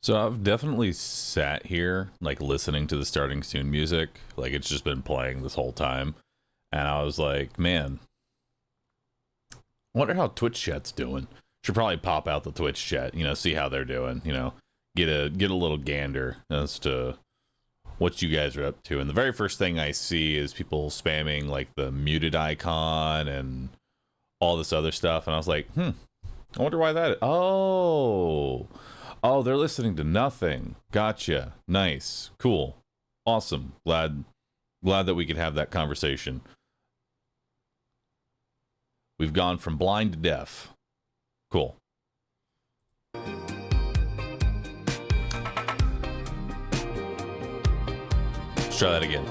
So I've definitely sat here, like listening to the starting soon music. Like it's just been playing this whole time. And I was like, man, I wonder how Twitch chat's doing. Should probably pop out the Twitch chat, see how they're doing, get a little gander as to what you guys are up to. And the very first thing I see is people spamming like the muted icon and all this other stuff. And I was like, I wonder why that is. Oh, they're listening to nothing. Gotcha. Nice. Cool. Awesome. Glad that we could have that conversation. We've gone from blind to deaf. Cool. Let's try that again.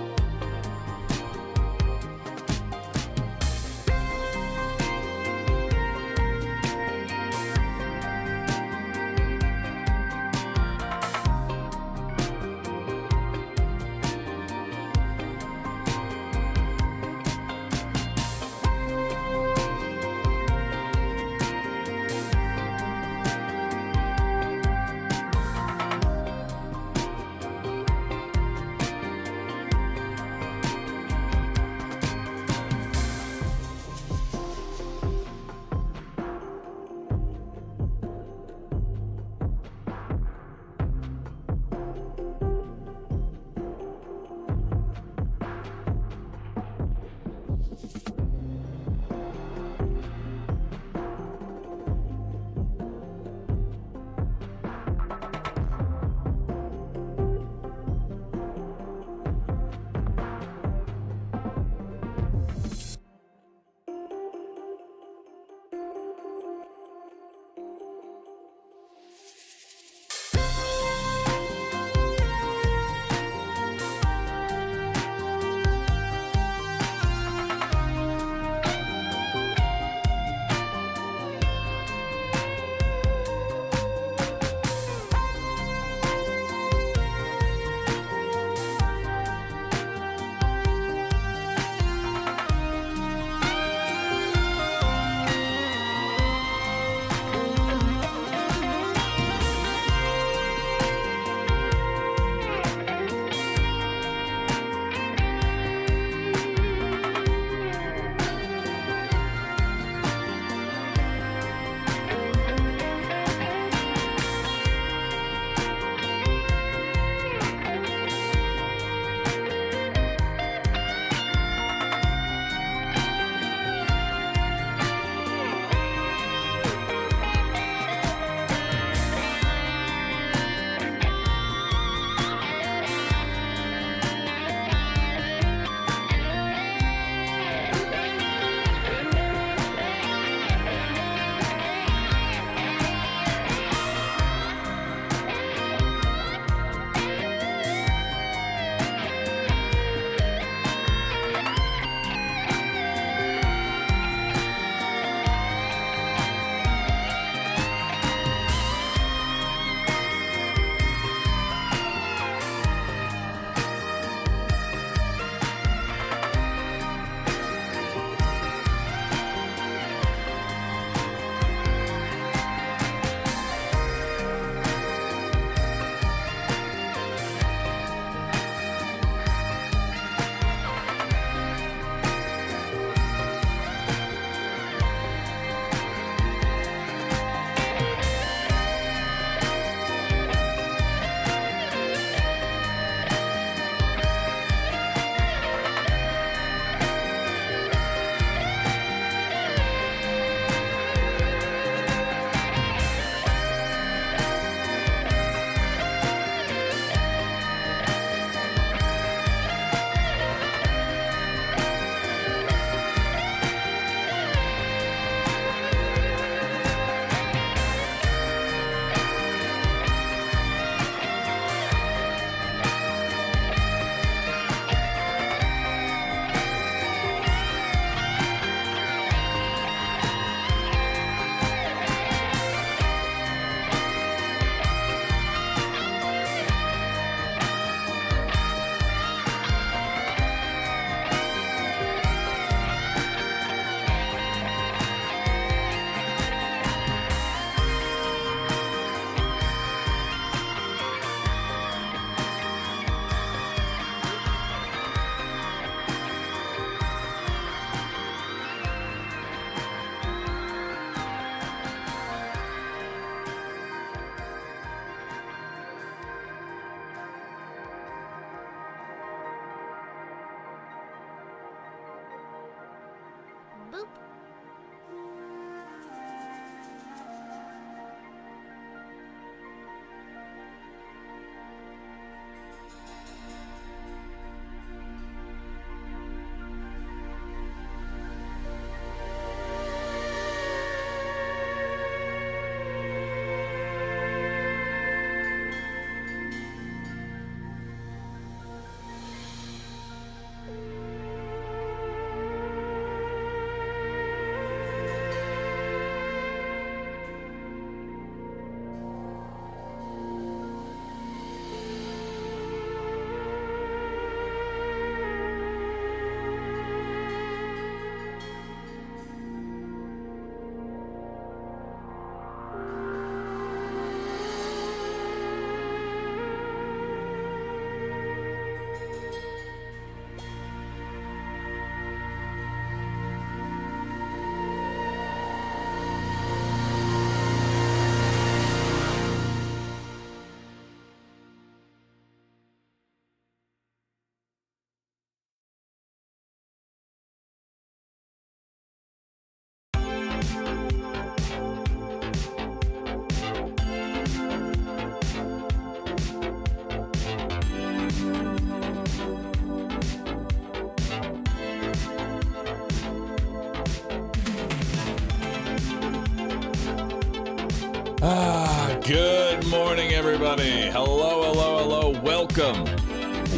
Good morning, everybody. Hello, hello, hello. Welcome.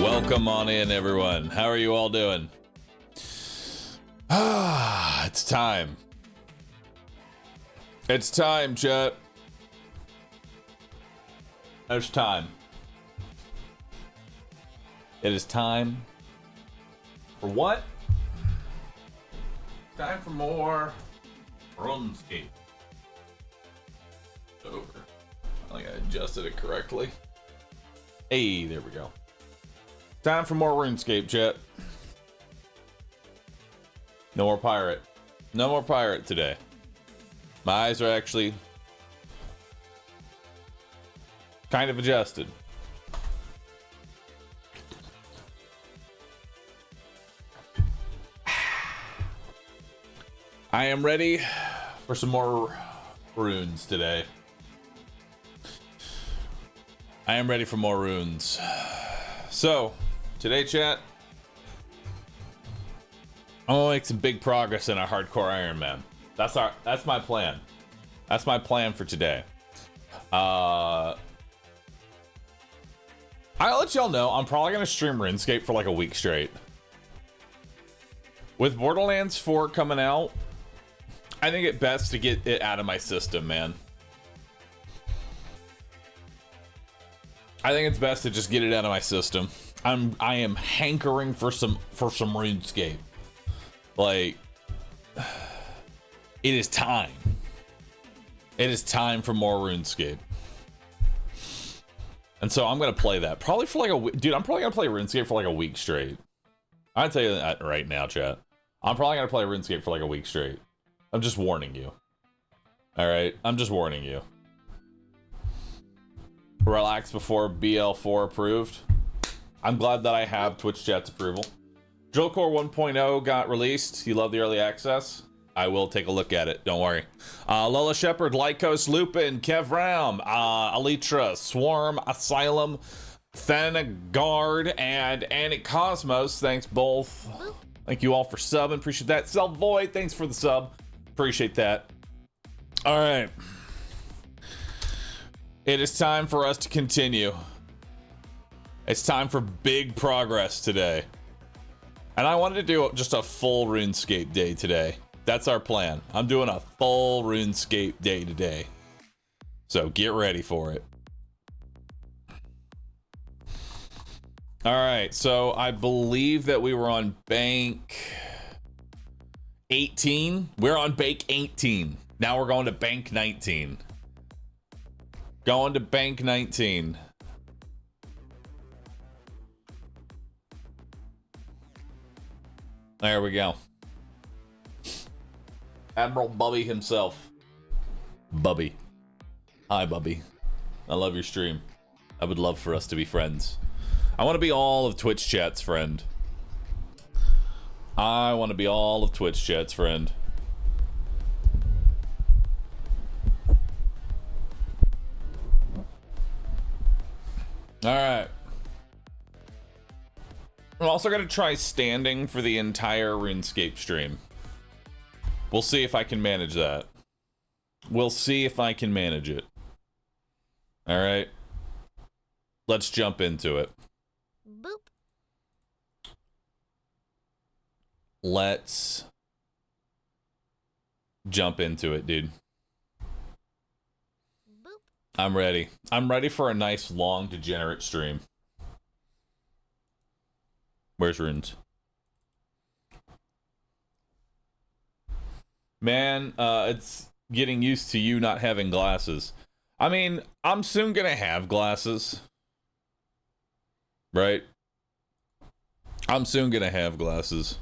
Welcome on in, everyone. How are you all doing? It's time. It's time, chat. It's time. It is time for what? Time for more RuneScape. Over. I think I adjusted it correctly. Hey, there we go. Time for more RuneScape, chat. No more pirate. No more pirate today. My eyes are actually kind of adjusted. I am ready for some more runes today. I am ready for more runes. So, today, chat, I'm gonna make some big progress in our hardcore Iron Man. That's my plan. That's my plan for today. I'll let y'all know I'm probably gonna stream RuneScape for like a week straight. With Borderlands 4 coming out, I think it best to get it out of my system, man. I think it's best to just get it out of my system. I am hankering for some RuneScape. Like, it is time. It is time for more RuneScape. And so I'm gonna play that probably for like a week. Dude, I'm probably gonna play RuneScape for like a week straight. I'll tell you that right now, chat. I'm probably gonna play RuneScape for like a week straight. I'm just warning you. All right, I'm just warning you. Relax before BL4 approved. I'm glad that I have Twitch chat's approval. Drill Core 1.0 got released. You love the early access? I will take a look at it. Don't worry. Lola Shepherd, Lycos, Lupin, Kev Ram, Alitra, Swarm, Asylum, Thanagard, and Anik Cosmos. Thanks both. Thank you all for subbing. Appreciate that. Selvoid, thanks for the sub. Appreciate that. All right. It is time for us to continue. It's time for big progress today. And I wanted to do just a full RuneScape day today. That's our plan. I'm doing a full RuneScape day today. So get ready for it. All right, so I believe that we were on bank 18. We're on bank 18. Now we're going to bank 19. Going to bank 19. There we go. Admiral Bubby himself. Bubby. Hi, Bubby. I love your stream. I would love for us to be friends. I want to be all of Twitch chat's friend. I want to be all of Twitch chat's friend. All right. I'm also going to try standing for the entire RuneScape stream. We'll see if I can manage that. We'll see if I can manage it. All right. Let's jump into it. Boop. Let's jump into it, dude. Boop. I'm ready. I'm ready for a nice, long, degenerate stream. Where's runes? Man, it's getting used to you not having glasses. I mean, I'm soon gonna have glasses. Right? I'm soon gonna have glasses.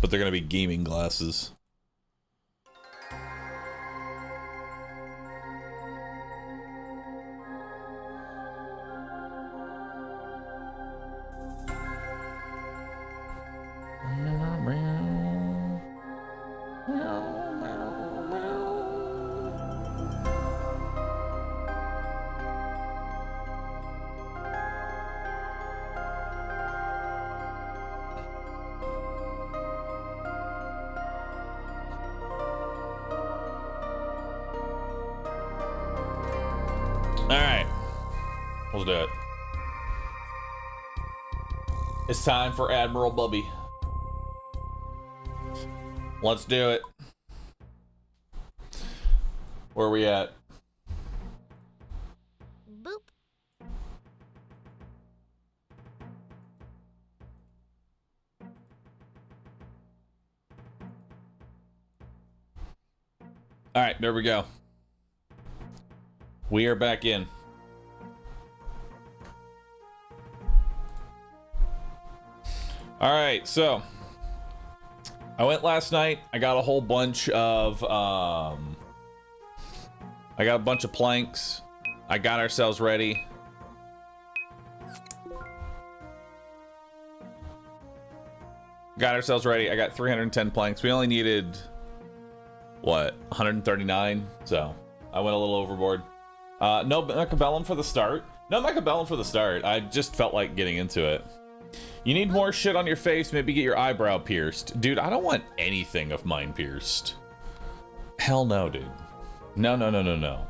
But they're gonna be gaming glasses. Let's do it. It's time for Admiral Bubby. Let's do it. Where are we at? Boop. All right, there we go. We are back in. All right, so I went last night. I got a whole bunch of I got a bunch of planks. I got ourselves ready. Got ourselves ready. I got 310 planks. We only needed what, 139? So I went a little overboard. No Mechabellum for the start. No Mechabellum for the start. I just felt like getting into it. You need more shit on your face. Maybe get your eyebrow pierced. Dude, I don't want anything of mine pierced. Hell no, dude. No, no, no, no, no.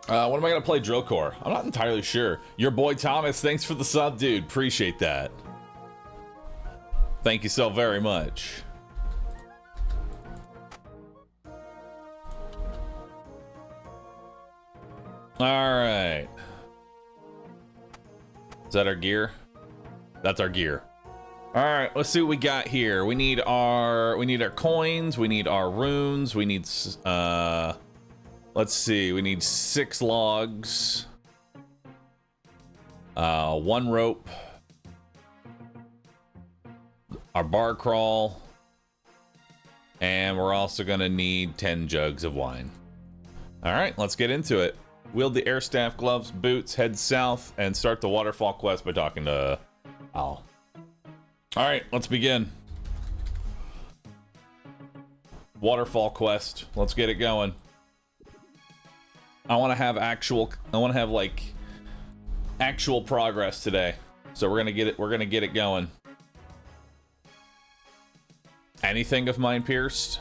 What am I gonna play drill core? I'm not entirely sure. Your boy Thomas, thanks for the sub, dude. Appreciate that. Thank you so very much. All right. Is that our gear? That's our gear. All right, let's see what we got here. We need our coins, we need our runes, we need let's see, we need 6 logs. 1 rope. Our bar crawl. And we're also gonna need 10 jugs of wine. All right, let's get into it. Wield the air staff, gloves, boots, head south, and start the waterfall quest by talking to Al. Alright, let's begin. Waterfall quest. Let's get it going. I want to have like actual progress today. So we're gonna get it going. Anything of mine pierced?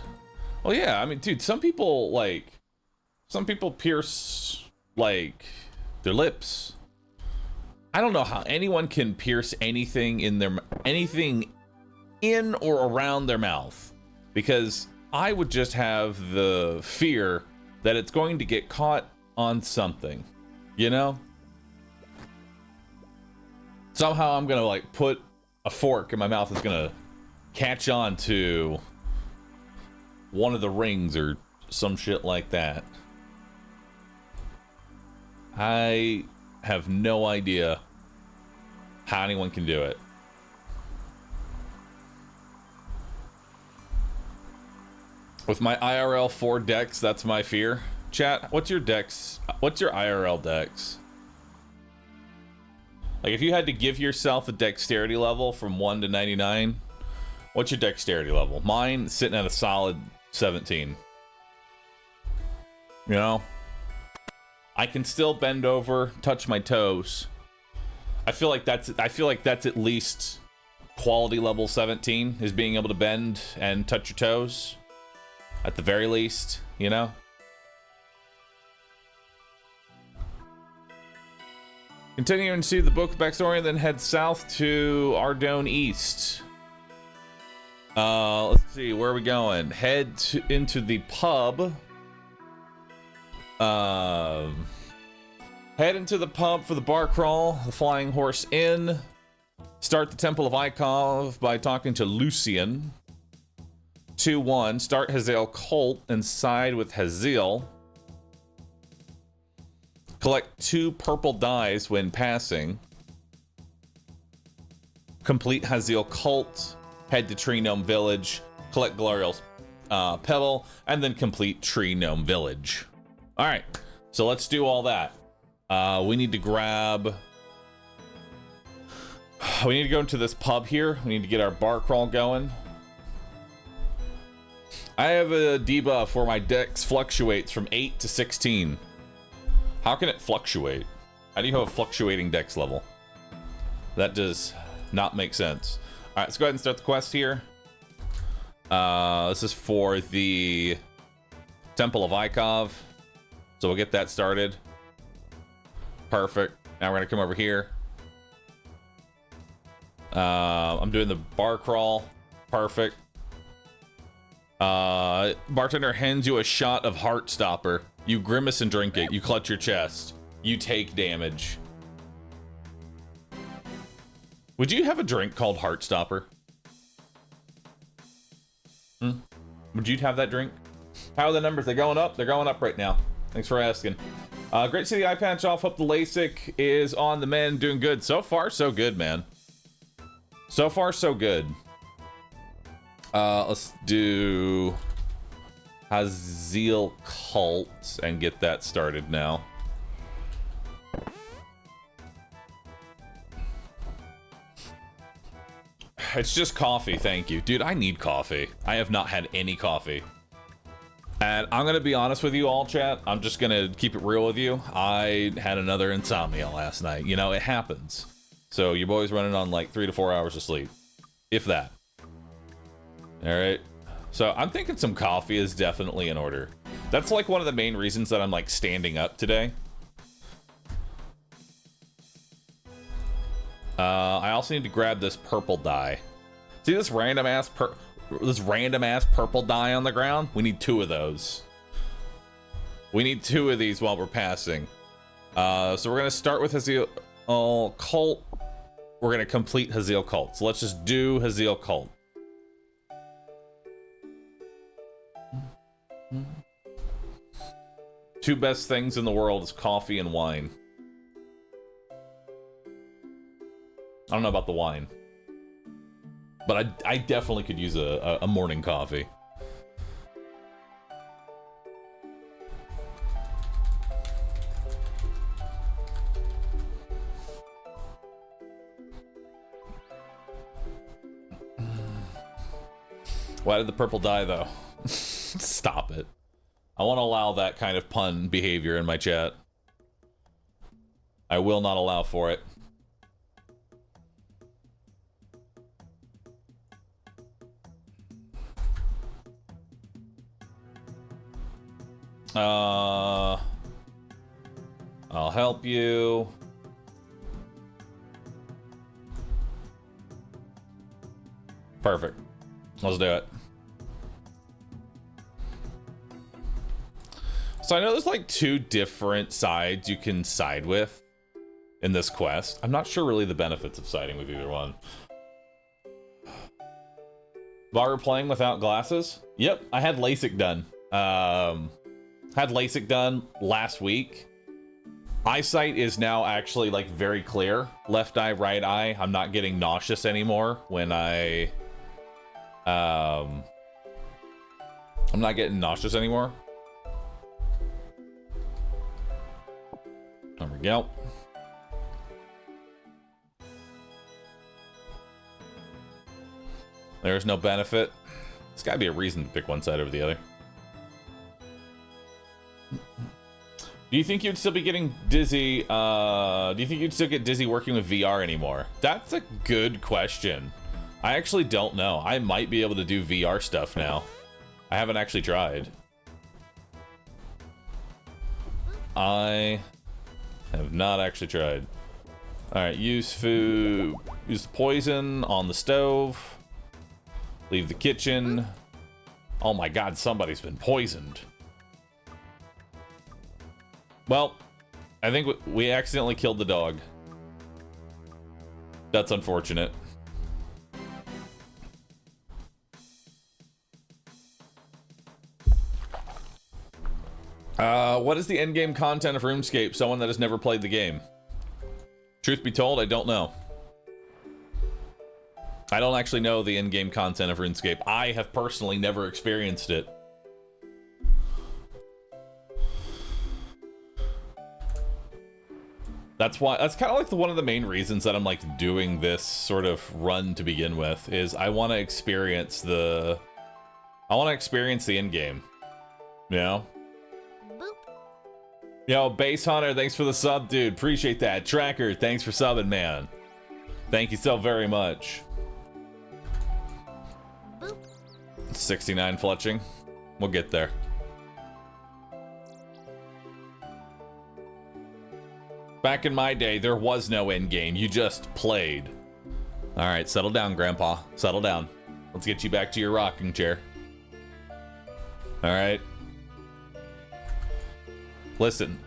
Well, yeah, I mean, dude, some people pierce like their lips. I don't know how anyone can pierce anything in or around their mouth, because I would just have the fear that it's going to get caught on something, you know? Somehow I'm gonna like put a fork in my mouth, is gonna catch on to one of the rings or some shit like that. I have no idea how anyone can do it. With my IRL 4 dex, that's my fear. Chat, what's your dex? What's your IRL dex? Like, if you had to give yourself a dexterity level from 1 to 99, what's your dexterity level? Mine sitting at a solid 17. You know? I can still bend over, touch my toes. I feel like that's at least quality level 17, is being able to bend and touch your toes. At the very least, you know? Continuing to see the book backstory, then head south to Ardone East. Let's see, where are we going? Head into the pub. Head into the pub for the bar crawl, the Flying Horse Inn. Start the Temple of Ikov by talking to Lucian. 2-1. Start Hazael Cult and side with Hazael. Collect 2 purple dies when passing. Complete Hazael Cult. Head to Tree Gnome Village. Collect Gloriel's Pebble. And then complete Tree Gnome Village. Alright, so let's do all that. We need to grab... We need to go into this pub here. We need to get our bar crawl going. I have a debuff where my dex fluctuates from 8 to 16. How can it fluctuate? How do you have a fluctuating dex level? That does not make sense. Alright, let's go ahead and start the quest here. This is for the Temple of Ikov. So we'll get that started. Perfect. Now we're gonna come over here. I'm doing the bar crawl. Perfect. Bartender hands you a shot of Heart Stopper. You grimace and drink it. You clutch your chest. You take damage. Would you have a drink called Heart Stopper? Would you have that drink? How are the numbers? They're going up? They're going up right now. Thanks for asking. Great to see the eye patch off. Hope the LASIK is on the mend. Doing good. So far, so good, man. So far, so good. Let's do Haziel Cult and get that started now. It's just coffee, thank you. Dude, I need coffee. I have not had any coffee. And I'm gonna be honest with you all, chat. I'm just gonna keep it real with you. I had another insomnia last night. You know, it happens. So your boy's running on like 3 to 4 hours of sleep. If that. Alright. So I'm thinking some coffee is definitely in order. That's like one of the main reasons that I'm like standing up today. I also need to grab this purple dye. See this random ass purple dye on the ground? We need 2 of those. We need 2 of these while we're passing. So we're gonna start with Haziel Cult. We're gonna complete Haziel Cult. So let's just do Haziel Cult. Two best things in the world is coffee and wine. I don't know about the wine, but I definitely could use a morning coffee. Why did the purple dye though? Stop it. I want to allow that kind of pun behavior in my chat. I will not allow for it. I'll help you. Perfect. Let's do it. So I know there's like 2 different sides you can side with in this quest. I'm not sure really the benefits of siding with either one. Bahroo playing without glasses? Yep, I had LASIK done. Had LASIK done last week. Eyesight is now actually like very clear. Left eye, right eye. I'm not getting nauseous anymore when I'm not getting nauseous anymore. There we go. There's no benefit. There's gotta be a reason to pick one side over the other. Do you think you'd still be getting dizzy? Do you think you'd still get dizzy working with VR anymore? That's a good question. I actually don't know. I might be able to do VR stuff now. I haven't actually tried. I have not actually tried. Alright, use food. Use poison on the stove. Leave the kitchen. Oh my god, somebody's been poisoned. Well, I think we accidentally killed the dog. That's unfortunate. What is the endgame content of RuneScape? Someone that has never played the game. Truth be told, I don't know. I don't actually know the endgame content of RuneScape. I have personally never experienced it. That's why, that's kind of like one of the main reasons that I'm like doing this sort of run to begin with, is I want to experience the end game, you know? Boop. Yo, Base Hunter, thanks for the sub, dude. Appreciate that. Tracker, thanks for subbing, man. Thank you so very much. Boop. 69 fletching. We'll get there. Back in my day, there was no end game. You just played. All right, settle down, Grandpa. Settle down. Let's get you back to your rocking chair. All right. Listen,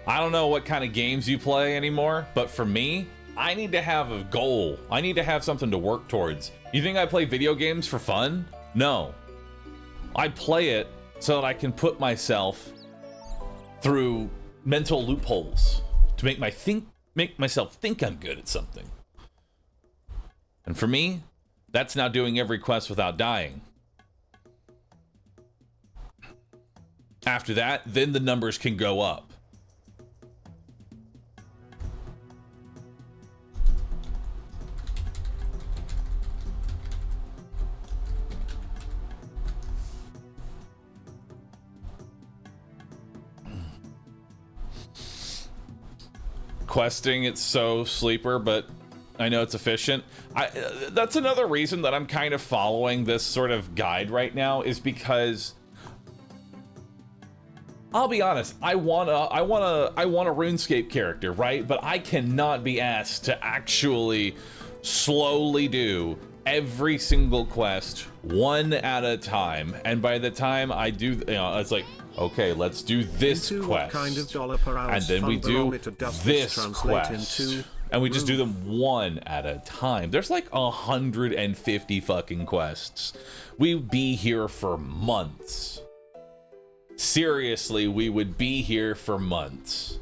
I don't know what kind of games you play anymore, but for me, I need to have a goal. I need to have something to work towards. You think I play video games for fun? No. I play it so that I can put myself through mental loopholes to make myself think I'm good at something. And for me, that's now doing every quest without dying. After that, then the numbers can go up. Questing, it's so sleeper, but I know it's efficient. That's another reason that I'm kind of following this sort of guide right now, is because I'll be honest, I want a RuneScape character, right? But I cannot be asked to actually slowly do every single quest one at a time. And by the time I do, it's like, okay, let's do this quest, kind of and then we do this quest, and we just do them one at a time. There's like 150 fucking quests. We'd be here for months. Seriously, we would be here for months.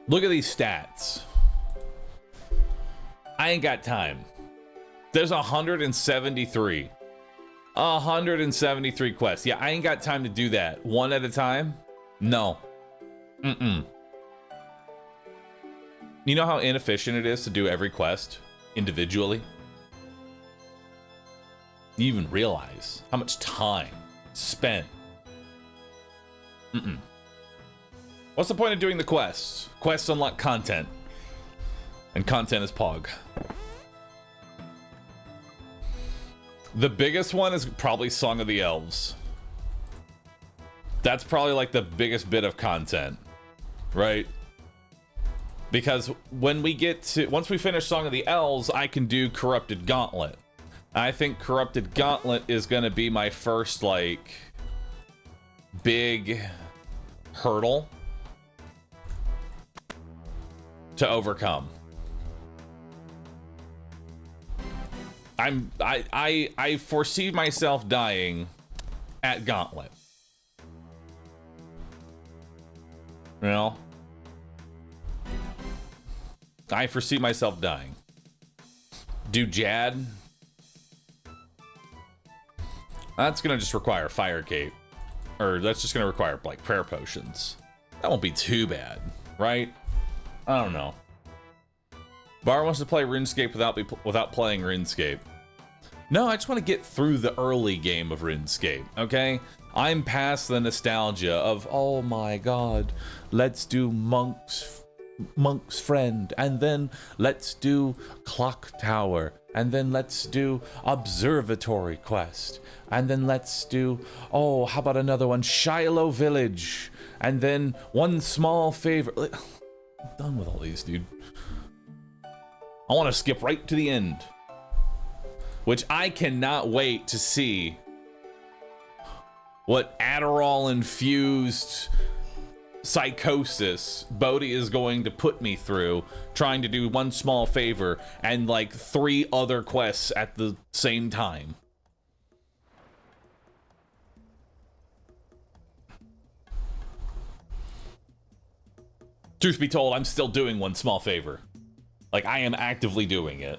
Look at these stats. I ain't got time. There's 173. 173 quests. Yeah, I ain't got time to do that one at a time. No. You know how inefficient it is to do every quest individually? You even realize how much time spent. What's the point of doing the quests? Quests unlock content, and content is Pog. The biggest one is probably Song of the Elves. That's probably like the biggest bit of content, right? Because when we get to, once we finish Song of the Elves, I can do Corrupted Gauntlet. I think Corrupted Gauntlet is going to be my first, like, big hurdle to overcome. I foresee myself dying at Gauntlet. You know? I foresee myself dying. Do Jad? That's gonna just require Fire Cape. Or that's just gonna require, like, prayer potions. That won't be too bad, right? I don't know. Bar wants to play RuneScape without playing RuneScape. No, I just want to get through the early game of RuneScape, okay? I'm past the nostalgia of, oh my god, let's do Monk's Friend, and then let's do Clock Tower, and then let's do Observatory Quest, and then let's do, oh, how about another one, Shiloh Village, and then One Small Favor. I'm done with all these, dude. I want to skip right to the end, which I cannot wait to see what Adderall infused psychosis Bodhi is going to put me through trying to do One Small Favor and like 3 other quests at the same time. Truth be told, I'm still doing One Small Favor. Like, I am actively doing it.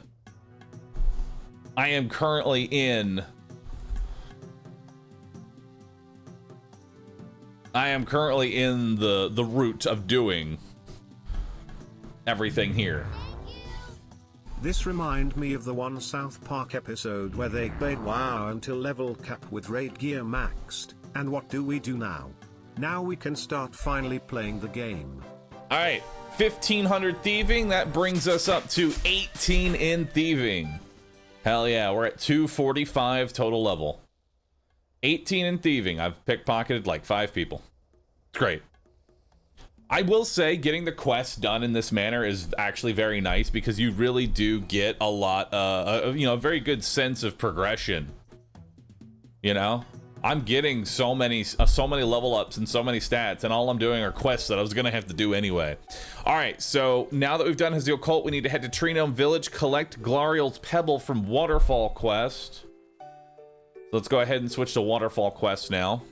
I am currently in the route of doing everything here. This reminds me of the one South Park episode where they played WoW until level cap with raid gear maxed. And what do we do now? Now we can start finally playing the game. All right, 1500 thieving. That brings us up to 18 in thieving. Hell yeah, we're at 245 total level. 18 in thieving. I've pickpocketed like 5 people. It's great. I will say getting the quest done in this manner is actually very nice because you really do get a lot, you know, a very good sense of progression. You know, I'm getting so many level ups and so many stats, and all I'm doing are quests that I was gonna have to do anyway. All right, so now that we've done Haziel Cult, we need to head to Tree Gnome Village, collect Glariel's Pebble from Waterfall Quest. So let's go ahead and switch to Waterfall Quest now.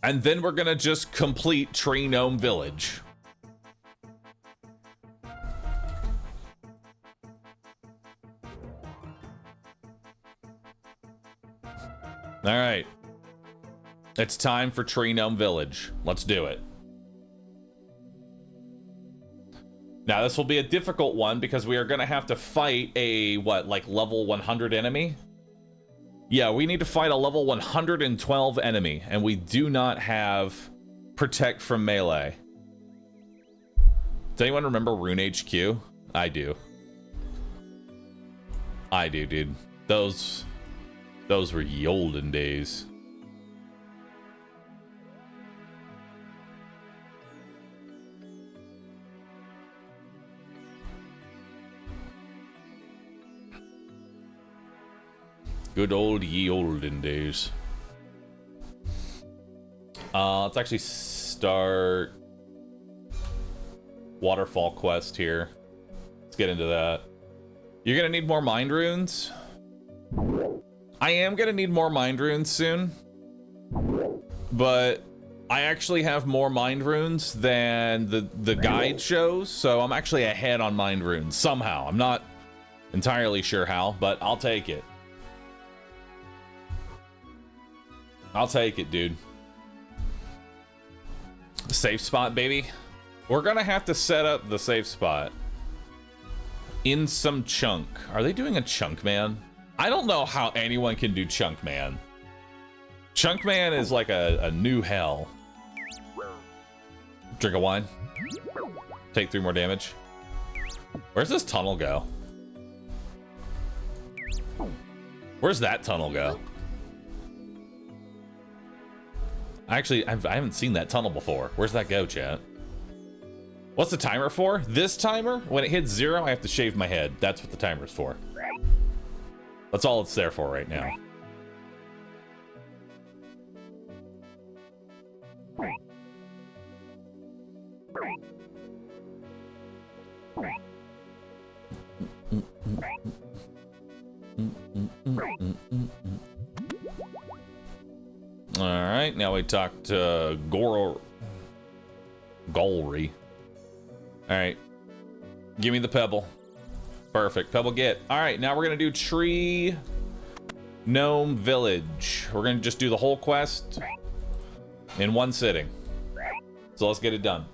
And then we're gonna just complete Tree Gnome Village. All right. It's time for Tree Gnome Village. Let's do it. Now, this will be a difficult one because we are gonna have to fight a, what, like level 100 enemy? Yeah, we need to fight a level 112 enemy, and we do not have Protect from Melee. Does anyone remember Rune HQ? I do. I do, dude. Those were ye olden days. Good old ye olden days. Let's actually start Waterfall Quest here. Let's get into that. You're gonna need more mind runes. I am gonna need more mind runes soon, but I actually have more mind runes than the guide shows, so I'm actually ahead on mind runes somehow. I'm not entirely sure how, but I'll take it. I'll take it, dude. Safe spot, baby. We're gonna have to set up the safe spot in some chunk. Are they doing a chunk man? I don't know how anyone can do chunk man. Chunk man is like a new hell. Drink of wine. Take 3 more damage. Where's this tunnel go? Where's that tunnel go? Actually, I haven't seen that tunnel before. Where's that go, chat? What's the timer for? This timer? When it hits 0, I have to shave my head. That's what the timer's for. That's all it's there for right now. All right, now we talk to Golry. All right, give me the pebble. Perfect, pebble get. All right, now we're gonna do Tree Gnome Village. We're gonna just do the whole quest in one sitting. So let's get it done.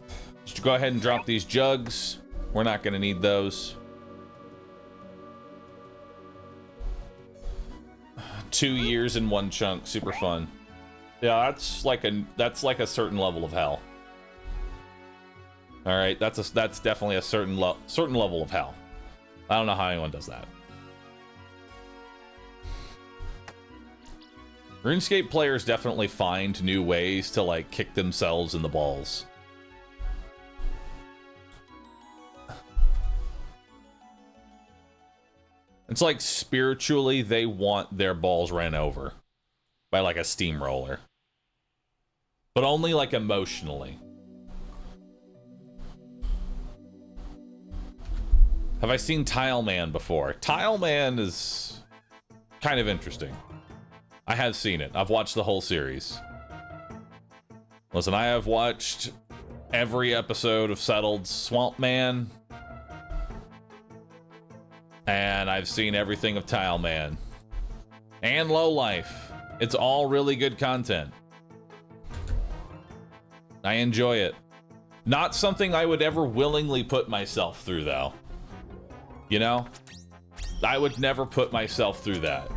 Just go ahead and drop these jugs. We're not gonna need those. 2 years in one chunk, super fun. Yeah, that's like a certain level of hell. All right, that's definitely a certain level of hell. I don't know how anyone does that. RuneScape players definitely find new ways to like kick themselves in the balls. It's like spiritually they want their balls ran over by like a steamroller. But only like emotionally. Have I seen Tile Man before? Tile Man is kind of interesting. I have seen it. I've watched the whole series. Listen, I have watched every episode of Settled Swamp Man. And I've seen everything of Tile Man. And Low Life. It's all really good content. I enjoy it. Not something I would ever willingly put myself through, though. You know? I would never put myself through that.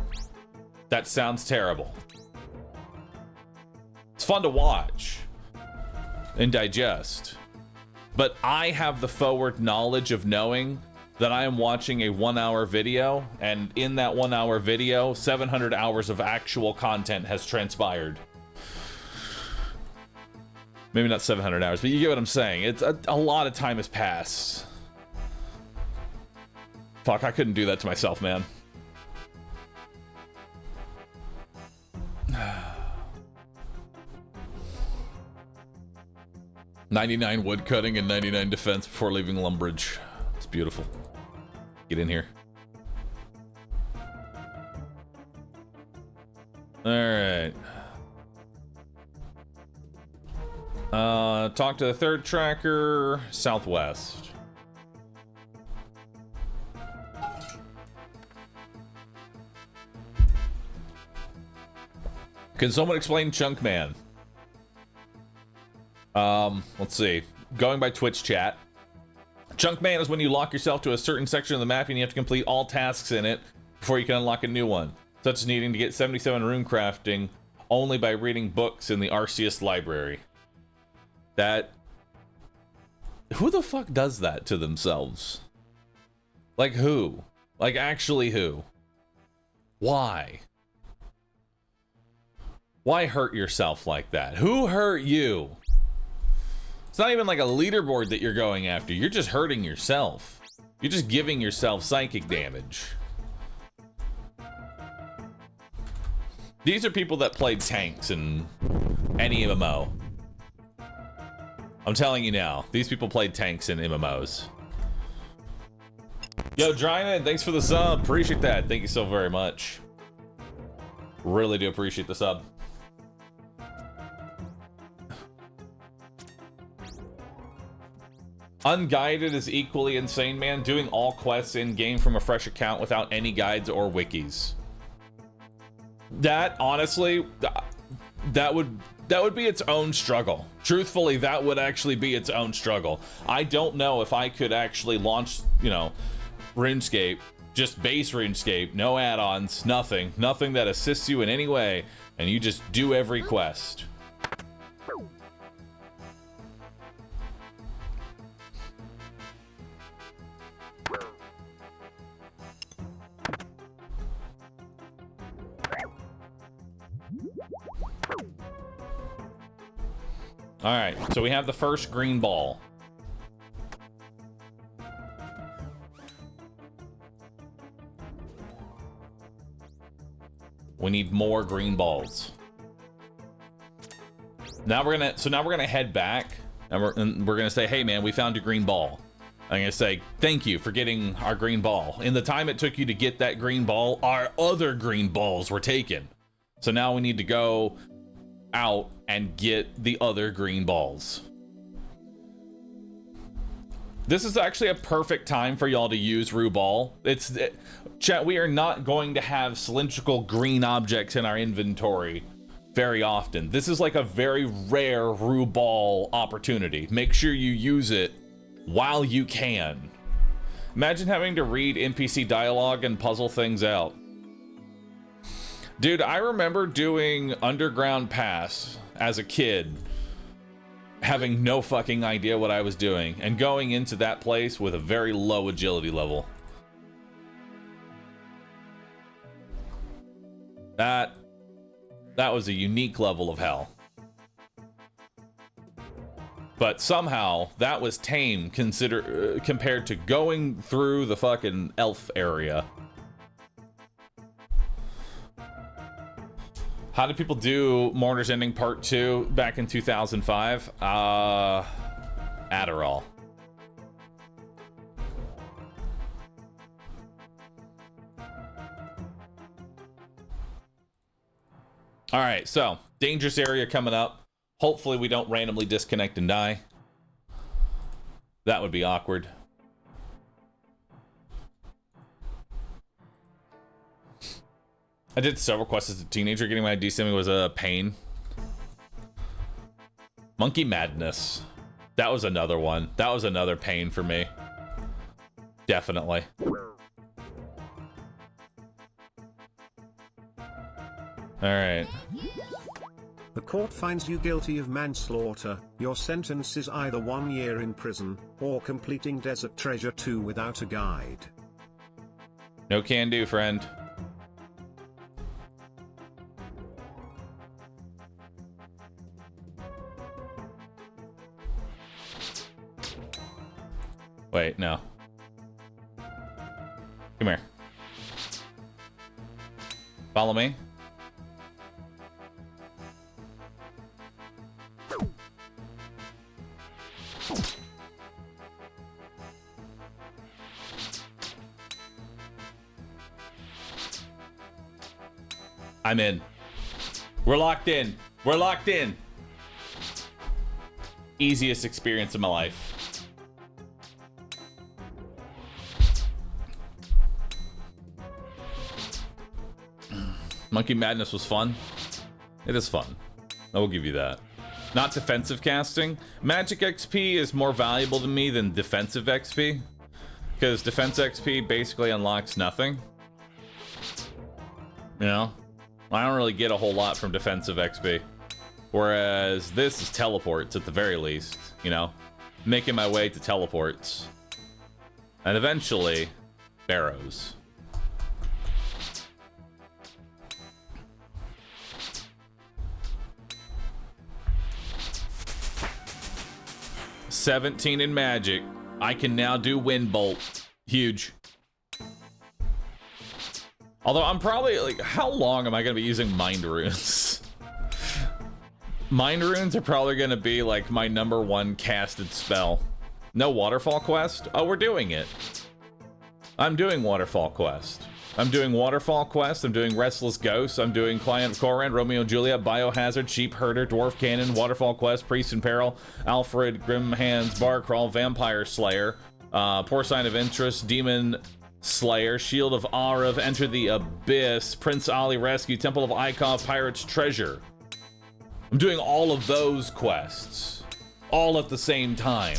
That sounds terrible. It's fun to watch and digest. But I have the forward knowledge of knowing that I am watching a 1-hour video, and in that 1-hour video, 700 hours of actual content has transpired. Maybe not 700 hours, but you get what I'm saying. It's a lot of time has passed. Fuck, I couldn't do that to myself, man. $99 wood cutting and 99 defense before leaving Lumbridge. It's beautiful. Get in here. Alright. Talk to the third tracker, southwest. Can someone explain Chunkman? Let's see. Going by Twitch chat. Chunkman is when you lock yourself to a certain section of the map and you have to complete all tasks in it before you can unlock a new one, such as needing to get 77 rune crafting only by reading books in the Arceus library. That... Who the fuck does that to themselves? Like who? Like actually who? Why? Why hurt yourself like that? Who hurt you? It's not even like a leaderboard that you're going after. You're just hurting yourself. You're just giving yourself psychic damage. These are people that played tanks in any MMO. I'm telling you now, these people played tanks in MMOs. Yo, Dryman, thanks for the sub. Appreciate that. Thank you so very much. Really do appreciate the sub. Unguided is equally insane, man. Doing all quests in-game from a fresh account without any guides or wikis. That, honestly, that would be its own struggle. Truthfully, that would actually be its own struggle. I don't know if I could actually launch, you know, RuneScape, just base RuneScape, no add-ons, nothing that assists you in any way, and you just do every quest. All right, so we have the first green ball. We need more green balls. Now we're gonna head back, and we're gonna say, hey man, we found a green ball. I'm gonna say thank you for getting our green ball. In the time it took you to get that green ball, our other green balls were taken. So now we need to go out and get the other green balls. This is actually a perfect time for y'all to use Rue Ball. Chat, we are not going to have cylindrical green objects in our inventory very often. This is like a very rare Rue Ball opportunity. Make sure you use it while you can. Imagine having to read NPC dialogue and puzzle things out. Dude, I remember doing Underground Pass as a kid, having no fucking idea what I was doing, and going into that place with a very low agility level. That was a unique level of hell. But somehow, that was tame compared to going through the fucking elf area. How did people do Mourner's Ending Part 2 back in 2005? Admiral. All right, so dangerous area coming up. Hopefully we don't randomly disconnect and die. That would be awkward. I did several quests as a teenager. Getting my DCMing was a pain. Monkey Madness. That was another one. That was another pain for me. Definitely. Alright. The court finds you guilty of manslaughter. Your sentence is either 1 year in prison, or completing Desert Treasure 2 without a guide. No can do, friend. Wait, no. Come here. Follow me. I'm in. We're locked in. We're locked in. Easiest experience of my life. Monkey Madness was fun. It is fun. I will give you that. Not defensive casting. Magic XP is more valuable to me than defensive XP. Because defense XP basically unlocks nothing. You know? I don't really get a whole lot from defensive XP. Whereas this is teleports at the very least, you know? Making my way to teleports. And eventually, barrows. $17 in magic. I can now do Wind Bolt. Huge. Although I'm probably like, how long am I gonna be using Mind Runes? Mind Runes are probably gonna be like my #1 casted spell. No Waterfall Quest? Oh, we're doing it. I'm doing Waterfall Quest. I'm doing Waterfall Quest, I'm doing Restless Ghost, I'm doing Client of Koran, Romeo and Juliet, Biohazard, Sheep Herder, Dwarf Cannon, Waterfall Quest, Priest in Peril, Alfred, Grim Hands, Bar Crawl, Vampire Slayer, Porcine of Interest, Demon Slayer, Shield of Arav, Enter the Abyss, Prince Ali Rescue, Temple of Ikov, Pirate's Treasure. I'm doing all of those quests, all at the same time.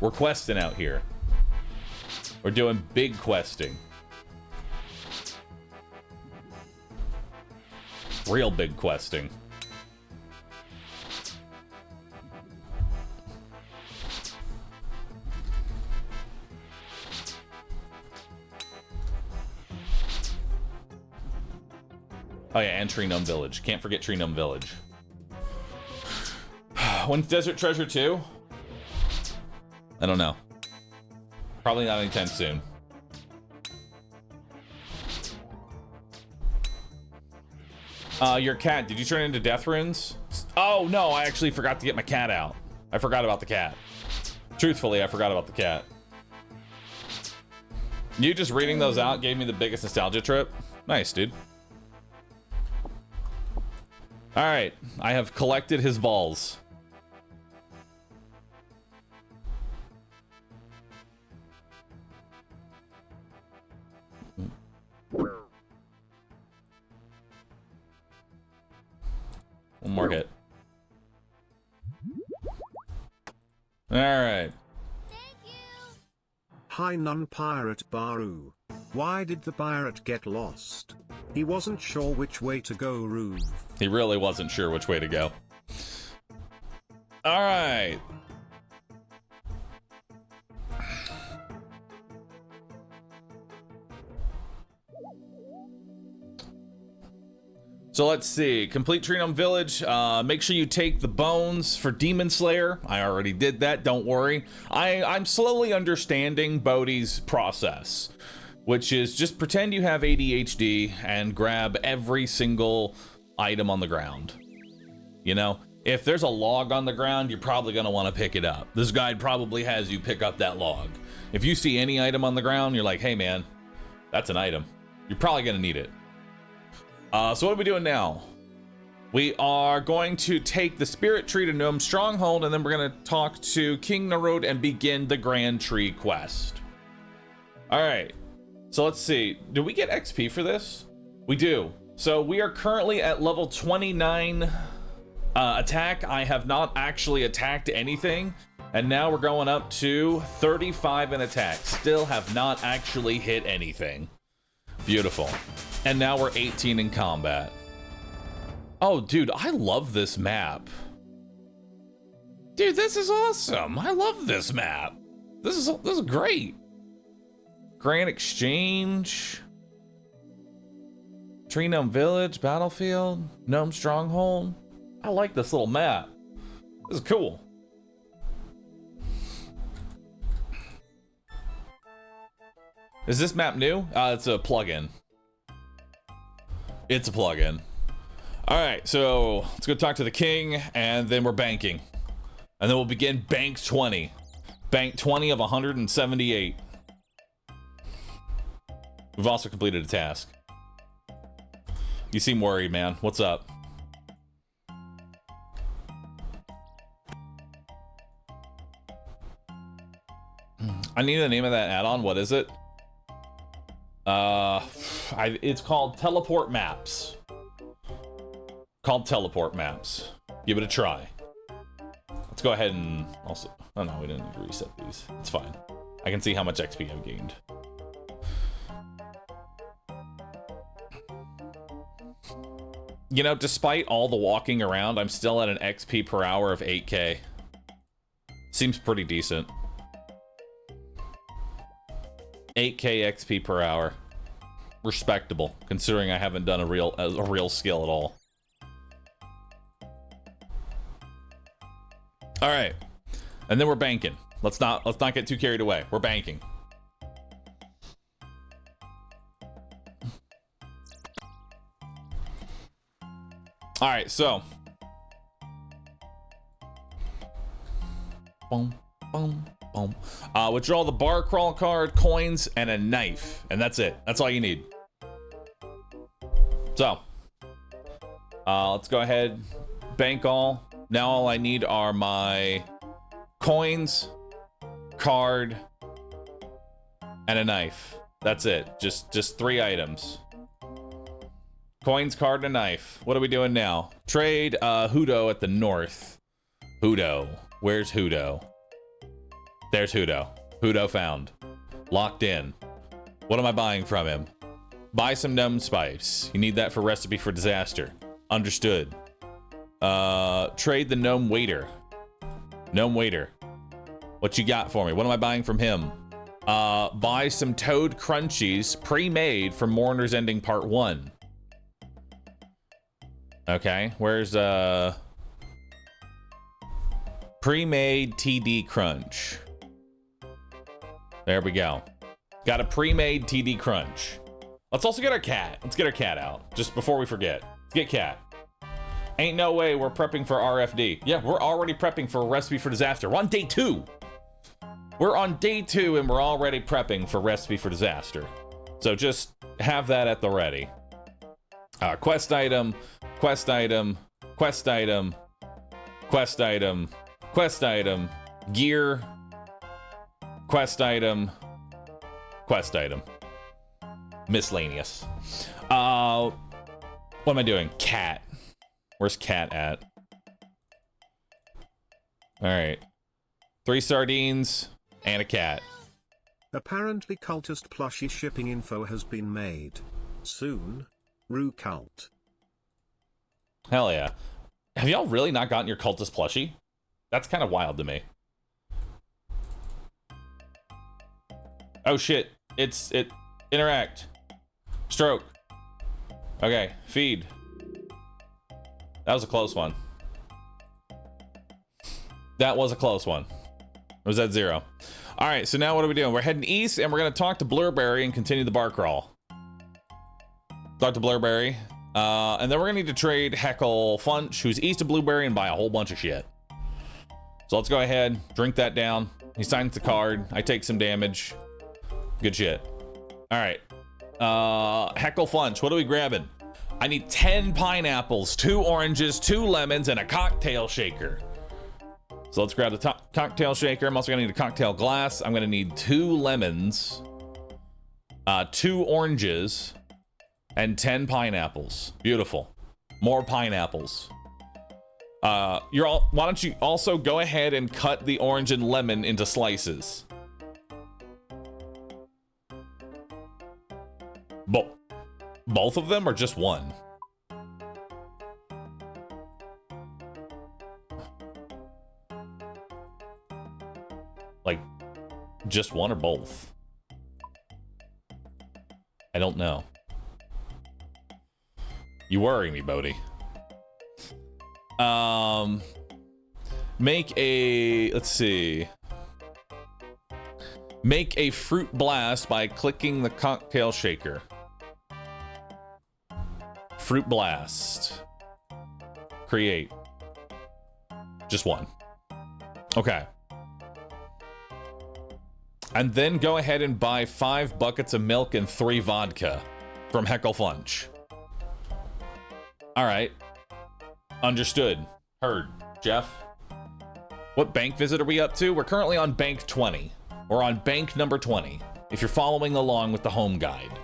We're questing out here. We're doing big questing. Real big questing. Oh yeah, and Tree Gnome Village. Can't forget Tree Gnome Village. When's Desert Treasure 2? I don't know. Probably not anytime soon. Your cat, did you turn into death runes? Oh no, I actually forgot to get my cat out. I forgot about the cat. Truthfully, I forgot about the cat. You just reading those out gave me the biggest nostalgia trip. Nice, dude. All right, I have collected his balls. One more hit. All right. Hi non-pirate Bahroo. Why did the pirate get lost? He wasn't sure which way to go, Rube. He really wasn't sure which way to go. All right. So let's see. Complete Tree Gnome Village. Make sure you take the bones for Demon Slayer. I already did that. Don't worry. I'm slowly understanding Bodhi's process, which is just pretend you have ADHD and grab every single item on the ground. You know, if there's a log on the ground, you're probably going to want to pick it up. This guide probably has you pick up that log. If you see any item on the ground, you're like, hey man, that's an item. You're probably going to need it. So what are we doing now? We are going to take the Spirit Tree to Gnome Stronghold, and then we're going to talk to King Narod and begin the Grand Tree quest. All right. So let's see. Do we get XP for this? We do. So we are currently at level 29 attack. I have not actually attacked anything. And now we're going up to 35 in attack. Still have not actually hit anything. Beautiful. And now we're 18 in combat. Oh, dude, I love this map. Dude, this is awesome. I love this map. This is great. Grand Exchange. Tree Gnome Village, Battlefield, Gnome Stronghold. I like this little map. This is cool. Is this map new? It's a plugin. It's a plugin. All right, so let's go talk to the king, and then we're banking. And then we'll begin bank 20. Bank 20 of 178. We've also completed a task. You seem worried, man. What's up? I need the name of that add-on. What is it? It's called Teleport Maps. Called Teleport Maps. Give it a try. Let's go ahead and also... Oh no, we didn't need to reset these. It's fine. I can see how much XP I've gained. You know, despite all the walking around, I'm still at an XP per hour of 8K. Seems pretty decent. 8K XP per hour. Respectable, considering I haven't done a real skill at all. All right, and then we're banking. Let's not get too carried away. We're banking. All right, so boom, boom, boom. Withdraw the bar crawl card, coins, and a knife, and that's it. That's all you need. So, let's go ahead, bank all. Now all I need are my coins, card, and a knife. That's it. Just 3 items. Coins, card, and a knife. What are we doing now? Trade Hudo at the north. Hudo. Where's Hudo? There's Hudo. Hudo found. Locked in. What am I buying from him? Buy some gnome spice. You need that for recipe for disaster. Understood. Trade the gnome waiter. Gnome waiter. What you got for me? What am I buying from him? Buy some toad crunchies pre-made from Mourner's Ending Part 1. Okay, where's pre-made TD crunch? There we go. Got a pre-made TD crunch. Let's also get our cat. Let's get our cat out just before we forget. Let's get cat. Ain't no way we're prepping for RFD. Yeah, we're already prepping for a recipe for disaster. We're on day 2. We're on day 2 and we're already prepping for recipe for disaster. So just have that at the ready. Quest item, quest item, quest item, quest item, quest item, gear, quest item, quest item. Miscellaneous. What am I doing? Cat. Where's cat at? All right. 3 sardines and a cat. Apparently cultist plushie shipping info has been made. Soon. Rue cult. Hell yeah. Have y'all really not gotten your cultist plushie? That's kind of wild to me. Oh shit. It interact. Stroke. Okay, feed. That was a close one. That was a close one. It was at 0. All right, so now what are we doing? We're heading east and we're gonna talk to Blurberry and continue the bar crawl. Talk to Blurberry. And then we're gonna need to trade Heckle Funch, who's east of Blueberry, and buy a whole bunch of shit. So let's go ahead, drink that down. He signs the card. I take some damage. Good shit. All right. Heckle Funch, what are we grabbing? I need 10 pineapples, 2 oranges, 2 lemons, and a cocktail shaker. So let's grab the cocktail shaker. I'm also gonna need a cocktail glass. I'm gonna need 2 lemons, 2 oranges, and 10 pineapples. Beautiful. More pineapples. Why don't you also go ahead and cut the orange and lemon into slices? Both of them or just one? Like, just one or both? I don't know. You worry me, Bodhi. Make a, let's see. Make a fruit blast by clicking the cocktail shaker. Fruit blast. Create. Just one. Okay. And then go ahead and buy 5 buckets of milk and 3 vodka from Heckle Flunch. All right. Understood. Heard. Jeff? What bank visit are we up to? We're currently on bank 20. We're on bank number 20, if you're following along with the home guide.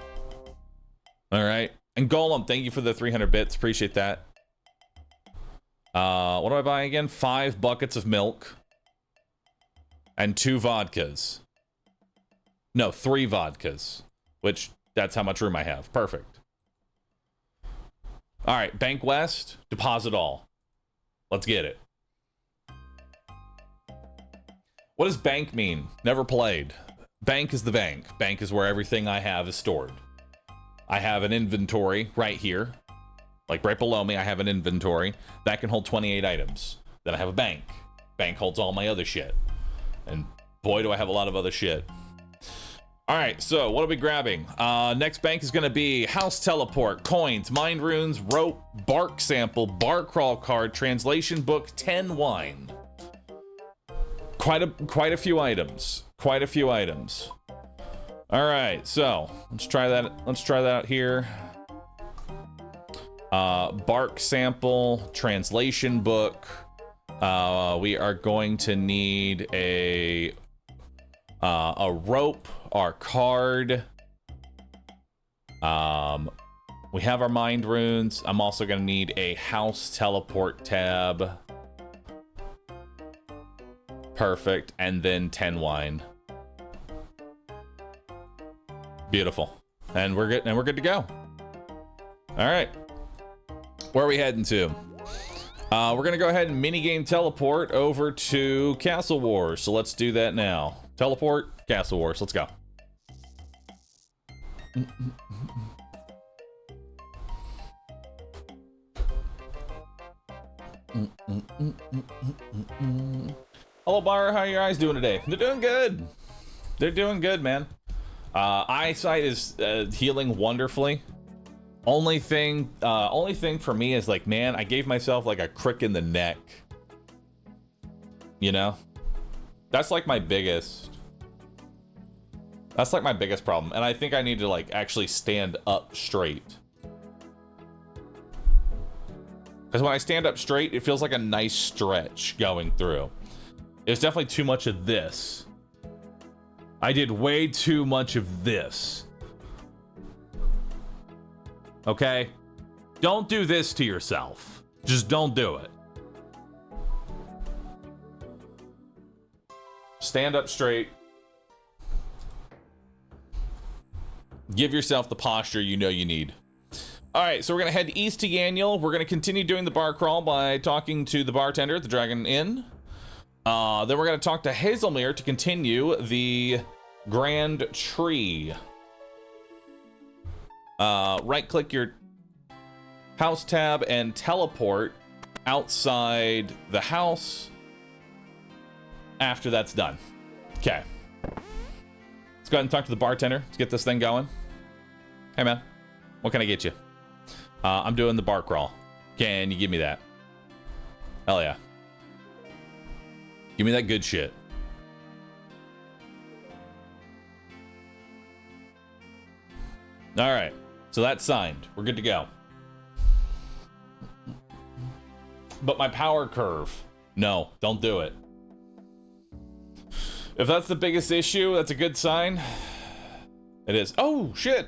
All right. And Golem, thank you for the 300 bits. Appreciate that. What do I buy again? 5 buckets of milk and 2 vodkas. No, 3 vodkas, which that's how much room I have. Perfect. All right, Bank West, deposit all. Let's get it. What does bank mean? Never played. Bank is the bank. Bank is where everything I have is stored. I have an inventory right here. Like right below me, I have an inventory that can hold 28 items. Then I have a bank. Bank holds all my other shit. And boy, do I have a lot of other shit. All right, so what are we grabbing? Next bank is gonna be house teleport, coins, mind runes, rope, bark sample, bar crawl card, translation book, 10 wine. Quite a few items. Quite a few items. All right, so let's try that. Let's try that out here. Bark sample, translation book. We are going to need a rope, our card. We have our mind runes. I'm also gonna need a house teleport tab. Perfect, and then 10 wine. Beautiful, and we're good to go. All right, where are we heading to? We're gonna go ahead and minigame teleport over to Castle Wars. So let's do that now. Teleport, Castle Wars. Let's go. Hello, Bahroo. How are your eyes doing today? They're doing good. They're doing good, man. Eyesight is healing wonderfully. Only thing for me is like, man, I gave myself like a crick in the neck. You know, that's like my biggest. That's like my biggest problem, and I think I need to like actually stand up straight. Because when I stand up straight, it feels like a nice stretch going through. There's definitely too much of this. I did way too much of this. Okay? Don't do this to yourself. Just don't do it. Stand up straight. Give yourself the posture you know you need. All right, so we're gonna head east to Yaniel. We're gonna continue doing the bar crawl by talking to the bartender at the Dragon Inn. Then we're gonna talk to Hazelmere to continue the Grand Tree. Right-click your house tab and teleport outside the house after that's done. Okay. Let's go ahead and talk to the bartender. Let's get this thing going. Hey, man. What can I get you? I'm doing the bar crawl. Can you give me that? Hell yeah. Give me that good shit. All right. So that's signed. We're good to go. But my power curve. No, don't do it. If that's the biggest issue, that's a good sign. It is. Oh, shit.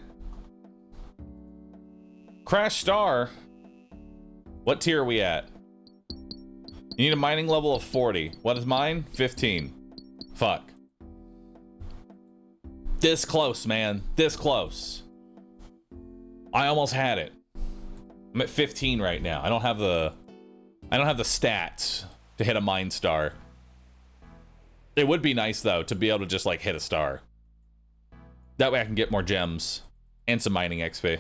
Crash Star. What tier are we at? You need a mining level of 40. What is mine? 15. Fuck. This close, man. This close. I almost had it. I'm at 15 right now. I don't have the stats to hit a mine star. It would be nice though to be able to just like hit a star. That way I can get more gems and some mining XP.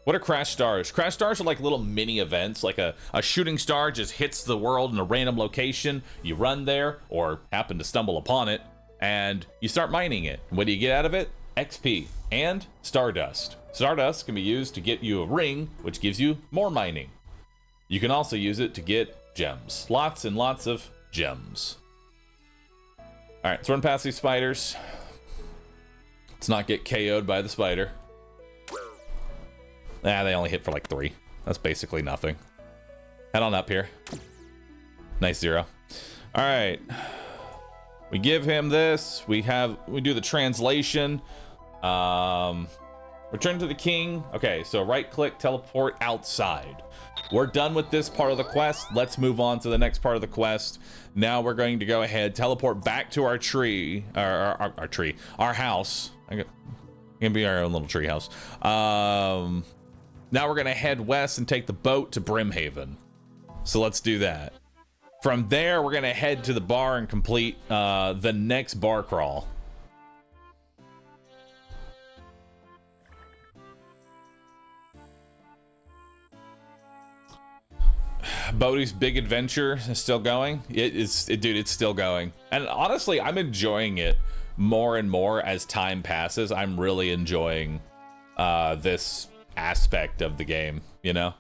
What are crash stars? Crash stars are like little mini events, like a shooting star just hits the world in a random location. You run there or happen to stumble upon it and you start mining it. What do you get out of it? XP and Stardust. Stardust can be used to get you a ring, which gives you more mining. You can also use it to get gems. Lots and lots of gems. All right, let's run past these spiders. Let's not get KO'd by the spider. They only hit for like 3. That's basically nothing. Head on up here. Nice 0. All right. We give him this. We do the translation. Return to the king. Okay, so right click, teleport outside. We're done with this part of the quest. Let's move on to the next part of the quest. Now we're going to go ahead, teleport back to our tree, our house. It can be our own little tree house. Now we're gonna head west and take the boat to Brimhaven. So let's do that. From there, we're gonna head to the bar and complete the next bar crawl. Bodhi's big adventure is still going. Dude, it's still going. And honestly, I'm enjoying it more and more as time passes. I'm really enjoying this aspect of the game, you know?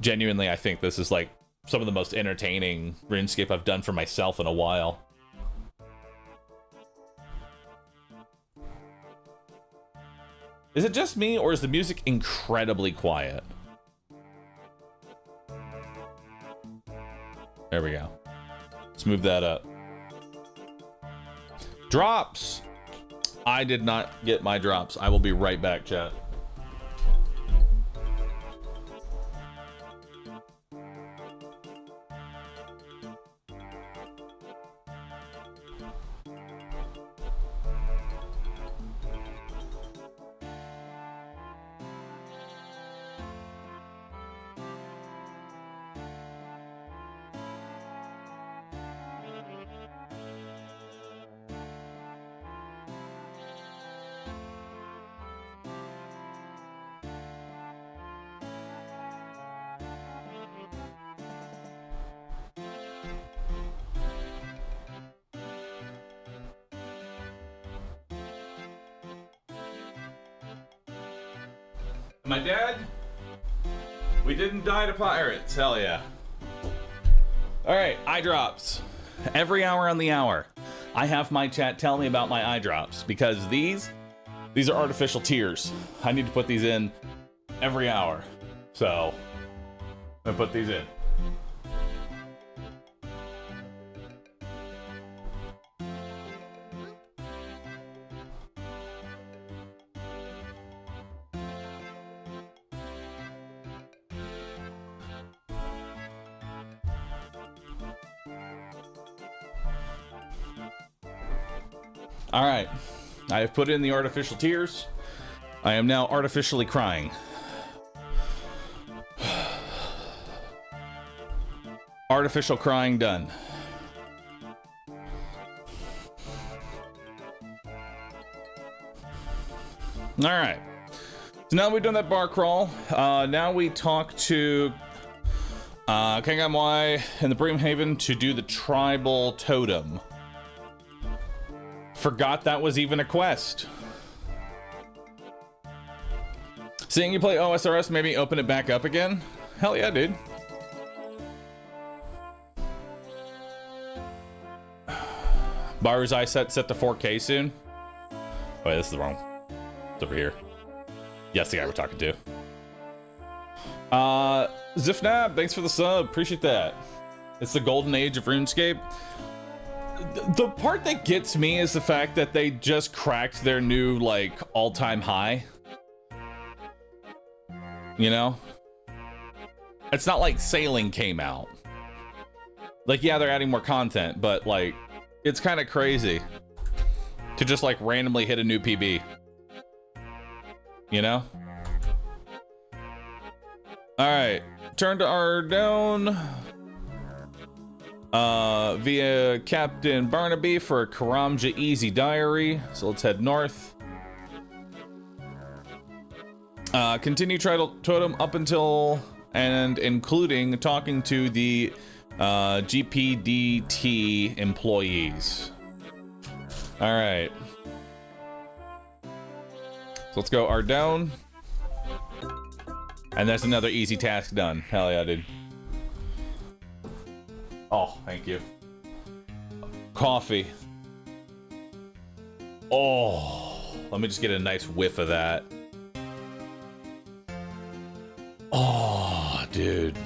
Genuinely, I think this is like some of the most entertaining RuneScape I've done for myself in a while. Is it just me, or is the music incredibly quiet? There we go. Let's move that up. Drops! I did not get my drops. I will be right back, chat. My dad? We didn't die to pirates. Hell yeah. All right, eye drops. Every hour on the hour, I have my chat tell me about my eye drops because these are artificial tears. I need to put these in every hour. So, I'm gonna put these in. All right, I have put in the artificial tears. I am now artificially crying. Artificial crying done. All right, so now we've done that bar crawl. Now we talk to Kangamwai in the Brimhaven to do the tribal totem. Forgot that was even a quest. Seeing you play OSRS made me open it back up again. Hell yeah, dude. Bahroo's eye set to 4K soon. Wait, this is the wrong. It's over here. Yes, the guy we're talking to. Zifnab, thanks for the sub. Appreciate that. It's the golden age of RuneScape. The part that gets me is the fact that they just cracked their new, like, all-time high. You know? It's not like Sailing came out. Like, yeah, they're adding more content, but, like, it's kind of crazy to just, like, randomly hit a new PB. You know? Alright. Turn to our down. Via Captain Barnaby for a Karamja Easy Diary. So let's head north. Continue Title Totem up until and including talking to the GPDT employees. All right. So let's go R down. And that's another easy task done. Hell yeah, dude. Oh, thank you. Coffee. Oh, let me just get a nice whiff of that. Oh, dude.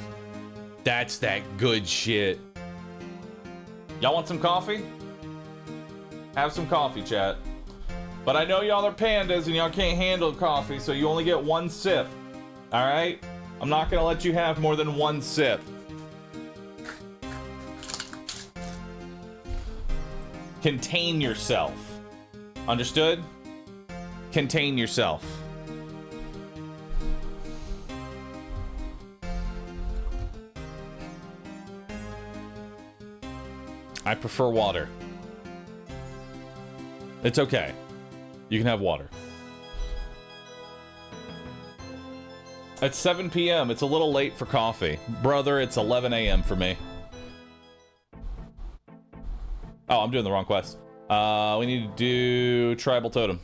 That's that good shit. Y'all want some coffee? Have some coffee, chat. But I know y'all are pandas and y'all can't handle coffee, so you only get one sip. Alright? I'm not gonna let you have more than one sip. Contain yourself. Understood? Contain yourself. I prefer water. It's okay. You can have water. It's 7 p.m. It's a little late for coffee. Brother, it's 11 a.m. for me. Oh, I'm doing the wrong quest. We need to do tribal totem.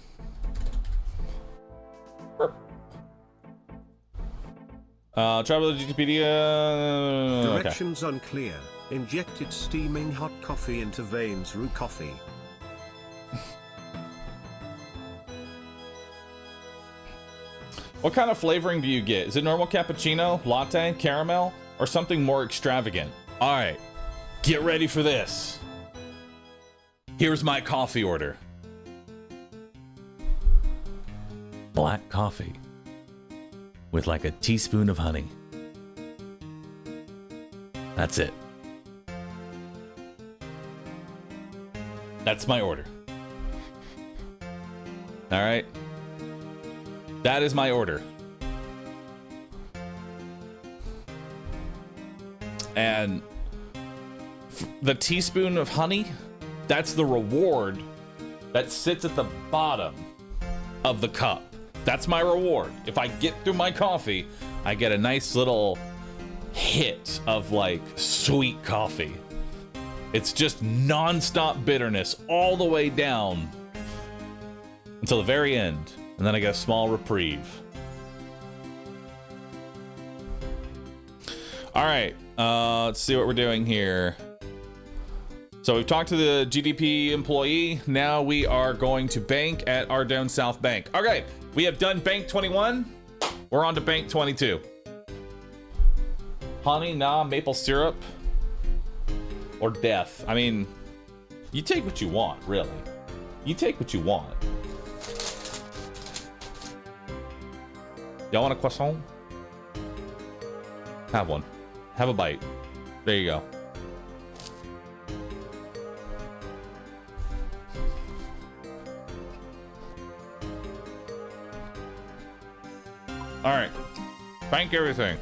Tribal GTpedia. Directions unclear. Injected steaming hot coffee into veins. Brew coffee. What kind of flavoring do you get? Is it normal cappuccino, latte, caramel, or something more extravagant? All right, get ready for this. Here's my coffee order. Black coffee with like a teaspoon of honey. That's it. That's my order. All right. That is my order. And the teaspoon of honey, that's the reward that sits at the bottom of the cup. That's my reward. If I get through my coffee, I get a nice little hit of like sweet coffee. It's just non-stop bitterness all the way down until the very end. And then I get a small reprieve. All right, let's see what we're doing here. So we've talked to the GDP employee. Now we are going to bank at our down south bank. Okay, we have done bank 21. We're on to bank 22. Honey, nah, maple syrup, or death. I mean, you take what you want, really. You take what you want. Y'all want a croissant? Have one. Have a bite. There you go. All right. Bank everything.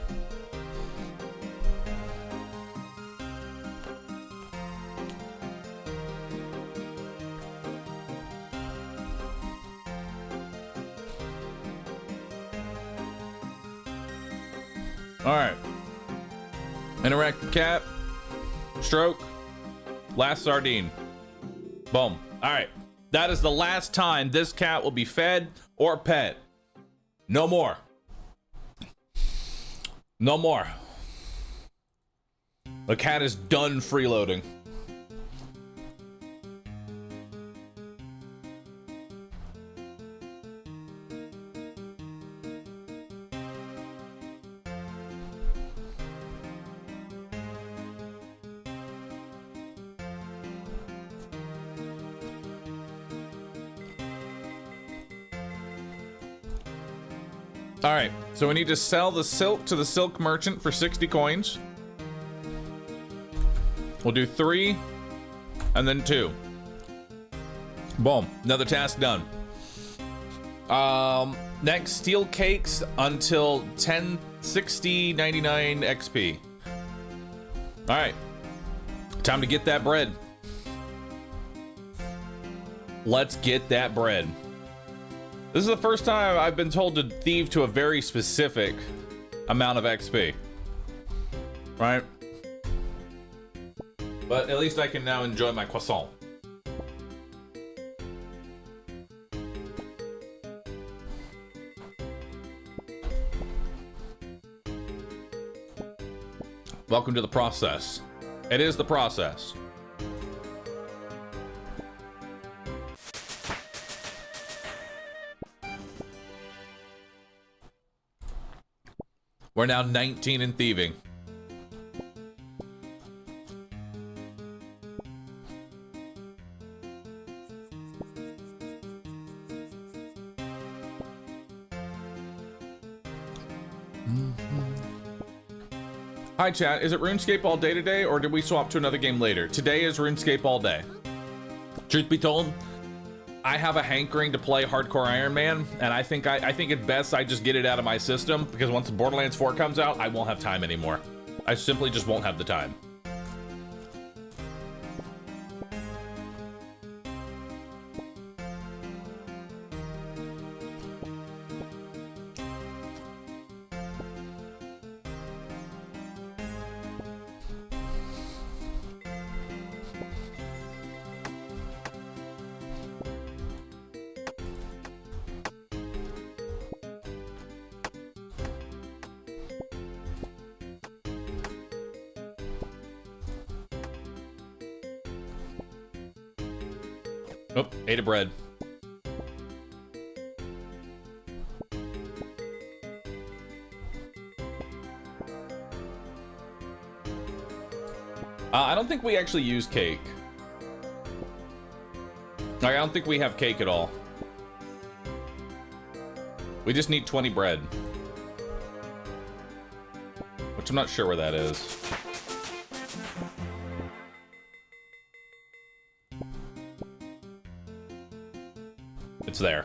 All right. Interact with cat. Stroke. Last sardine. Boom. All right. That is the last time this cat will be fed or pet. No more. No more. The cat is done freeloading. All right, so we need to sell the silk to the silk merchant for 60 coins. We'll do 3 and then 2. Boom, another task done. Next, steal cakes until 1060.99 XP. All right, time to get that bread. Let's get that bread. This is the first time I've been told to thieve to a very specific amount of XP. Right? But at least I can now enjoy my croissant. Welcome to the process. It is the process. We're now 19 in thieving. Hi chat, is it RuneScape all day today, or did we swap to another game later? Today is RuneScape all day. Truth be told, I have a hankering to play Hardcore Iron Man, and I think it's best I just get it out of my system, because once Borderlands 4 comes out, I won't have time anymore. I simply just won't have the time. Oh, ate a bread. I don't think we actually use cake. Like, I don't think we have cake at all. We just need 20 bread. Which I'm not sure where that is. It's there.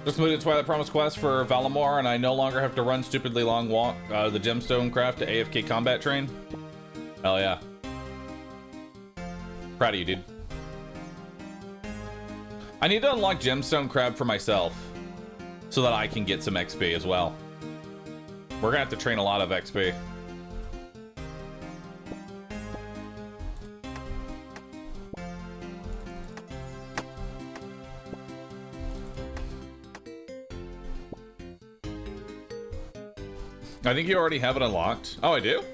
Just moved to Twilight Promise Quest for Valamor, and I no longer have to run stupidly long walk the gemstone craft to AFK combat train. Hell yeah. Proud of you, dude. I need to unlock Gemstone Crab for myself so that I can get some XP as well. We're gonna have to train a lot of XP. I think you already have it unlocked. Oh, I do?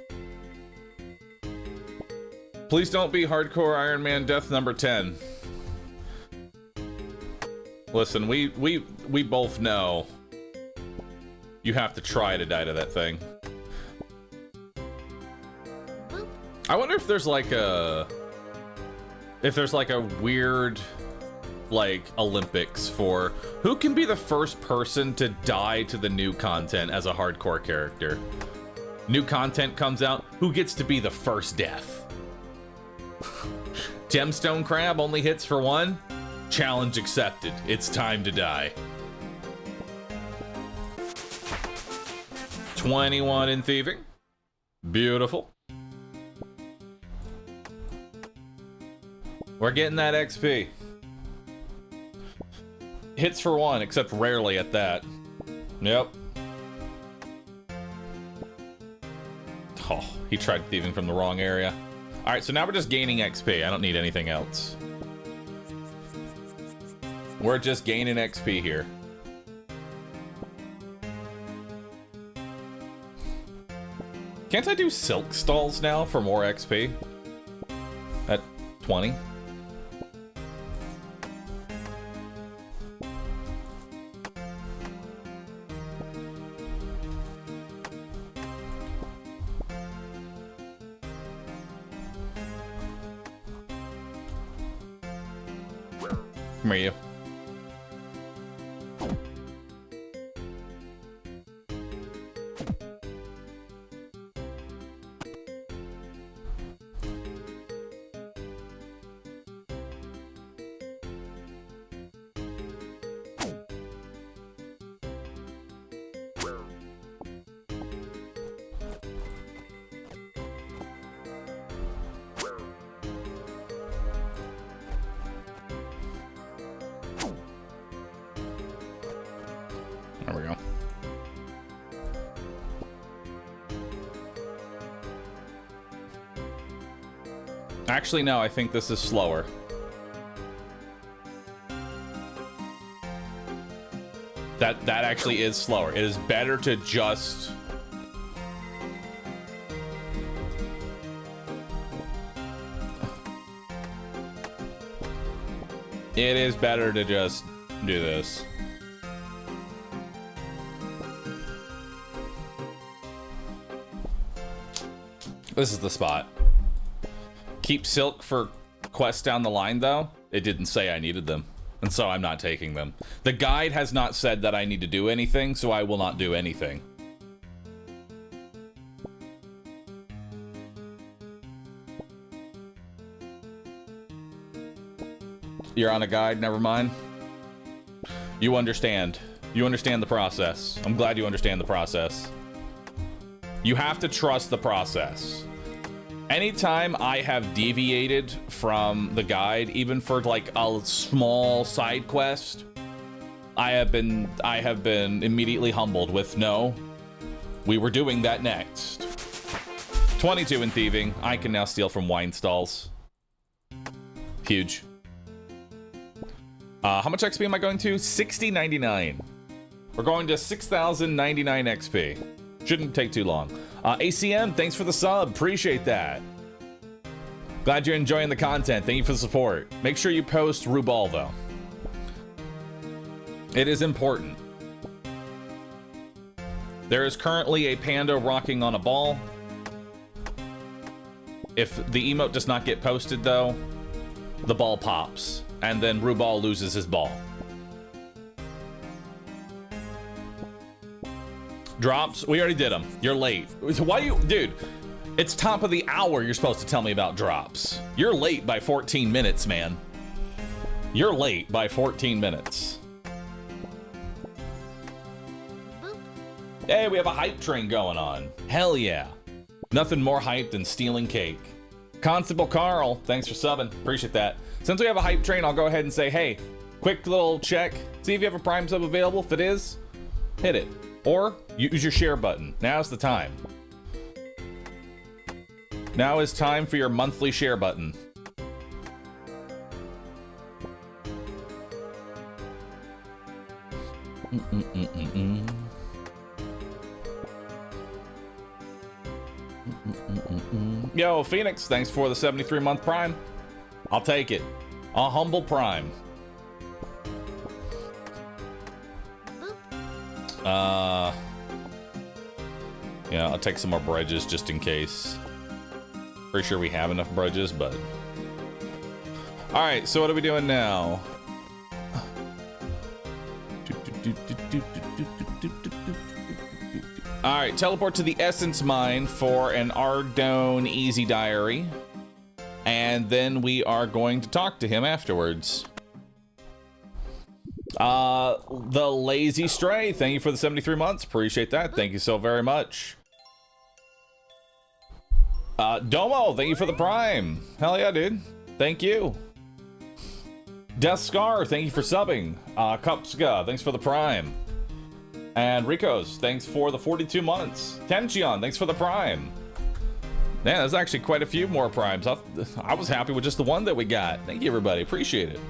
Please don't be Hardcore Iron Man death number 10. Listen, we both know you have to try to die to that thing. I wonder if there's like a weird like Olympics for who can be the first person to die to the new content as a hardcore character. New content comes out, who gets to be the first death? Gemstone Crab only hits for one. Challenge accepted. It's time to die. 21 in thieving. Beautiful. We're getting that XP. Hits for one, except rarely at that. Yep. Oh, he tried thieving from the wrong area. Alright, so now we're just gaining XP. I don't need anything else. We're just gaining XP here. Can't I do silk stalls now for more XP? At 20? Come here, you. Actually, no, I think this is slower. That actually is slower. It is better to just... It is better to just do this. This is the spot. Keep silk for quests down the line, though. It didn't say I needed them, and so I'm not taking them. The guide has not said that I need to do anything, so I will not do anything. You're on a guide, never mind. You understand. You understand the process. I'm glad you understand the process. You have to trust the process. Anytime I have deviated from the guide, even for like a small side quest, I have been immediately humbled with no, we were doing that next. 22 in thieving. I can now steal from wine stalls. Huge. How much XP am I going to? 6099. We're going to 6099 XP. Shouldn't take too long. ACM, thanks for the sub. Appreciate that. Glad you're enjoying the content. Thank you for the support. Make sure you post Rubal, though. It is important. There is currently a panda rocking on a ball. If the emote does not get posted, though, the ball pops, and then Rubal loses his ball. Drops? We already did them. You're late. Why you... Dude, it's top of the hour you're supposed to tell me about drops. You're late by 14 minutes, man. You're late by 14 minutes. Hey, we have a hype train going on. Hell yeah. Nothing more hype than stealing cake. Constable Carl, thanks for subbing. Appreciate that. Since we have a hype train, I'll go ahead and say, hey, quick little check. See if you have a Prime sub available. If it is, hit it. Or use your share button. Now's the time. Now is time for your monthly share button. Yo, Phoenix, thanks for the 73-month Prime. I'll take it. A humble Prime. Yeah, I'll take some more bridges just in case. Pretty sure we have enough bridges, but... Alright, so what are we doing now? Alright, teleport to the Essence Mine for an Ardone Easy Diary. And then we are going to talk to him afterwards. The Lazy Stray, thank you for the 73 months. Appreciate that. Thank you so very much. Domo, thank you for the Prime. Hell yeah, dude. Thank you. Death Scar, thank you for subbing. Kupska, thanks for the Prime. And Ricos, thanks for the 42 months. Tenchion, thanks for the Prime. Man, there's actually quite a few more Primes. I was happy with just the one that we got. Thank you, everybody. Appreciate it.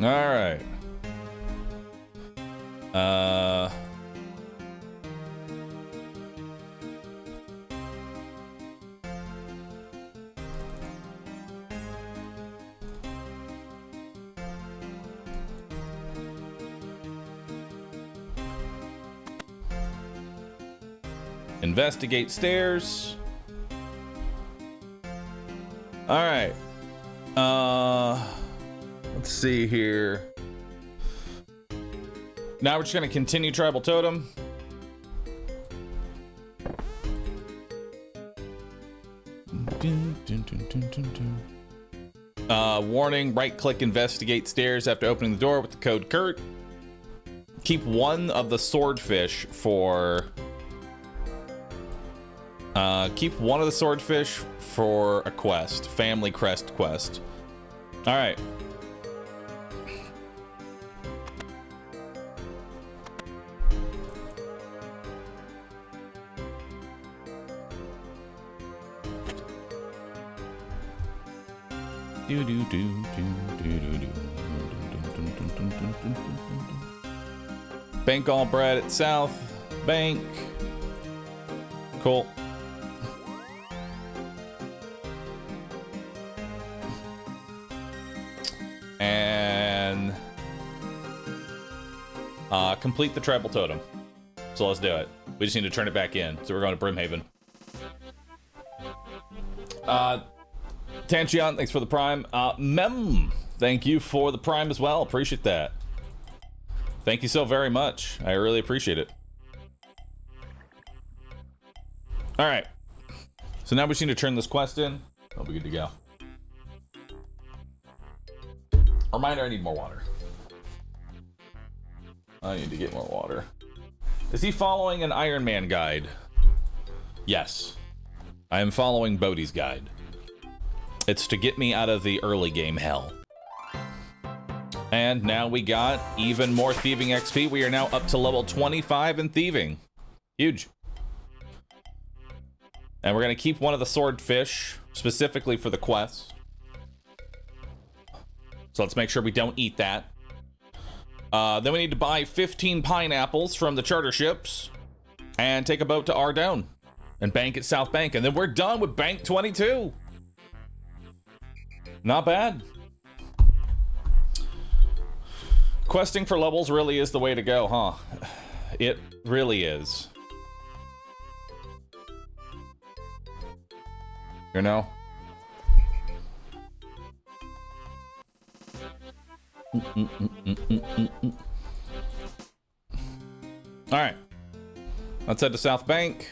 All right. Investigate stairs. All right. Let's see here. Now we're just gonna continue Tribal Totem. Warning, right-click investigate stairs after opening the door with the code Kurt. Keep one of the swordfish for... keep one of the swordfish for a quest. Family crest quest. Alright. Bank all bread at South Bank. Cool. And complete the tribal totem. So let's do it. We just need to turn it back in. So we're going to Brimhaven. Tanchion, thanks for the prime. Mem, thank you for the prime as well. Appreciate that. Thank you so very much. I really appreciate it. All right. So now we just need to turn this quest in. I'll be good to go. Reminder, I need more water. I need to get more water. Is he following an Iron Man guide? Yes. I am following Bodhi's guide. It's to get me out of the early game hell. And now we got even more thieving XP. We are now up to level 25 in thieving. Huge. And we're going to keep one of the swordfish specifically for the quest. So let's make sure we don't eat that. Then we need to buy 15 pineapples from the charter ships and take a boat to Ardone and bank at South Bank. And then we're done with Bank 22. Not bad. Questing for levels really is the way to go, huh? It really is. You know? All right. Let's head to South Bank,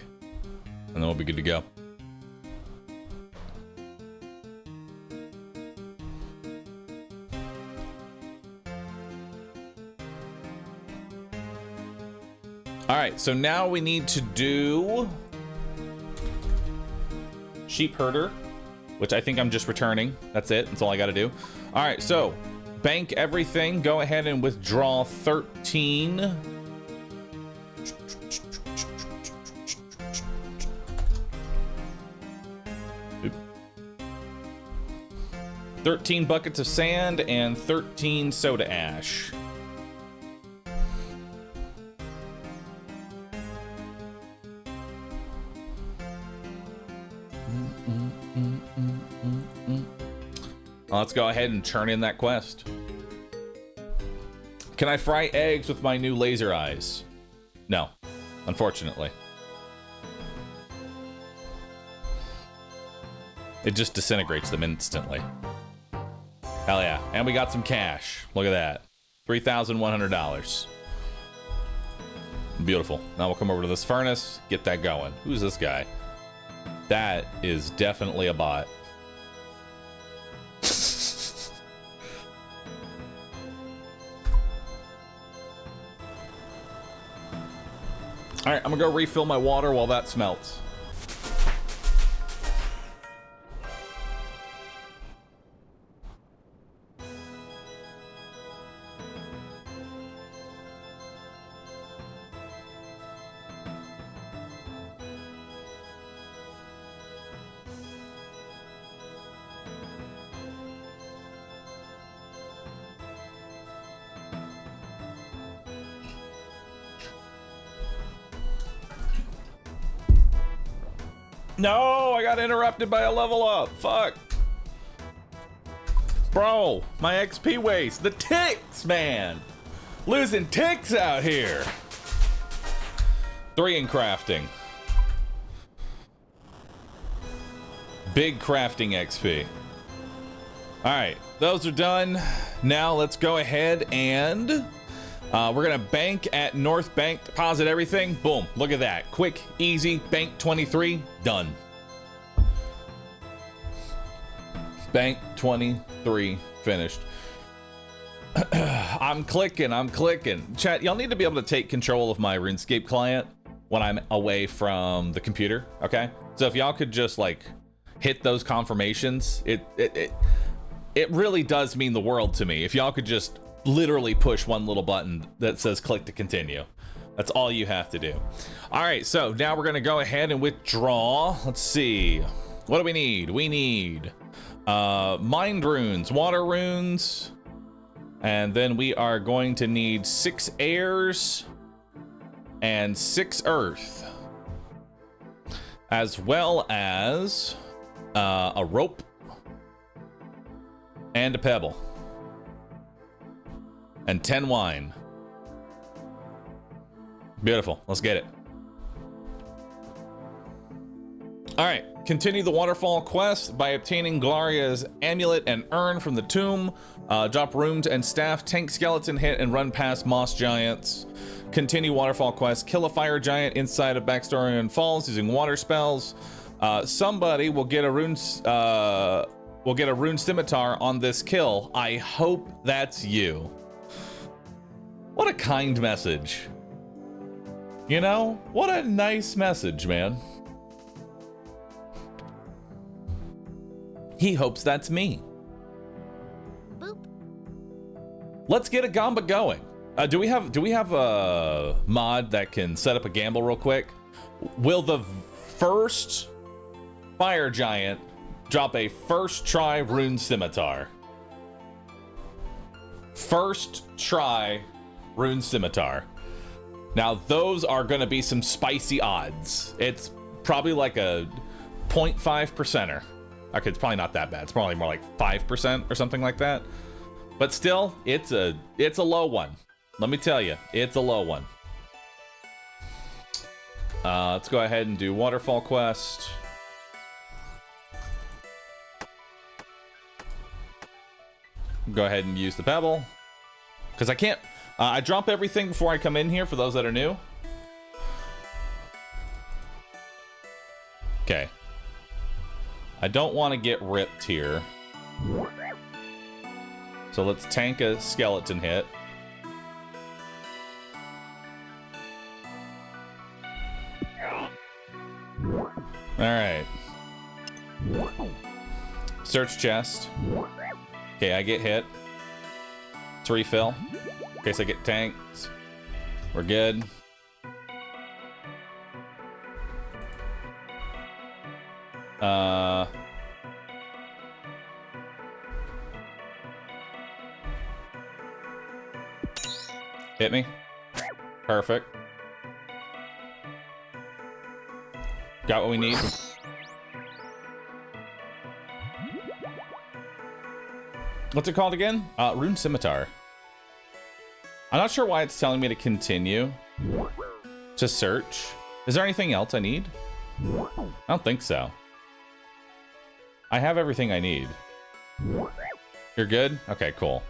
and then we'll be good to go. All right, so now we need to do sheep herder, which I think I'm just returning. That's it. That's all I got to do. All right, so bank everything. Go ahead and withdraw 13. Oop. 13 buckets of sand and 13 soda ash. Let's go ahead and turn in that quest. Can I fry eggs with my new laser eyes? No, unfortunately. It just disintegrates them instantly. Hell yeah. And we got some cash. Look at that. $3,100. Beautiful. Now we'll come over to this furnace, get that going. Who's this guy? That is definitely a bot. All right, I'm gonna go refill my water while that smelts. No, I got interrupted by a level up. Fuck. Bro, my XP waste. The ticks, man. Losing ticks out here. 3 in crafting. Big crafting XP. All right, those are done. Now let's go ahead and we're gonna bank at North Bank, deposit everything. Boom, look at that. Quick, easy, bank 23, done. Bank 23, finished. I'm clicking. Chat, y'all need to be able to take control of my RuneScape client when I'm away from the computer, okay? So if y'all could just like hit those confirmations, it really does mean the world to me. If y'all could just literally push one little button that says click to continue. That's all you have to do. All right, so now we're gonna go ahead and withdraw. Let's see. What do we need? We need Mind runes, water runes, and then we are going to need 6 airs and 6 earth, as well as a rope and a pebble and 10 wine. Beautiful. Let's get it. All right. Continue the waterfall quest by obtaining Gloria's amulet and urn from the tomb. Drop runes and staff, tank skeleton hit, and run past moss giants. Continue waterfall quest. Kill a fire giant inside of Backstorian Falls using water spells. Somebody will get a rune scimitar on this kill. I hope that's you. What a kind message. You know, what a nice message, man. He hopes that's me. Boop. Let's get a gamba going. Do we have a mod that can set up a gamble real quick? Will the first fire giant drop a first try rune scimitar? First try rune scimitar. Now those are going to be some spicy odds. It's probably like a 0.5%er. Okay, it's probably not that bad. It's probably more like 5% or something like that. But still, it's a low one. Let me tell you, it's a low one. Let's go ahead and do waterfall quest. Go ahead and use the pebble, because I can't. I drop everything before I come in here for those that are new. Okay. I don't want to get ripped here. So let's tank a skeleton hit. Alright. Search chest. Okay, I get hit. Let's refill. In case I get tanked. We're good. Hit me. Perfect. Got what we need. What's it called again? Rune Scimitar. I'm not sure why it's telling me to continue to search. Is there anything else I need? I don't think so. I have everything I need. You're good? Okay, cool.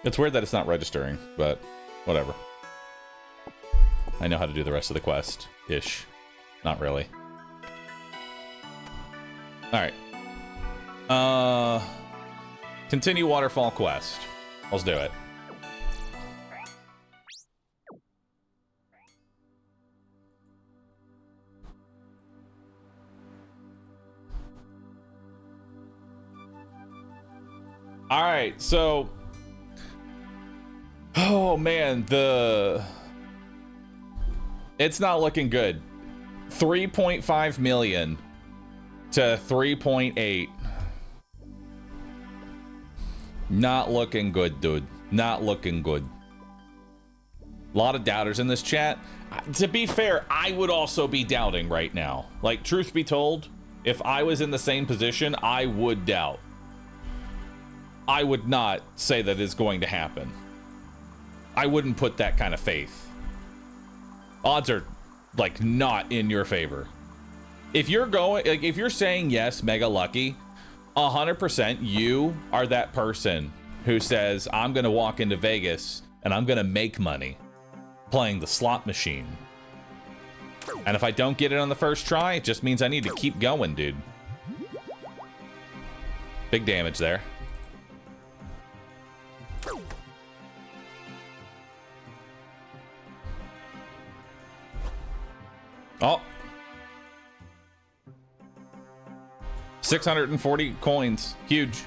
It's weird that it's not registering, but whatever. I know how to do the rest of the quest-ish. Not really. Alright. Continue waterfall quest. Let's do it. Alright, so... Oh man, it's not looking good. 3.5 million to 3.8. Not looking good, dude. Not looking good. A lot of doubters in this chat. To be fair, I would also be doubting right now. Like, truth be told, if I was in the same position, I would doubt. I would not say that it's going to happen. I wouldn't put that kind of faith. Odds are, like, not in your favor. If you're going, like, if you're saying yes, mega lucky, 100% you are that person who says, I'm gonna walk into Vegas and I'm gonna make money playing the slot machine. And if I don't get it on the first try, it just means I need to keep going, dude. Big damage there. Oh. 640 coins. Huge.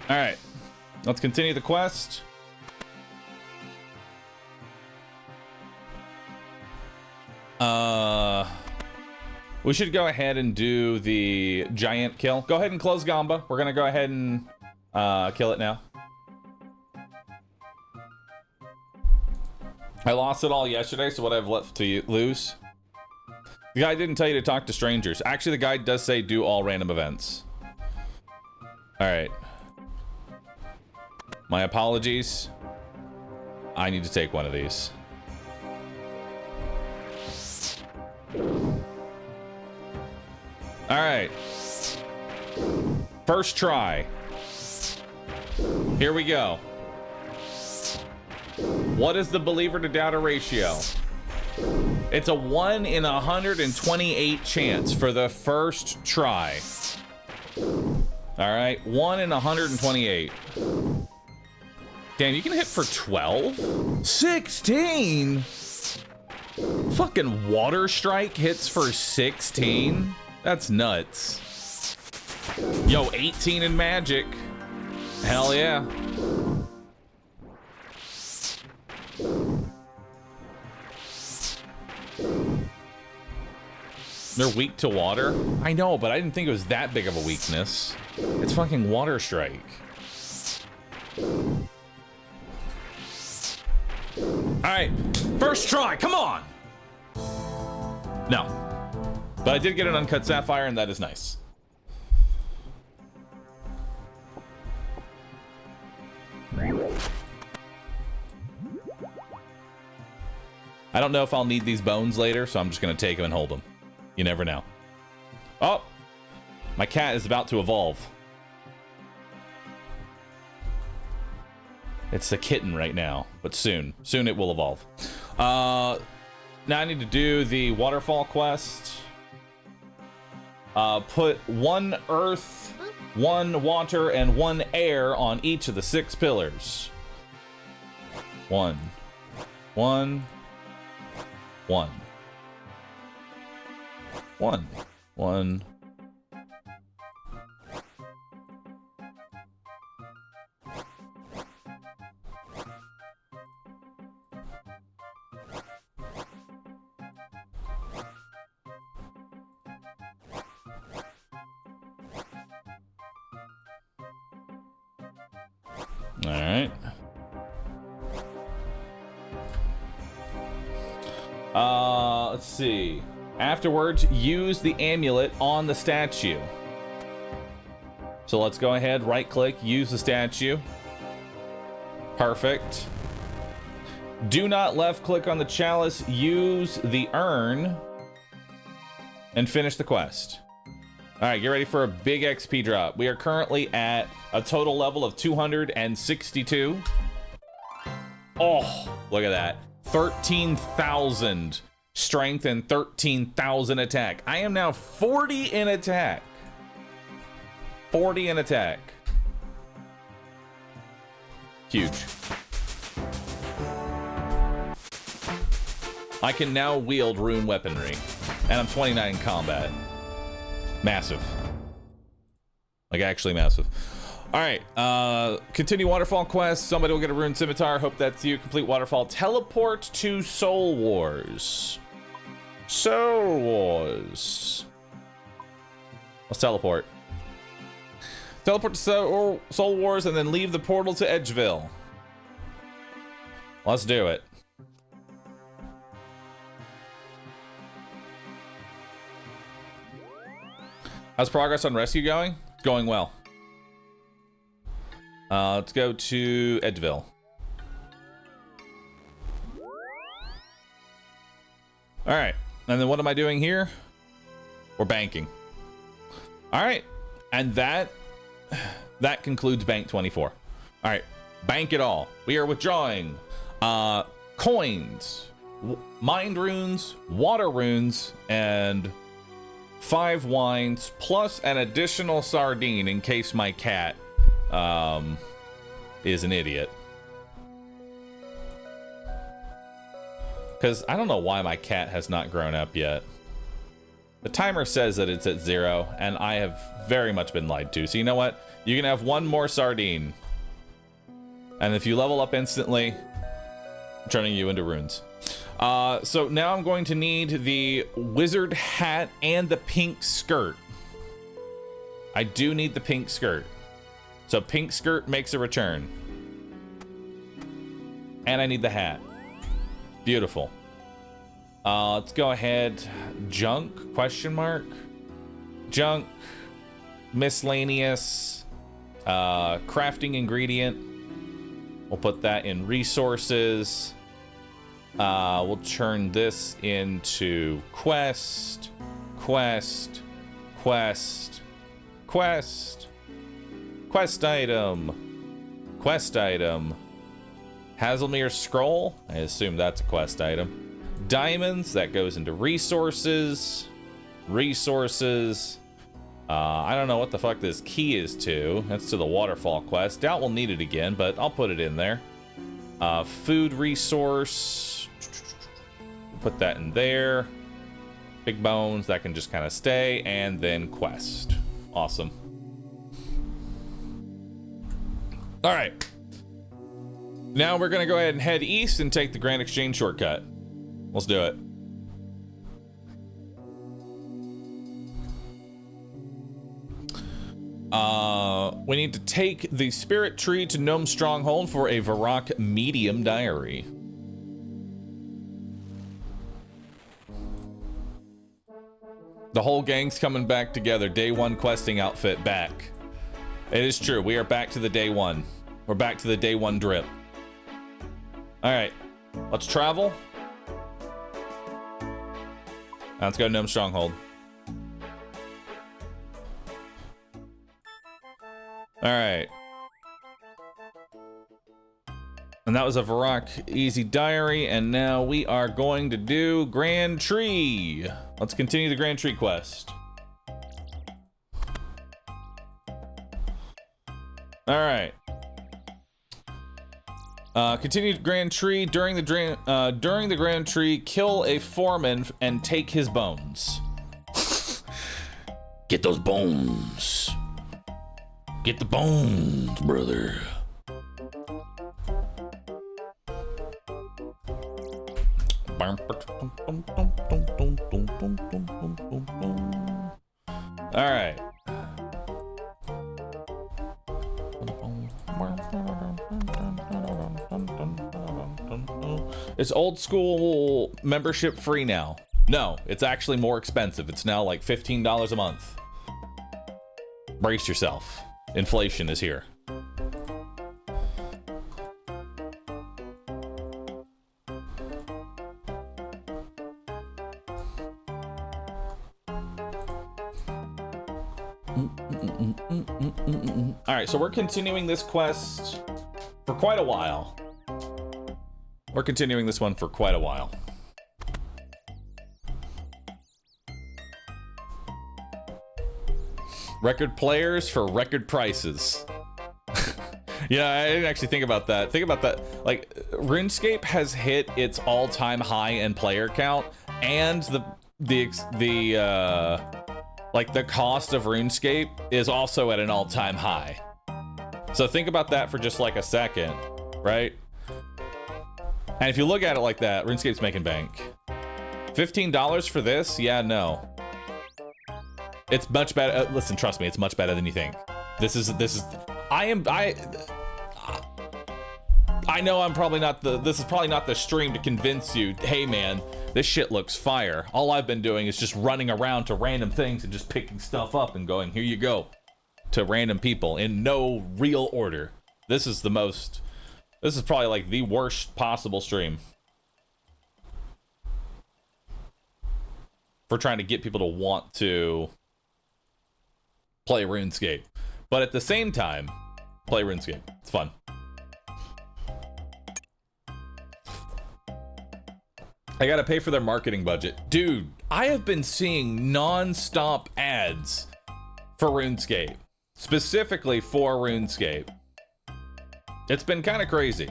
All right. Let's continue the quest. We should go ahead and do the giant kill. Go ahead and close Gamba. We're gonna go ahead and kill it now. I lost it all yesterday, so what I've left to lose. The guy didn't tell you to talk to strangers. Actually, the guide does say do all random events. All right. My apologies. I need to take one of these. All right. First try. Here we go. What is the believer to doubter ratio? It's a 1 in 128 chance for the first try. All right, 1 in 128. Damn, you can hit for 12? 16? Fucking Water Strike hits for 16? That's nuts. Yo, 18 in Magic. Hell yeah. They're weak to water? I know, but I didn't think it was that big of a weakness. It's fucking Water Strike. Alright, first try, come on! No. But I did get an uncut sapphire, and that is nice. I don't know if I'll need these bones later, so I'm just gonna take them and hold them. You never know. Oh! My cat is about to evolve. It's a kitten right now, but soon. Soon it will evolve. Now I need to do the waterfall quest. Put 1 earth, 1 water, and 1 air on each of the 6 pillars. 1. 1. 1. 1. 1. All right. Let's see. Afterwards, use the amulet on the statue. So let's go ahead, right click, use the statue. Perfect. Do not left click on the chalice, use the urn, and finish the quest. All right, get ready for a big XP drop. We are currently at a total level of 262. Oh, look at that. 13,000 strength and 13,000 attack. I am now 40 in attack. 40 in attack. Huge. I can now wield rune weaponry, and I'm 29 in combat. Massive. Like, actually massive. All right, continue waterfall quest. Somebody will get a rune scimitar. Hope that's you. Complete waterfall. Teleport to Soul Wars. Soul Wars. Let's teleport. Teleport to Soul Wars and then leave the portal to Edgeville. Let's do it. How's progress on rescue going? It's going well. Let's go to Edgeville. All right, and then what am I doing here? We're banking. All right, and that concludes Bank 24. All right, bank it all. We are withdrawing coins, mind runes, water runes, and 5 wines, plus an additional sardine in case my cat is an idiot. Because I don't know why my cat has not grown up yet. The timer says that it's at 0, and I have very much been lied to. So you know what? You can have 1 more sardine. And if you level up instantly, I'm turning you into runes. So now I'm going to need the wizard hat and the pink skirt. I do need the pink skirt. So pink skirt makes a return. And I need the hat. Beautiful. Let's go ahead. Junk, question mark? Junk, miscellaneous, crafting ingredient. We'll put that in resources. We'll turn this into quest, quest, quest, quest, quest item, quest item. Hazelmere scroll, I assume that's a quest item. Diamonds, that goes into resources. Resources. I don't know what the fuck this key is to. That's to the waterfall quest. Doubt we'll need it again, but I'll put it in there. Food resource. Put that in there. Big bones, that can just kind of stay. And then quest. Awesome. All right. Now we're going to go ahead and head east and take the Grand Exchange shortcut. Let's do it. We need to take the spirit tree to Gnome Stronghold for a Varrock medium diary. The whole gang's coming back together. Day one questing outfit back. It is true. We are back to the day one. We're back to the day one drip. All right, let's travel. Now let's go to Gnome Stronghold. All right. And that was a Varrock easy diary, and now we are going to do Grand Tree. Let's continue the Grand Tree quest. All right. Continue Grand Tree. During the Grand Tree, kill a foreman and take his bones. Get those bones. Get the bones, brother. All right. It's old school membership free now. No, it's actually more expensive. It's now like $15 a month. Brace yourself. Inflation is here. All right, so we're continuing this quest for quite a while. We're continuing this one for quite a while. Record players for record prices. Yeah, I didn't actually think about that. Think about that. Like, RuneScape has hit its all-time high in player count, and the cost of RuneScape is also at an all-time high. So think about that for just like a second, right? And if you look at it like that, RuneScape's making bank. $15 for this? Yeah, no. It's much better. Listen, trust me, it's much better than you think. This is. I know I'm probably not this is probably not the stream to convince you, hey man, this shit looks fire. All I've been doing is just running around to random things and just picking stuff up and going, here you go, to random people in no real order. This is probably like the worst possible stream for trying to get people to want to play RuneScape. But at the same time, play RuneScape. It's fun. I gotta pay for their marketing budget. Dude, I have been seeing non-stop ads for RuneScape. Specifically for RuneScape. It's been kind of crazy.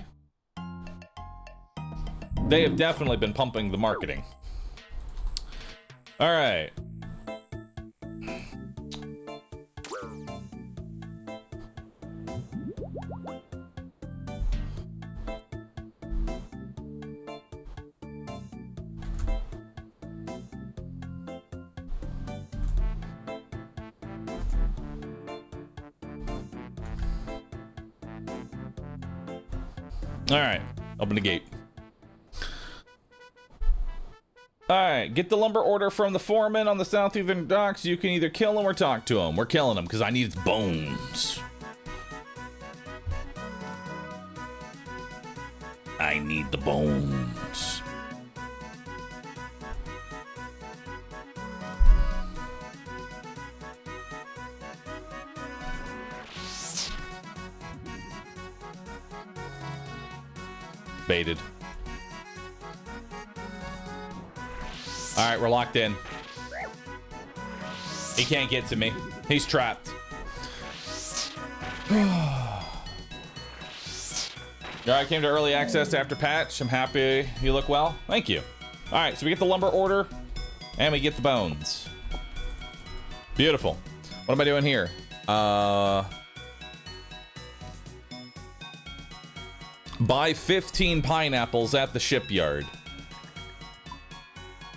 They have definitely been pumping the marketing. All right. All right, open the gate. All right, get the lumber order from the foreman on the southeastern docks. You can either kill him or talk to him. We're killing him because I need his bones. I need the bones. Baited. All right, we're locked in. He can't get to me. He's trapped. All right, came to early access after patch. I'm happy you look well. Thank you. All right, so we get the lumber order and we get the bones. Beautiful. What am I doing here? Buy 15 pineapples at the shipyard.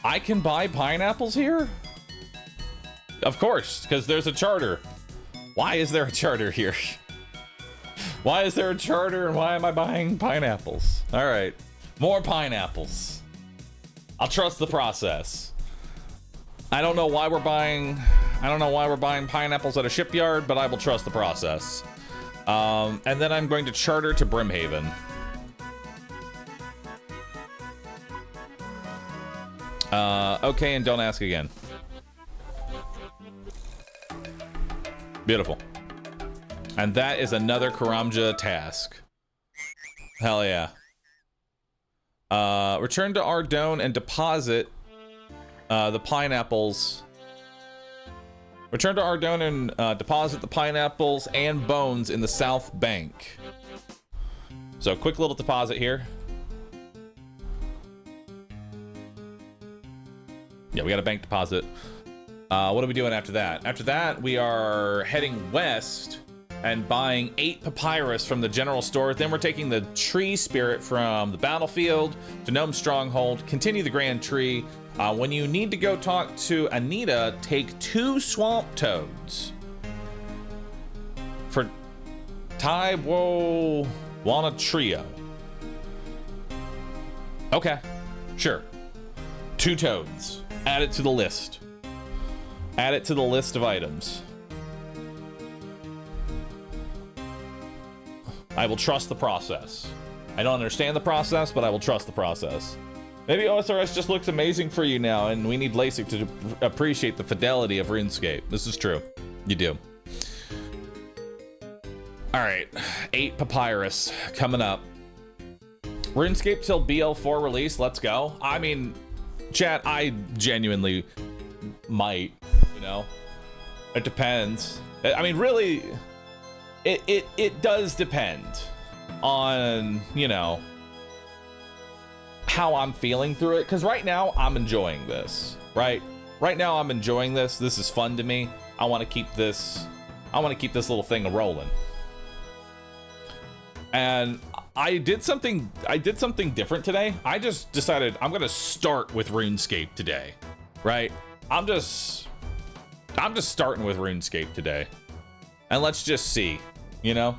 I can buy pineapples here? Of course, because there's a charter. Why is there a charter here? Why is there a charter and why am I buying pineapples? All right, more pineapples. I'll trust the process. I don't know why we're buying pineapples at a shipyard, but I will trust the process. And then I'm going to charter to Brimhaven. Okay, and don't ask again. Beautiful. And that is another Karamja task. Hell yeah. Return to Ardone and deposit the pineapples. Return to Ardone and deposit the pineapples and bones in the South Bank. So quick little deposit here. Yeah, we got a bank deposit. What are we doing after that? After that, we are heading west and buying 8 papyrus from the general store. Then we're taking the tree spirit from the battlefield to Gnome Stronghold, continue the Grand Tree. When you need to go talk to Anita, take 2 swamp toads. For Taiwo Wana Trio. Okay, sure. 2 toads. Add it to the list. Add it to the list of items. I will trust the process. I don't understand the process, but I will trust the process. Maybe OSRS just looks amazing for you now, and we need LASIK to appreciate the fidelity of RuneScape. This is true. You do. All right, 8 papyrus coming up. RuneScape till BL4 release. Let's go. I mean, chat, I genuinely might, you know. It depends. I mean, really, it does depend on, you know, how I'm feeling through it. Because right now, I'm enjoying this, right? Right now, I'm enjoying this. This is fun to me. I want to keep this little thing rolling. And I did something different today. I just decided I'm gonna start with RuneScape today, right? I'm just starting with RuneScape today, and let's just see, you know.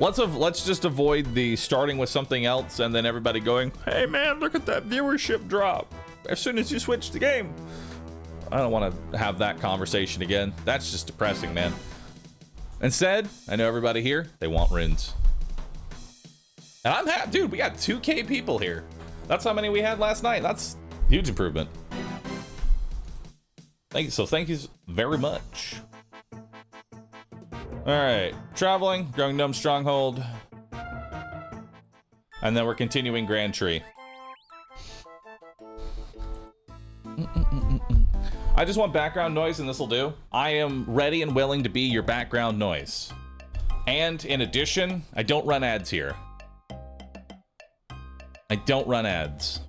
Let's just avoid the starting with something else and then everybody going, "Hey man, look at that viewership drop as soon as you switch the game." I don't want to have that conversation again. That's just depressing, man. Instead, I know everybody here, they want runes. And I'm happy, dude, we got 2K people here. That's how many we had last night. That's a huge improvement. Thank you. So thank you very much. All right, traveling, growing Gnome Stronghold. And then we're continuing Grand Tree. I just want background noise and this will do. I am ready and willing to be your background noise. And in addition, I don't run ads here. I don't run ads.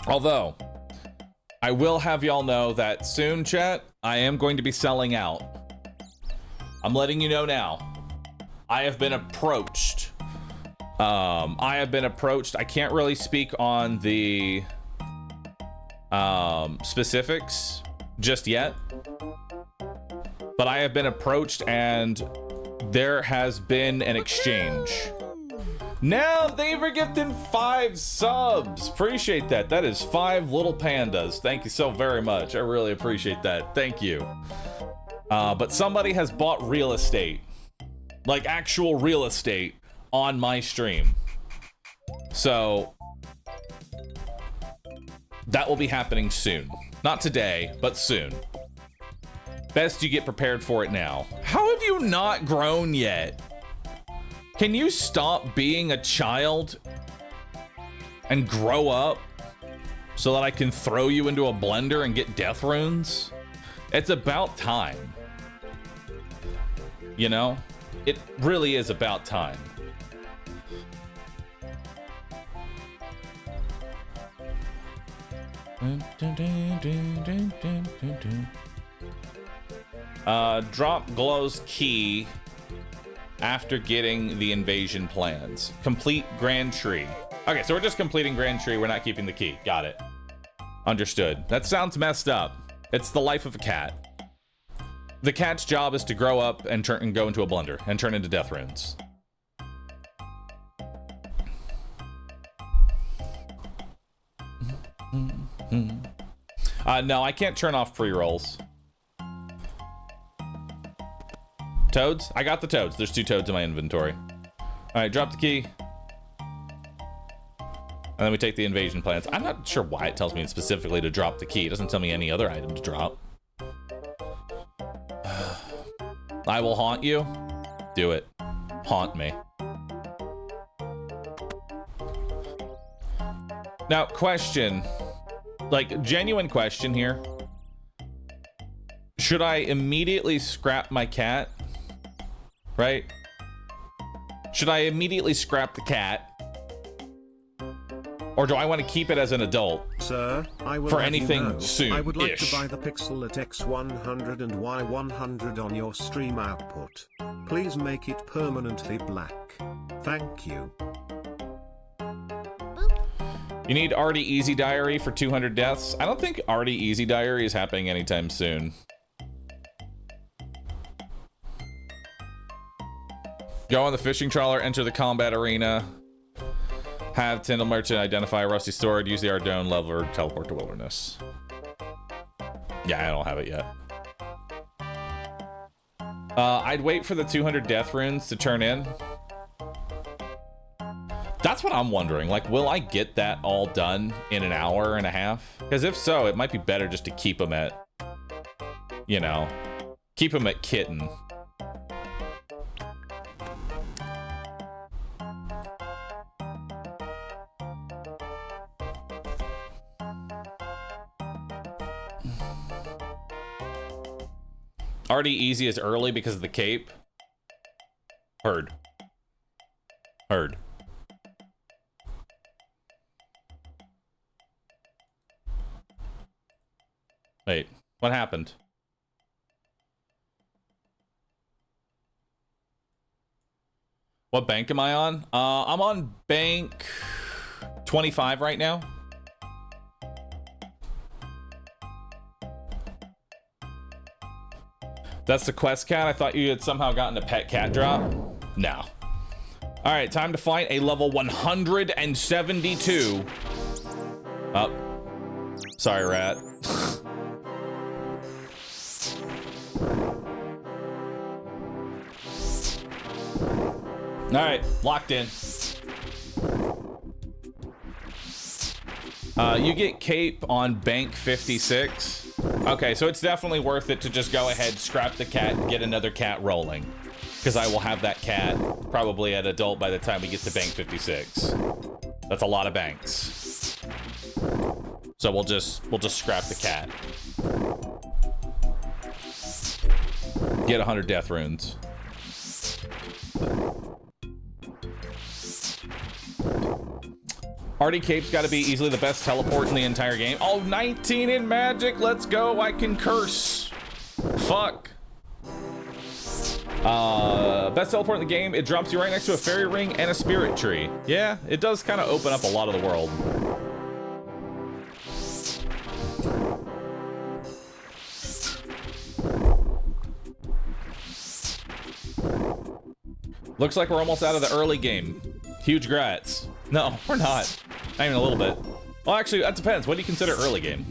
Although, I will have y'all know that soon, chat, I am going to be selling out. I'm letting you know now. I have been approached. I can't really speak on the specifics just yet. But I have been approached and there has been an exchange. Now they were gifting 5 subs. Appreciate that. That is 5 little pandas. Thank you so very much. I really appreciate that. Thank you. But somebody has bought real estate, like actual real estate, on my stream. So that will be happening soon. Not today, but soon. Best you get prepared for it now. How have you not grown yet? Can you stop being a child and grow up so that I can throw you into a blender and get death runes? It's about time. You know? It really is about time. Drop Glow's key after getting the invasion plans. Complete Grand Tree. Okay, so we're just completing Grand Tree. We're not keeping the key. Got it. Understood. That sounds messed up. It's the life of a cat. The cat's job is to grow up and go into a blender and turn into death runes. No, I can't turn off pre-rolls. Toads? I got the toads. There's 2 toads in my inventory. All right, drop the key. And then we take the invasion plans. I'm not sure why it tells me specifically to drop the key. It doesn't tell me any other item to drop. I will haunt you. Do it. Haunt me. Now, question. Like, genuine question here. Should I immediately scrap my cat? Right? Should I immediately scrap the cat? Or do I want to keep it as an adult? Sir, I will for anything soon. I would like to buy the Pixel at X100 and Y100 on your stream output. Please make it permanently black. Thank you. You need Artie Easy Diary for 200 deaths? I don't think Artie Easy Diary is happening anytime soon. Go on the fishing trawler, enter the combat arena. Have Tyndall Merchant identify a rusty sword, use the Ardone lever, teleport to wilderness. Yeah, I don't have it yet. I'd wait for the 200 death runes to turn in. That's what I'm wondering. Like, will I get that all done in an hour and a half? Because if so, it might be better just to keep them at, you know, keep them at kitten. Already easy is early because of the cape. Heard. Heard. Wait, what happened? What bank am I on? I'm on bank 25 right now. That's the quest cat. I thought you had somehow gotten a pet cat drop. No. All right, time to fight a level 172. Oh, sorry, rat. All right, locked in. You get cape on bank 56. Okay, so it's definitely worth it to just go ahead, scrap the cat, and get another cat rolling. Because I will have that cat probably at adult by the time we get to bank 56. That's a lot of banks. So we'll just scrap the cat. Get 100 death runes. Artie Cape's got to be easily the best teleport in the entire game. Oh, 19 in magic. Let's go. I can curse. Fuck. Best teleport in the game. It drops you right next to a fairy ring and a spirit tree. Yeah, it does kind of open up a lot of the world. Looks like we're almost out of the early game. Huge grats. No, we're not. Not even a little bit. Well, actually, that depends. What do you consider early game?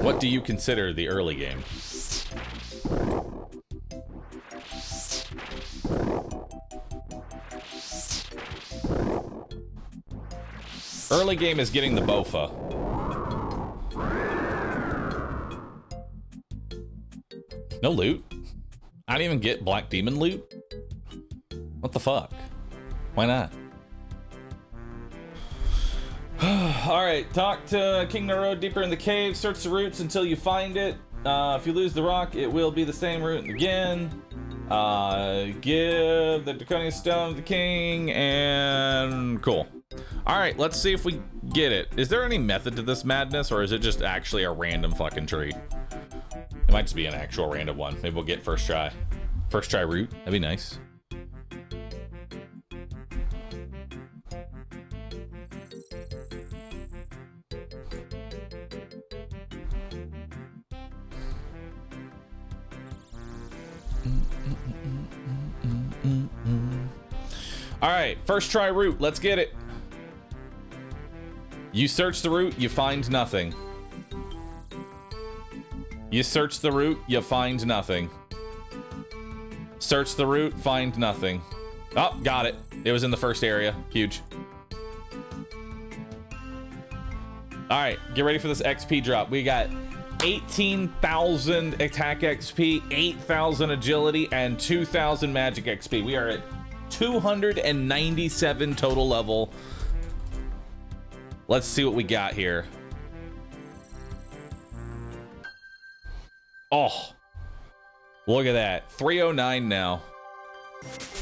What do you consider the early game? Early game is getting the Bofa. No loot? I didn't even get Black Demon loot? What the fuck? Why not? Alright, talk to King Naro deeper in the cave. Search the roots until you find it. If you lose the rock, it will be the same route again. Give the Draconian Stone to the king, and cool. Alright, let's see if we get it. Is there any method to this madness, or is it just actually a random fucking tree? It might just be an actual random one. Maybe we'll get first try. First try route. That'd be nice. Alright, first try route. Let's get it. You search the route, you find nothing. You search the route, you find nothing. Search the route, find nothing. Oh, got it. It was in the first area. Huge. Alright, get ready for this XP drop. We got 18,000 attack XP, 8,000 agility, and 2,000 magic XP. We are at 297 total level. Let's see what we got here. Oh, look at that. 309 now.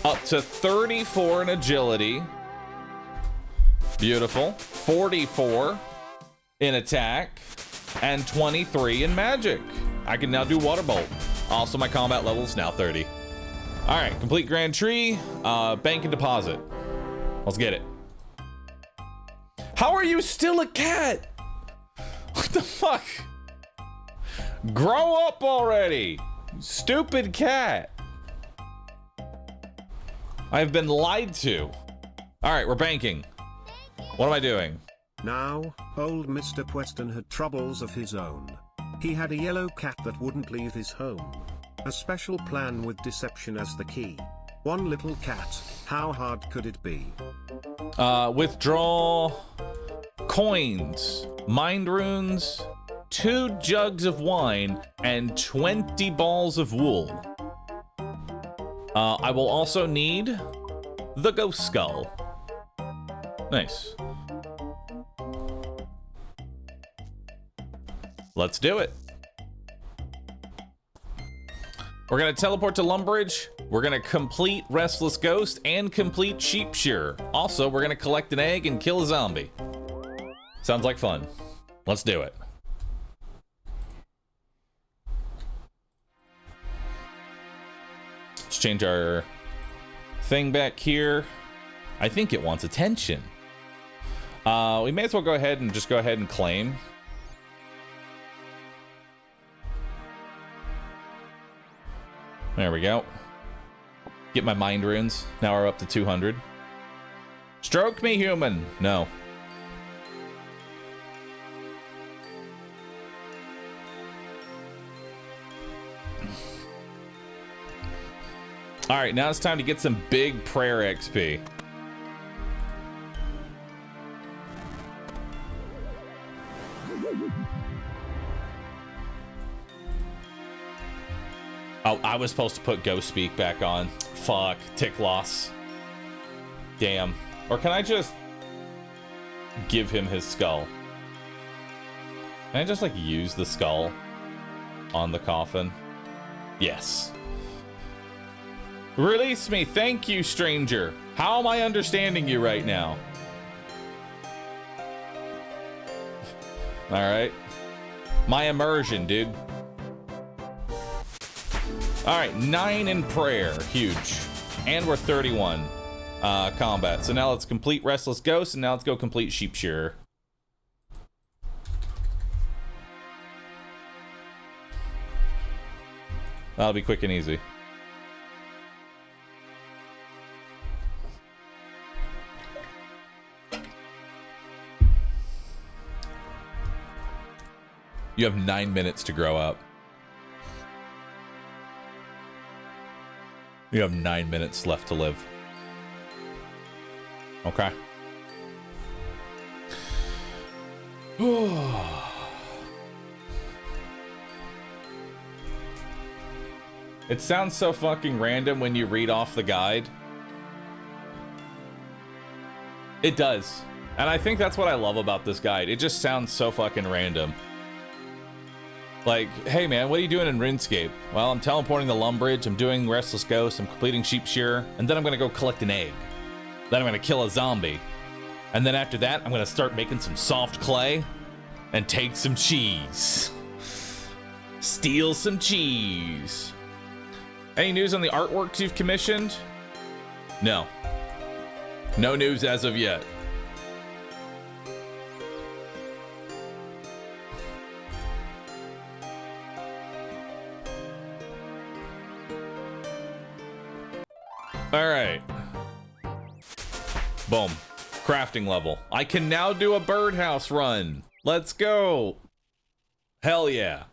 Up to 34 in agility. Beautiful. 44 in attack. And 23 in magic. I can now do Water Bolt. Also, my combat level is now 30. All right, complete Grand Tree. Bank and deposit. Let's get it. How are you still a cat? What the fuck? Grow up already, stupid cat. I've been lied to. All right, we're banking. What am I doing? Now, old Mr. Preston had troubles of his own. He had a yellow cat that wouldn't leave his home. A special plan with deception as the key. One little cat, how hard could it be? Withdraw coins, mind runes, 2 jugs of wine, and 20 balls of wool. I will also need the ghost skull. Nice. Let's do it. We're gonna teleport to Lumbridge. We're gonna complete Restless Ghost and complete Sheepshear. Also, we're gonna collect an egg and kill a zombie. Sounds like fun. Let's do it. Let's change our thing back here. I think it wants attention. We may as well go ahead and claim. There we go. Get my mind runes. Now we're up to 200. Stroke me, human. No. All right, now it's time to get some big prayer XP. Oh, I was supposed to put Ghost Speak back on. Fuck, tick loss. Damn. Or can I just give him his skull? Can I just like use the skull on the coffin? Yes. Release me, thank you, stranger. How am I understanding you right now? All right. My immersion, dude. All right, 9 in prayer, huge. And we're 31 combat. So now let's complete Restless Ghost, and now let's go complete Sheepshearer. That'll be quick and easy. You have 9 minutes to grow up. You have 9 minutes left to live. Okay. It sounds so fucking random when you read off the guide. It does. And I think that's what I love about this guide. It just sounds so fucking random. Like, hey man, what are you doing in RuneScape? Well, I'm teleporting the Lumbridge, I'm doing Restless Ghost, I'm completing Sheep Shearer, and then I'm gonna go collect an egg. Then I'm gonna kill a zombie. And then after that, I'm gonna start making some soft clay and take some cheese. Steal some cheese. Any news on the artworks you've commissioned? No. No news as of yet. All right. Boom. Crafting level. I can now do a birdhouse run. Let's go. Hell yeah.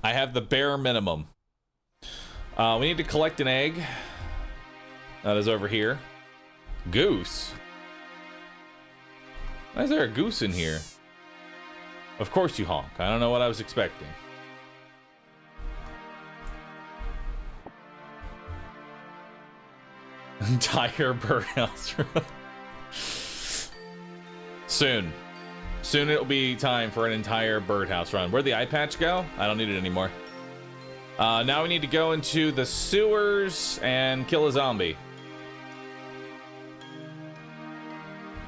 I have the bare minimum. We need to collect an egg. That is over here. Goose? Why is there a goose in here? Of course you honk. I don't know what I was expecting. Entire birdhouse run. Soon. Soon it'll be time for an entire birdhouse run. Where'd the eye patch go? I don't need it anymore. Now we need to go into the sewers and kill a zombie.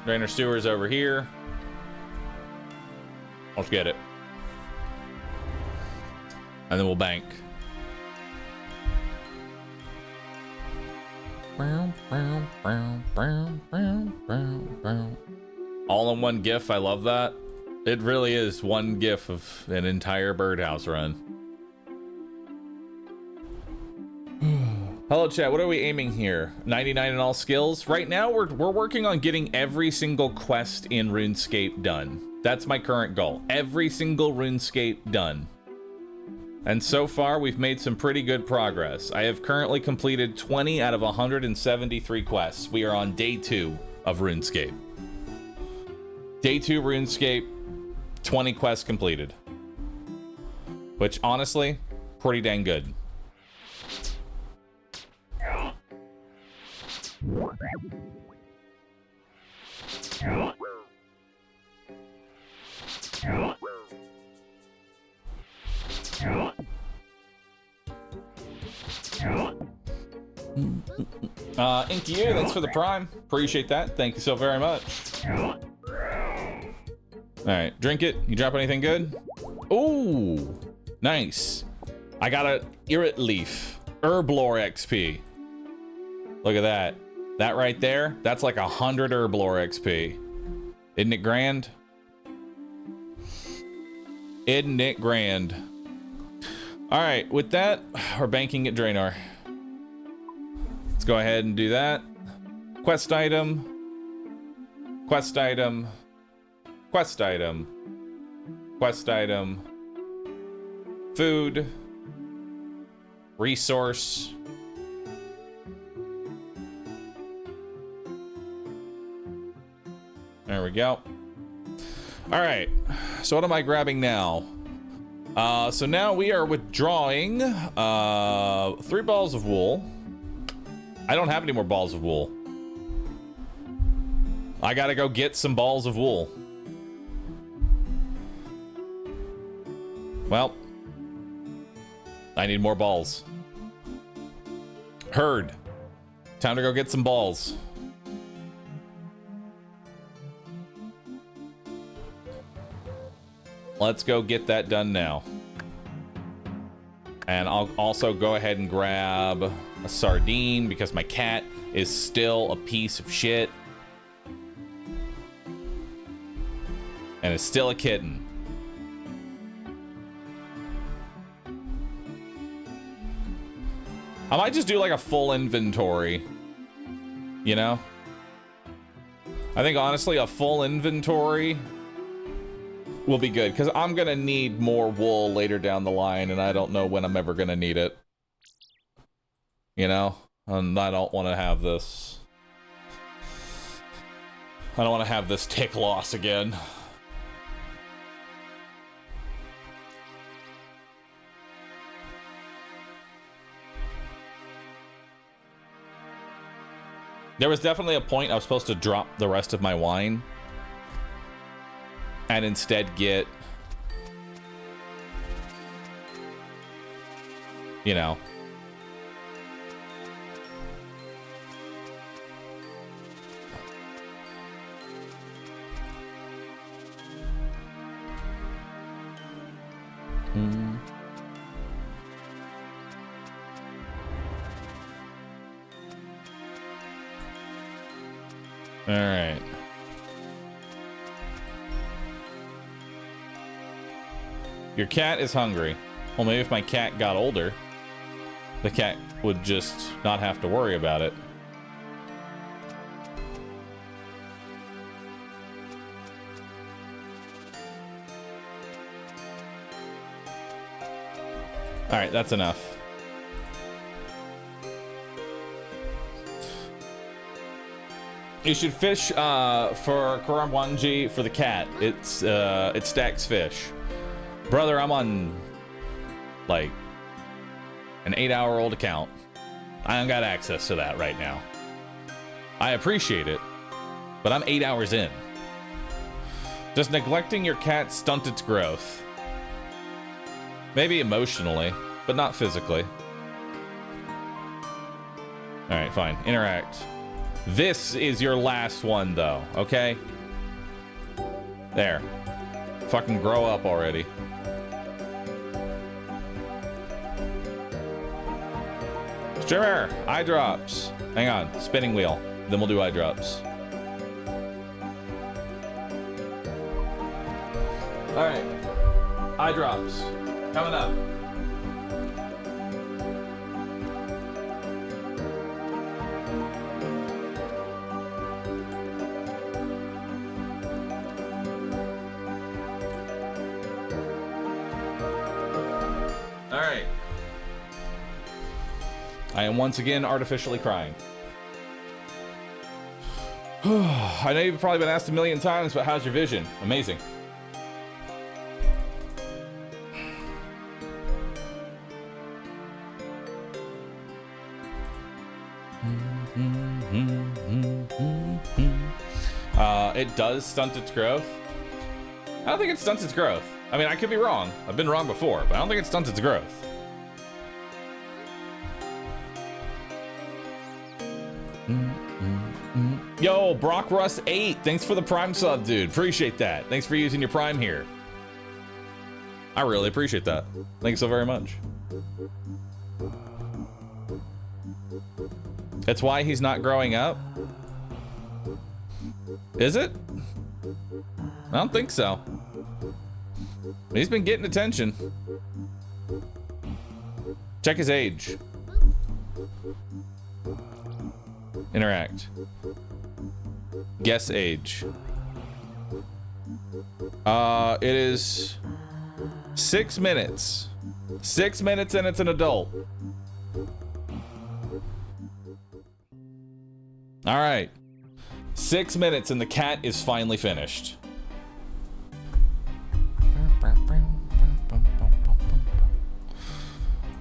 Drainer sewers over here. Let's get it. And then we'll bank. All in one GIF, I love that. It really is one GIF of an entire birdhouse run. Hello chat, what are we aiming here? 99 in all skills? Right now we're working on getting every single quest in RuneScape done. That's my current goal. Every single RuneScape done. And so far we've made some pretty good progress. I have currently completed 20 out of 173 quests. We are on day 2 of RuneScape. Day 2 RuneScape, 20 quests completed. Which honestly, pretty dang good. Inky, thanks for the prime. Appreciate that. Thank you so very much. Alright, drink it. You drop anything good? Ooh, nice. I got a Irrit Leaf. Herblore XP. Look at that. That right there, that's like 100 Herblore XP. Isn't it grand? Isn't it grand? Alright, with that, we're banking at Draenor. Let's go ahead and do that. Quest item. Quest item. Quest item. Quest item. Food. Resource. There we go. All right. So what am I grabbing now? So now we are withdrawing 3 balls of wool. I don't have any more balls of wool. I gotta go get some balls of wool. Well, I need more balls. Heard. Time to go get some balls. Let's go get that done now. And I'll also go ahead and grab a sardine because my cat is still a piece of shit. And it's still a kitten. I might just do like a full inventory. You know? I think honestly a full inventory will be good, because I'm going to need more wool later down the line, and I don't know when I'm ever going to need it. You know? And I don't want to have this... I don't want to have this tick loss again. There was definitely a point I was supposed to drop the rest of my wine and instead get, you know, all right. Your cat is hungry. Well, maybe if my cat got older, the cat would just not have to worry about it. All right, that's enough. You should fish for Karamwanji for the cat. It stacks fish. Brother, I'm on like an 8-hour-old account. I don't got access to that right now. I appreciate it, but I'm 8 hours in. Does neglecting your cat stunt its growth? Maybe emotionally, but not physically. All right, fine. Interact. This is your last one, though, okay? There. Fucking grow up already. Sure, eye drops. Hang on, spinning wheel. Then we'll do eye drops. All right, eye drops coming up. All right. I am once again artificially crying. I know you've probably been asked a million times, but how's your vision? Amazing. It does stunt its growth. I don't think it stunts its growth. I mean, I could be wrong. I've been wrong before, but I don't think it stunts its growth. Yo, Brock Russ 8, thanks for the Prime sub, dude. Appreciate that. Thanks for using your Prime here. I really appreciate that. Thank you so very much. That's why he's not growing up? Is it? I don't think so. He's been getting attention. Check his age. Interact. Guess age. It is 6 minutes. 6 minutes and it's an adult. All right. 6 minutes and the cat is finally finished.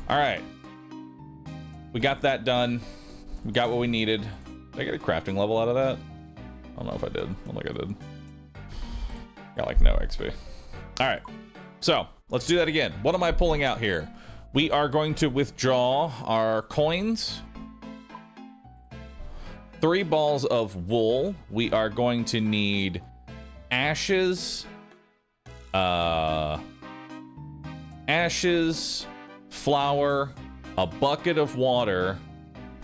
All right. We got that done. We got what we needed. Did I get a crafting level out of that? I don't know if I did. I don't think I did. Got like no XP. All right. So let's do that again. What am I pulling out here? We are going to withdraw our coins. 3 balls of wool. We are going to need ashes. Ashes, flour, a bucket of water,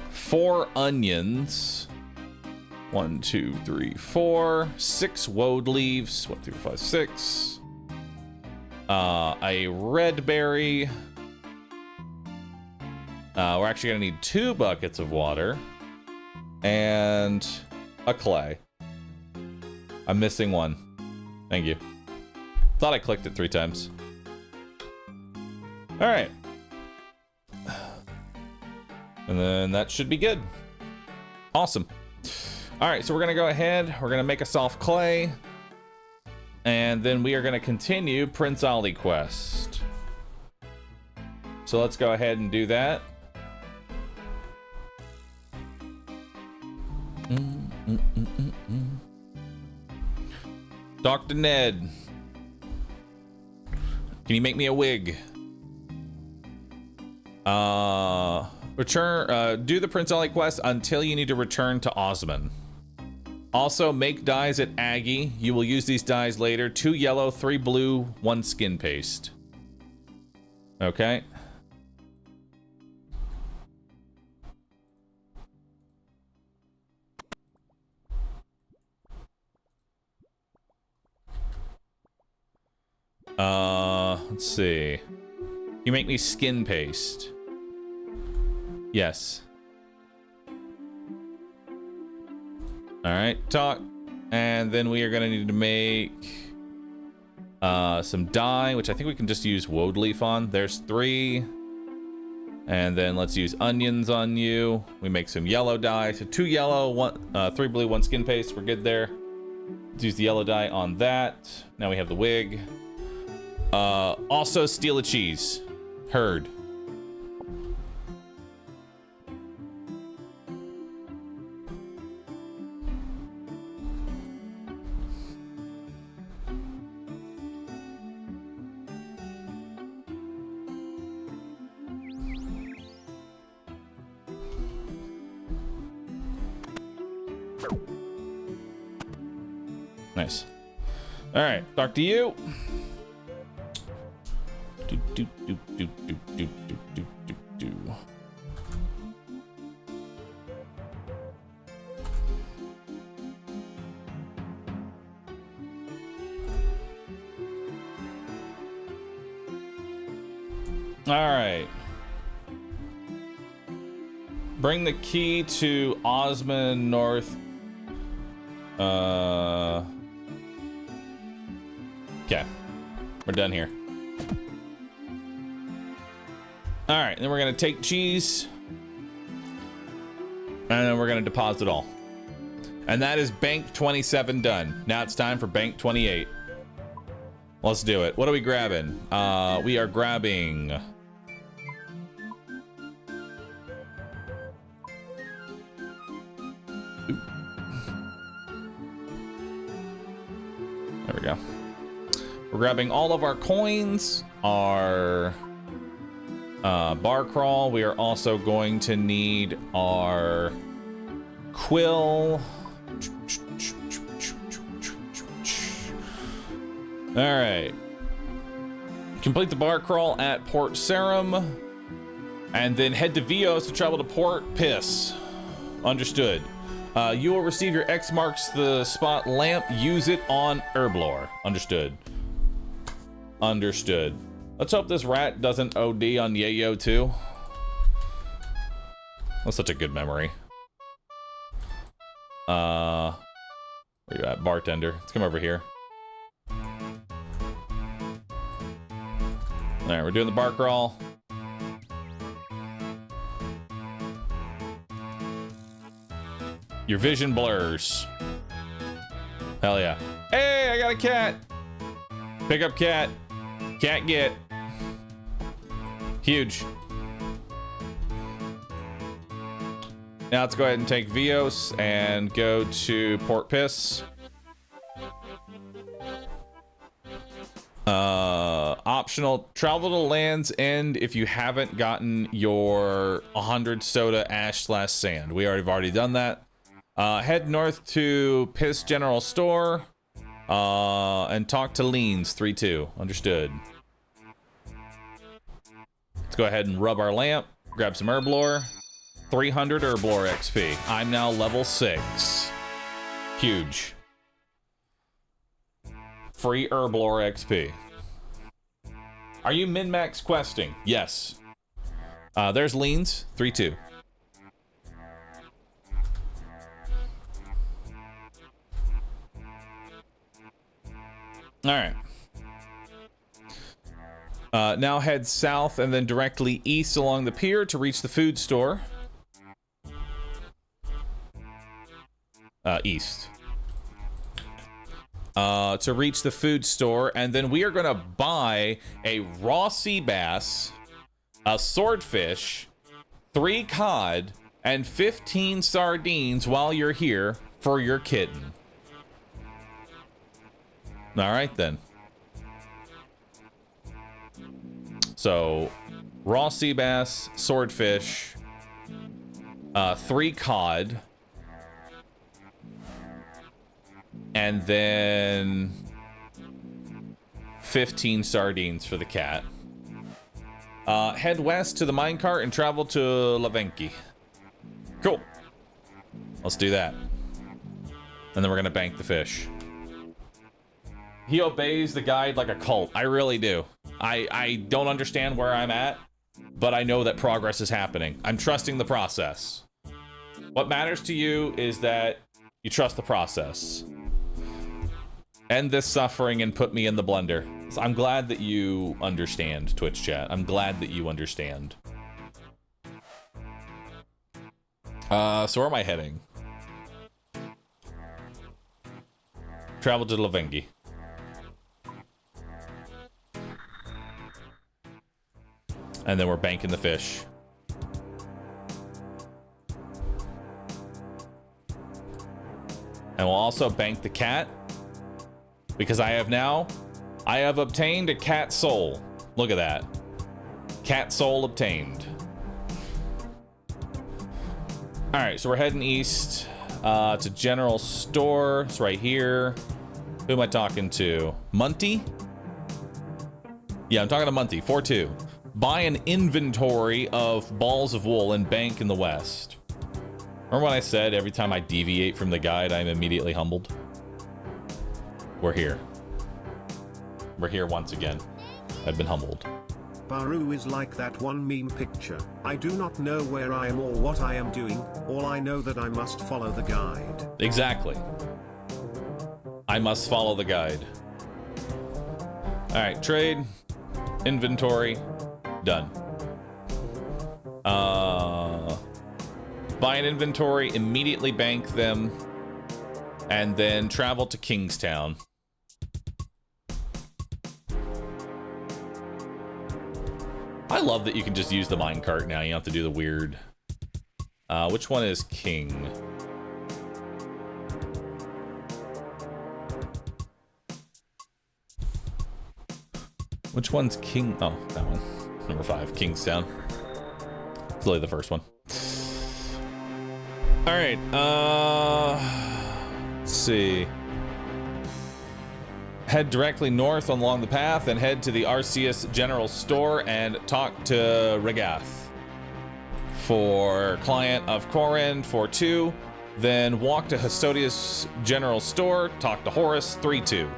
4 onions. 1, 2, 3, 4, 6 woad leaves. 1, 2, 5, 6. A red berry. We're actually gonna need 2 buckets of water and a clay. I'm missing one. Thank you. Thought I clicked it 3 times. All right. And then that should be good. Awesome. All right, so we're gonna go ahead. We're gonna make a soft clay. And then we are gonna continue Prince Ali quest. So let's go ahead and do that. Dr. Ned, can you make me a wig? Do the Prince Ali quest until you need to return to Osman. Also, make dyes at Aggie. You will use these dyes later. 2 yellow, 3 blue, 1 skin paste. Okay. Let's see. You make me skin paste. Yes. All right, talk. And then we are gonna need to make some dye, which I think we can just use woad leaf on. There's 3. And then let's use onions on you. We make some yellow dye. So 2 yellow, 3 blue, 1 skin paste. We're good there. Let's use the yellow dye on that. Now we have the wig. Also steal a cheese. Heard. Nice. All right, talk to you. All right. Bring the key to Osman North. Okay. We're done here. All right, then we're gonna take cheese, and then we're gonna deposit all. And that is bank 27 done. Now it's time for bank 28. Let's do it. What are we grabbing? We are grabbing... There we go. We're grabbing all of our coins, our bar crawl. We are also going to need our quill. All right. Complete the bar crawl at Port Sarum, and then head to Vios to travel to Port Piss. Understood. You will receive your X marks the spot lamp. Use it on Herblore. Understood. Understood. Let's hope this rat doesn't OD on Yayo too. That's such a good memory. Where you at, bartender? Let's come over here. All right, we're doing the bar crawl. Your vision blurs. Hell yeah. Hey, I got a cat. Pick up cat. Cat get. Huge. Now let's go ahead and take Vios and go to Port Piss. Optional, travel to Land's End if you haven't gotten your 100 soda ash / sand. We already done that. Head north to Piss General Store and talk to Leans 3-2. Understood. Let's go ahead and rub our lamp, grab some Herblore. 300 Herblore XP. I'm now level 6. Huge. Free Herblore XP. Are you min-max questing? Yes. There's Leans 3-2. All right. Now head south and then directly east along the pier to reach the food store. East. To reach the food store, and then we are going to buy a raw sea bass, a swordfish, 3 cod, and 15 sardines while you're here for your kitten. All right, then. So, raw sea bass, swordfish, 3 cod, and then 15 sardines for the cat. Head west to the minecart and travel to Lavenki. Cool. Let's do that. And then we're gonna bank the fish. He obeys the guide like a cult. I really do. I don't understand where I'm at, but I know that progress is happening. I'm trusting the process. What matters to you is that you trust the process. End this suffering and put me in the blender. So I'm glad that you understand, Twitch chat. I'm glad that you understand. So where am I heading? Travel to Lavengi. And then we're banking the fish. And we'll also bank the cat. Because I have obtained a cat soul. Look at that. Cat soul obtained. Alright, so we're heading east to General Store. It's right here. Who am I talking to? Munty? Yeah, I'm talking to Munty. 4-2. Buy an inventory of balls of wool and bank in the west. Remember when I said every time I deviate from the guide, I'm immediately humbled? We're here. We're here once again. I've been humbled. Bahroo is like that one meme picture. I do not know where I am or what I am doing. All I know that I must follow the guide. Exactly. I must follow the guide. Alright, trade. Inventory. Done. Buy an inventory, immediately bank them, and then travel to Kingstown. I love that you can just use the minecart now. You don't have to do the weird. Which one is King? Which one's King? Oh, that one. Number 5, Kingstown. It's really the first one. All right. Let's see. Head directly north along the path and head to the Arceus General Store and talk to Regath. For client of Corin, 4-2. Then walk to Hostodius General Store, talk to Horus, 3-2.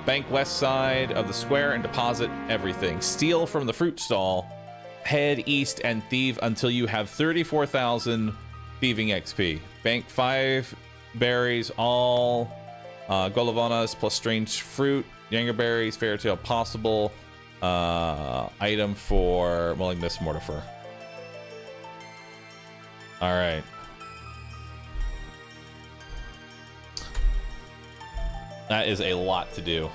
Bank west side of the square and deposit everything. Steal from the fruit stall. Head east and thieve until you have 34,000 thieving XP. Bank 5 berries, all Golovanas plus strange fruit, Yangerberries, Fairytale possible. Item for willingness Mortifer. All right. That is a lot to do.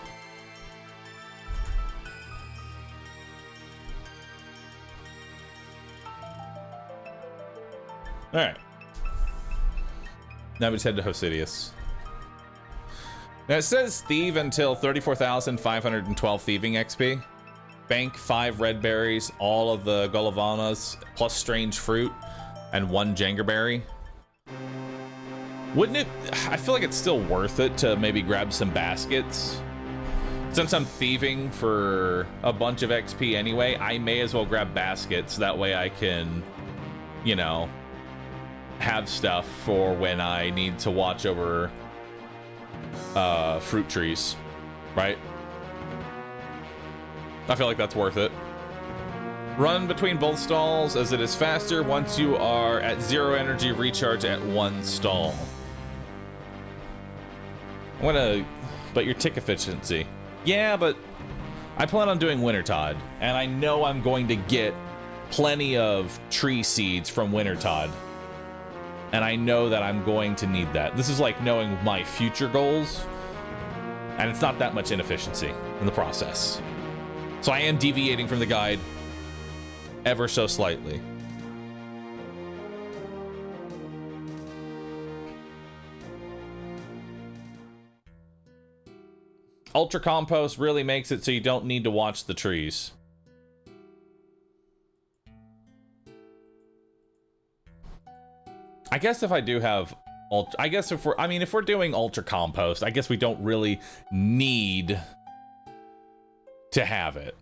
All right. Now we just head to Hosidius. Now it says thieve until 34,512 thieving XP. Bank 5 red berries, all of the Golovanas, plus strange fruit, and 1 Jangerberry. Wouldn't it? I feel like it's still worth it to maybe grab some baskets. Since I'm thieving for a bunch of XP anyway, I may as well grab baskets. That way I can, you know, have stuff for when I need to watch over fruit trees, right? I feel like that's worth it. Run between both stalls as it is faster once you are at 0 energy recharge at 1 stall. I'm gonna, but your tick efficiency. Yeah, but I plan on doing Wintertod, and I know I'm going to get plenty of tree seeds from Wintertod. And I know that I'm going to need that. This is like knowing my future goals, and it's not that much inefficiency in the process. So I am deviating from the guide ever so slightly. Ultra compost really makes it so you don't need to watch the trees. I guess if I do have I guess if we're doing ultra compost, I guess we don't really need to have it.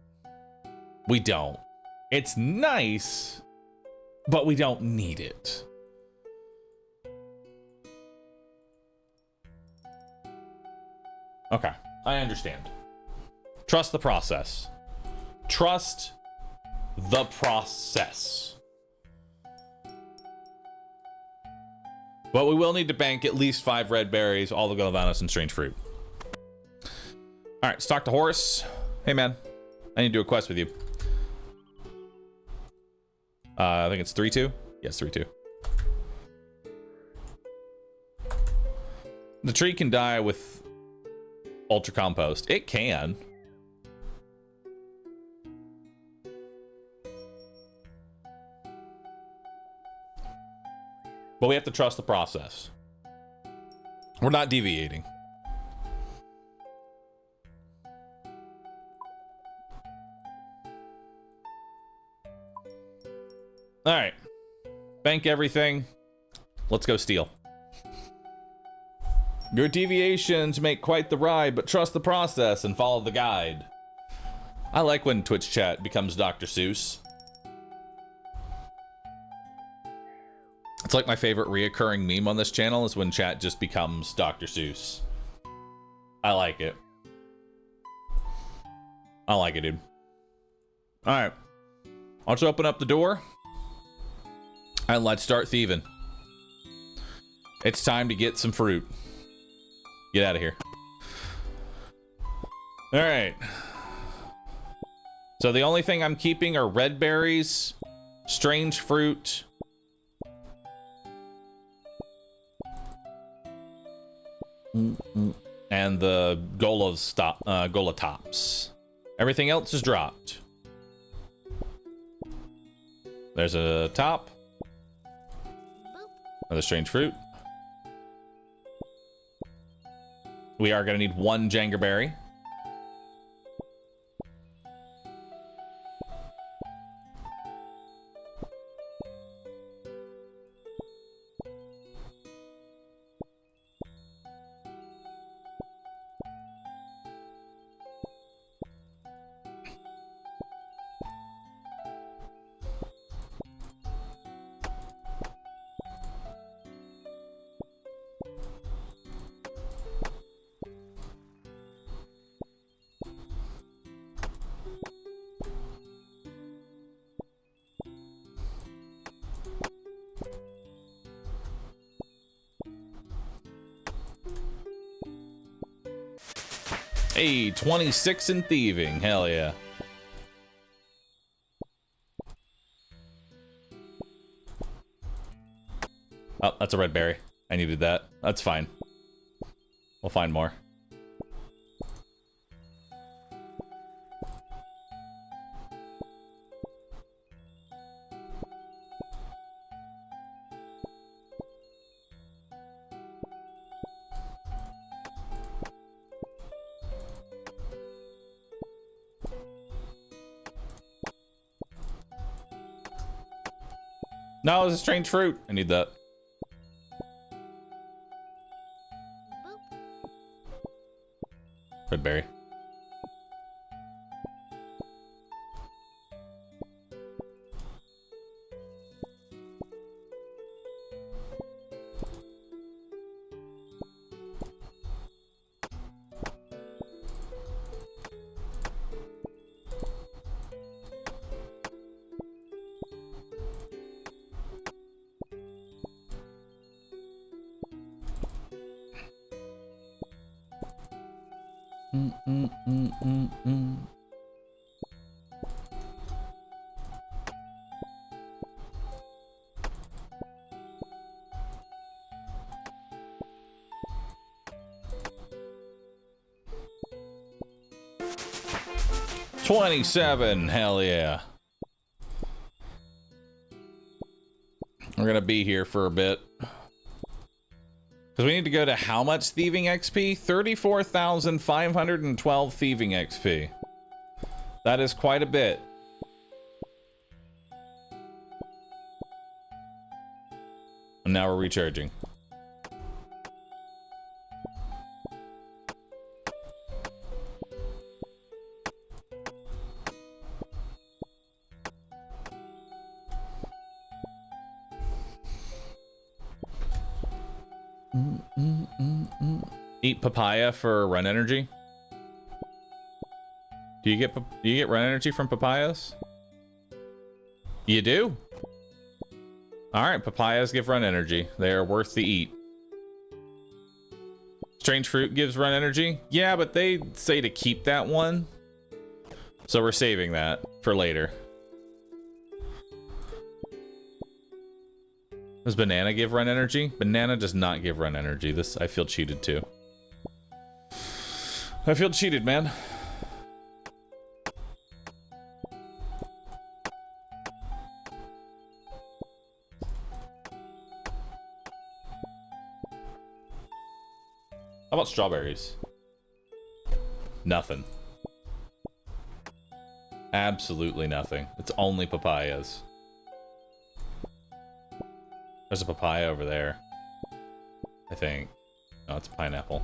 We don't. It's nice, but we don't need it. Okay, I understand. Trust the process. Trust the process. But we will need to bank at least 5 red berries, all the galvanus, and strange fruit. All right, let's talk to Horus. Hey, man. I need to do a quest with you. I think it's 3-2. Yes, 3-2. The tree can die with ultra compost. It can. But we have to trust the process. We're not deviating. All right. Bank everything. Let's go steal. Your deviations make quite the ride, but trust the process and follow the guide. I like when Twitch chat becomes Dr. Seuss. It's like my favorite reoccurring meme on this channel is when chat just becomes Dr. Seuss. I like it. I like it, dude. All right. Let's open up the door and let's start thieving. It's time to get some fruit. Get out of here. All right. So the only thing I'm keeping are red berries, strange fruit, and the Gola tops. Everything else is dropped. There's a top. Another strange fruit. We are going to need 1 jangerberry. Hey, 26 in thieving. Hell yeah. Oh, that's a red berry. I needed that. That's fine. We'll find more. No, it's a strange fruit. I need that. Red berry. 27, hell yeah. We're gonna be here for a bit. Because we need to go to how much thieving XP? 34,512 thieving XP. That is quite a bit. And now we're recharging. Eat papaya for run energy. Do you get run energy from papayas? You do? Alright, papayas give run energy. They are worth the eat. Strange fruit gives run energy? Yeah, but they say to keep that one. So we're saving that for later. Does banana give run energy? Banana does not give run energy. This, I feel cheated too. I feel cheated, man. How about strawberries? Nothing. Absolutely nothing. It's only papayas. There's a papaya over there. I think. No, it's a pineapple.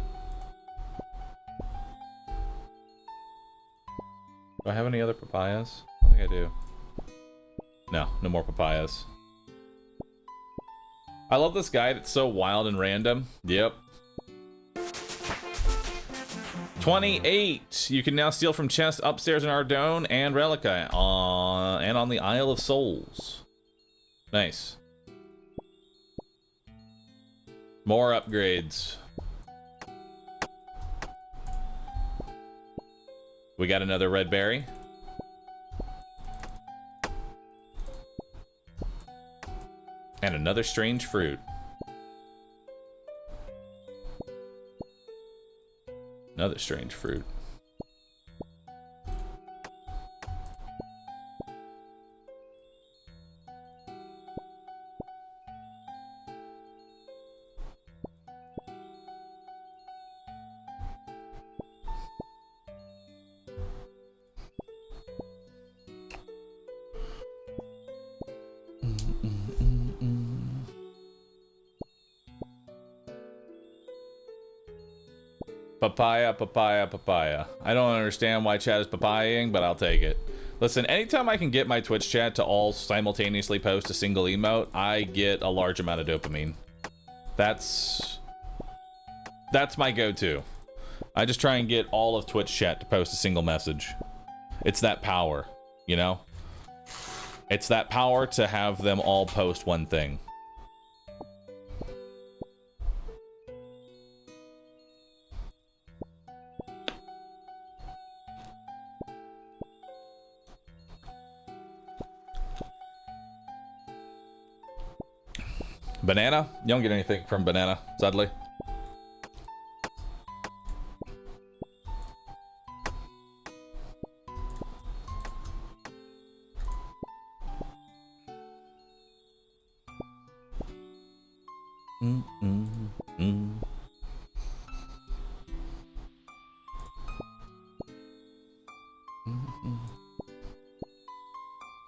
Do I have any other papayas? I don't think I do. No, no more papayas. I love this guide. It's so wild and random. Yep. 28. You can now steal from chests upstairs in Ardone and Relica and on the Isle of Souls. Nice. More upgrades. We got another red berry. And another strange fruit. Another strange fruit. Papaya, papaya, papaya. I don't understand why chat is papaying, but I'll take it. Listen, anytime I can get my Twitch chat to all simultaneously post a single emote, I get a large amount of dopamine. That's my go-to. I just try and get all of Twitch chat to post a single message. It's that power, you know? It's that power to have them all post one thing. Banana? You don't get anything from banana, sadly.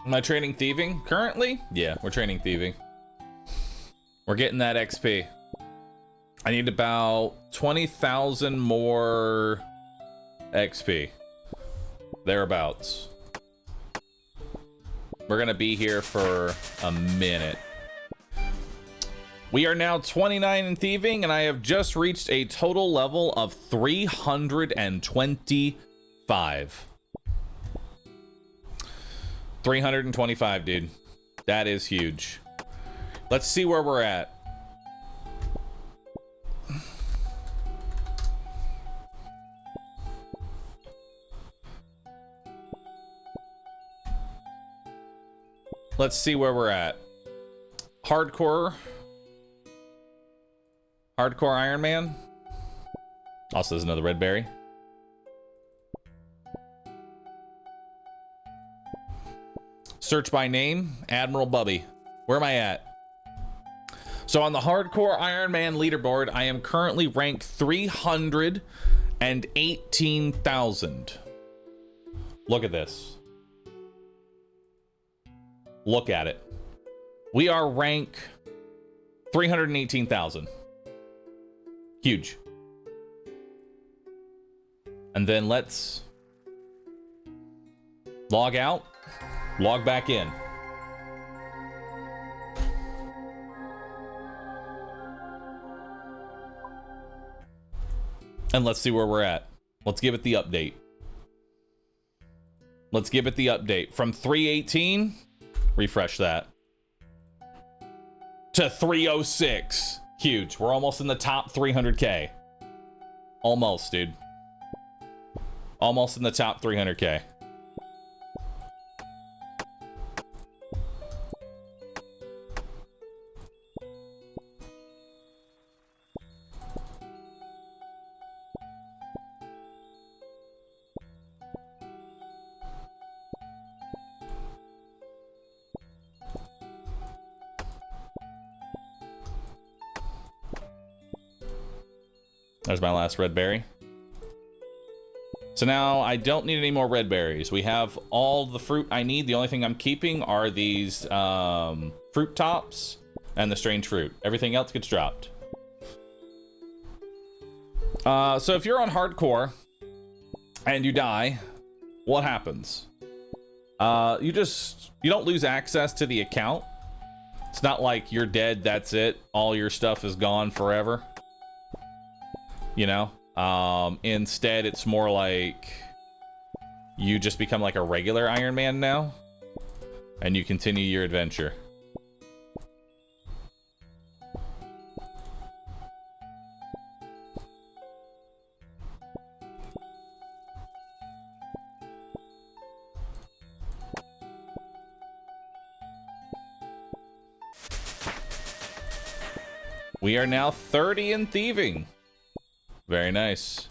Am I training thieving currently? Yeah, we're training thieving. We're getting that XP. I need about 20,000 more XP. Thereabouts. We're gonna be here for a minute. We are now 29 in thieving, and I have just reached a total level of 325. 325, dude. That is huge. Let's see where we're at. Let's see where we're at. Hardcore Iron Man. Also, there's another red berry. Search by name, Admiral Bubby. Where am I at? So on the hardcore Iron Man leaderboard, I am currently ranked 318,000. Look at this. Look at it. We are rank 318,000. Huge. And then let's log out, log back in. And let's see where we're at. Let's give it the update. Let's give it the update. From 318, refresh that, to 306. Huge. We're almost in the top 300K. Almost, dude. Almost in the top 300K. There's my last red berry. So now I don't need any more red berries. We have all the fruit I need. The only thing I'm keeping are these fruit tops and the strange fruit. Everything else gets dropped. So if you're on hardcore and you die, what happens? You don't lose access to the account. It's not like you're dead, that's it. All your stuff is gone forever. You know? Instead, it's more like you just become like a regular Iron Man now, and you continue your adventure. We are now 30 in thieving. Very nice.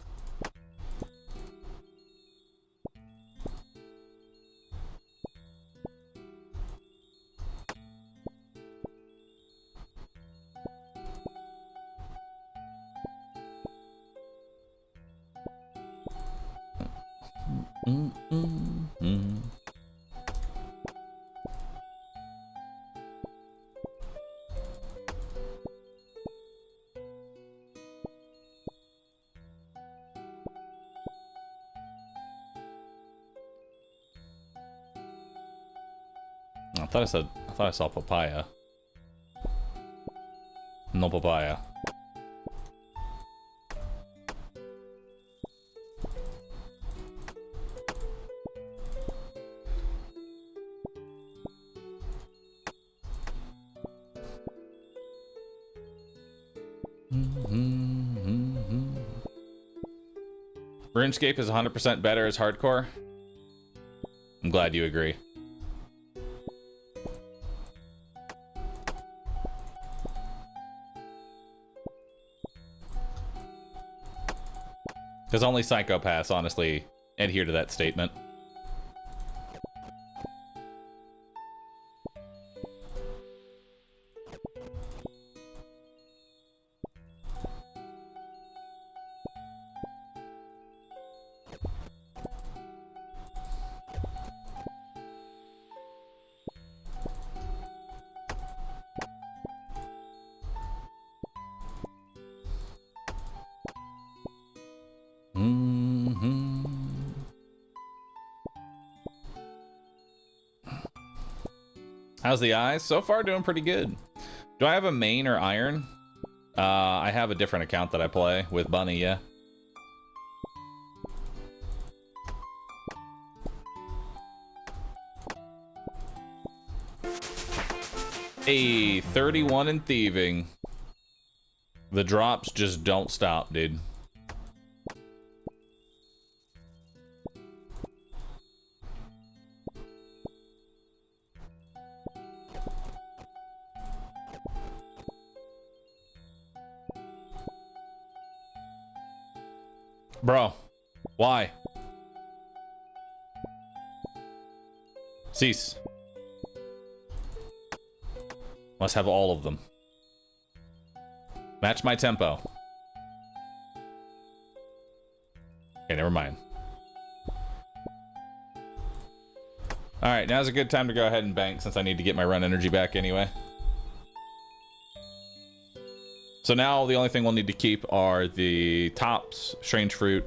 I thought I saw papaya. No papaya. RuneScape is 100% better as hardcore. I'm glad you agree. Because only psychopaths honestly adhere to that statement. How's the eyes? So far, doing pretty good. Do I have a main or iron? I have a different account that I play with Bunny, yeah. Hey, 31 in thieving. The drops just don't stop, dude. Bro, why? Cease. Must have all of them. Match my tempo. Okay, never mind. Alright, now's a good time to go ahead and bank since I need to get my run energy back anyway. So now the only thing we'll need to keep are the tops, strange fruit.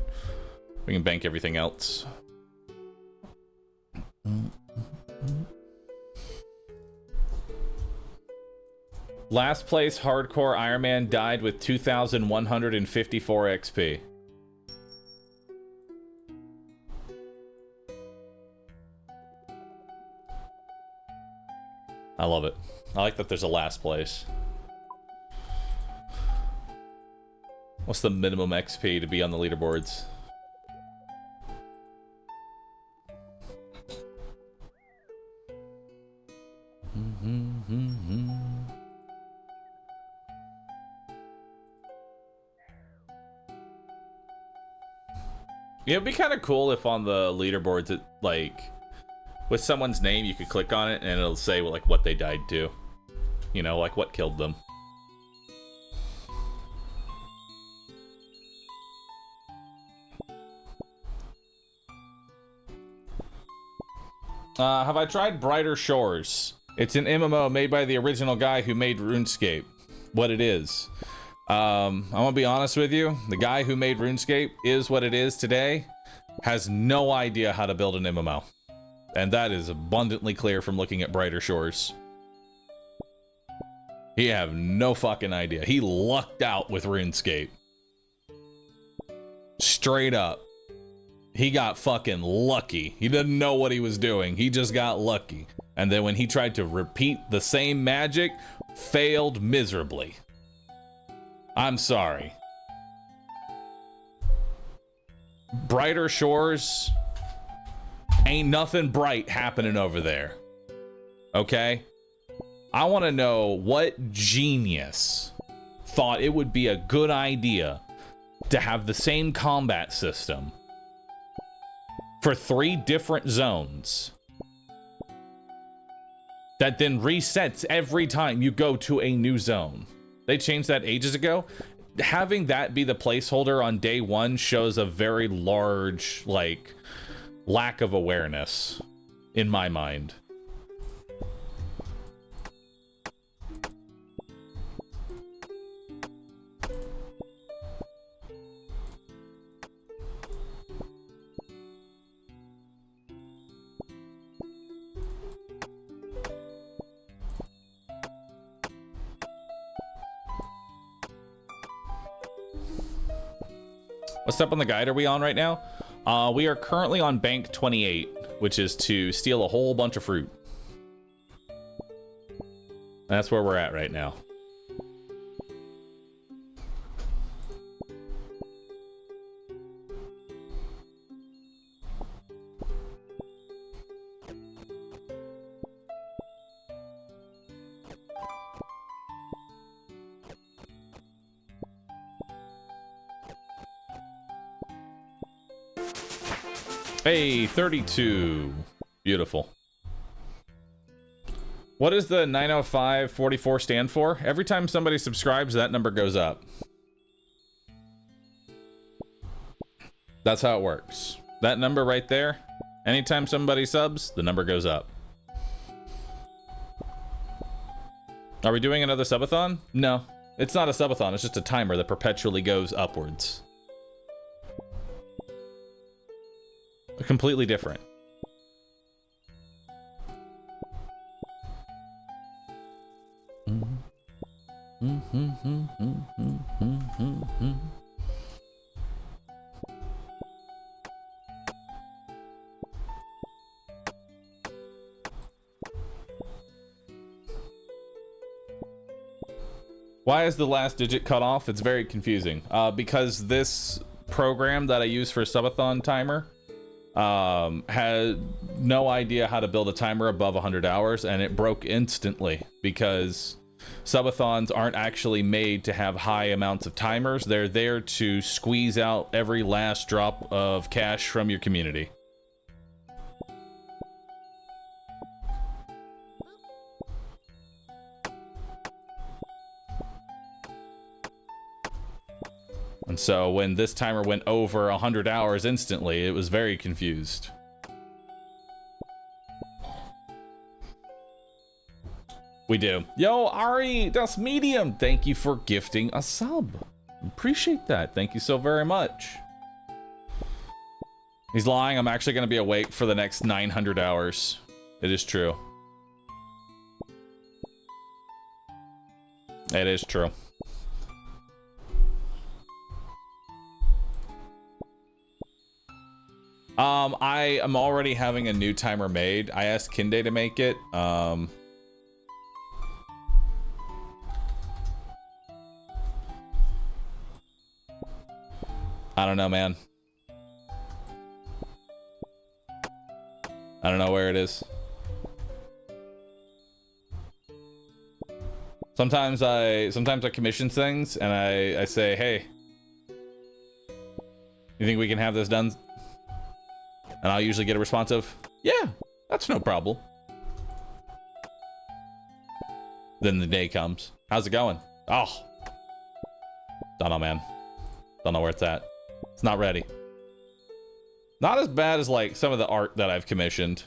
We can bank everything else. Last place hardcore Iron Man died with 2,154 XP. I love it. I like that there's a last place. What's the minimum XP to be on the leaderboards? Yeah, it'd be kind of cool if on the leaderboards, it, like, with someone's name, you could click on it and it'll say, well, like, what they died to. You know, like, what killed them. Have I tried Brighter Shores? It's an MMO made by the original guy who made RuneScape. What it is. I'm gonna be honest with you. The guy who made RuneScape is what it is today. Has no idea how to build an MMO. And that is abundantly clear from looking at Brighter Shores. He have no fucking idea. He lucked out with RuneScape. Straight up. He got fucking lucky. He didn't know what he was doing. He just got lucky. And then when he tried to repeat the same magic, failed miserably. I'm sorry. Brighter Shores, ain't nothing bright happening over there. Okay? I want to know what genius thought it would be a good idea to have the same combat system for 3 different zones that then resets every time you go to a new zone. They changed that ages ago. Having that be the placeholder on day 1 shows a very large, like, lack of awareness in my mind. What step on the guide are we on right now? We are currently on bank 28, which is to steal a whole bunch of fruit. That's where we're at right now. Hey, 32. Beautiful. What does the 90544 stand for? Every time somebody subscribes, that number goes up. That's how it works. That number right there, anytime somebody subs, the number goes up. Are we doing another subathon? No, it's not a subathon. It's just a timer that perpetually goes upwards. Completely different. Why is the last digit cut off? It's very confusing. Because this program that I use for subathon timer had no idea how to build a timer above 100 hours, and it broke instantly because subathons aren't actually made to have high amounts of timers. They're there to squeeze out every last drop of cash from your community. And so when this timer went over 100 hours instantly, it was very confused. We do. Yo, Ari, that's medium. Thank you for gifting a sub. Appreciate that. Thank you so very much. He's lying. I'm actually going to be awake for the next 900 hours. It is true. It is true. I am already having a new timer made. I asked Kinde to make it. I don't know, man. I don't know where it is. Sometimes I commission things and I say, hey, you think we can have this done? And I'll usually get a response of, yeah, that's no problem. Then the day comes. How's it going? Oh, don't know, man. Don't know where it's at. It's not ready. Not as bad as like some of the art that I've commissioned.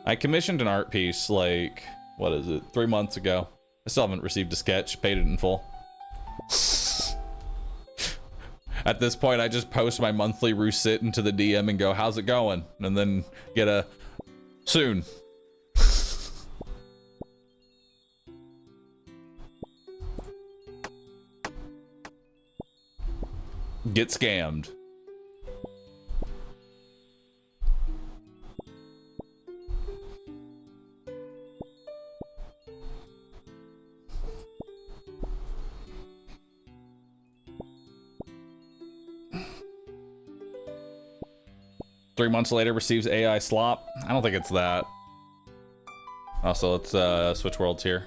I commissioned an art piece like, what is it, 3 months ago. I still haven't received a sketch, paid it in full. At this point, I just post my monthly Rusit into the DM and go, how's it going? And then get a soon. Get scammed. Three months later, receives AI slop. I don't think it's that. Also, let's switch worlds here.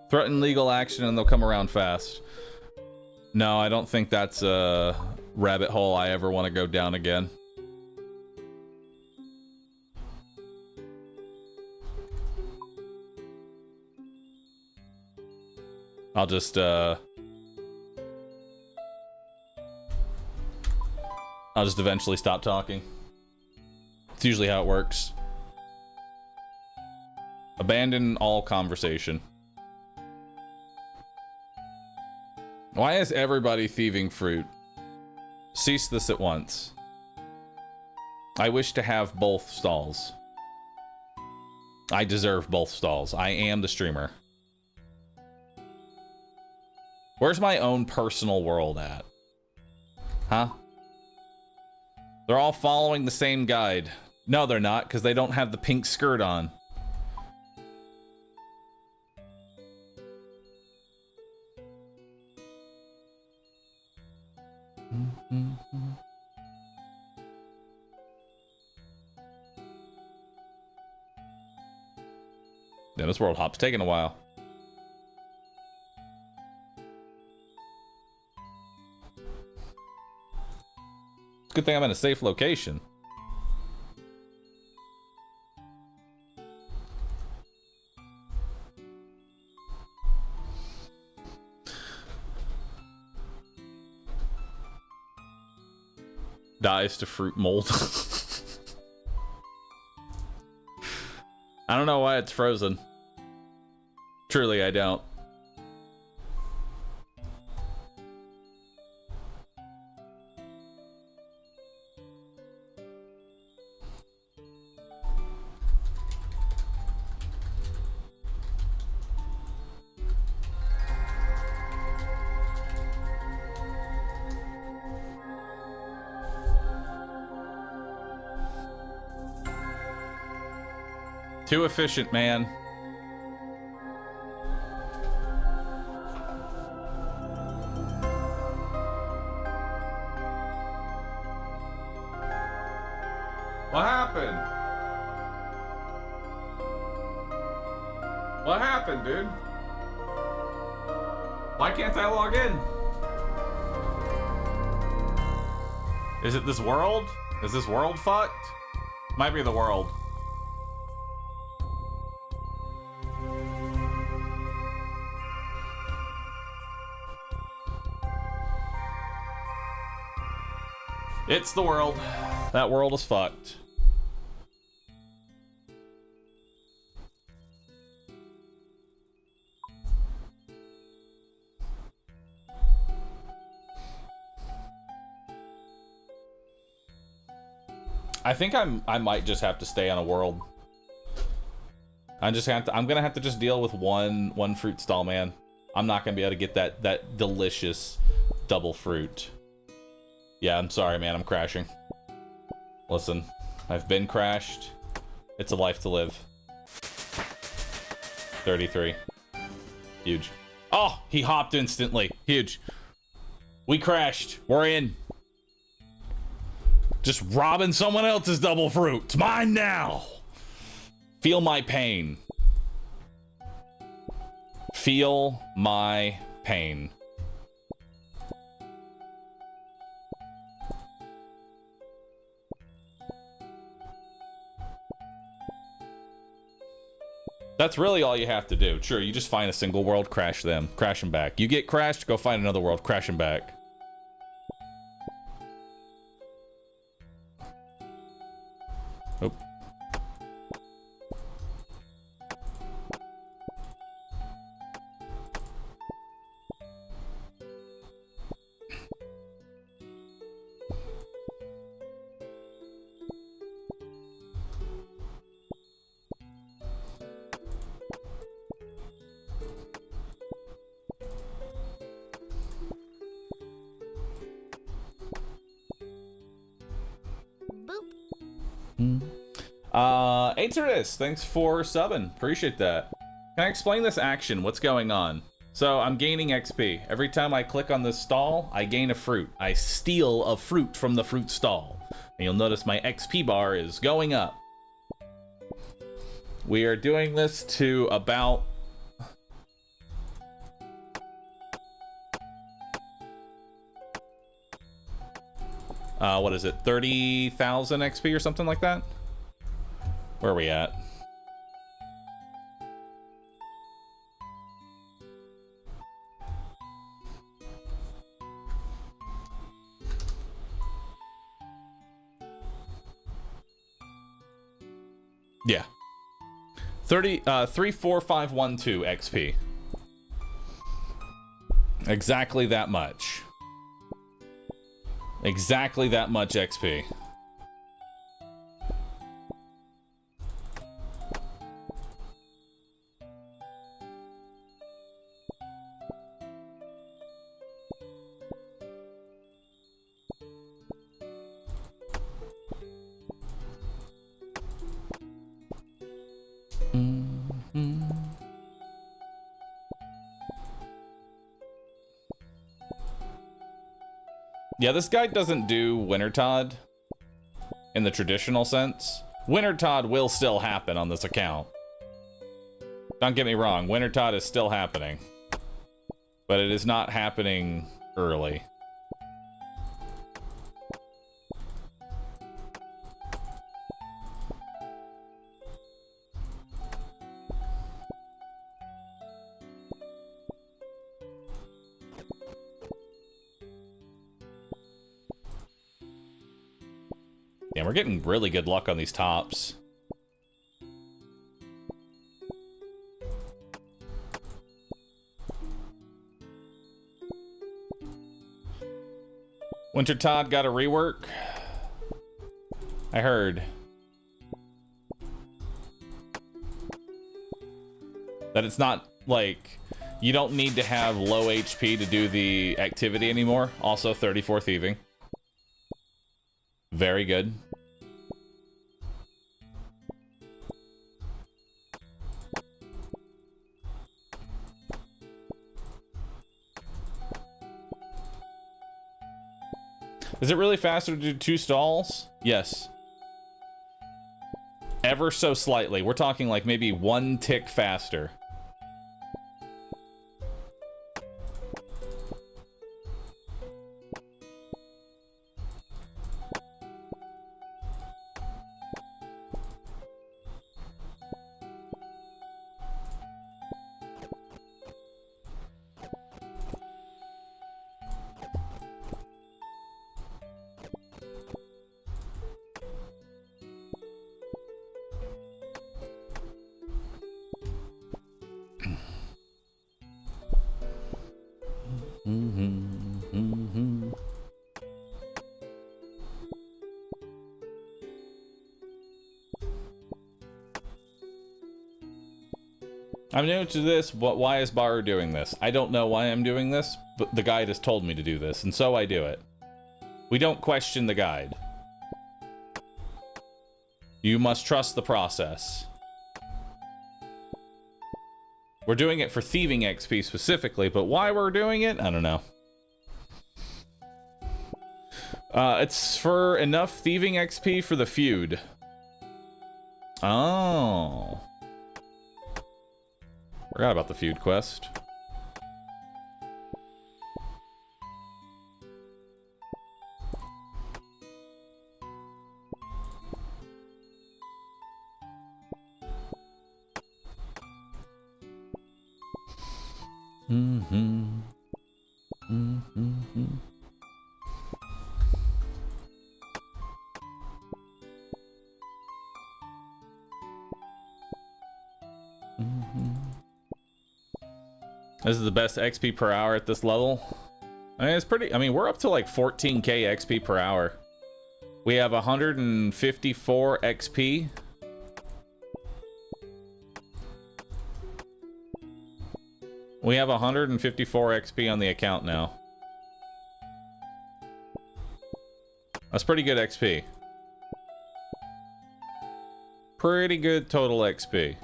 Threaten legal action and they'll come around fast. No, I don't think that's a rabbit hole I ever want to go down again. I'll just eventually stop talking. It's usually how it works. Abandon all conversation. Why is everybody thieving fruit? Cease this at once. I wish to have both stalls. I deserve both stalls. I am the streamer. Where's my own personal world at? Huh? They're all following the same guide. No, they're not, because they don't have the pink skirt on. Yeah, this world hop's taking a while. Good thing I'm in a safe location. Dies to fruit mold. I don't know why it's frozen. Truly, I don't. Too efficient, man. What happened? What happened, dude? Why can't I log in? Is it this world? Is this world fucked? Might be the world. It's the world. That world is fucked. I think I might just have to stay on a world. I'm gonna have to just deal with one fruit stall, man. I'm not gonna be able to get that delicious double fruit. Yeah, I'm sorry, man. I'm crashing. Listen, I've been crashed. It's a life to live. 33. Huge. Oh, he hopped instantly. Huge. We crashed. We're in. Just robbing someone else's double fruit. It's mine now. Feel my pain. Feel my pain. That's really all you have to do. Sure, you just find a single world, crash them, crash them back. You get crashed, go find another world, crash them back. Oh. Aeternus, thanks for subbing. Appreciate that. Can I explain this action? What's going on? So I'm gaining XP. Every time I click on this stall, I gain a fruit. I steal a fruit from the fruit stall. And you'll notice my XP bar is going up. We are doing this to about... what is it? 30,000 XP or something like that? Where are we at? Yeah. 34512 XP. Exactly that much. Exactly that much XP. Yeah, this guy doesn't do Wintertod in the traditional sense. Wintertod will still happen on this account. Don't get me wrong, Wintertod is still happening. But it is not happening early. Yeah, we're getting really good luck on these tops. Wintertod got a rework. I heard that it's not like you don't need to have low HP to do the activity anymore. Also 34 thieving. Very good. Is it really faster to do 2 stalls? Yes. Ever so slightly. We're talking like maybe 1 tick faster. I'm new to this, but why is Bahroo doing this? I don't know why I'm doing this, but the guide has told me to do this, and so I do it. We don't question the guide. You must trust the process. We're doing it for thieving XP specifically, but why we're doing it, I don't know. It's for enough thieving XP for the feud. Oh. Forgot about the feud quest. Mm-hmm. Mm-hmm. This is the best XP per hour at this level. I mean, it's pretty. I mean, we're up to like 14k XP per hour. We have 154 XP. We have 154 XP on the account now. That's pretty good XP. Pretty good total XP.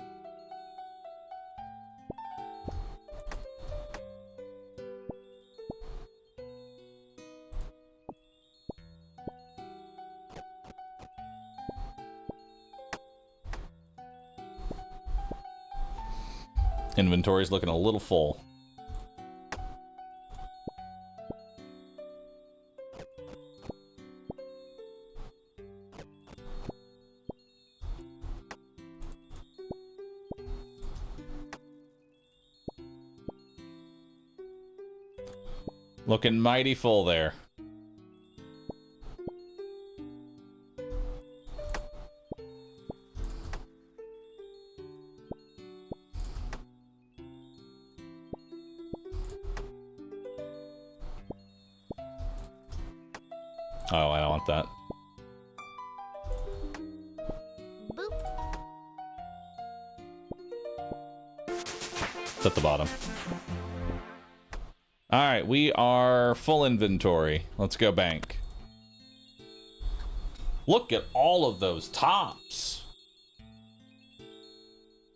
Inventory's looking a little full. Looking mighty full there. Oh, I don't want that. Boop. It's at the bottom. Alright, we are full inventory. Let's go bank. Look at all of those tops.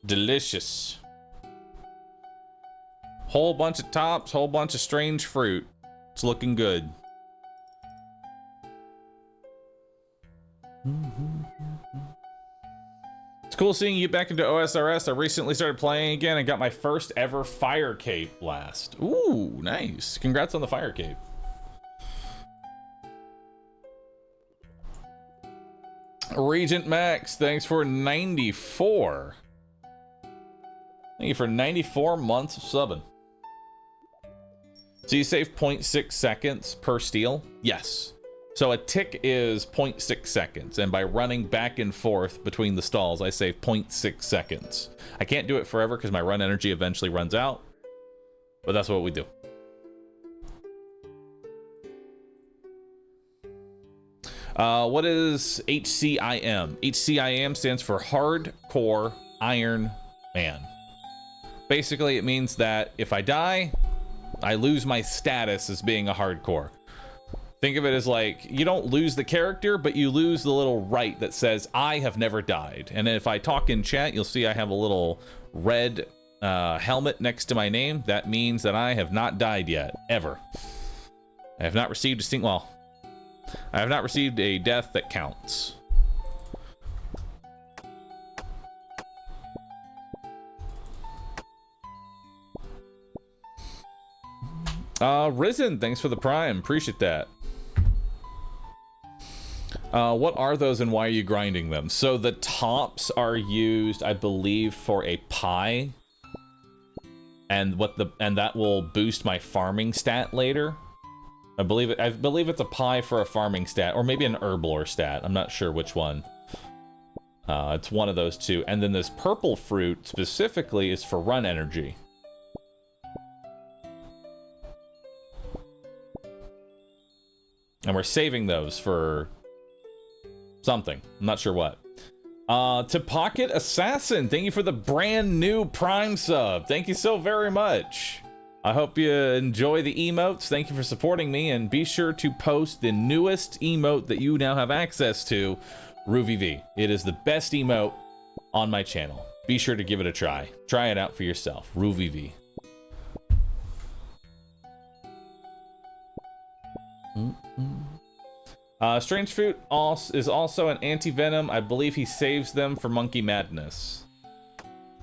Delicious. Whole bunch of tops, whole bunch of strange fruit. It's looking good. It's cool seeing you back into OSRS. I recently started playing again and got my first ever fire cape blast. Ooh, nice. Congrats on the fire cape. Regent Max, thanks for 94. Thank you for 94 months of subbing. So you save 0.6 seconds per steal? Yes. So a tick is 0.6 seconds, and by running back and forth between the stalls, I save 0.6 seconds. I can't do it forever because my run energy eventually runs out, but that's what we do. What is HCIM? HCIM stands for Hardcore Iron Man. Basically, it means that if I die, I lose my status as being a hardcore. Think of it as like, you don't lose the character, but you lose the little right that says, I have never died. And if I talk in chat, you'll see I have a little red helmet next to my name. That means that I have not died yet, ever. I have not received I have not received a death that counts. Risen, thanks for the prime. Appreciate that. What are those and why are you grinding them? So the tops are used, I believe, for a pie, and that will boost my farming stat later. I believe it's a pie for a farming stat, or maybe an herblore stat. I'm not sure which one. It's one of those two. And then this purple fruit specifically is for run energy. And we're saving those for something. I'm not sure what. To Pocket Assassin, thank you for the brand new Prime sub. Thank you so very much. I hope you enjoy the emotes. Thank you for supporting me, and be sure to post the newest emote that you now have access to, RuVV. It is the best emote on my channel. Be sure to give it a try. Try it out for yourself, RuVV. Strange Fruit is also an anti-venom. I believe he saves them for monkey madness.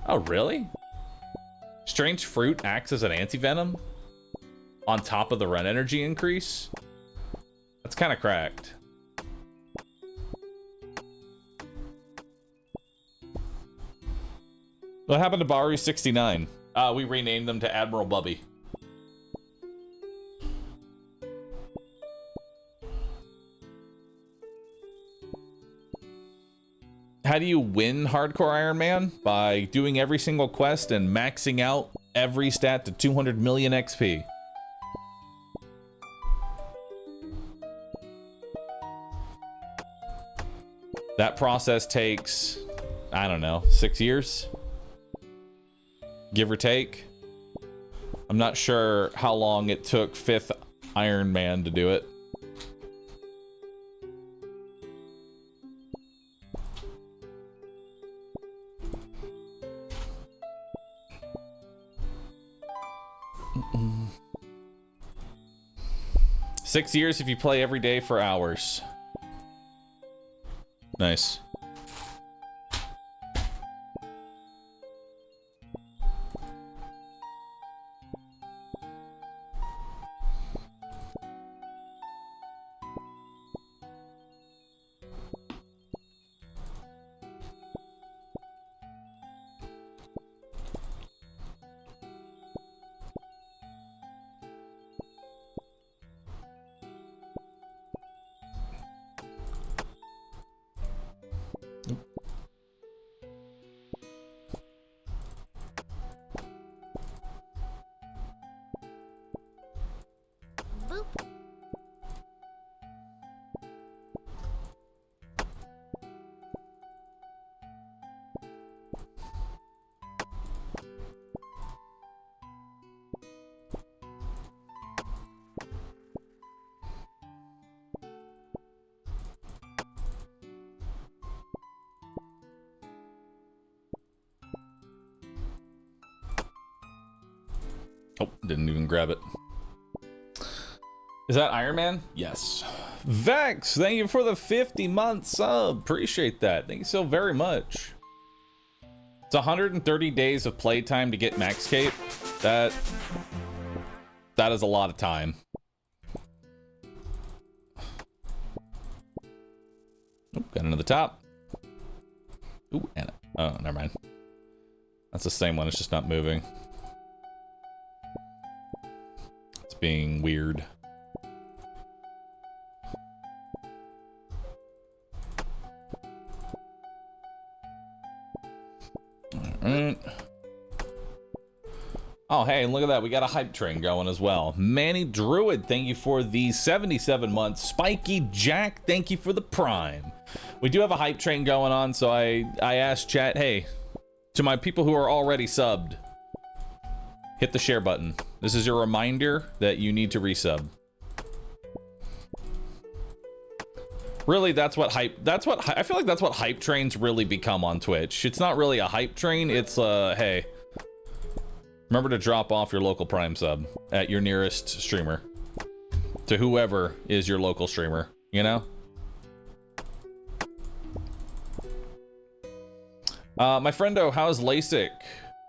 Oh, really? Strange Fruit acts as an anti-venom? On top of the run energy increase? That's kind of cracked. What happened to Bahroo 69? We renamed them to Admiral Bubby. How do you win Hardcore Iron Man? By doing every single quest and maxing out every stat to 200 million XP. That process takes, I don't know, 6 years? Give or take. I'm not sure how long it took 5th Iron Man to do it. Mm-mm. 6 years if you play every day for hours. Nice. Oh, didn't even grab it. Is that Iron Man? Yes. Vex, thank you for the 50-month sub. Appreciate that. Thank you so very much. It's 130 days of playtime to get Max Cape. That is a lot of time. Oop, got another top. Ooh, and oh, never mind. That's the same one. It's just not moving. It's being weird. Alright. Oh, hey, look at that. We got a hype train going as well. Manny Druid, thank you for the 77 months. Spiky Jack, thank you for the Prime. We do have a hype train going on, so I asked chat, hey, to my people who are already subbed, hit the share button. This is your reminder that you need to resub. Really, I feel like that's what hype trains really become on Twitch. It's not really a hype train, it's hey, remember to drop off your local Prime sub at your nearest streamer. To whoever is your local streamer, you know? My friendo, how's LASIK?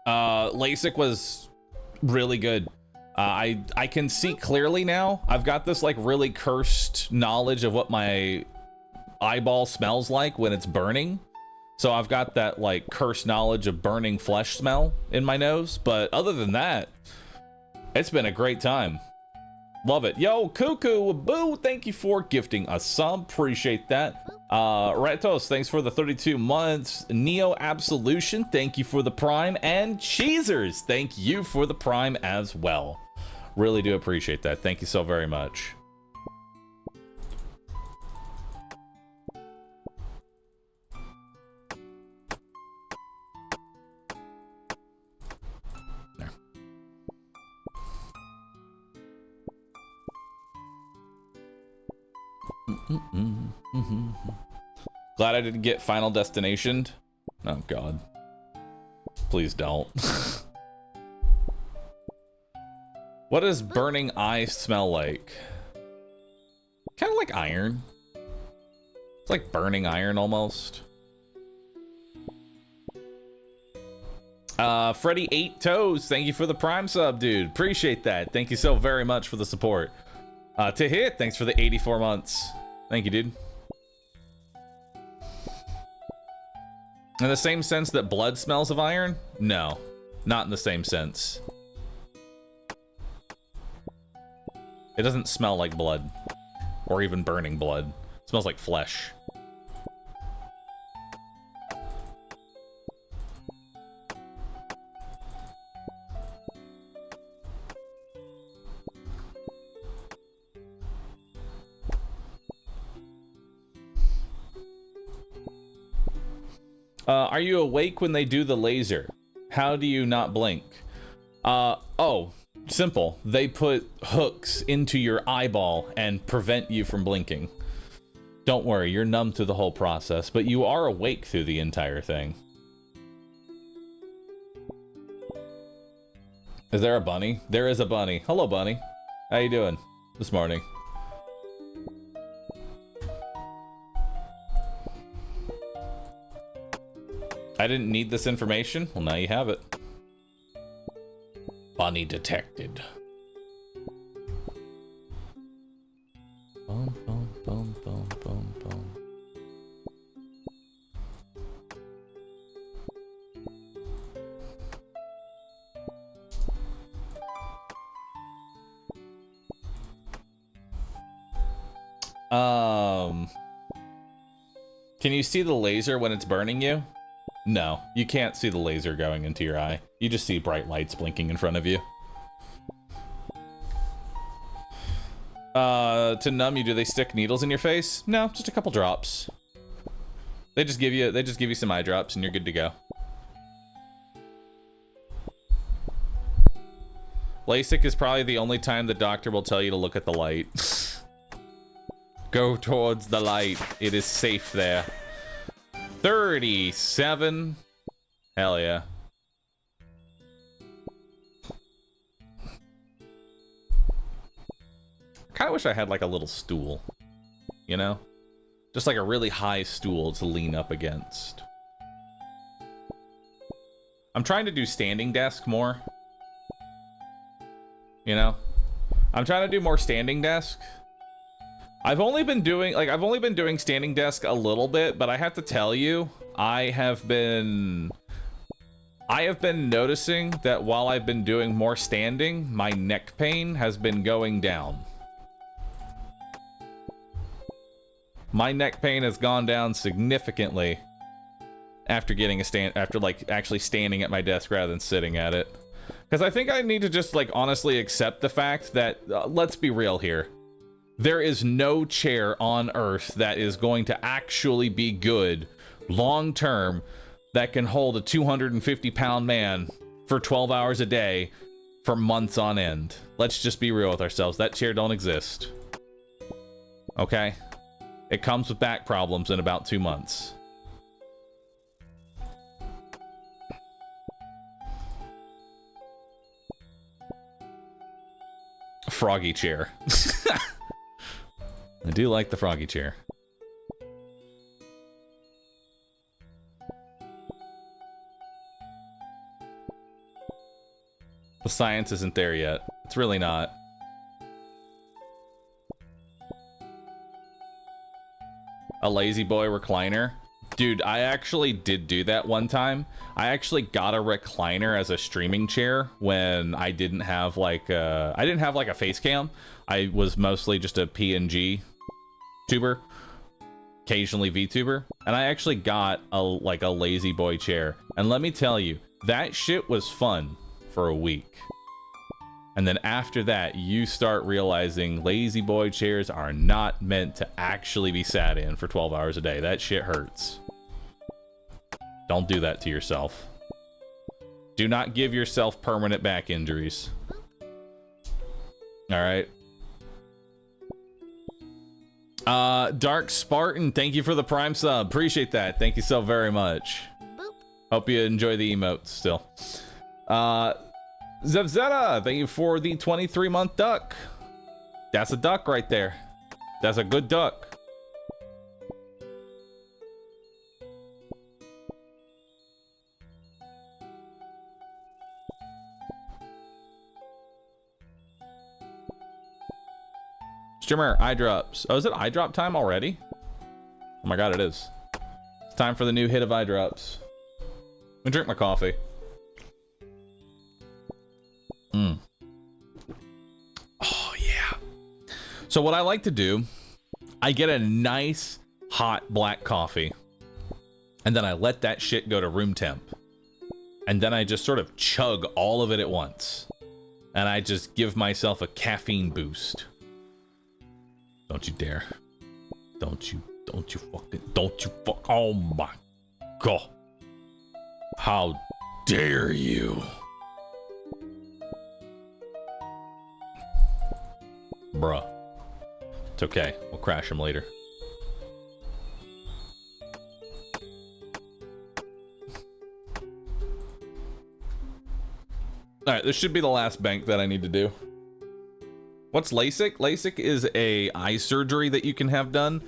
LASIK was really good. I can see clearly now. I've got this like really cursed knowledge of what my eyeball smells like when it's burning. So I've got that like cursed knowledge of burning flesh smell in my nose. But other than that, it's been a great time. Love it. Yo, Cuckoo Boo, thank you for gifting a sub. Appreciate that. Retos, thanks for the 32 months. Neo Absolution, thank you for the Prime. And Cheezers, thank you for the Prime as well. Really do appreciate that. Thank you so very much. Glad I didn't get Final Destination. Oh god. Please don't. What does burning eye smell like? Kind of like iron. It's like burning iron almost. Freddy 8 Toes, thank you for the Prime sub, dude. Appreciate that. Thank you so very much for the support. Tahit, thanks for the 84 months. Thank you, dude. In the same sense that blood smells of iron? No, not in the same sense. It doesn't smell like blood, or even burning blood. It smells like flesh. Are you awake when they do the laser? How do you not blink? Oh, simple. They put hooks into your eyeball and prevent you from blinking. Don't worry, you're numb through the whole process, but you are awake through the entire thing. Is there a bunny? There is a bunny. Hello, bunny. How you doing this morning? I didn't need this information. Well, now you have it. Bunny detected. Boom, boom, boom, boom, boom, boom. Can you see the laser when it's burning you? No, you can't see the laser going into your eye. You just see bright lights blinking in front of you. To numb you, do they stick needles in your face? No, just a couple drops. They just give you some eye drops and you're good to go. LASIK is probably the only time the doctor will tell you to look at the light. Go towards the light. It is safe there. 37. Hell yeah. Kind of wish I had like a little stool, you know? Just like a really high stool to lean up against. I'm trying to do standing desk more. You know? I'm trying to do more standing desk. I've only been doing standing desk a little bit, but I have to tell you, I have been noticing that while I've been doing more standing, my neck pain has been going down. My neck pain has gone down significantly after getting after like actually standing at my desk rather than sitting at it. Because I think I need to just like honestly accept the fact that, let's be real here. There is no chair on Earth that is going to actually be good long term that can hold a 250-pound man for 12 hours a day for months on end. Let's just be real with ourselves. That chair don't exist. Okay? It comes with back problems in about 2 months. Froggy chair. I do like the froggy chair. The science isn't there yet. It's really not. A lazy boy recliner. Dude, I actually did do that one time. I actually got a recliner as a streaming chair when I didn't have like a face cam. I was mostly just a PNG tuber, occasionally VTuber, and I actually got a lazy boy chair. And let me tell you, that shit was fun for a week. And then after that, you start realizing lazy boy chairs are not meant to actually be sat in for 12 hours a day. That shit hurts. Don't do that to yourself. Do not give yourself permanent back injuries. All right. Dark Spartan, thank you for the Prime sub. Appreciate that. Thank you so very much. Boop. Hope you enjoy the emotes still. Zevzeta, thank you for the 23-month duck. That's a duck right there. That's a good duck. Streamer, eye drops. Oh, is it eye drop time already? Oh my god, it is. It's time for the new hit of eye drops. Let me drink my coffee. Oh, yeah. So what I like to do, I get a nice hot black coffee, and then I let that shit go to room temp. And then I just sort of chug all of it at once. And I just give myself a caffeine boost. Don't you dare. Don't you fuck, oh my god. How dare you? Bruh. It's okay, we'll crash him later. Alright, this should be the last bank that I need to do. What's LASIK? LASIK is a eye surgery that you can have done.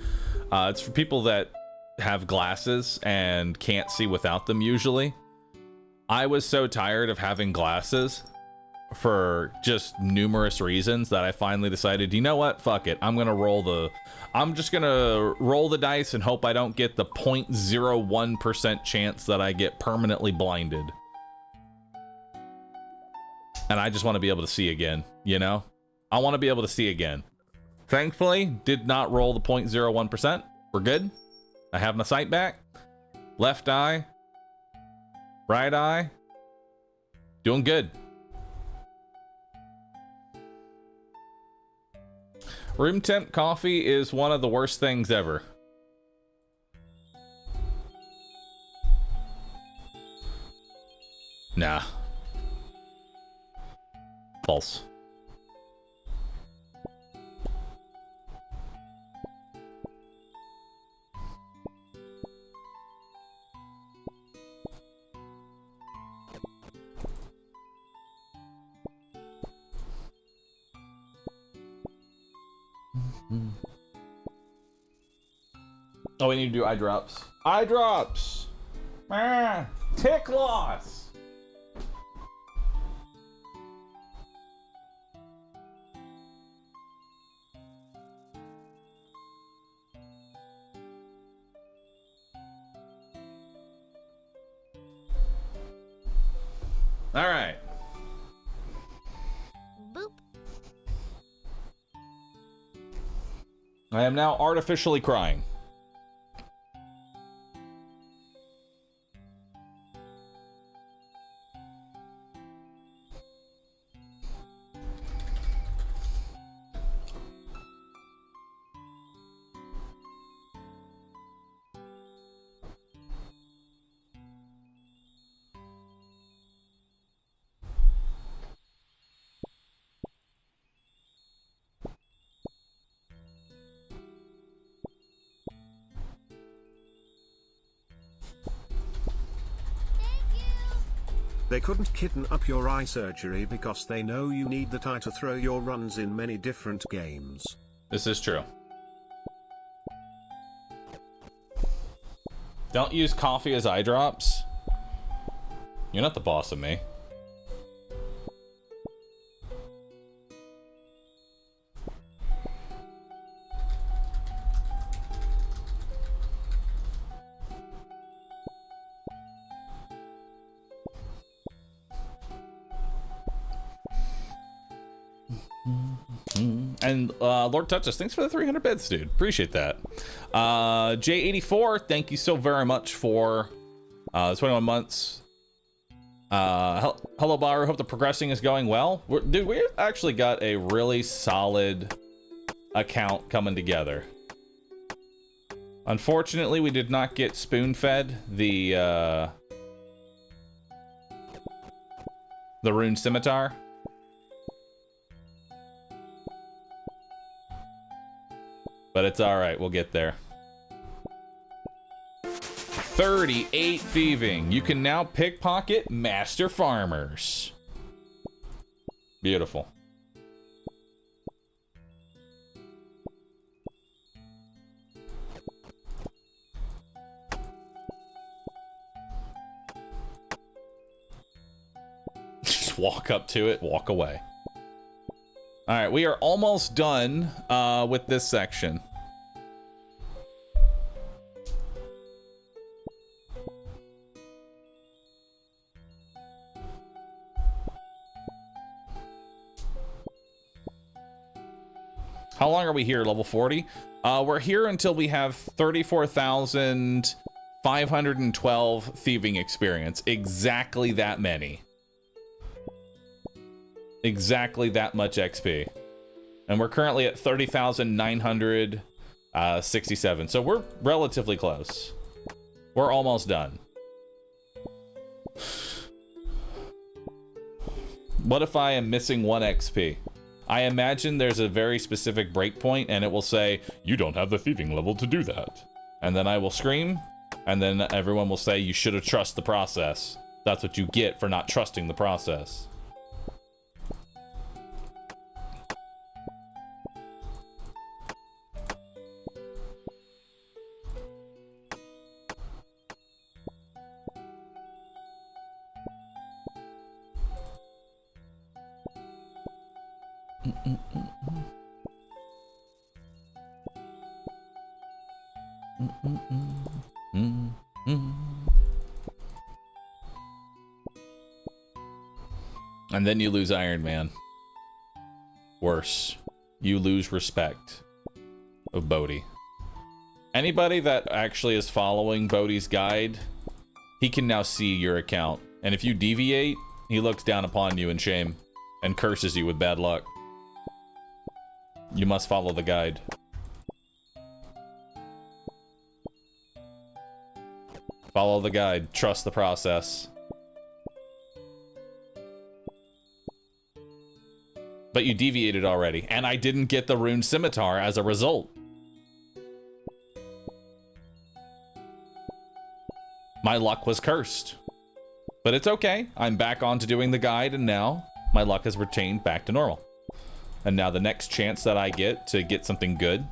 It's for people that have glasses and can't see without them usually. I was so tired of having glasses for just numerous reasons that I finally decided, you know what? Fuck it. I'm just gonna roll the dice and hope I don't get the 0.01% chance that I get permanently blinded. And I just want to be able to see again, you know? I want to be able to see again. Thankfully, did not roll the 0.01%. We're good. I have my sight back. Left eye. Right eye. Doing good. Room temp coffee is one of the worst things ever. Nah. False. Oh, we need to do eye drops. Eye drops! Ah, tick loss! All right. Boop. I am now artificially crying. They couldn't kitten up your eye surgery because they know you need the tie to throw your runs in many different games. This is true. Don't use coffee as eye drops. You're not the boss of me. And Lord Touches, thanks for the 300 bits, dude. Appreciate that. J84, thank you so very much for 21 months. Hello, Bahroo. Hope the progressing is going well. Dude, we actually got a really solid account coming together. Unfortunately, we did not get spoon-fed the rune scimitar. But it's alright, we'll get there. 38 thieving. You can now pickpocket master farmers. Beautiful. Just walk up to it, walk away. All right, we are almost done with this section. How long are we here? Level 40? We're here until we have 34,512 thieving experience. Exactly that many. Exactly that much XP. And we're currently at 30,967. So we're relatively close. We're almost done. What if I am missing 1 XP? I imagine there's a very specific breakpoint and it will say, you don't have the thieving level to do that. And then I will scream, and then everyone will say, you should have trusted the process. That's what you get for not trusting the process. And then you lose Iron Man. Worse, you lose respect of Bodhi. Anybody that actually is following Bodhi's guide, he can now see your account. And if you deviate, he looks down upon you in shame and curses you with bad luck. You must follow the guide. Follow the guide. Trust the process. But you deviated already, and I didn't get the rune scimitar as a result. My luck was cursed. But it's okay. I'm back on to doing the guide, and now my luck has retained back to normal. And now the next chance that I get to get something good.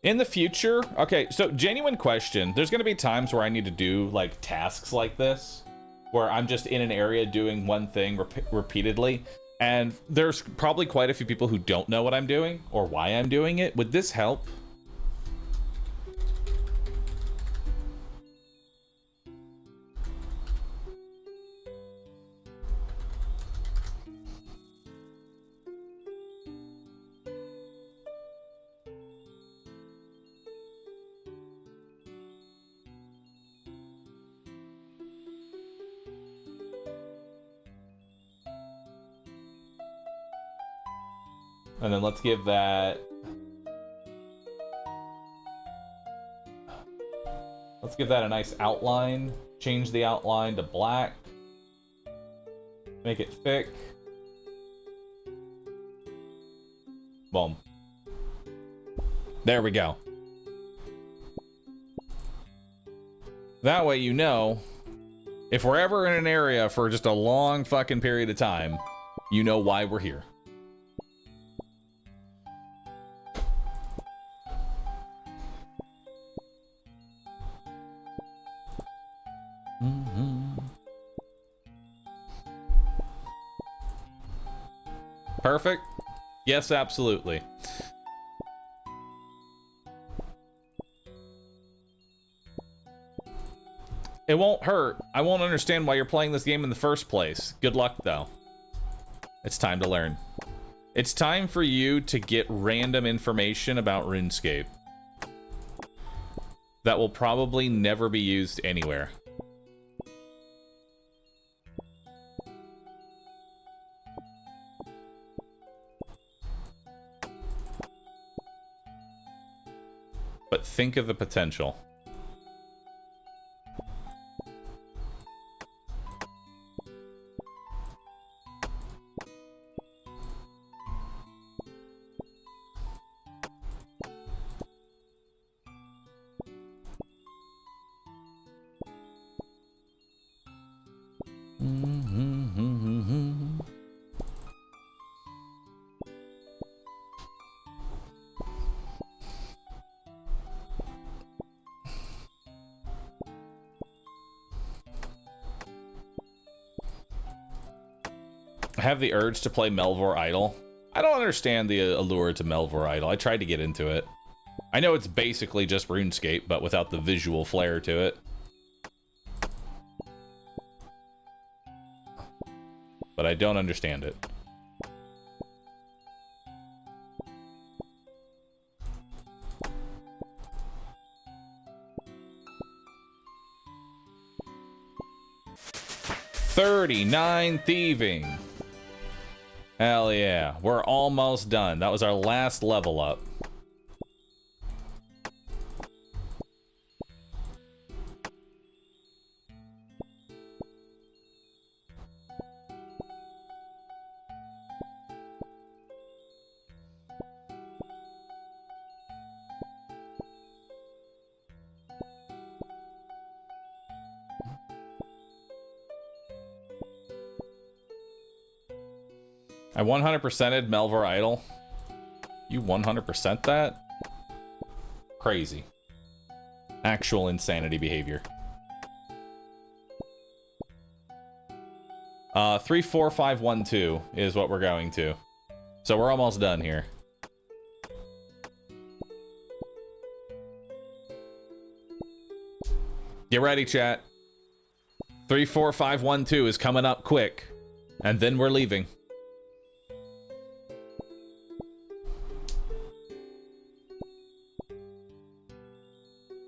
In the future, okay, so genuine question. There's going to be times where I need to do like tasks like this, where I'm just in an area doing one thing repeatedly. And there's probably quite a few people who don't know what I'm doing or why I'm doing it. Would this help? And then let's give that... Let's give that a nice outline. Change the outline to black. Make it thick. Boom. There we go. That way you know, if we're ever in an area for just a long fucking period of time, you know why we're here. Perfect? Yes, absolutely. It won't hurt. I won't understand why you're playing this game in the first place. Good luck, though. It's time to learn. It's time for you to get random information about RuneScape that will probably never be used anywhere. But think of the potential. have the urge to play Melvor Idol. I don't understand the allure to Melvor Idol. I tried to get into it. I know it's basically just RuneScape, but without the visual flair to it. But I don't understand it. $39 thieving. Hell yeah. We're almost done. That was our last level up. I 100%ed Melvor Idol. You 100% that? Crazy. Actual insanity behavior. 34512 is what we're going to. So we're almost done here. Get ready, chat. 34512 is coming up quick. And then we're leaving.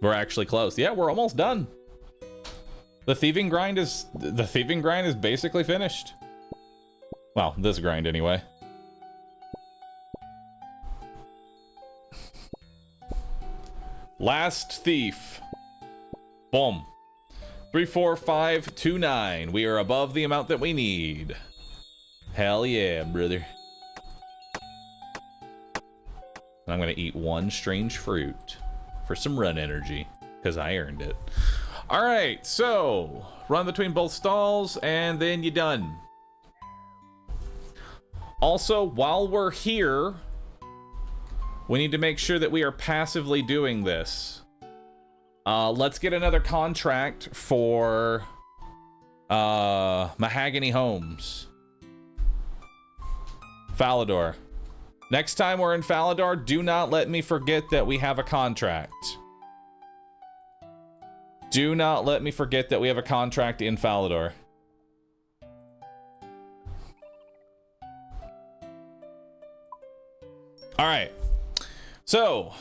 We're actually close. Yeah, we're almost done. The thieving grind is basically finished. Well, this grind anyway. Last thief. Boom. 34529. We are above the amount that we need. Hell yeah, brother. And I'm gonna eat one strange fruit for some run energy, because I earned it. All right, so run between both stalls, and then you're done. Also, while we're here, we need to make sure that we are passively doing this. Let's get another contract for Mahogany Homes. Falador. Next time we're in Falador, do not let me forget that we have a contract. Do not let me forget that we have a contract in Falador. All right. So,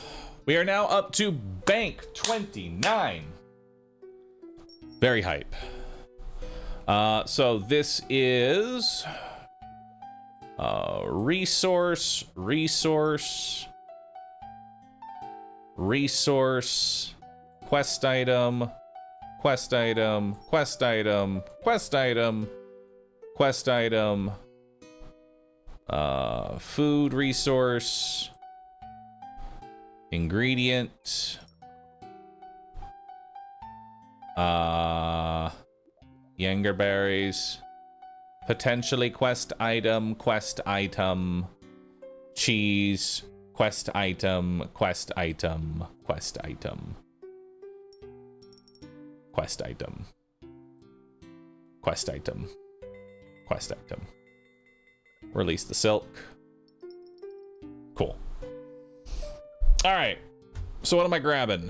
we are now up to Bank 29. Very hype. So this is... resource, quest item, quest item, quest item, quest item, quest item, food resource, ingredient, Yangerberries, potentially quest item, cheese, quest item, quest item, quest item, quest item, quest item, quest item. Release the silk. Cool. All right. So what am I grabbing?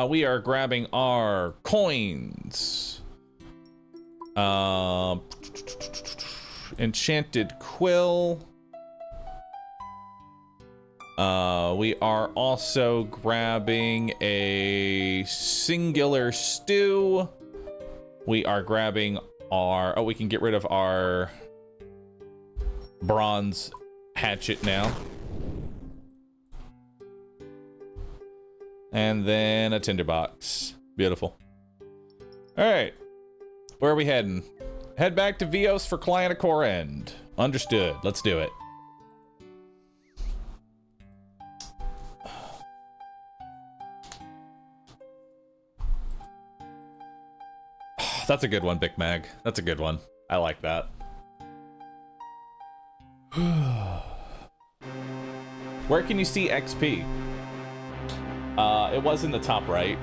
We are grabbing our coins. Enchanted quill. We are also grabbing a singular stew. We are grabbing our... Oh, we can get rid of our bronze hatchet now. And then a tinderbox. Beautiful. All right. Where are we heading? Head back to Vios for client of core end. Understood. Let's do it. That's a good one, Big Mag. That's a good one. I like that. Where can you see XP? It was in the top right.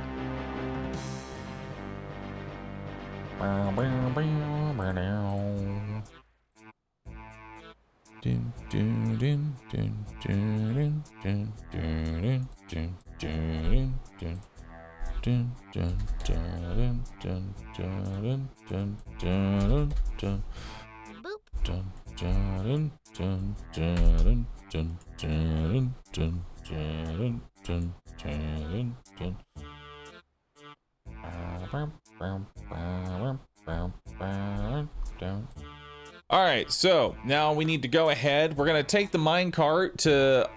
All right, so now we need to go ahead. We're gonna take the minecart to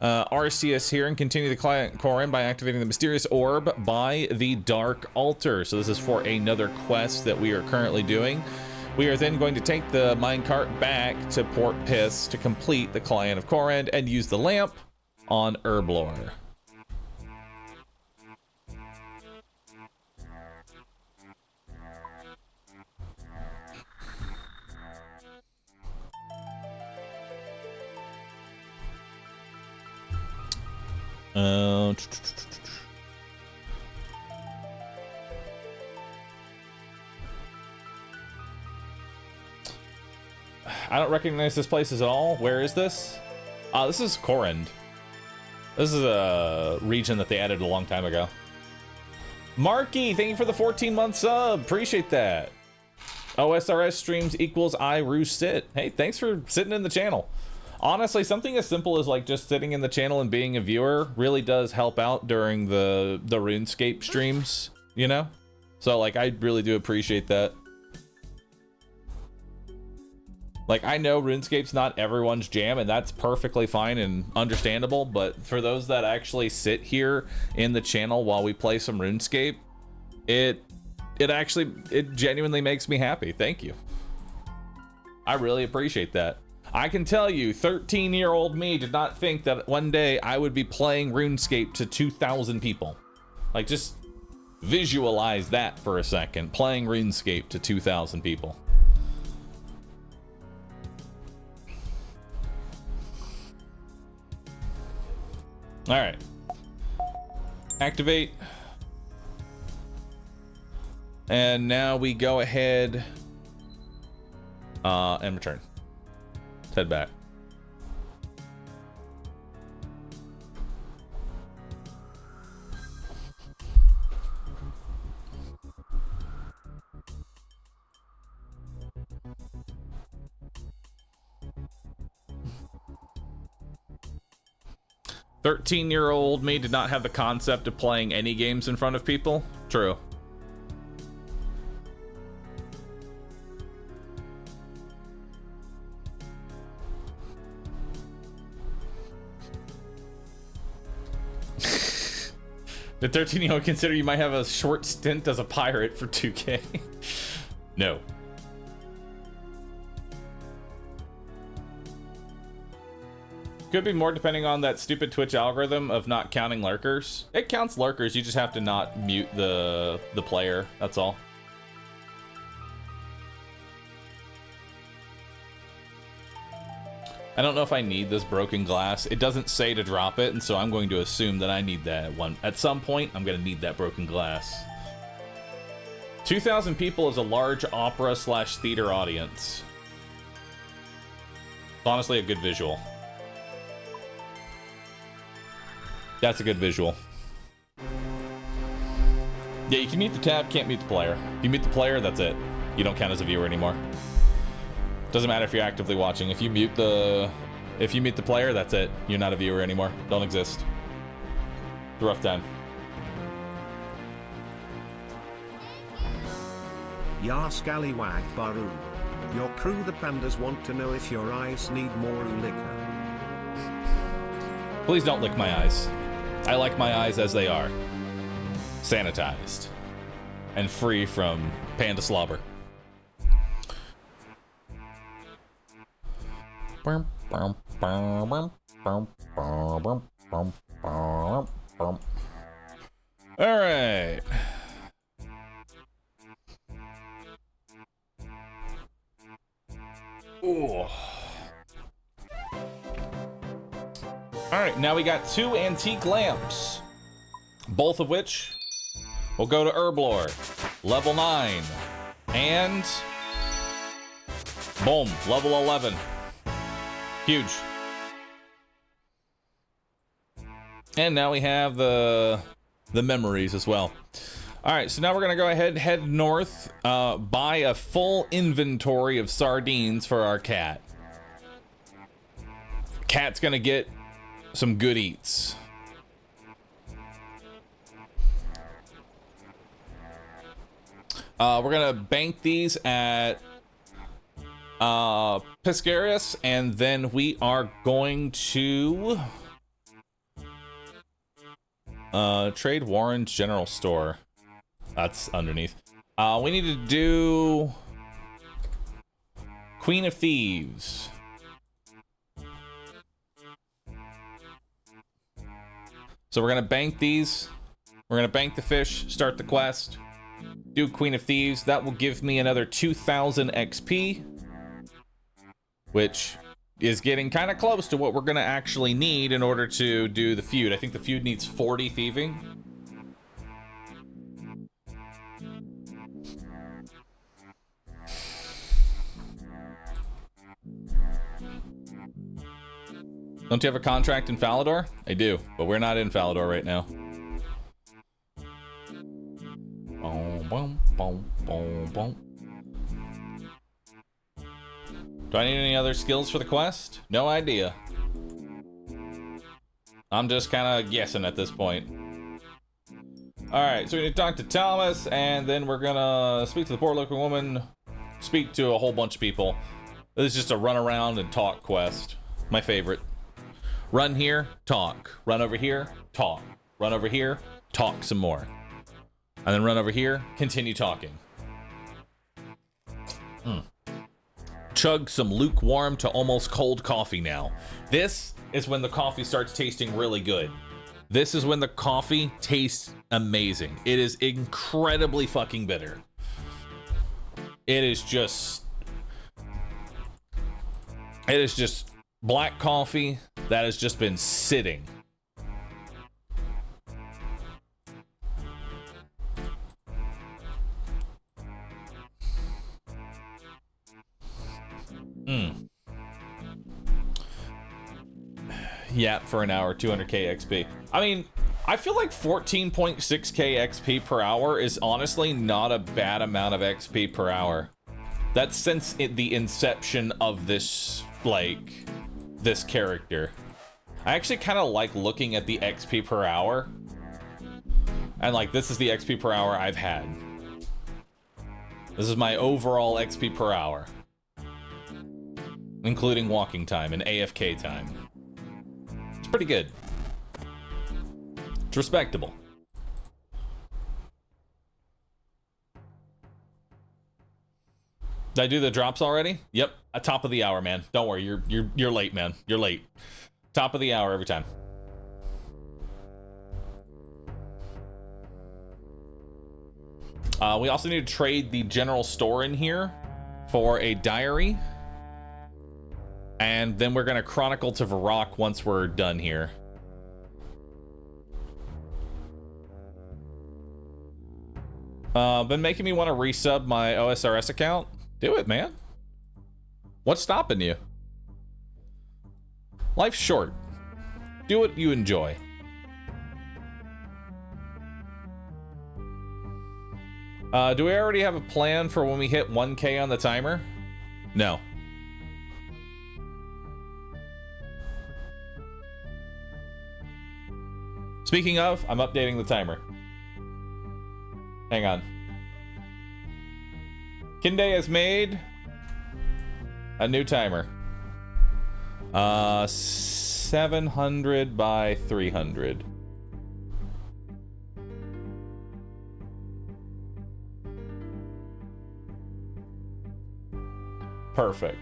RCS here and continue the client core in by activating the mysterious orb by the dark altar. So this is for another quest that we are currently doing. We are then going to take the minecart back to Port Piss to complete the client of Corend and use the lamp on Herblore. I don't recognize this place at all. Where is this? This is Corend. This is a region that they added a long time ago. Marky, thank you for the 14-month sub. Appreciate that. OSRS streams equals I sit. Hey, thanks for sitting in the channel. Honestly, something as simple as like just sitting in the channel and being a viewer really does help out during the RuneScape streams, you know? So like, I really do appreciate that. Like, I know RuneScape's not everyone's jam, and that's perfectly fine and understandable, but for those that actually sit here in the channel while we play some RuneScape, it genuinely makes me happy. Thank you. I really appreciate that. I can tell you, 13-year-old me did not think that one day I would be playing RuneScape to 2,000 people. Like, just visualize that for a second, playing RuneScape to 2,000 people. All right. Activate. And now we go ahead and return. Let's head back. "13-year-old me did not have the concept of playing any games in front of people." True. Did 13-year-old consider you might have a short stint as a pirate for 2K? No. Could be more depending on that stupid Twitch algorithm of not counting lurkers. It counts lurkers, you just have to not mute the player, that's all. I don't know if I need this broken glass. It doesn't say to drop it, and so I'm going to assume that I need that one. At some point, I'm going to need that broken glass. 2,000 people is a large opera/theater audience. It's honestly a good visual. That's a good visual. Yeah, you can mute the tab, can't mute the player. If you mute the player, that's it. You don't count as a viewer anymore. Doesn't matter if you're actively watching. If you mute the player, that's it. You're not a viewer anymore. Don't exist. It's a rough time. Ya scallywag Bahroo. Your crew the pandas want to know if your eyes need more liquor. Please don't lick my eyes. I like my eyes as they are. Sanitized. And free from panda slobber. Alright. Ooh. Alright, now we got 2 antique lamps. Both of which will go to Herblore. Level 9. And boom, level 11. Huge. And now we have the memories as well. All right, so now we're gonna go ahead, head north, buy a full inventory of sardines for our cat. Cat's gonna get some good eats. We're gonna bank these at Piscarius, and then we are going to trade Warren's General Store. That's underneath. We need to do Queen of Thieves. So we're gonna bank these. We're gonna bank the fish, start the quest, do Queen of Thieves. That will give me another 2,000 XP, which is getting kind of close to what we're gonna actually need in order to do the feud. I think the feud needs 40 thieving. Don't you have a contract in Falador? I do, but we're not in Falador right now. Boom, boom, boom, boom, boom. Do I need any other skills for the quest? No idea. I'm just kind of guessing at this point. Alright, so we need to talk to Thomas, and then we're gonna speak to the poor looking woman, speak to a whole bunch of people. This is just a run around and talk quest. My favorite. Run here, talk. Run over here, talk. Run over here, talk some more. And then run over here, continue talking. Chug some lukewarm to almost cold coffee now. This is when the coffee starts tasting really good. This is when the coffee tastes amazing. It is incredibly fucking bitter. It is just black coffee that has just been sitting. Yap for an hour, 200k XP. I mean, I feel like 14.6k XP per hour is honestly not a bad amount of XP per hour. That's since the inception of this, like, this character. I actually kind of like looking at the XP per hour. And, like, this is the XP per hour I've had. This is my overall XP per hour. Including walking time and AFK time. It's pretty good. It's respectable. Did I do the drops already? Yep, at top of the hour, man. Don't worry, you're late, man. You're late. Top of the hour every time. We also need to trade the general store in here for a diary. And then we're gonna chronicle to Varrock once we're done here. Been making me want to resub my OSRS account. Do it, man. What's stopping you? Life's short. Do what you enjoy. Do we already have a plan for when we hit 1K on the timer? No. Speaking of, I'm updating the timer. Hang on. Kinde has made a new timer. 700 by 300. Perfect.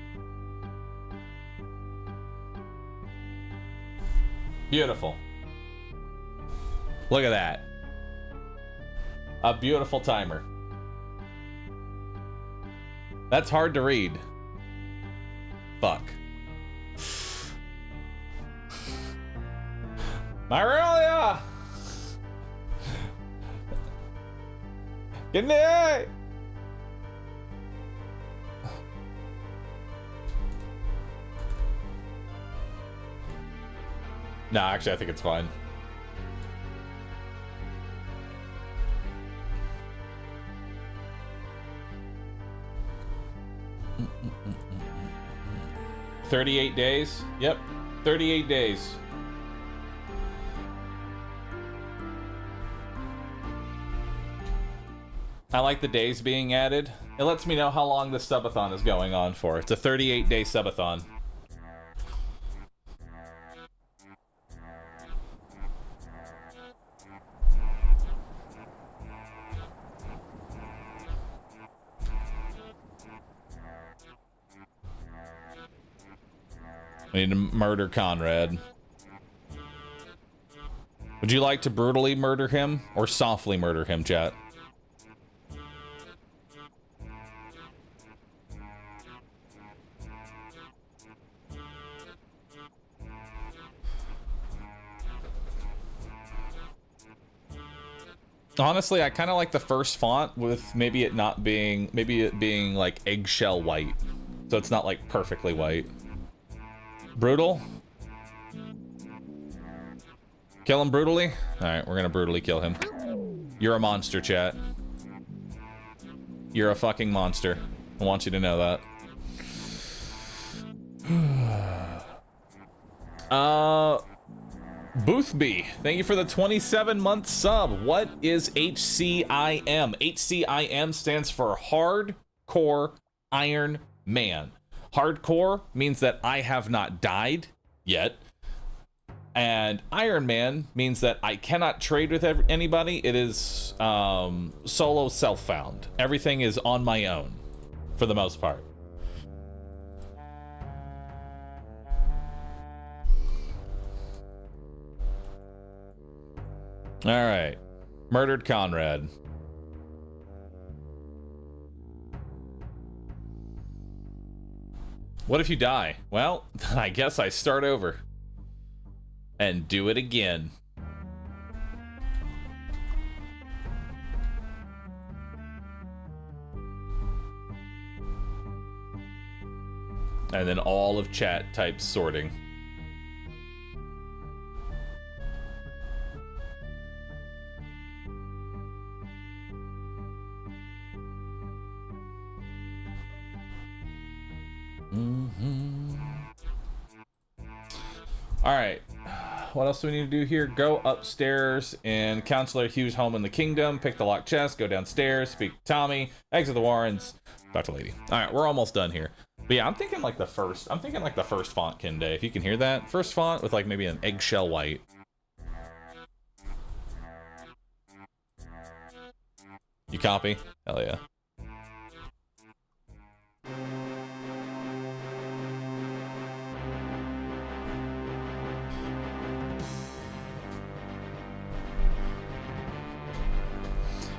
Beautiful. Look at that. A beautiful timer. That's hard to read. Fuck. Myrelia! Get in there! No, actually, I think it's fine. 38 days? Yep, 38 days. I like the days being added. It lets me know how long the subathon is going on for. It's a 38-day subathon. We need to murder Conrad. Would you like to brutally murder him or softly murder him, chat? Honestly, I kind of like the first font with maybe it being like eggshell white. So it's not like perfectly white. Brutal? Kill him brutally? Alright, we're gonna brutally kill him. You're a monster, chat. You're a fucking monster. I want you to know that. Boothby, thank you for the 27-month sub. What is HCIM? HCIM stands for Hardcore Iron Man. Hardcore means that I have not died yet. And Iron Man means that I cannot trade with anybody. It is solo self-found. Everything is on my own, for the most part. All right, murdered Conrad. What if you die? Well, I guess I start over and do it again. And then all of chat types sorting. All right, what else do we need to do here? Go upstairs in Counselor Hugh's home in the kingdom, pick the locked chest, go downstairs, speak to Tommy, exit the Warrens, talk to Lady. All right, we're almost done here. But yeah, I'm thinking like the first font, Kinde, if you can hear that. First font with like maybe an eggshell white. You copy? Hell yeah.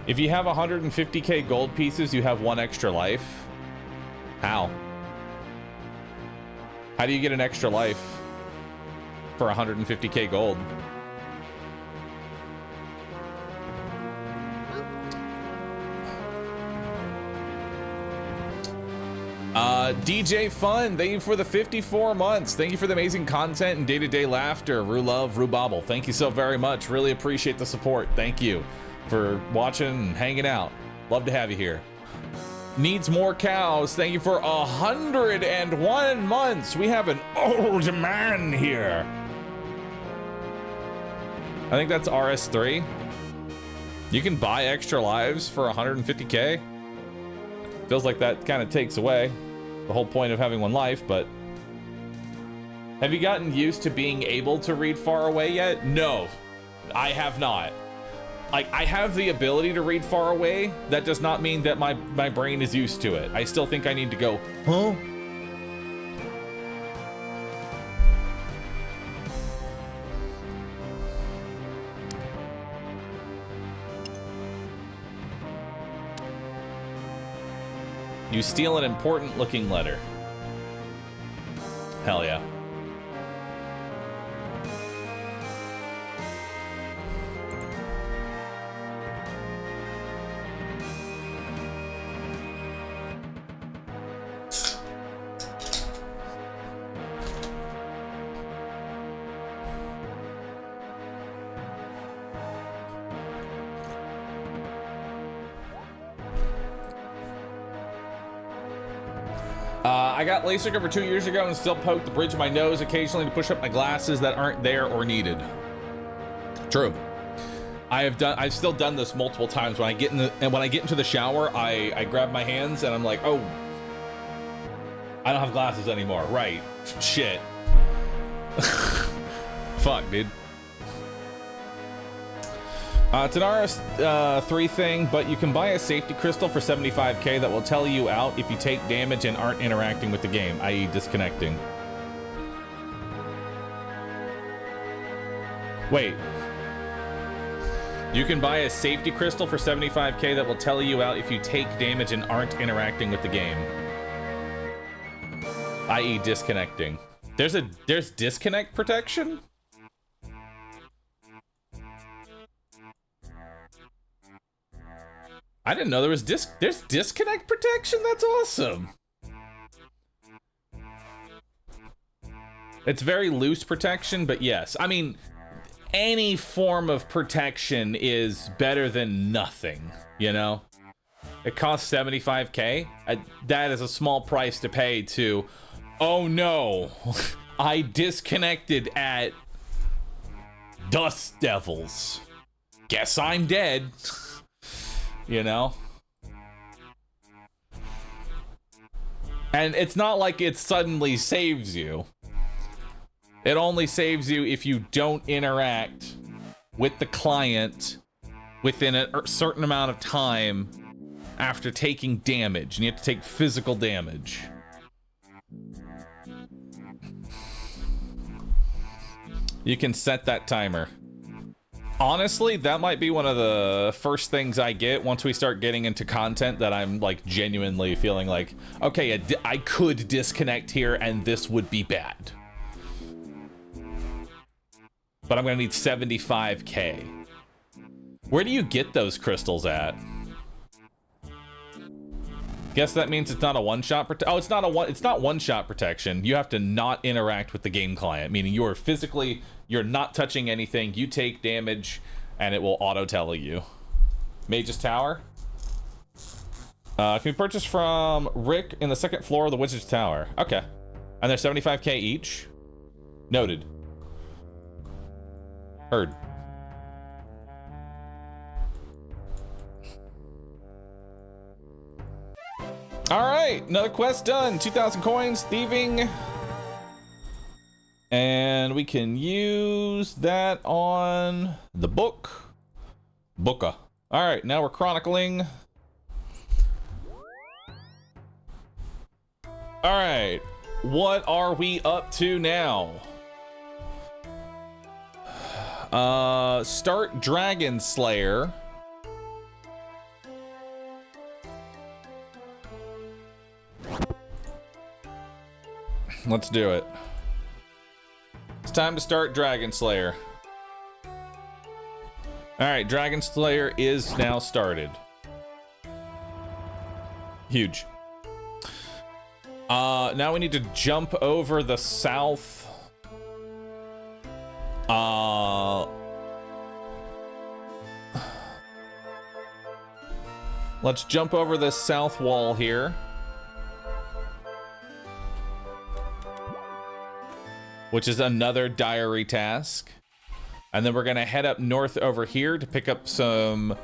If you have 150k gold pieces, you have 1 extra life. How? How do you get an extra life for 150k gold? DJ Fun, thank you for the 54 months. Thank you for the amazing content and day-to-day laughter. Rue Love, Rue Bobble. Thank you so very much. Really appreciate the support. Thank you for watching and hanging out. Love to have you here. Needs more cows. Thank you for 101 months. We have an old man here. I think that's RS3. You can buy extra lives for 150k. Feels like that kind of takes away the whole point of having 1 life, but have you gotten used to being able to read far away yet? No, I have not. Like, I have the ability to read far away. That does not mean that my brain is used to it. I still think I need to go, huh? You steal an important looking letter. Hell yeah. I got LASIK over 2 years ago and still poke the bridge of my nose occasionally to push up my glasses that aren't there or needed. True. I've still done this multiple times. When I get into the shower, I grab my hands and I'm like, oh, I don't have glasses anymore. Right. Shit. Fuck, dude. It's an RS3 thing, but you can buy a safety crystal for 75k that will tell you out if you take damage and aren't interacting with the game, i.e. disconnecting. Wait. You can buy a safety crystal for 75k that will tell you out if you take damage and aren't interacting with the game, i.e. disconnecting. There's disconnect protection? I didn't know there was there's disconnect protection? That's awesome. It's very loose protection, but yes. I mean, any form of protection is better than nothing, you know? It costs 75k. That is a small price to pay to, oh no, I disconnected at Dust Devils. Guess I'm dead. You know? And it's not like it suddenly saves you. It only saves you if you don't interact with the client within a certain amount of time after taking damage. And you have to take physical damage. You can set that timer. Honestly, that might be one of the first things I get once we start getting into content that I'm like genuinely feeling like, okay, I could disconnect here and this would be bad. But I'm gonna need 75k. Where do you get those crystals at? Guess that means it's not a one-shot protection. Oh, it's not one-shot protection. You have to not interact with the game client, meaning you're not touching anything. You take damage, and it will auto-tele you. Mage's Tower. Can be purchased from Rick in the second floor of the Wizard's Tower. Okay. And they're 75k each. Noted. Heard. All right, another quest done. 2,000 coins, thieving. And we can use that on the book. Booka. All right, now we're chronicling. All right, what are we up to now? Start Dragon Slayer. Let's do it. It's time to start Dragon Slayer. Alright, Dragon Slayer is now started. Huge. Now we need to jump over the south. Let's jump over this south wall here. Which is another diary task. And then we're gonna head up north over here to pick up some,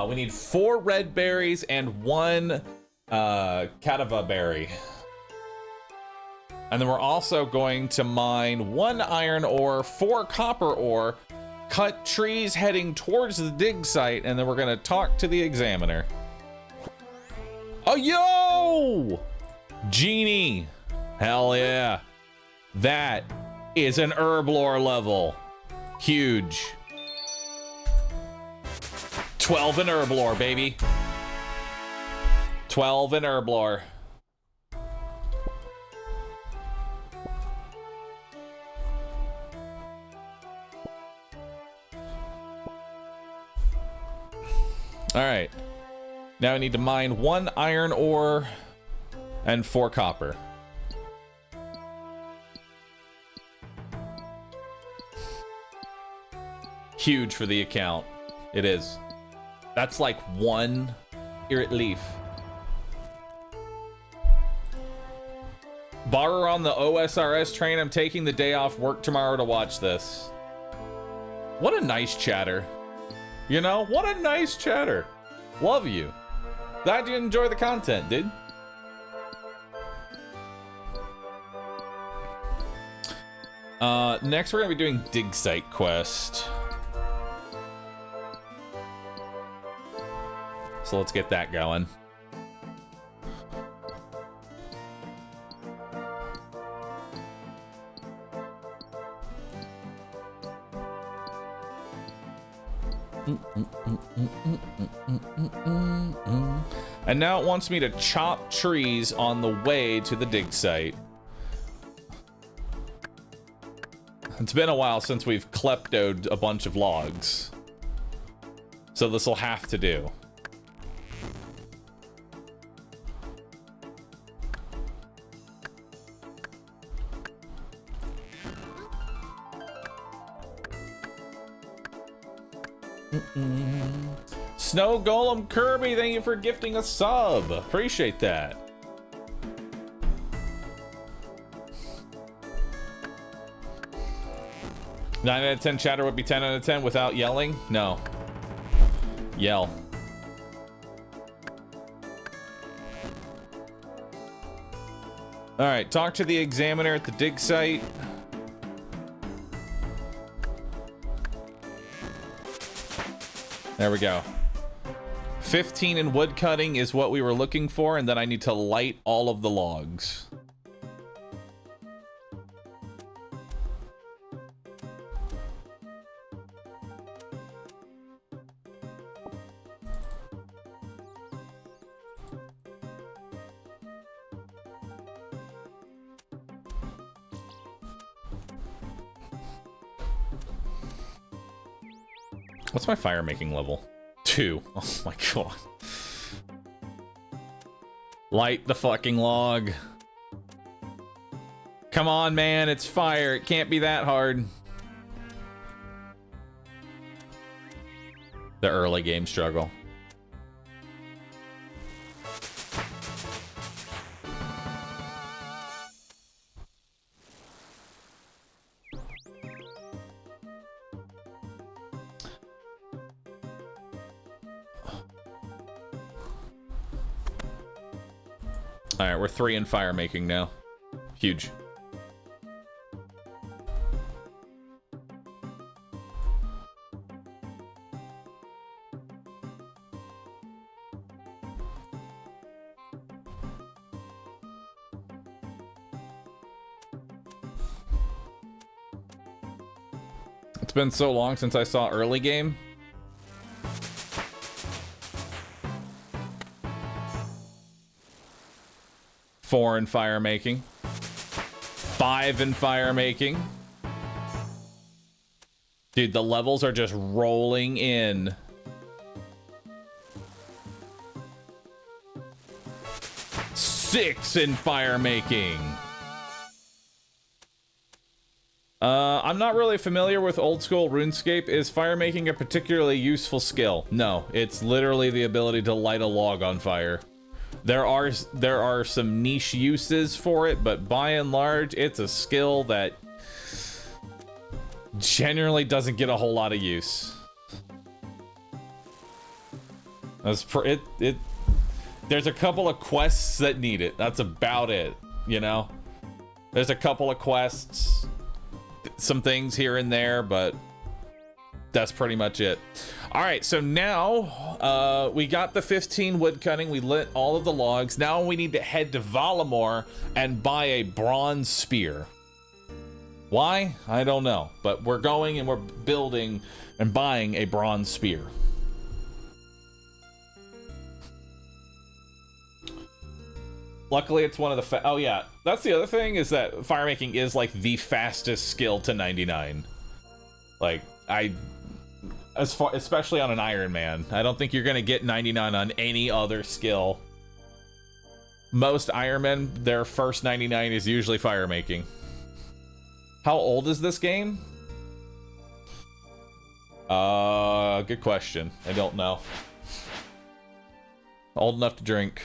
we need 4 red berries and 1 Catava berry. And then we're also going to mine 1 iron ore, 4 copper ore, cut trees heading towards the dig site, and then we're gonna talk to the examiner. Oh, yo! Genie! Hell yeah. That is an herb lore level. Huge. 12 in herb lore, baby. 12 in herb lore. All right. Now I need to mine 1 iron ore and 4 copper. Huge for the account. It is. That's like 1 irrit leaf. Bahroo on the OSRS train. I'm taking the day off work tomorrow to watch this. What a nice chatter. You know, what a nice chatter. Love you. Glad you enjoy the content, dude. Next we're gonna be doing dig site quest. So let's get that going. And now it wants me to chop trees on the way to the dig site. It's been a while since we've kleptoed a bunch of logs. So this will have to do. Snow Golem Kirby, thank you for gifting a sub. Appreciate that. Nine out of 10 chatter would be 10 out of 10 without yelling? No. Yell. Alright, talk to the examiner at the dig site. There we go. 15 in wood cutting is what we were looking for, and then I need to light all of the logs. What's my fire making level? 2. Oh my god. Light the fucking log. Come on, man, it's fire. It can't be that hard. The early game struggle. Alright, we're 3 in fire making now. Huge. It's been so long since I saw early game. Four in fire making. 5 in fire making. Dude, the levels are just rolling in. Six in fire making. I'm not really familiar with old school RuneScape. Is fire making a particularly useful skill? No, it's literally the ability to light a log on fire. There are some niche uses for it, but by and large, it's a skill that generally doesn't get a whole lot of use. There's a couple of quests that need it. That's about it, you know? There's a couple of quests, some things here and there, but that's pretty much it. All right, so now we got the 15 wood cutting. We lit all of the logs. Now we need to head to Valamor and buy a bronze spear. Why? I don't know. But we're going and we're building and buying a bronze spear. Luckily, it's one of the oh yeah, that's the other thing, is that fire making is like the fastest skill to 99. Like, especially on an Iron Man. I don't think you're gonna get 99 on any other skill. Most Iron Men, their first 99 is usually fire making. How old is this game? Good question. I don't know. Old enough to drink.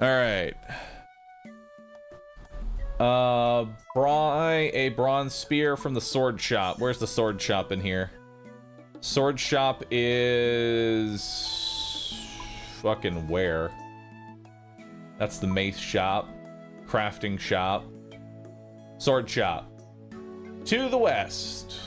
All right. Buy a bronze spear from the sword shop. Where's the sword shop in here? Sword shop is fucking where? That's the mace shop, crafting shop, sword shop. To the west.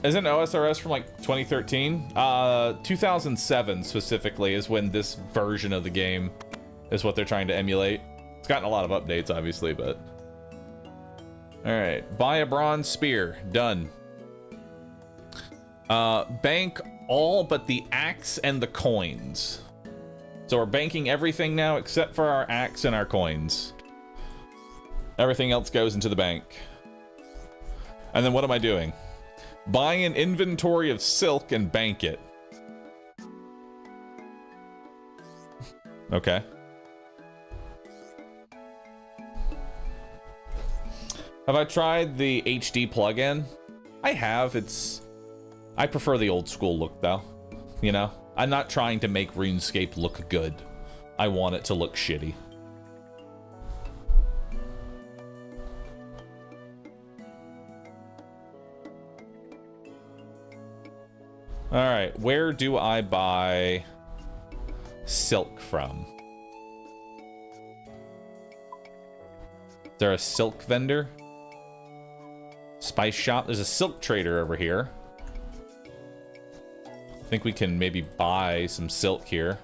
Isn't OSRS from like 2013? 2007 specifically is when this version of the game is what they're trying to emulate. It's gotten a lot of updates, obviously, but... Alright, buy a bronze spear. Done. Bank all but the axe and the coins. So we're banking everything now except for our axe and our coins. Everything else goes into the bank. And then what am I doing? Buying an inventory of silk and bank it. Okay. Have I tried the HD plugin? I have. I prefer the old school look though. You know? I'm not trying to make RuneScape look good. I want it to look shitty. Alright, where do I buy silk from? Is there a silk vendor? Spice shop? There's a silk trader over here. I think we can maybe buy some silk here.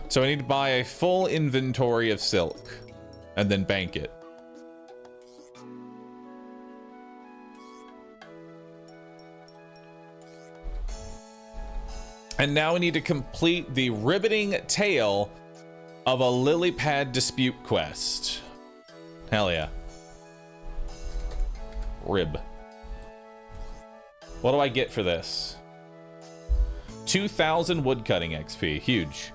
So I need to buy a full inventory of silk and then bank it. And now we need to complete the riveting tale of a lily pad dispute quest. Hell yeah. Rib. What do I get for this? 2,000 woodcutting XP. Huge.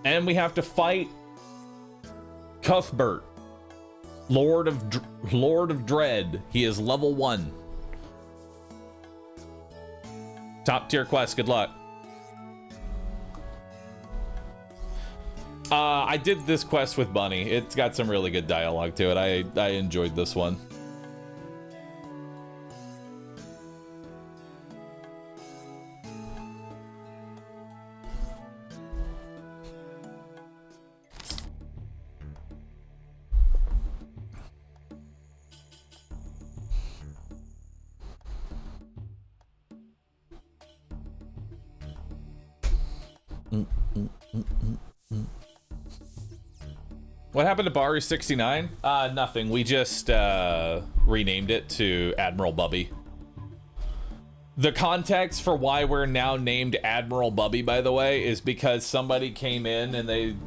And we have to fight Cuthbert. Lord of Dread. He is level 1. Top tier quest. Good luck. I did this quest with Bunny. It's got some really good dialogue to it. I enjoyed this one. What happened to Bahroo 69? Nothing. We just renamed it to Admiral Bubby. The context for why we're now named Admiral Bubby, by the way, is because somebody came in and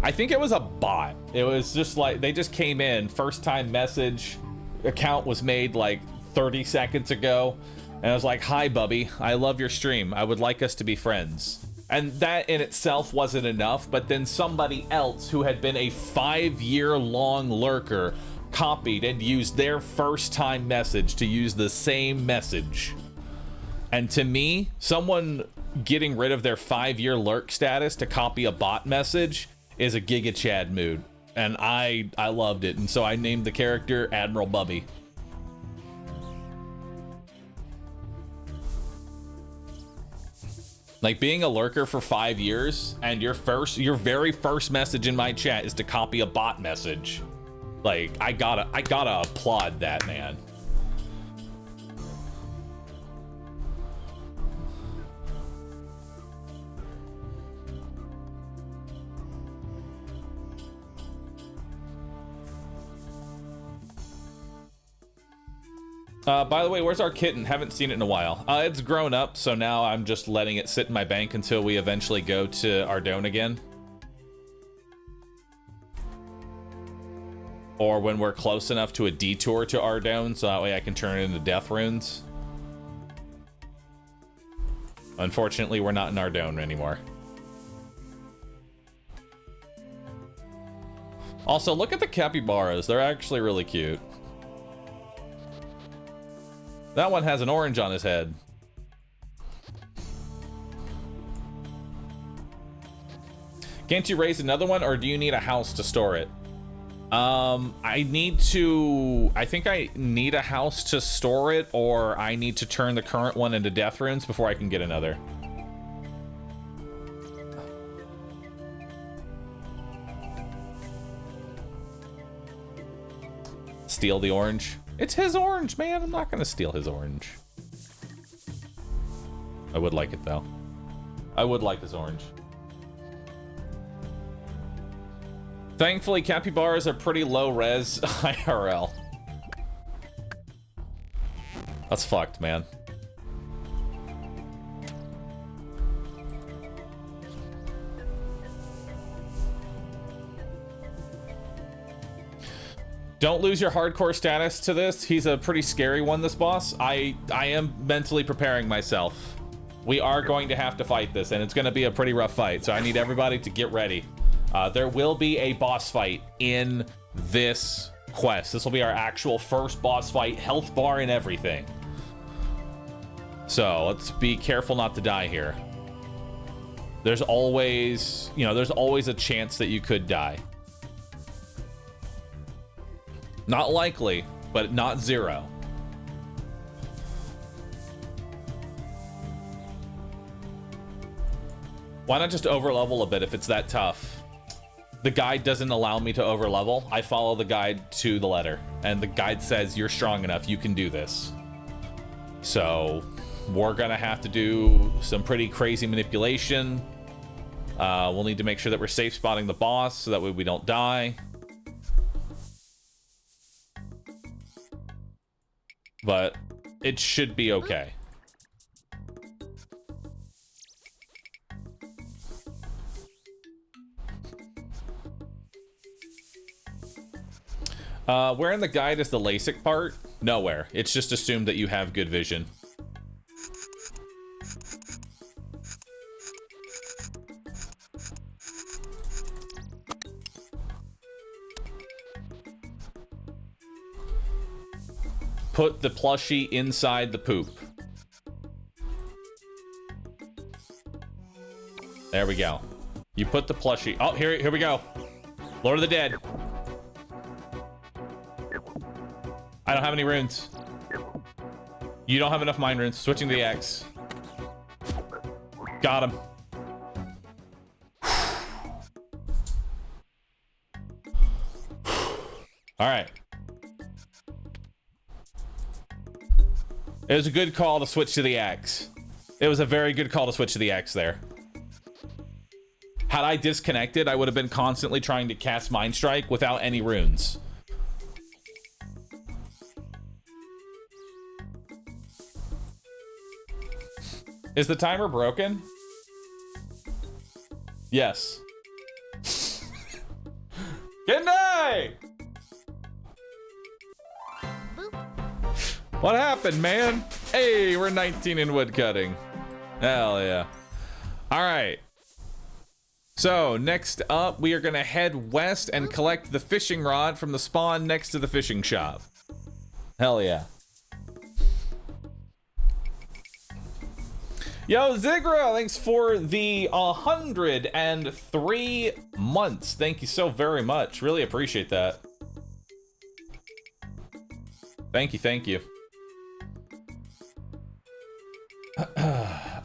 I think it was a bot. It was just like, they just came in, first time message, account was made like 30 seconds ago. And I was like, hi Bubby, I love your stream. I would like us to be friends. And that in itself wasn't enough, but then somebody else who had been a 5-year-long lurker copied and used their first time message to use the same message. And to me, someone getting rid of their 5-year lurk status to copy a bot message is a Giga Chad mood. And I loved it, and so I named the character Admiral Bubby. Like being a lurker for 5 years and your very first message in my chat is to copy a bot message. Like I gotta applaud that, man. By the way, where's our kitten? Haven't seen it in a while. It's grown up, so now I'm just letting it sit in my bank until we eventually go to Ardone again. or when we're close enough to a detour to Ardone, so that way I can turn it into death runes. Unfortunately, we're not in Ardone anymore. Also, look at the capybaras. They're actually really cute. That one has an orange on his head. Can't you raise another one, or do you need a house to store it? I think I need a house to store it, or I need to turn the current one into death runes before I can get another. Steal the orange? It's his orange, man. I'm not gonna steal his orange. I would like it, though. I would like his orange. Thankfully, capybaras are pretty low res IRL. That's fucked, man. Don't lose your hardcore status to this. He's a pretty scary one, this boss. I am mentally preparing myself. We are going to have to fight this, and it's going to be a pretty rough fight, so I need everybody to get ready. There will be a boss fight in this quest. This will be our actual first boss fight, health bar and everything. So let's be careful not to die here. There's always, there's always a chance that you could die. Not likely, but not zero. Why not just overlevel a bit if it's that tough? The guide doesn't allow me to overlevel. I follow the guide to the letter, and the guide says you're strong enough, you can do this. So we're gonna have to do some pretty crazy manipulation. We'll need to make sure that we're safe spotting the boss so that way we don't die. But it should be okay. Where in the guide is the LASIK part? Nowhere. It's just assumed that you have good vision. Put the plushie inside the poop. There we go. You put the plushie. Oh, here we go. Lord of the Dead. I don't have any runes. You don't have enough mind runes. Switching to the X. Got him. All right. It was a good call to switch to the X. It was a very good call to switch to the X there. Had I disconnected, I would have been constantly trying to cast Mind Strike without any runes. Is the timer broken? Yes. Good night! What happened, man? Hey, we're 19 in woodcutting. Hell yeah. All right. So next up, we are gonna head west and collect the fishing rod from the spawn next to the fishing shop. Hell yeah. Yo, Zigra, thanks for the 103 months. Thank you so very much. Really appreciate that. Thank you, thank you.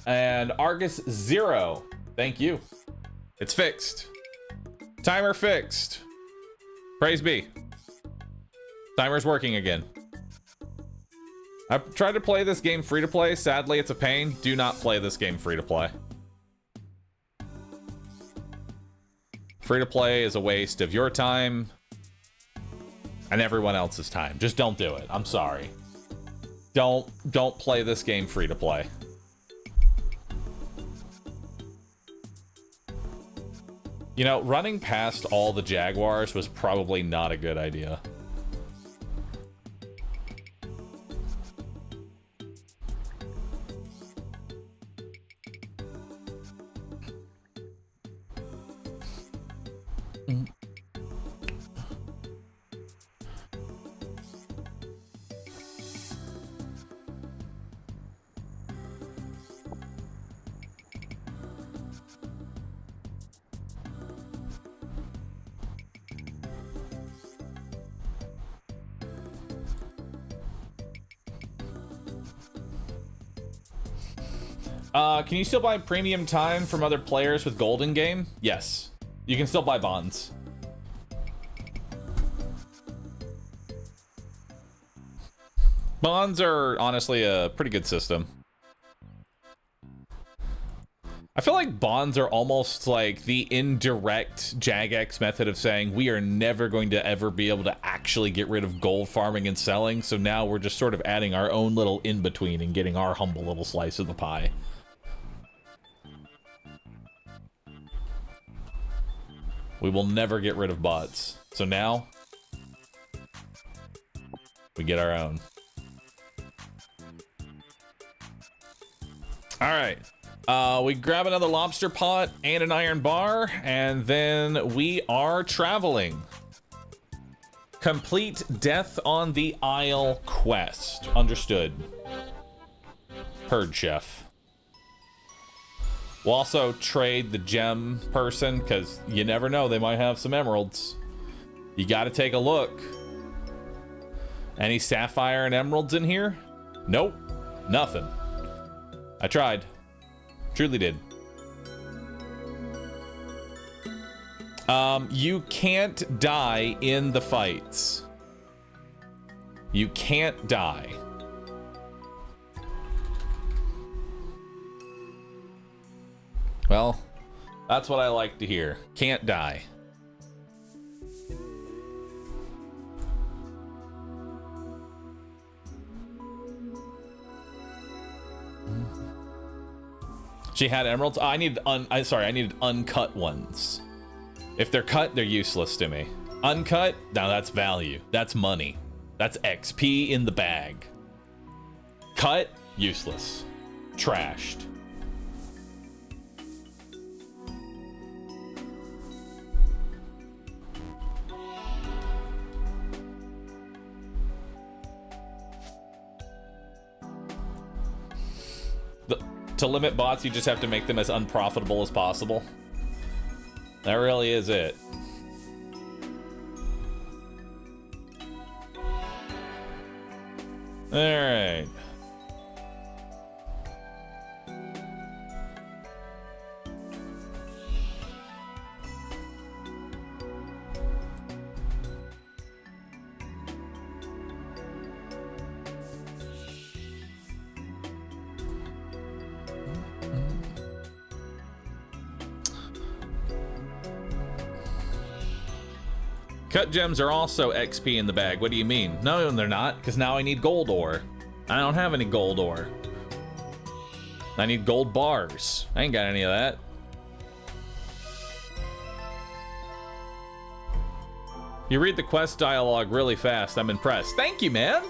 And Argus 0, thank you. It's fixed. Timer fixed. Praise be. Timer's working again. I've tried to play this game free to play. Sadly, it's a pain. Do not play this game free to play. Free to play is a waste of your time and everyone else's time. Just don't do it. I'm sorry. Don't play this game free to play. You know, running past all the jaguars was probably not a good idea. Can you still buy premium time from other players with gold in game? Yes. You can still buy bonds. Bonds are honestly a pretty good system. I feel like bonds are almost like the indirect Jagex method of saying we are never going to ever be able to actually get rid of gold farming and selling, so now we're just sort of adding our own little in-between and getting our humble little slice of the pie. We will never get rid of bots. So now, we get our own. Alright. We grab another lobster pot and an iron bar, and then we are traveling. Complete Death on the Isle quest. Understood. Heard, chef. We'll also trade the gem person, because you never know, they might have some emeralds. You gotta take a look. Any sapphire and emeralds in here? Nope. Nothing. I tried. Truly did. You can't die in the fights. You can't die. Well, that's what I like to hear. Can't die. She had emeralds. Oh, I needed I needed uncut ones. If they're cut, they're useless to me. Uncut, now that's value. That's money. That's XP in the bag. Cut, useless. Trashed. To limit bots, you just have to make them as unprofitable as possible. That really is it. All right. Cut gems are also XP in the bag. What do you mean? No, they're not, because now I need gold ore. I don't have any gold ore. I need gold bars. I ain't got any of that. You read the quest dialogue really fast. I'm impressed. Thank you, man.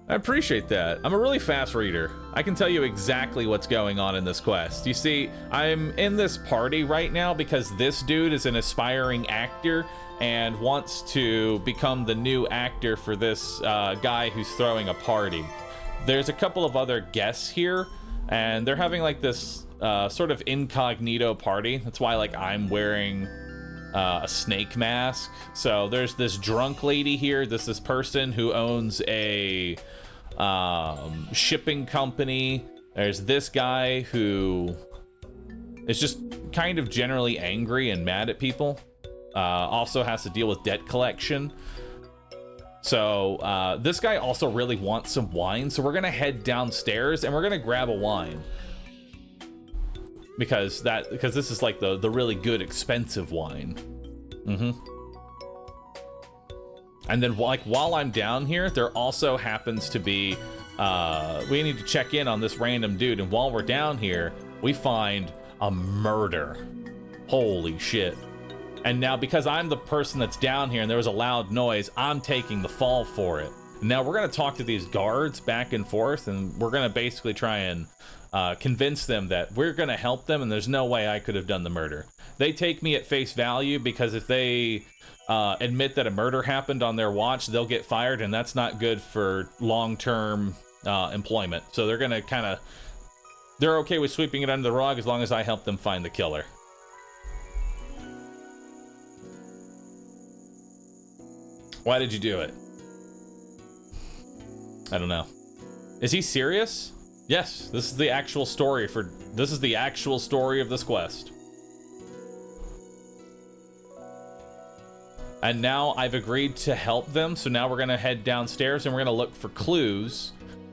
I appreciate that. I'm a really fast reader. I can tell you exactly what's going on in this quest. You see, I'm in this party right now because this dude is an aspiring actor and wants to become the new actor for this guy who's throwing a party. There's a couple of other guests here, and they're having like this sort of incognito party. That's why like I'm wearing a snake mask. So there's this drunk lady here. This person who owns a shipping company. There's this guy who is just kind of generally angry and mad at people. Also has to deal with debt collection. So this guy also really wants some wine. So we're gonna head downstairs and we're gonna grab a wine. Because this is like the really good expensive wine. And then like while I'm down here, there also happens to be we need to check in on this random dude, and while we're down here, we find a murder. Holy shit. And now because I'm the person that's down here and there was a loud noise, I'm taking the fall for it. Now we're going to talk to these guards back and forth, and we're going to basically try and convince them that we're going to help them, and there's no way I could have done the murder. They take me at face value because if they admit that a murder happened on their watch, they'll get fired, and that's not good for long-term employment. So they're going to kind of... They're okay with sweeping it under the rug as long as I help them find the killer. Why did you do it? I don't know. Is he serious? Yes, this is the actual story for... This is the actual story of this quest. And now I've agreed to help them, so now we're going to head downstairs and we're going to look for clues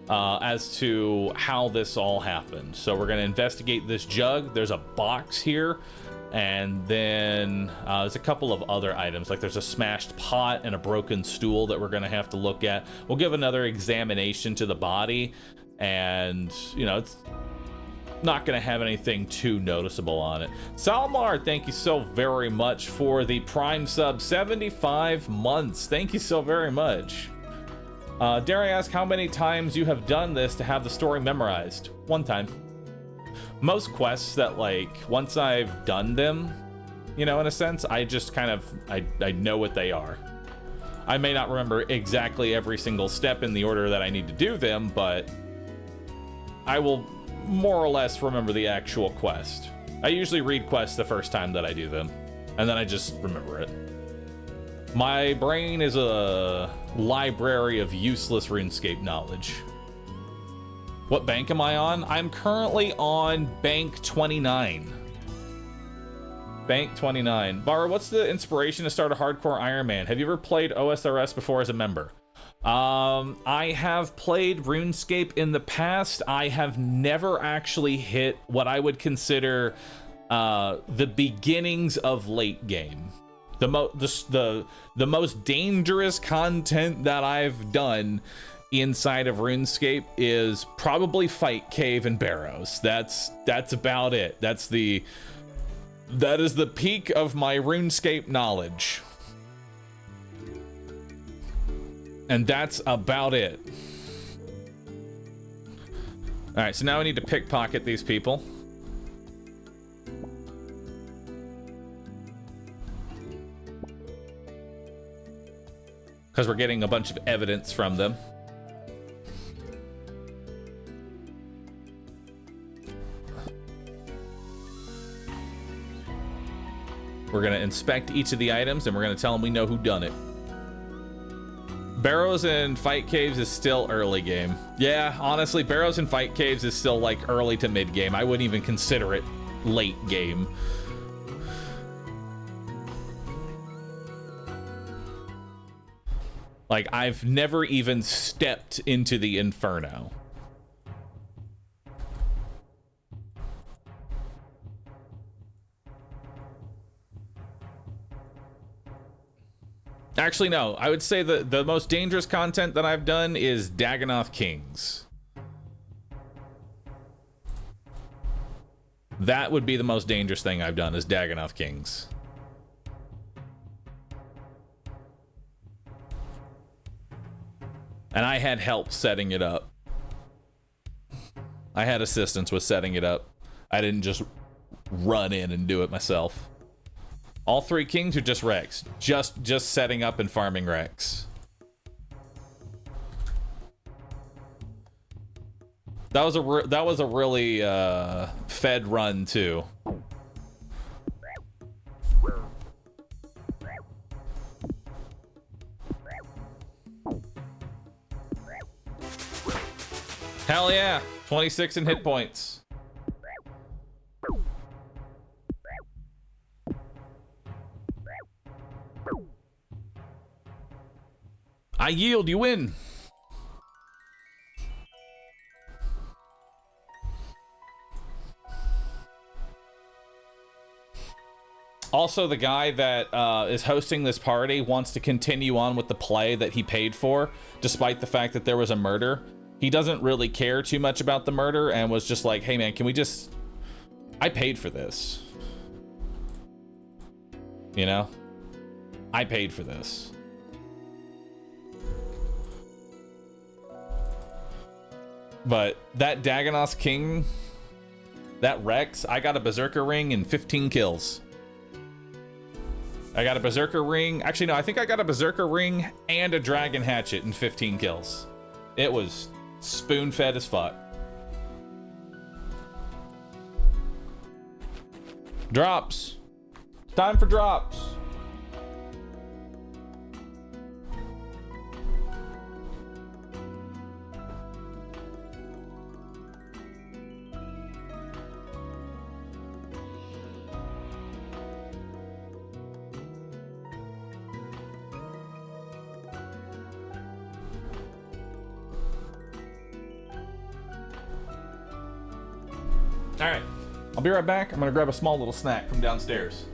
as to how this all happened. So we're going to investigate this jug. There's a box here. And then there's a couple of other items, like there's a smashed pot and a broken stool that we're going to have to look at. We'll give another examination to the body, and, you know, it's not going to have anything too noticeable on it. Salmar, thank you so very much for the Prime sub, 75 months. Thank you so very much. Dare I ask how many times you have done this to have the story memorized? One time. Most quests that, like, once I've done them, you know, in a sense, I just kind of, I know what they are. I may not remember exactly every single step in the order that I need to do them, but I will more or less remember the actual quest. I usually read quests the first time that I do them, and then I just remember it. My brain is a library of useless RuneScape knowledge. What bank am I on? I'm currently on Bank 29. Bank 29. Bahroo, what's the inspiration to start a hardcore Iron Man? Have you ever played OSRS before as a member? I have played RuneScape in the past. I have never actually hit what I would consider the beginnings of late game. The most dangerous content that I've done inside of RuneScape is probably Fight Cave and Barrows. That's about it. That is the peak of my RuneScape knowledge. And that's about it. Alright, so now we need to pickpocket these people. Because we're getting a bunch of evidence from them. We're going to inspect each of the items, and we're going to tell them we know who done it. Barrows and Fight Caves is still early game. Yeah, honestly, Barrows and Fight Caves is still like early to mid game. I wouldn't even consider it late game. Like, I've never even stepped into the Inferno. Actually, no. I would say the most dangerous content that I've done is Dagannoth Kings. That would be the most dangerous thing I've done, is Dagannoth Kings. And I had help setting it up. I had assistance with setting it up. I didn't just run in and do it myself. All three kings are just Rex. Just setting up and farming Rex. That was a really fed run too. Hell yeah, 26 in hit points. I yield, you win. Also, the guy that is hosting this party wants to continue on with the play that he paid for, despite the fact that there was a murder. He doesn't really care too much about the murder and was just like, hey man, can we just... I paid for this. You know? I paid for this. But that Dagonos King, that Rex, I got a Berserker Ring and 15 kills. I got a Berserker Ring. Actually, no, I think I got a Berserker Ring and a Dragon Hatchet and 15 kills. It was spoon-fed as fuck. Drops. Time for drops. All right, I'll be right back. I'm gonna grab a small little snack from downstairs.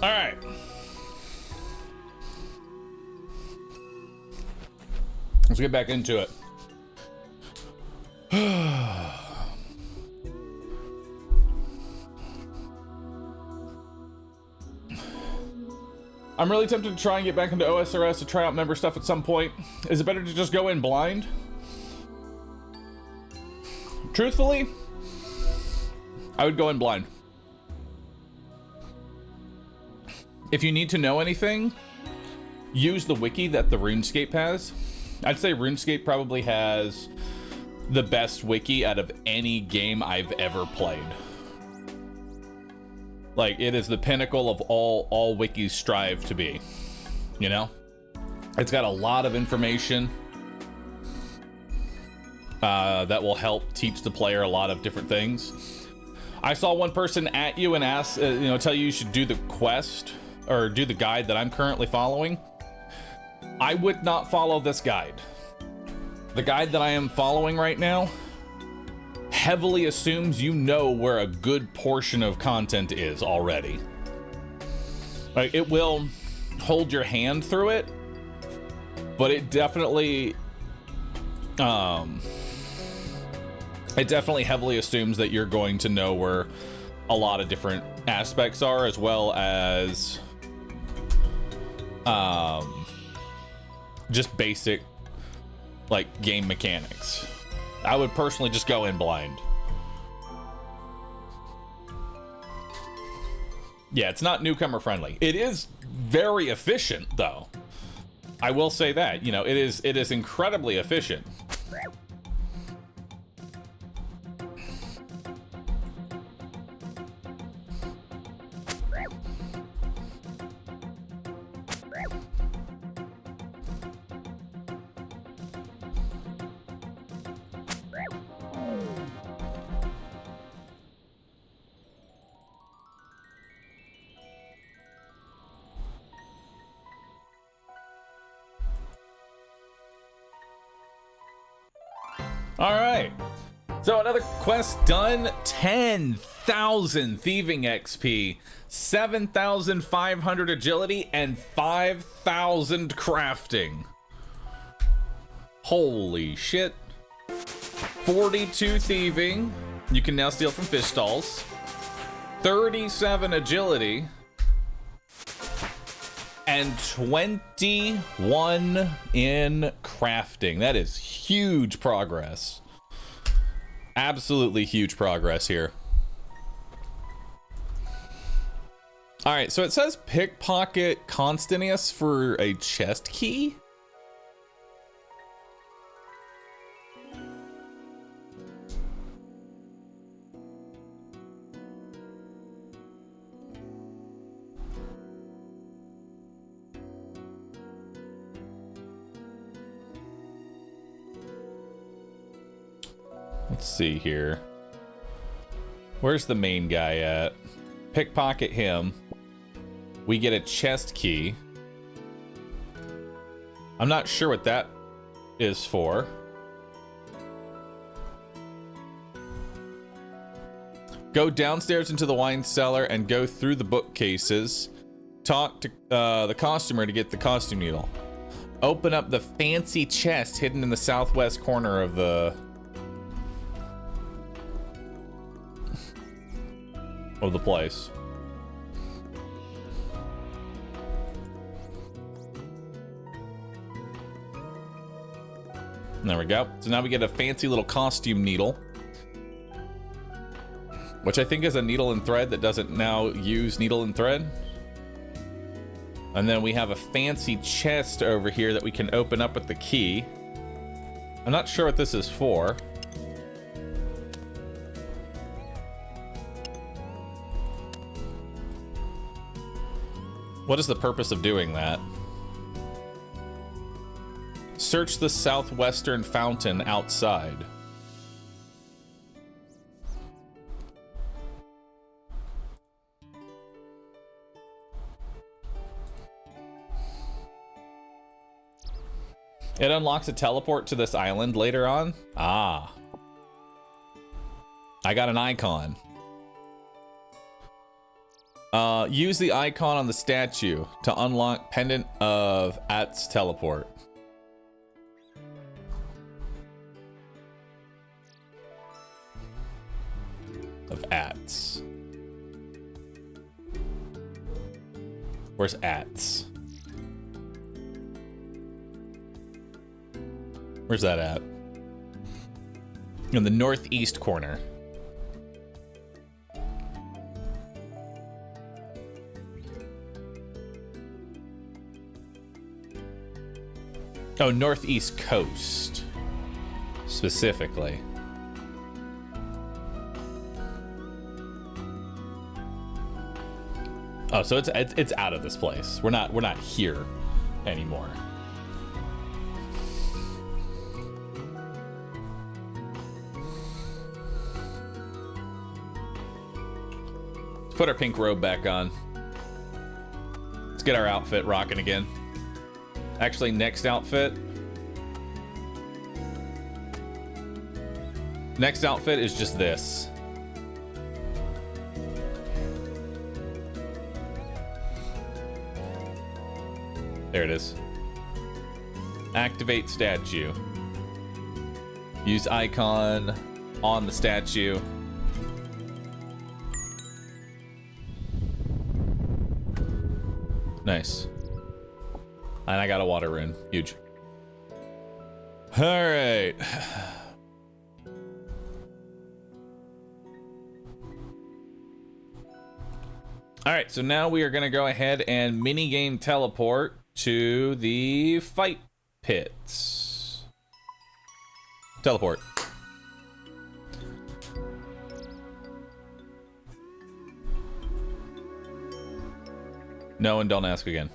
All right. Let's get back into it. I'm really tempted to try and get back into OSRS to try out member stuff at some point. Is it better to just go in blind? Truthfully, I would go in blind. If you need to know anything, use the wiki that the RuneScape has. I'd say RuneScape probably has the best wiki out of any game I've ever played. Like, it is the pinnacle of all wikis strive to be, you know? It's got a lot of information that will help teach the player a lot of different things. I saw one person at you and ask, tell you should do the quest or do the guide that I'm currently following. I would not follow this guide. The guide that I am following right now heavily assumes you know where a good portion of content is already. Like, it will hold your hand through it, but it definitely heavily assumes that you're going to know where a lot of different aspects are, as well as just basic like game mechanics. I would personally just go in blind. Yeah, it's not newcomer friendly. It is very efficient though. I will say that, it is incredibly efficient. All right, so another quest done. 10,000 thieving XP, 7,500 agility, and 5,000 crafting. Holy shit. 42 thieving. You can now steal from fish stalls. 37 agility. And 21 in crafting. That is huge progress. Absolutely huge progress here. All right, so it says pickpocket Constantius for a chest key. Let's see here. Where's the main guy at? Pickpocket him. We get a chest key. I'm not sure what that is for. Go downstairs into the wine cellar and go through the bookcases. Talk to the costumer to get the costume needle. Open up the fancy chest hidden in the southwest corner of the place. There we go. So now we get a fancy little costume needle, which I think is a needle and thread that doesn't now use needle and thread. And then we have a fancy chest over here that we can open up with the key. I'm not sure what this is for. What is the purpose of doing that? Search the southwestern fountain outside. It unlocks a teleport to this island later on. Ah. I got an icon. Use the icon on the statue to unlock pendant of At's teleport. Of Ats. Where's Ats? Where's that at? In the northeast corner. Oh, northeast coast, specifically. Oh, so it's out of this place. We're not here anymore. Let's put our pink robe back on. Let's get our outfit rocking again. Actually, next outfit. Next outfit is just this. There it is. Activate statue. Use icon on the statue. Nice. And I got a water rune. Huge. All right. All right, so now we are going to go ahead and minigame teleport to the fight pits. Teleport. No, and don't ask again.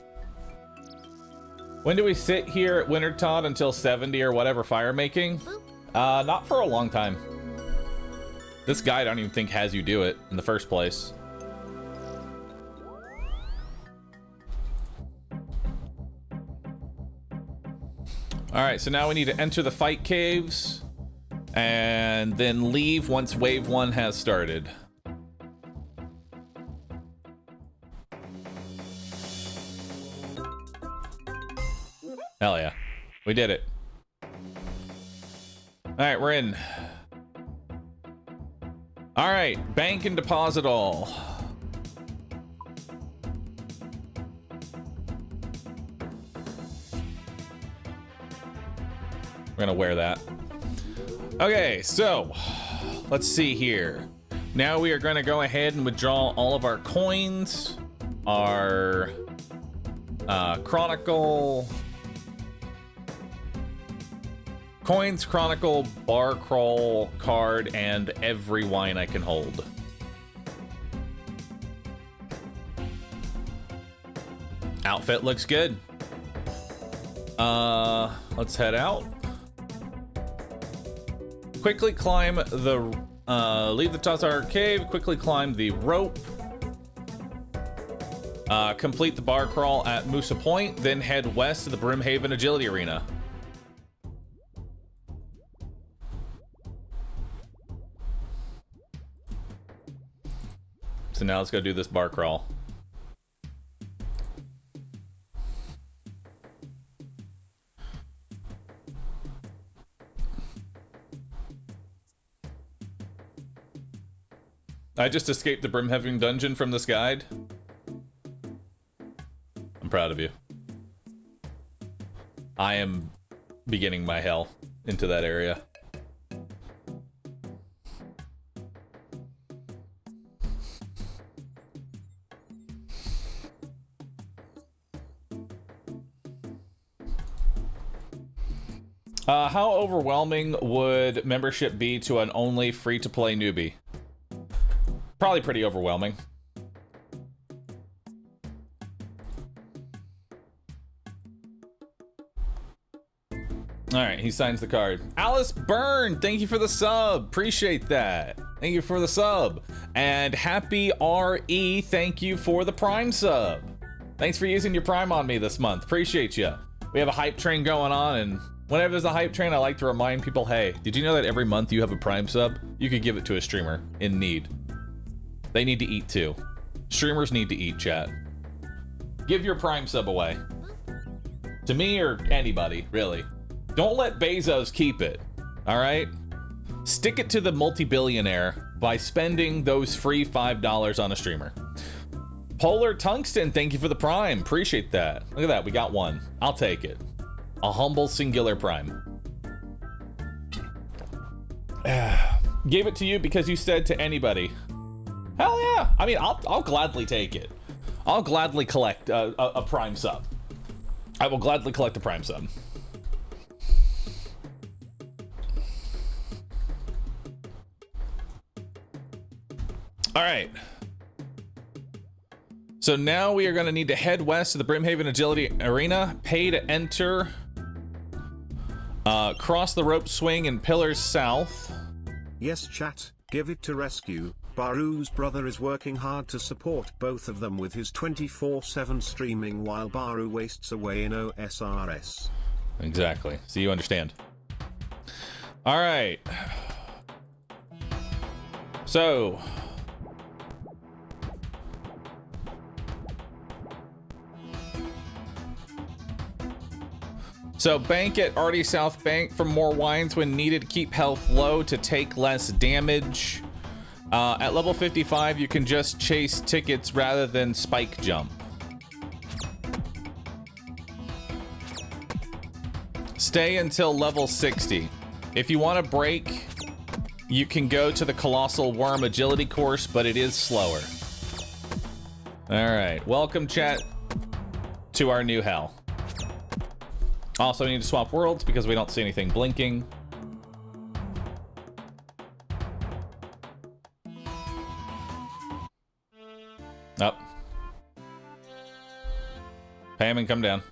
When do we sit here at Wintertodd until 70 or whatever fire making? Not for a long time. This guy I don't even think has you do it in the first place. Alright, so now we need to enter the fight caves and then leave once wave 1 has started. Hell yeah. We did it. Alright, we're in. Alright, bank and deposit all. We're gonna wear that. Okay, so let's see here. Now we are gonna go ahead and withdraw all of our coins, our Chronicle. Coins, Chronicle, Bar Crawl card, and every wine I can hold. Outfit looks good. Let's head out. Quickly climb the, leave the Tazar cave, quickly climb the rope. Complete the bar crawl at Musa Point, then head west to the Brimhaven Agility Arena. So now let's go do this bar crawl. I just escaped the Brimhaven dungeon from this guide. I'm proud of you. I am beginning my hell into that area. How overwhelming would membership be to an only free-to-play newbie? Probably pretty overwhelming. Alright, he signs the card. Alice Byrne, thank you for the sub. Appreciate that. Thank you for the sub. And Happy RE, thank you for the Prime sub. Thanks for using your Prime on me this month. Appreciate you. We have a hype train going on, and whenever there's a hype train, I like to remind people, hey, did you know that every month you have a Prime sub? You could give it to a streamer in need. They need to eat too. Streamers need to eat, chat. Give your Prime sub away. To me or anybody, really. Don't let Bezos keep it, all right? Stick it to the multi-billionaire by spending those free $5 on a streamer. Polar Tungsten, thank you for the Prime. Appreciate that. Look at that, we got one. I'll take it. A humble singular Prime. Gave it to you because you said to anybody. Hell yeah. I mean, I'll gladly take it. I'll gladly collect a Prime sub. I will gladly collect a Prime sub. All right. So now we are going to need to head west to the Brimhaven Agility Arena, pay to enter, cross the rope swing and pillars south. Yes, chat, give it to rescue. Bahroo's brother is working hard to support both of them with his 24/7 streaming while Bahroo wastes away in OSRS. Exactly. So you understand. All right. So bank at Artie South Bank for more wines when needed. Keep health low to take less damage. At level 55, you can just chase tickets rather than spike jump. Stay until level 60. If you want to break, you can go to the Colossal Worm Agility course, but it is slower. All right, welcome chat to our new hell. Also, we need to swap worlds because we don't see anything blinking. Up. Pam and come down.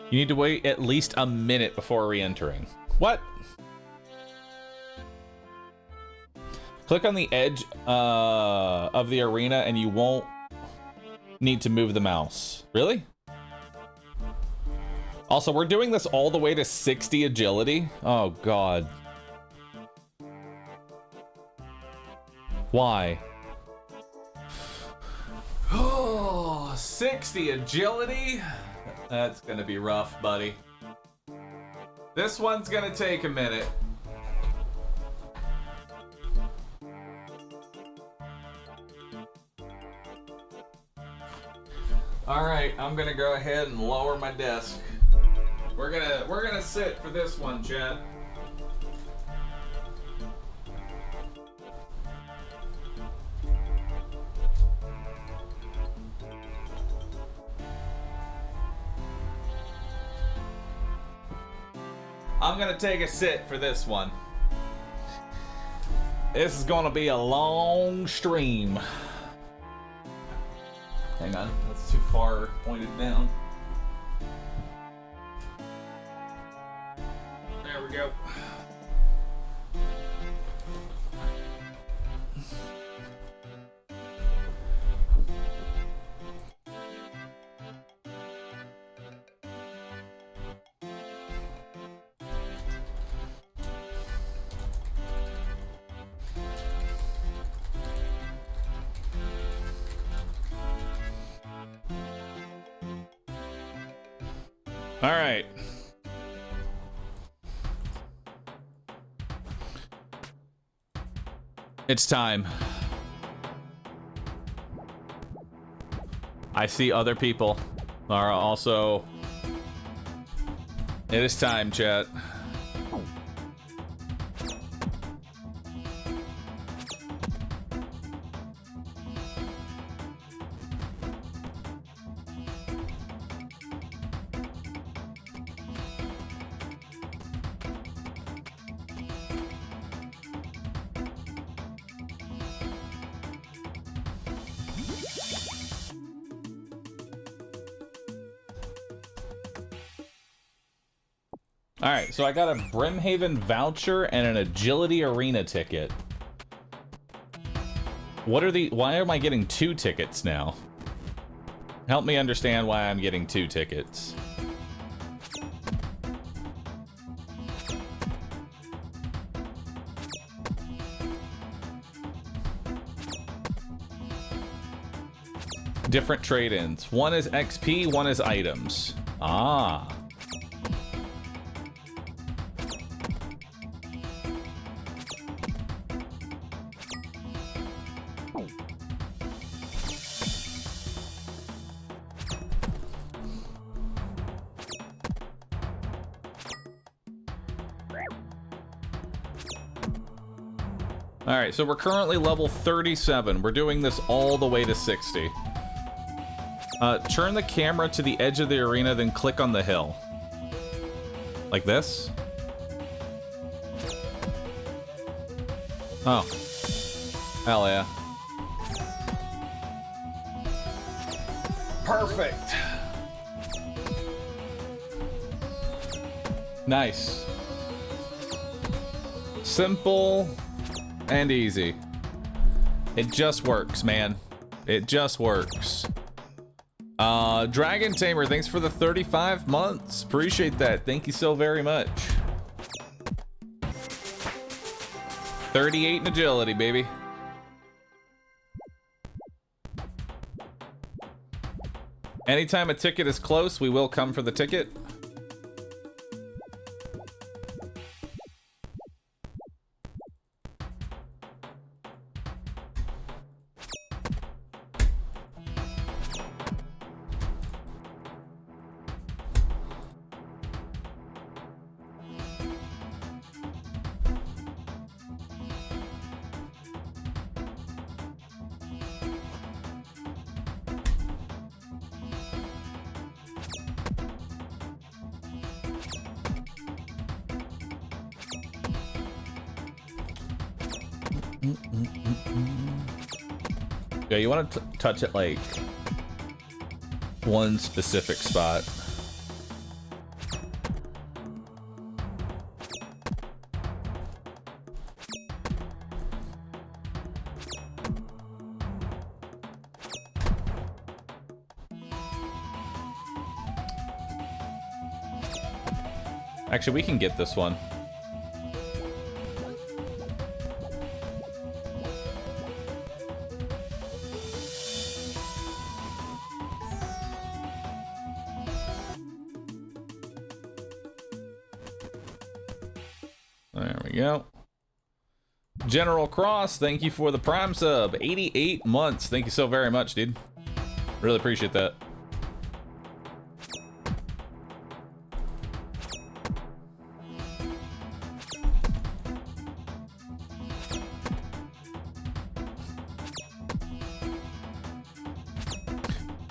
You need to wait at least a minute before re-entering. What? Click on the edge of the arena and you won't need to move the mouse. Really? Also, we're doing this all the way to 60 agility? Oh, God. Why? Oh, 60 agility? That's gonna be rough, buddy. This one's gonna take a minute. All right, I'm gonna go ahead and lower my desk. We're gonna sit for this one, chat. I'm gonna take a sit for this one. This is gonna be a long stream. Hang on, that's too far pointed down. There we go. All right. It's time. I see other people are also... It is time, chat. All right, so I got a Brimhaven voucher and an Agility Arena ticket. What are the... Why am I getting 2 tickets now? Help me understand why I'm getting 2 tickets. different trade-ins. One is XP, one is items. Ah. Alright, so we're currently level 37. We're doing this all the way to 60. Turn the camera to the edge of the arena, then click on the hill. Like this? Oh. Hell yeah. Perfect. Nice. Simple and easy. It just works, man. It just works. Dragon Tamer, thanks for the 35 months. Appreciate that. Thank you so very much. 38 in agility, baby. Anytime a ticket is close, we will come for the ticket. Yeah, you want to touch it like one specific spot. Actually, we can get this one. There we go. General Cross, thank you for the Prime sub. 88 months. Thank you so very much, dude. Really appreciate that.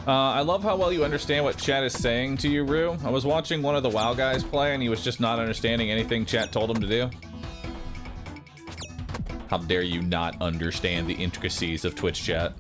I love how well you understand what chat is saying to you, Rue. I was watching one of the WoW guys play, and he was just not understanding anything chat told him to do. How dare you not understand the intricacies of Twitch chat?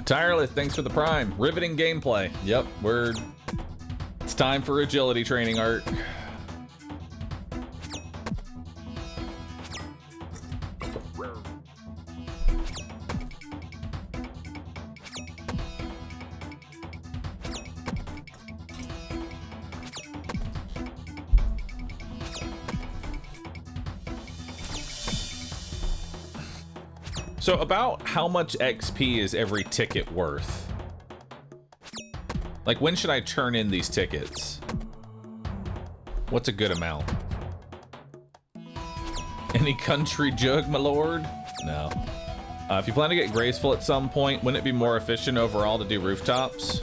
Tireless, thanks for the Prime. Riveting gameplay. Yep, it's time for agility training, Art. So about how much XP is every ticket worth? Like, when should I turn in these tickets? What's a good amount? Any country jug, my lord? No. If you plan to get graceful at some point, wouldn't it be more efficient overall to do rooftops?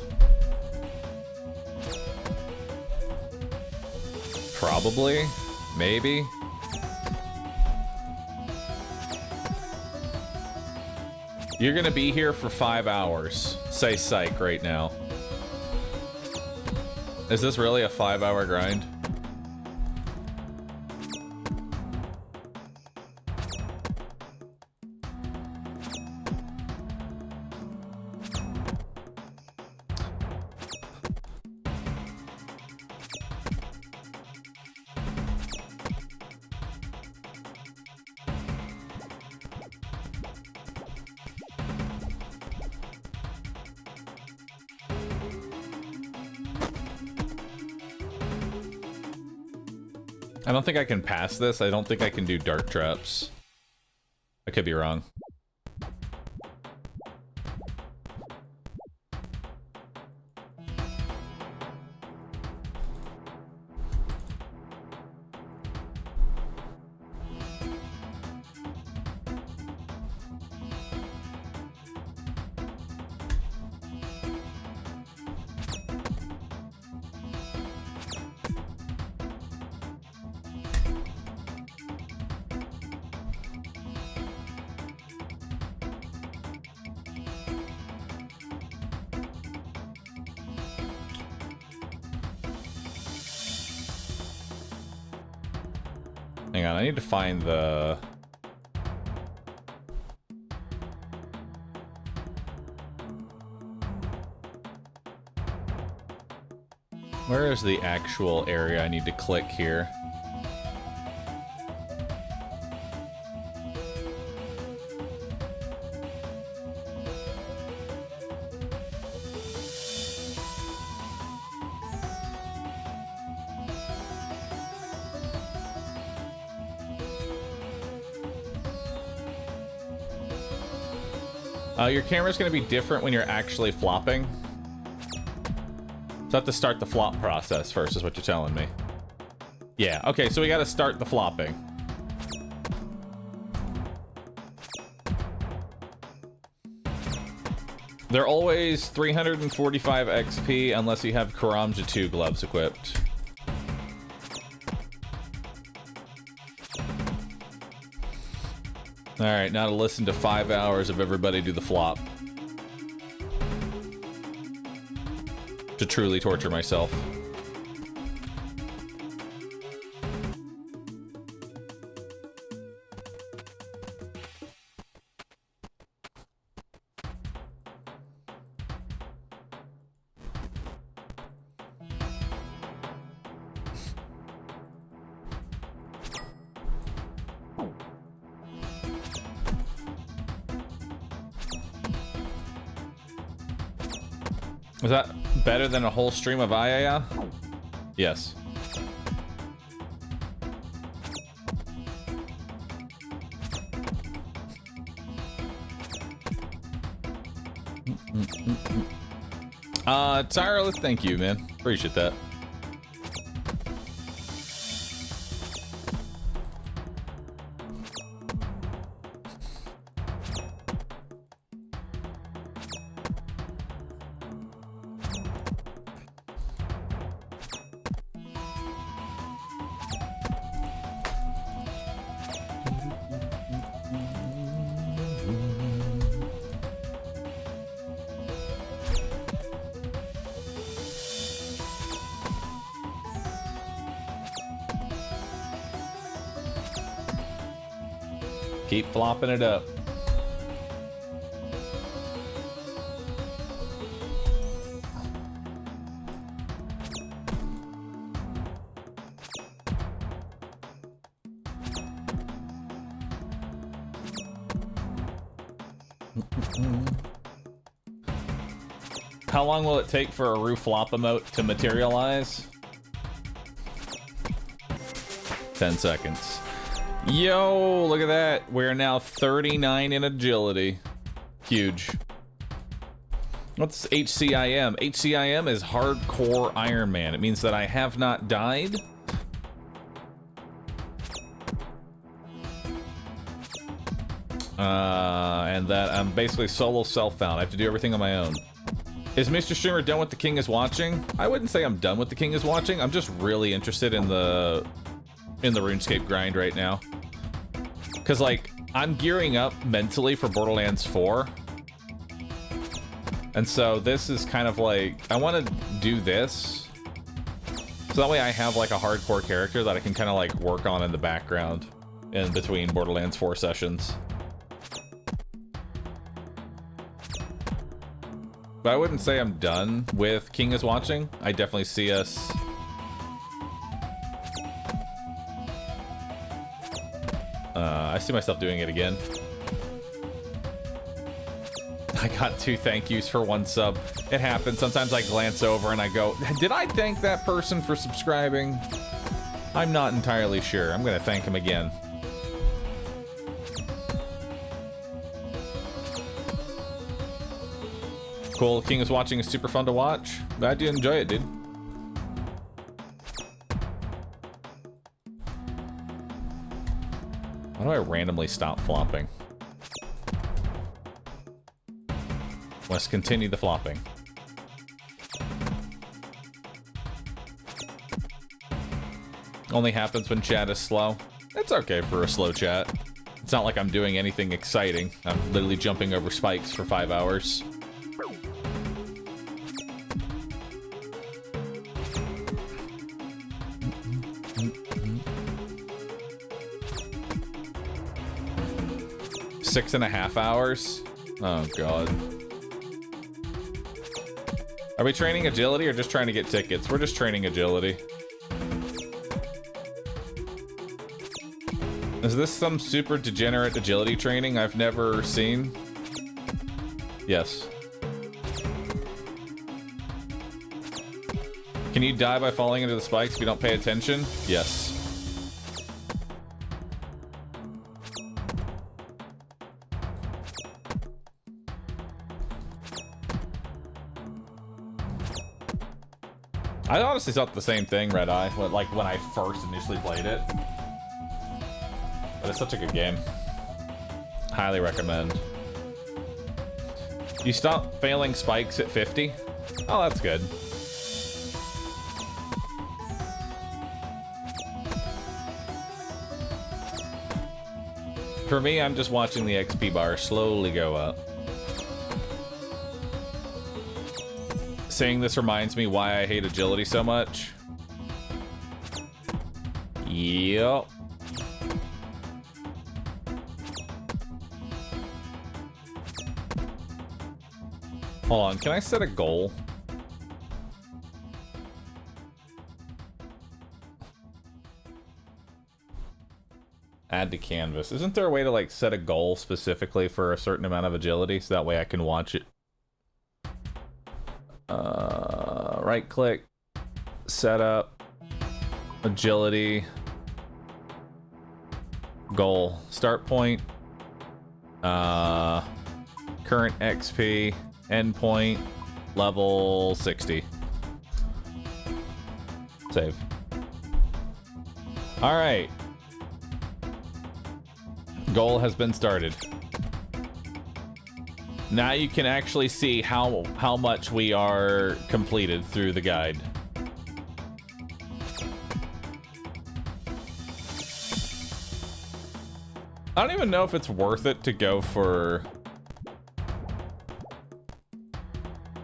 Probably. Maybe. You're gonna be here for 5 hours. Say psych right now. Is this really a 5-hour grind? I don't think I can pass this. I don't think I can do dart traps. I could be wrong. Hang on, I need to find the... Where is the actual area I need to click here? Your camera's going to be different when you're actually flopping. So I have to start the flop process first, is what you're telling me. Yeah, okay, so we got to start the flopping. They're always 345 XP unless you have Karamja 2 gloves equipped. Alright, now to listen to 5 hours of everybody do the flop. To truly torture myself. Was that better than a whole stream of Ayaya? Yes. Tireless, thank you, man. Appreciate that. Keep flopping it up. How long will it take for a Roo flop emote to materialize? 10 seconds. Yo, look at that. We're now 39 in agility. Huge. What's HCIM? HCIM is hardcore Iron Man. It means that I have not died. And that I'm basically solo self-found. I have to do everything on my own. Is Mr. Streamer done with The King is Watching? I wouldn't say I'm done with The King is Watching. I'm just really interested in the RuneScape grind right now. Because, like, I'm gearing up mentally for Borderlands 4. And so this is kind of like, I want to do this. So that way I have, like, a hardcore character that I can kind of, like, work on in the background in between Borderlands 4 sessions. But I wouldn't say I'm done with King is Watching. I definitely see us... I see myself doing it again. I got 2 thank yous for 1 sub. It happens. Sometimes I glance over and I go, did I thank that person for subscribing? I'm not entirely sure. I'm gonna thank him again. Cool, King is watching is super fun to watch. Glad you enjoy it, dude. Why do I randomly stop flopping? Let's continue the flopping. Only happens when chat is slow. It's okay for a slow chat. It's not like I'm doing anything exciting. I'm literally jumping over spikes for 5 hours. Six and a half hours? Oh god. Are we training agility or just trying to get tickets? We're just training agility. Is this some super degenerate agility training I've never seen? Yes. Can you die by falling into the spikes if you don't pay attention? Yes. I honestly thought the same thing, Red Eye, like when I first initially played it. But it's such a good game. Highly recommend. You stop failing spikes at 50? Oh, that's good. For me, I'm just watching the XP bar slowly go up. Saying this reminds me why I hate agility so much. Yep. Hold on, can I set a goal? Add to canvas. Isn't there a way to like set a goal specifically for a certain amount of agility so that way I can watch it? Right click, setup, agility, goal, start point, current XP, endpoint, level 60. Save. All right. Goal has been started. Now you can actually see how much we are completed through the guide. I don't even know if it's worth it to go for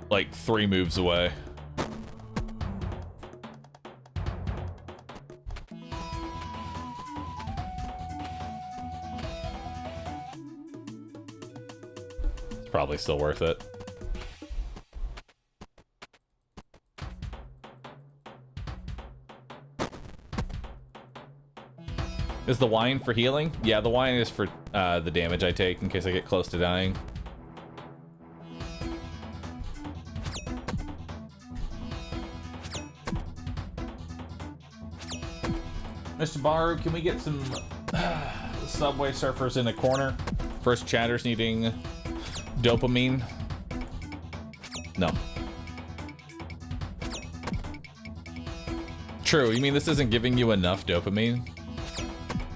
like 3 moves away. Probably still worth it. Is the wine for healing? Yeah, the wine is for the damage I take in case I get close to dying. Mr. Bahroo, can we get some Subway Surfers in a corner? First chatters needing dopamine? No. True, you mean this isn't giving you enough dopamine?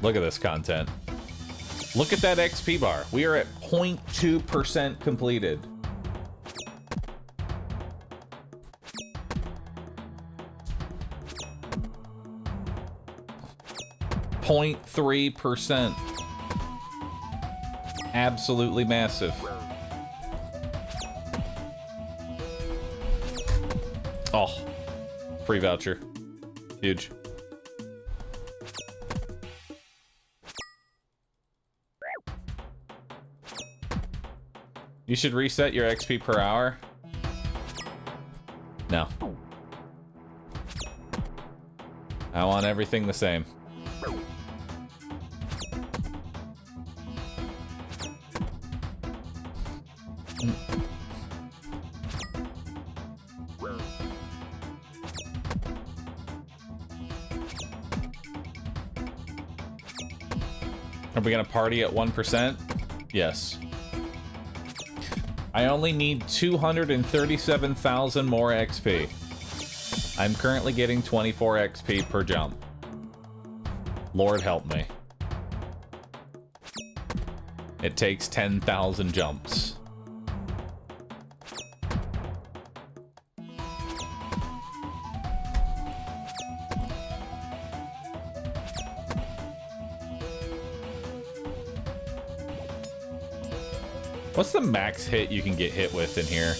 Look at this content. Look at that XP bar. We are at 0.2% completed. .3%. Absolutely massive. Oh, free voucher. Huge. You should reset your XP per hour. No. I want everything the same. Are we gonna party at 1%? Yes. I only need 237,000 more XP. I'm currently getting 24 XP per jump. Lord help me. It takes 10,000 jumps. What's the max hit you can get hit with in here?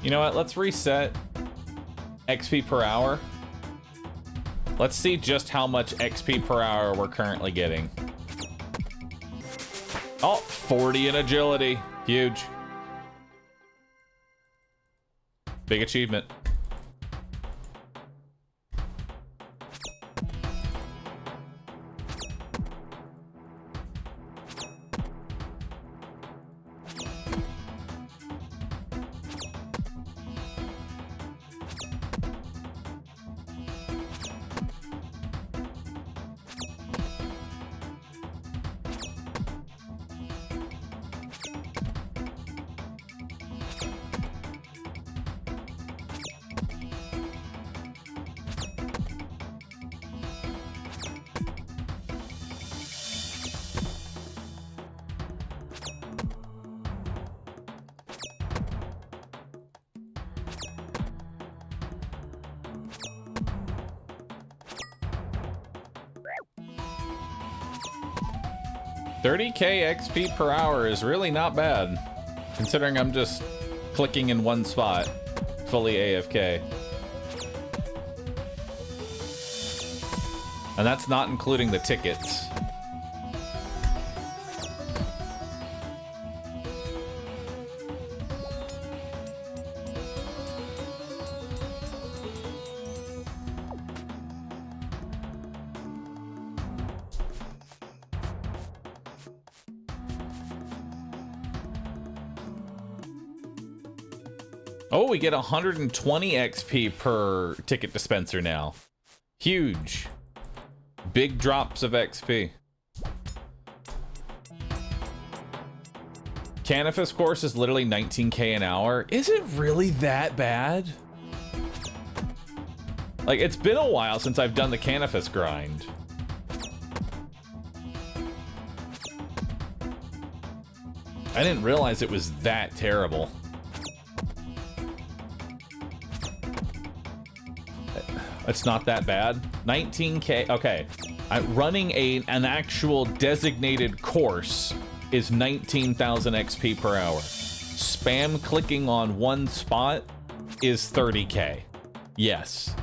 You know what? Let's reset XP per hour. Let's see just how much XP per hour we're currently getting. Oh, 40 in agility. Huge. Big achievement. $30K XP per hour is really not bad, considering I'm just clicking in one spot, fully AFK. And that's not including the tickets. Oh, we get 120 XP per ticket dispenser now. Huge. Big drops of XP. Canifis course is literally 19K an hour. Is it really that bad? Like, it's been a while since I've done the Canifis grind. I didn't realize it was that terrible. It's not that bad. 19K. Okay. Running an actual designated course is 19,000 XP per hour. Spam clicking on one spot is 30K. Yes.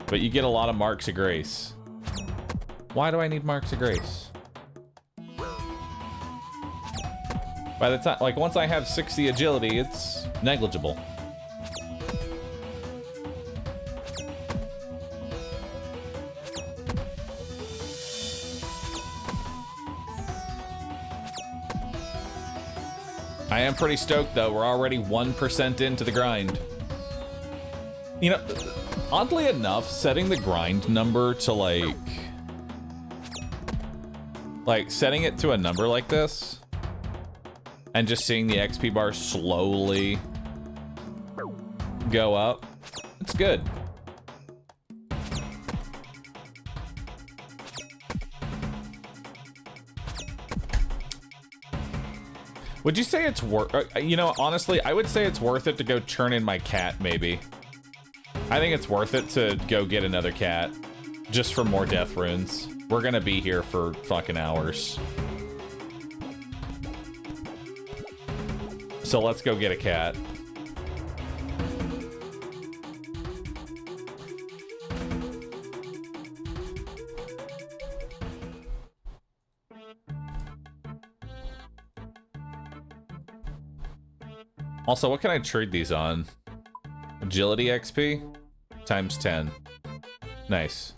But you get a lot of marks of grace. Why do I need marks of grace? By the time, like, once I have 60 agility, it's negligible. I am pretty stoked, though. We're already 1% into the grind. You know, oddly enough, setting the grind number to, like, setting it to a number like this, and just seeing the XP bar slowly go up, it's good. Would you say it's worth, you know, honestly, I would say it's worth it to go turn in my cat, maybe. I think it's worth it to go get another cat, just for more death runes. We're gonna be here for fucking hours. So let's go get a cat. Also, what can I trade these on? Agility XP times 10. Nice.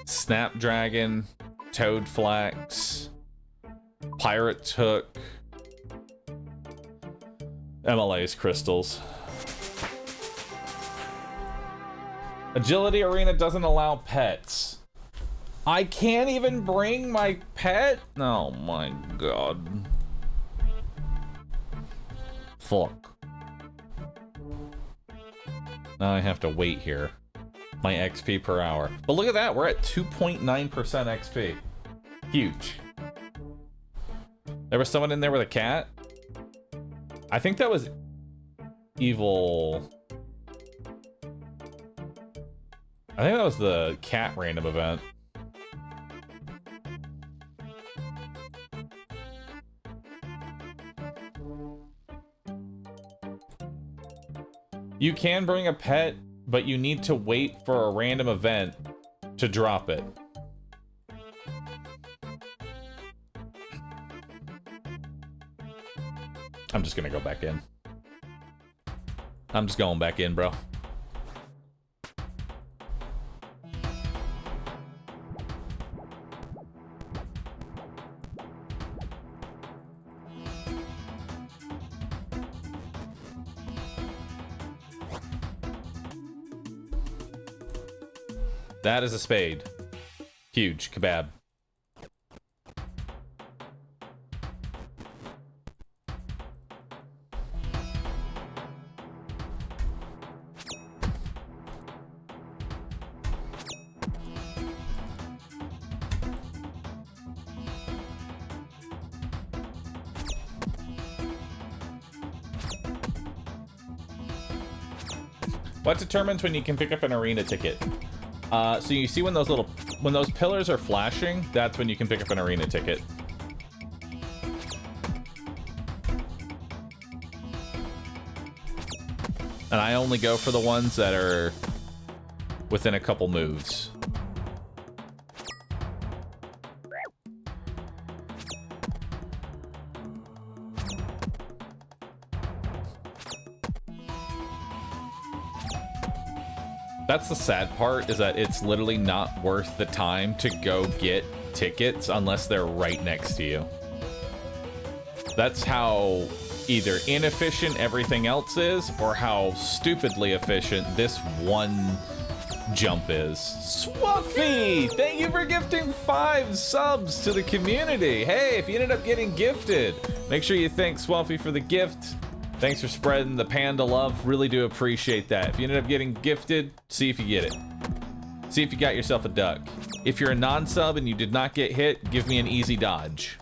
Snapdragon, Toad Flax, Pirate's Hook, MLA's crystals. Agility Arena doesn't allow pets. I can't even bring my pet? Oh my god. Fuck. Now I have to wait here. My XP per hour. But look at that, we're at 2.9% XP. Huge. There was someone in there with a cat? I think that was evil. I think that was the cat random event. You can bring a pet, but you need to wait for a random event to drop it. I'm just gonna go back in. I'm just going back in, bro. That is a spade. Huge. Kebab. What determines when you can pick up an arena ticket? So you see when those pillars are flashing, that's when you can pick up an arena ticket. And I only go for the ones that are within a couple moves. That's the sad part, is that it's literally not worth the time to go get tickets unless they're right next to you. That's how either inefficient everything else is, or how stupidly efficient this one jump is. Swuffy! Thank you for gifting 5 subs to the community. Hey, if you ended up getting gifted, make sure you thank Swuffy for the gift. Thanks for spreading the panda love. Really do appreciate that. If you ended up getting gifted, see if you get it. See if you got yourself a duck. If you're a non-sub and you did not get hit, give me an easy dodge.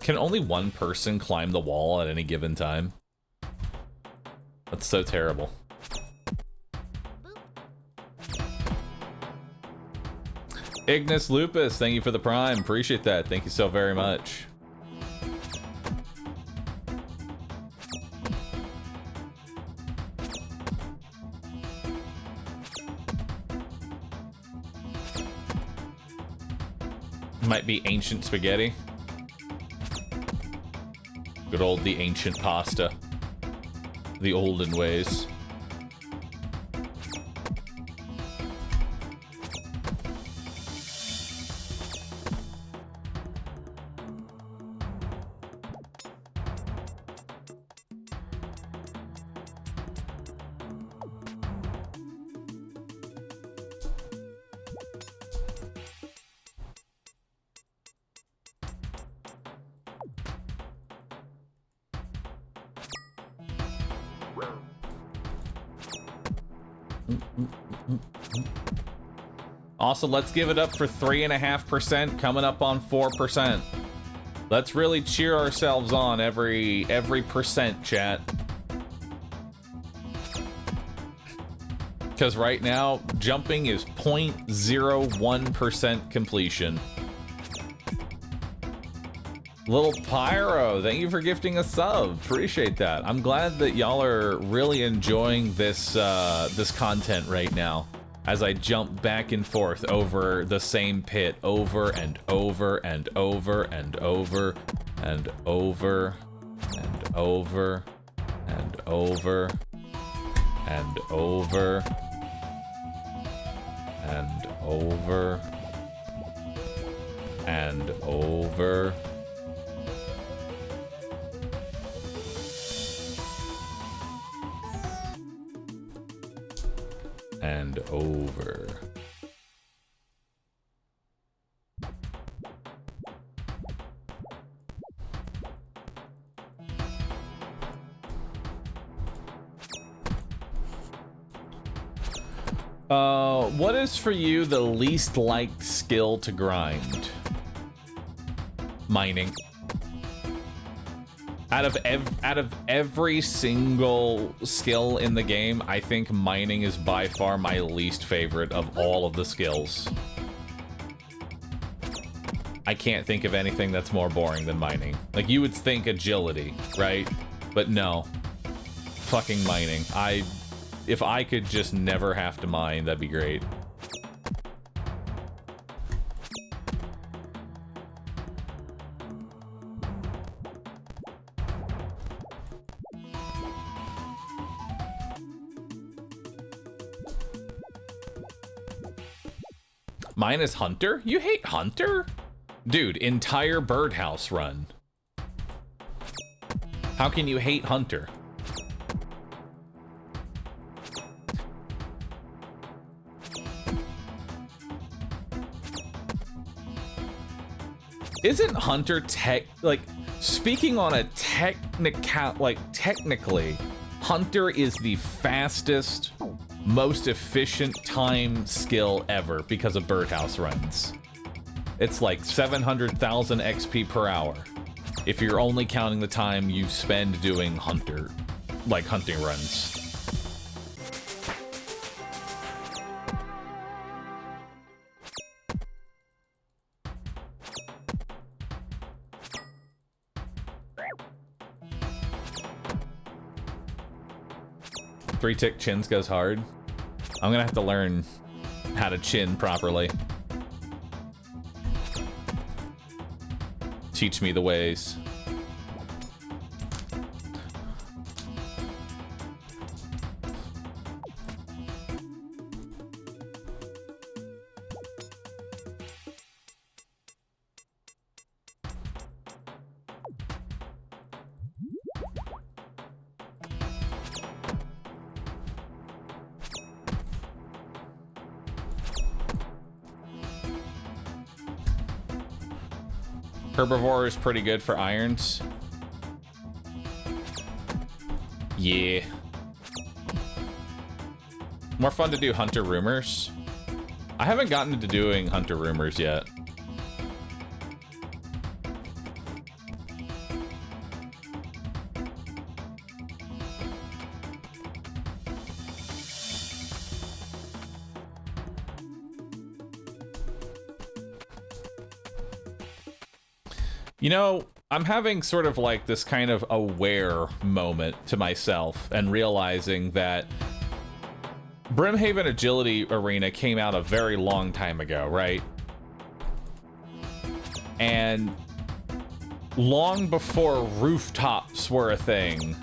Can only one person climb the wall at any given time? That's so terrible. Ignis Lupus, thank you for the prime. Appreciate that. Thank you so very much. Might be ancient spaghetti. Good old the ancient pasta. The olden ways. Also, let's give it up for 3.5%, coming up on 4%. Let's really cheer ourselves on every percent, chat. Because right now, jumping is 0.01% completion. Little Pyro, thank you for gifting a sub. Appreciate that. I'm glad that y'all are really enjoying this this content right now as I jump back and forth over the same pit over and over and over and over and over and over and over and over and over and over. And over. What is for you the least liked skill to grind? Mining. Out of every single skill in the game, I think mining is by far my least favorite of all of the skills. I can't think of anything that's more boring than mining. Like, you would think agility, right? But no. Fucking mining. If I could just never have to mine, that'd be great. Mine is Hunter? You hate Hunter? Dude, entire birdhouse run. How can you hate Hunter? Isn't Hunter speaking on a technically, Hunter is the fastest, most efficient time skill ever because of birdhouse runs. It's like 700,000 XP per hour if you're only counting the time you spend doing hunting runs. Three-tick chins goes hard. I'm gonna have to learn how to chin properly. Teach me the ways. Herbivore is pretty good for irons. Yeah. More fun to do hunter rumors. I haven't gotten into doing hunter rumors yet. You know, I'm having sort of like this kind of aware moment to myself and realizing that Brimhaven Agility Arena came out a very long time ago, right? And long before rooftops were a thing,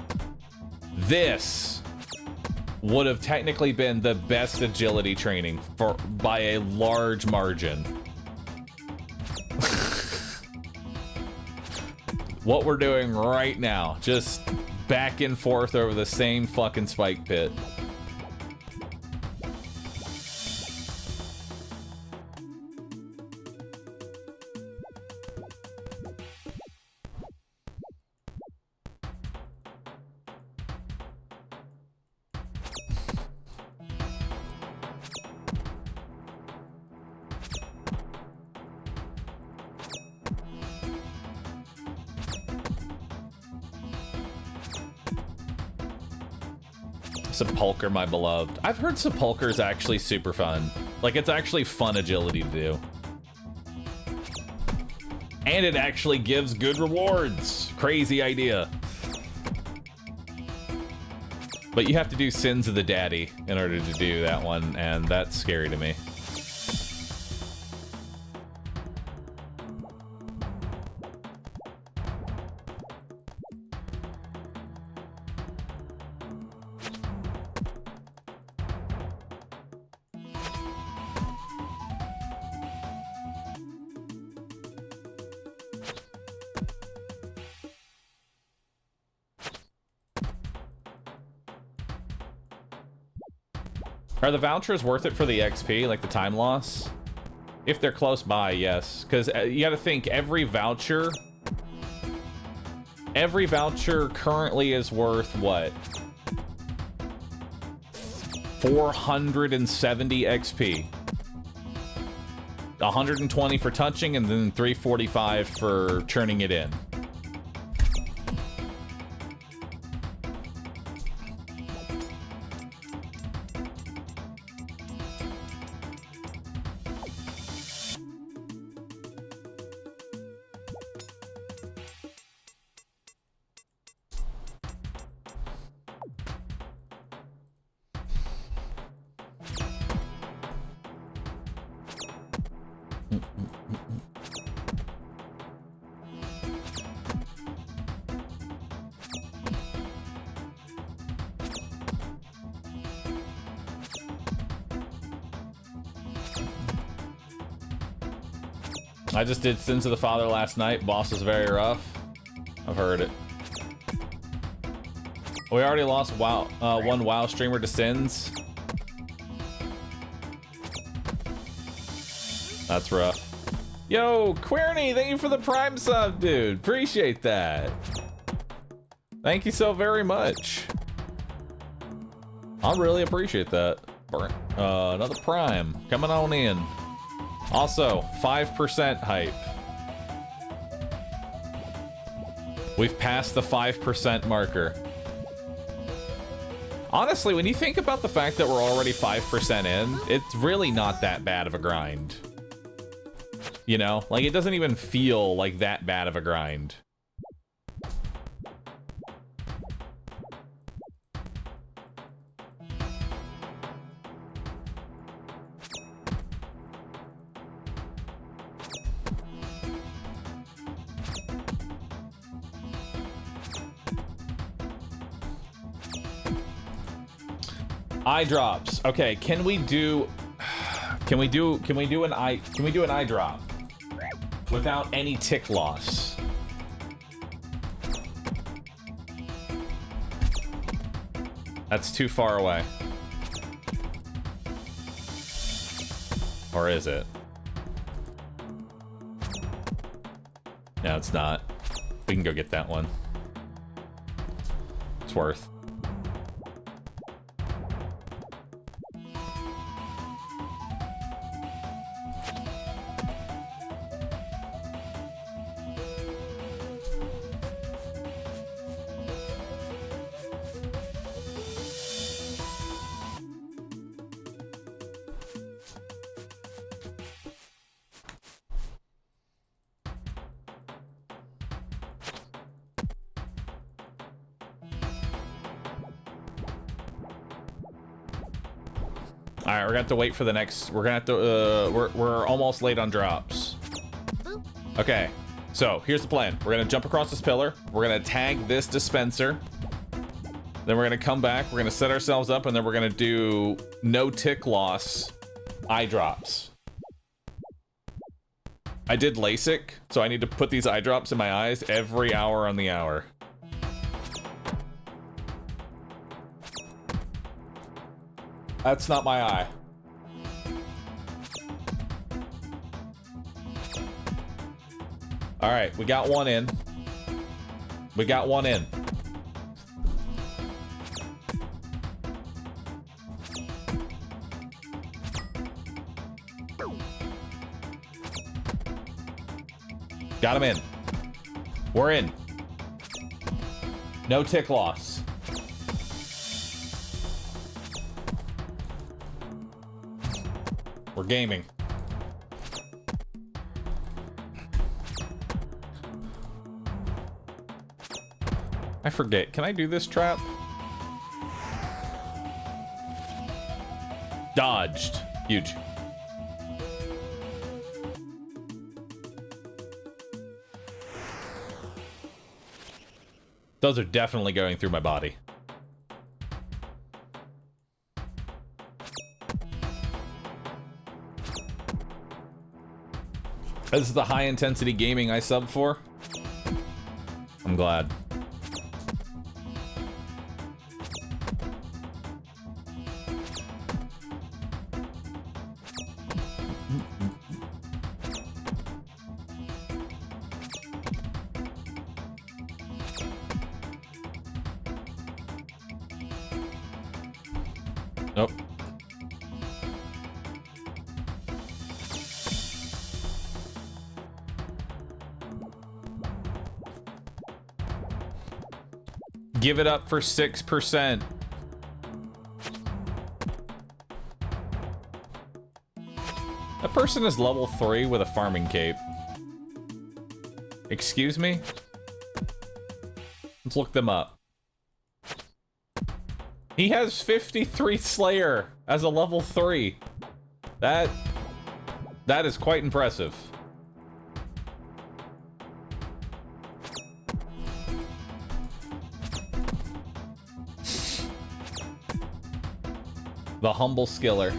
this would have technically been the best agility training by a large margin. What we're doing right now, just back and forth over the same fucking spike pit. Sepulcher, my beloved. I've heard Sepulcher is actually super fun. Like, it's actually fun agility to do. And it actually gives good rewards. Crazy idea. But you have to do Sins of the Daddy in order to do that one, and that's scary to me. Are the vouchers worth it for the XP, like the time loss? If they're close by, yes. Because you gotta think, every voucher currently is worth, what? 470 XP. 120 for touching, and then 345 for churning it in. I just did Sins of the Father last night. Boss was very rough. I've heard it. We already lost one WoW streamer to Sins. That's rough. Yo, Queerny, thank you for the Prime sub, dude. Appreciate that. Thank you so very much. I really appreciate that. Another Prime coming on in. Also, 5% hype. We've passed the 5% marker. Honestly, when you think about the fact that we're already 5% in, it's really not that bad of a grind. You know? Like, it doesn't even feel like that bad of a grind. Eye drops. Okay, can we do an eye drop without any tick loss? That's too far away. Or is it? No, it's not. We can go get that one. It's worth. Alright, we're gonna have to wait for the next. We're gonna have to. We're almost late on drops. Okay, so here's the plan. We're gonna jump across this pillar. We're gonna tag this dispenser. Then we're gonna come back. We're gonna set ourselves up, and then we're gonna do no tick loss eye drops. I did LASIK, so I need to put these eye drops in my eyes every hour on the hour. That's not my eye. All right, we got one in. We got one in. Got him in. We're in. No tick loss. We're gaming. I forget. Can I do this trap? Dodged. Huge. Those are definitely going through my body. This is the high intensity gaming I sub for. I'm glad. Nope. Give it up for 6%. That person is level 3 with a farming cape. Excuse me? Let's look them up. He has 53 Slayer as a level 3. That is quite impressive. The humble skiller.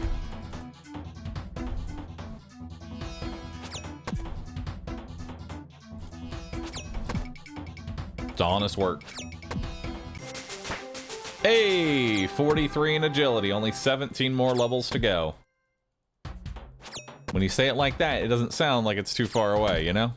It's honest work. Hey, 43 in agility, only 17 more levels to go. When you say it like that, it doesn't sound like it's too far away, you know?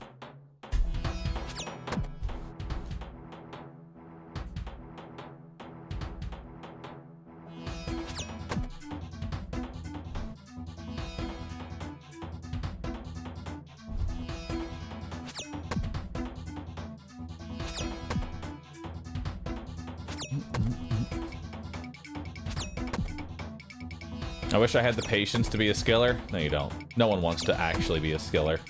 I wish I had the patience to be a skiller. No, you don't. No one wants to actually be a skiller.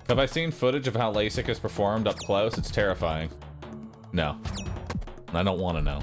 Have I seen footage of how LASIK is performed up close? It's terrifying. No. I don't want to know.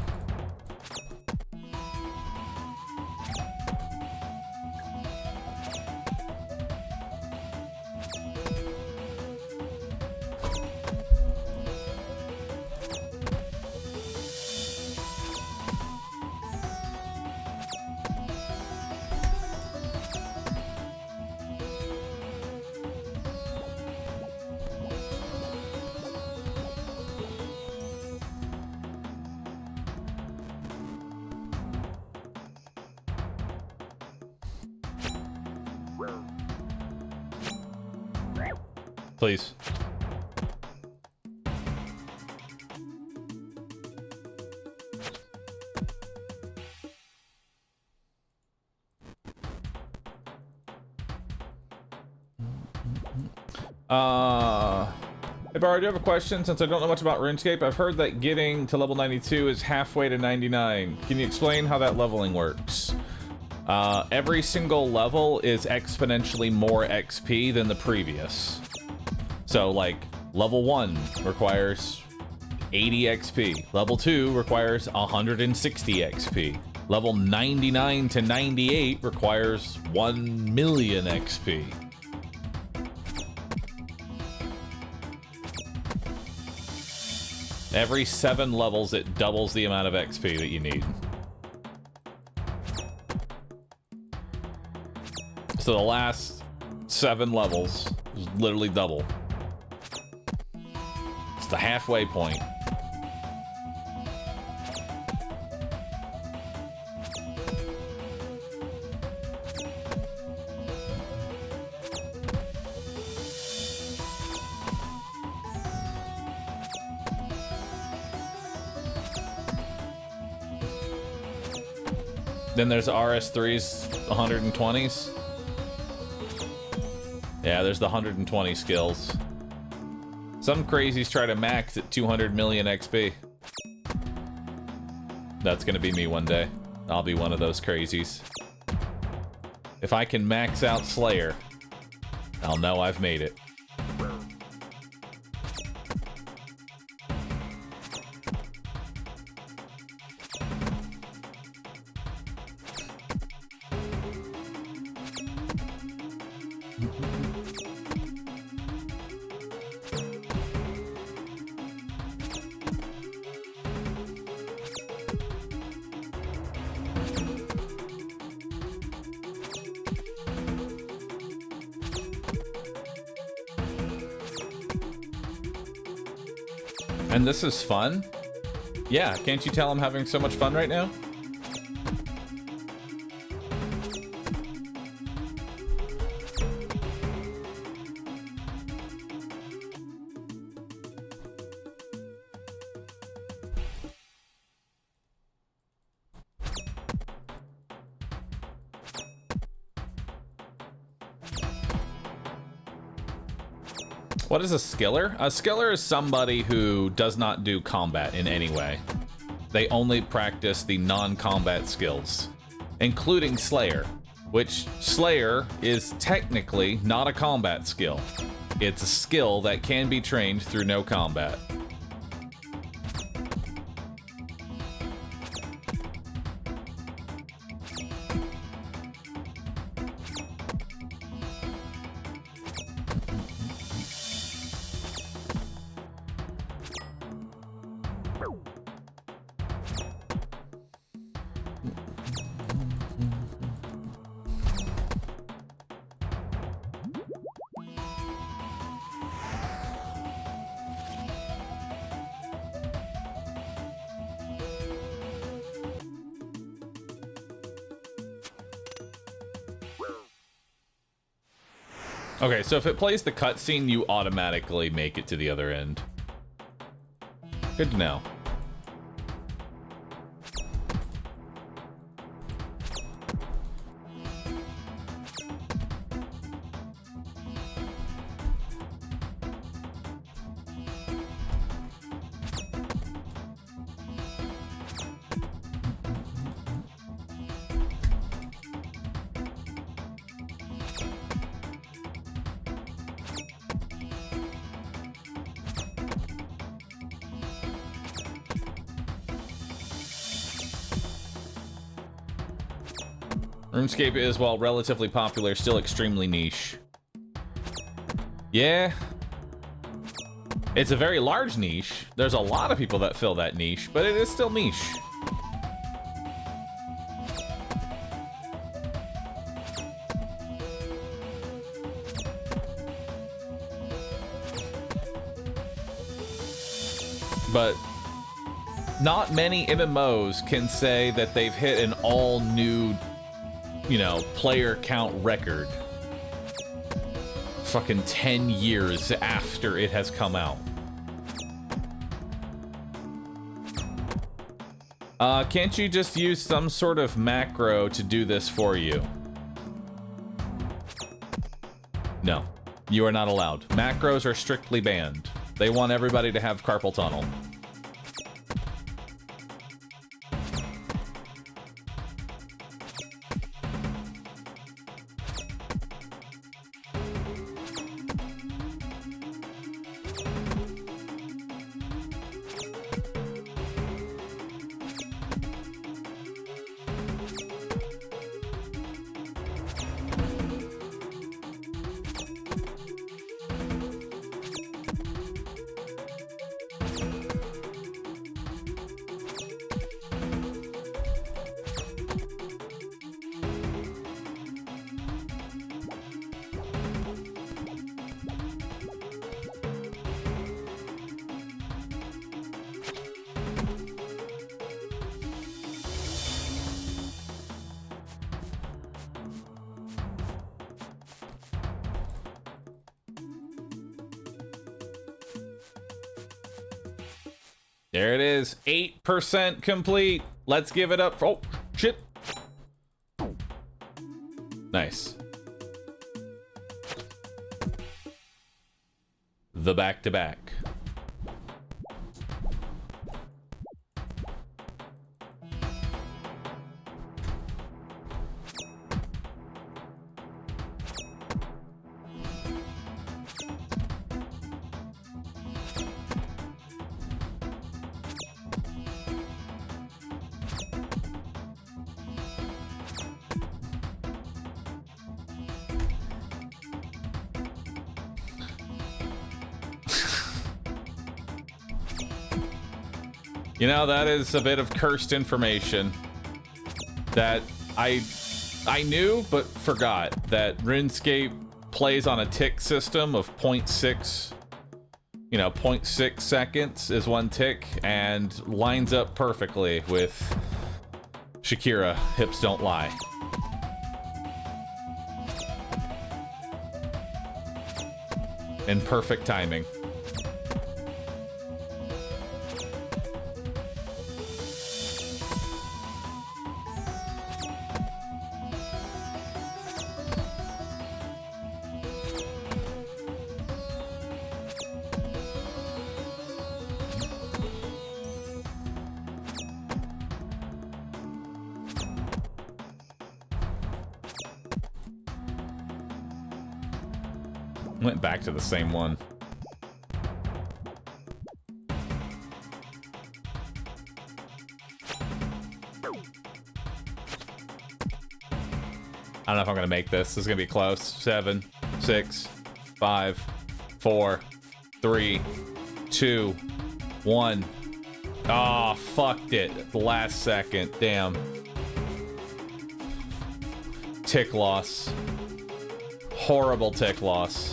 Please. Hey, Bahroo, I do have a question since I don't know much about RuneScape. I've heard that getting to level 92 is halfway to 99. Can you explain how that leveling works? Every single level is exponentially more XP than the previous. So, like, level 1 requires 80 XP. Level 2 requires 160 XP. Level 99 to 98 requires 1 million XP. Every 7 levels, it doubles the amount of XP that you need. So the last 7 levels is literally double. It's the halfway point. Then there's RS3's 120s. Yeah, there's the 120 skills. Some crazies try to max at 200 million XP. That's gonna be me one day. I'll be one of those crazies. If I can max out Slayer, I'll know I've made it. And this is fun? Yeah, can't you tell I'm having so much fun right now? What is a skiller? A skiller is somebody who does not do combat in any way. They only practice the non-combat skills, including Slayer, which Slayer is technically not a combat skill. It's a skill that can be trained through no combat. Okay, so if it plays the cutscene, you automatically make it to the other end. Good to know. RuneScape is, while relatively popular, still extremely niche. Yeah. It's a very large niche. There's a lot of people that fill that niche, but it is still niche. But not many MMOs can say that they've hit an all-new, you know, player count record fucking 10 years after it has come out. Can't you just use some sort of macro to do this for you? No, you are not allowed. Macros are strictly banned. They want everybody to have carpal tunnel. There it is, 8% complete. Let's give it up. Oh, shit. Nice. The back-to-back. You know, that is a bit of cursed information that I knew but forgot that RuneScape plays on a tick system of 0.6, you know, 0.6 seconds is one tick, and lines up perfectly with Shakira, Hips Don't Lie. In perfect timing. Went back to the same one. I don't know if I'm gonna make this. This is gonna be close. 7, 6, 5, 4, 3, 2, 1. Oh, fucked it. At the last second. Damn. Tick loss. Horrible tick loss.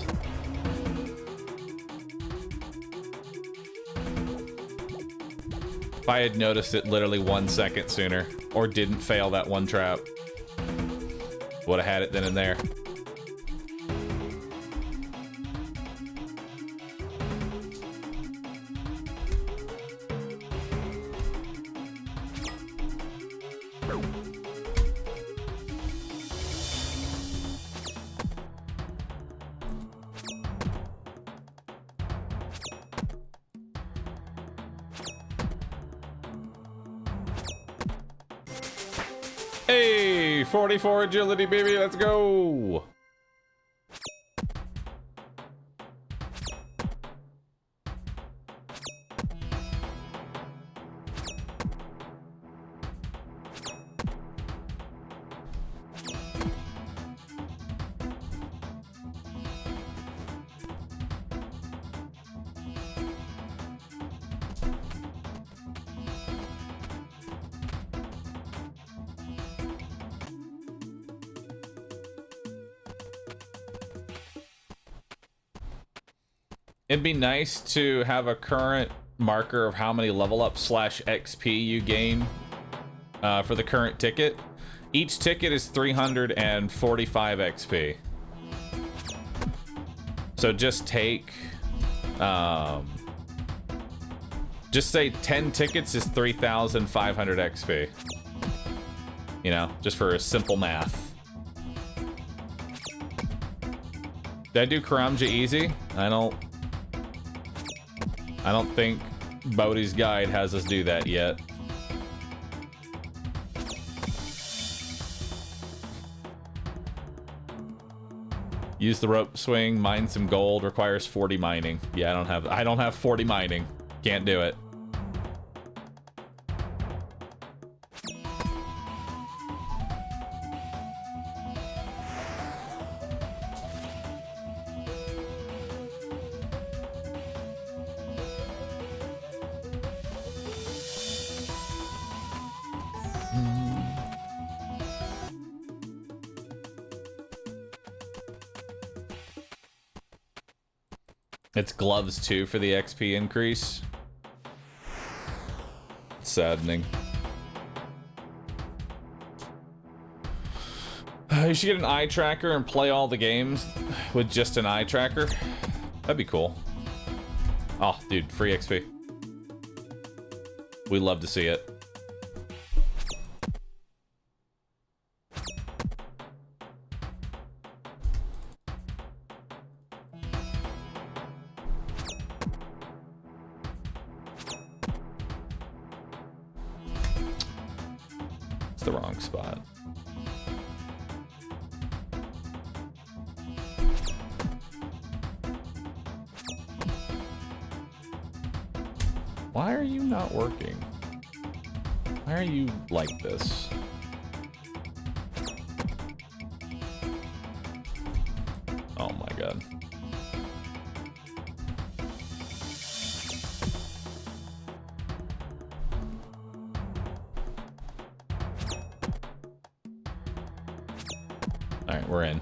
If I had noticed it literally 1 second sooner, or didn't fail that one trap, would have had it then and there. Hey, 44 agility, baby, let's go. It'd be nice to have a current marker of how many level up / XP you gain for the current ticket. Each ticket is 345 XP. So just take, just say 10 tickets is 3,500 XP. You know, just for simple math. Did I do Karamja easy? I don't think Bodhi's guide has us do that yet. Use the rope swing, mine some gold, requires 40 mining. Yeah, I don't have 40 mining. Can't do it. It's gloves too for the XP increase. It's saddening. You should get an eye tracker and play all the games with just an eye tracker. That'd be cool. Oh, dude, free XP. We love to see it. The wrong spot. Why are you not working? Why are you like this? Oh my god. right, we're in.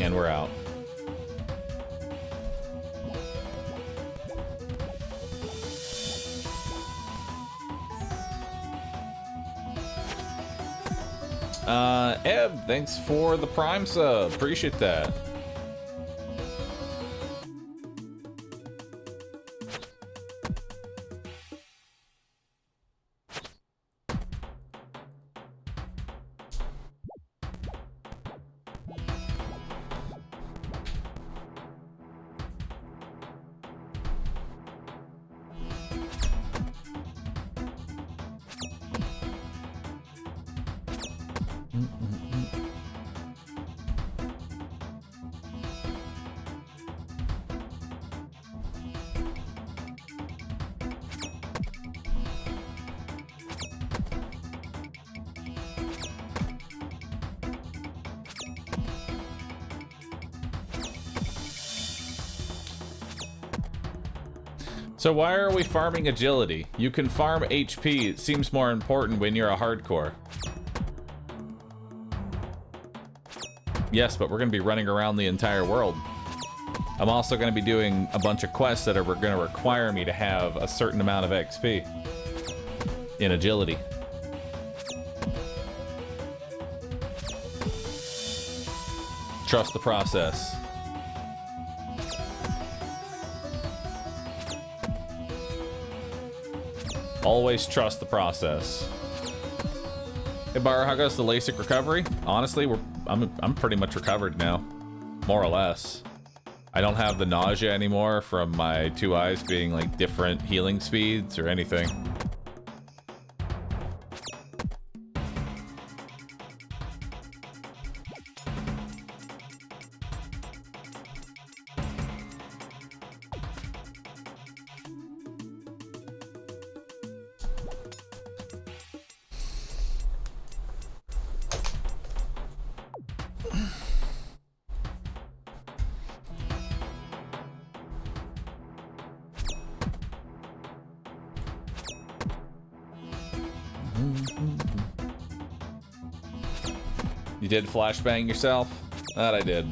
And we're out. Eb, thanks for the Prime sub. Appreciate that. So why are we farming agility? You can farm HP. It seems more important when you're a hardcore. Yes, but we're going to be running around the entire world. I'm also going to be doing a bunch of quests that are going to require me to have a certain amount of XP in agility. Trust the process. Always trust the process. Hey Bahroo, how goes the LASIK recovery? Honestly, I'm pretty much recovered now, more or less. I don't have the nausea anymore from my two eyes being like different healing speeds or anything. You did flashbang yourself? That I did.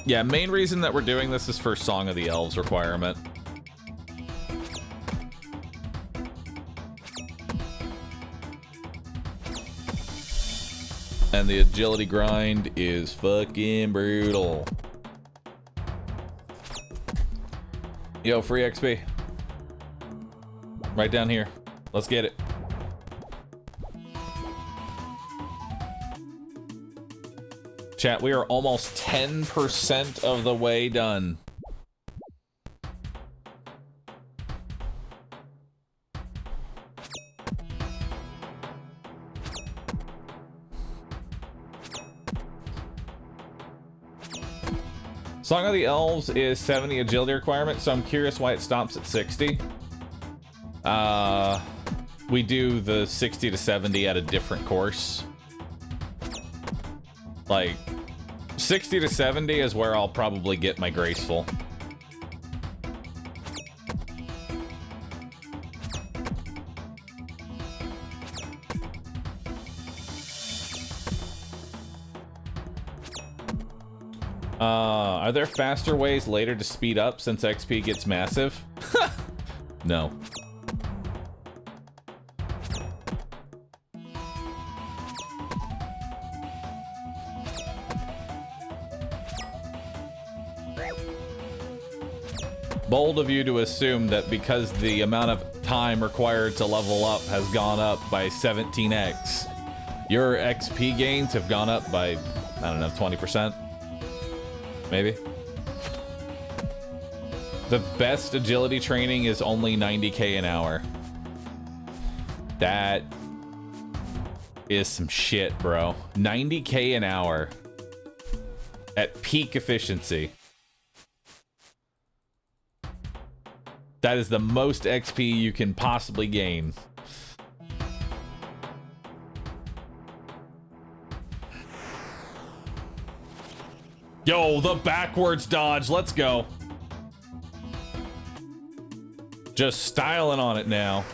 Yeah, main reason that we're doing this is for Song of the Elves requirement. And the agility grind is fucking brutal. Yo, free XP. Right down here. Let's get it. Chat, we are almost 10% of the way done. Song of the Elves is 70 agility requirement, so I'm curious why it stops at 60. We do the 60 to 70 at a different course. Like, 60 to 70 is where I'll probably get my graceful. Are there faster ways later to speed up since XP gets massive? No. Bold of you to assume that because the amount of time required to level up has gone up by 17x, your XP gains have gone up by, I don't know, 20%? Maybe? The best agility training is only 90k an hour. That is some shit, bro. 90k an hour at peak efficiency. That is the most XP you can possibly gain. Yo, the backwards dodge. Let's go. Just styling on it now.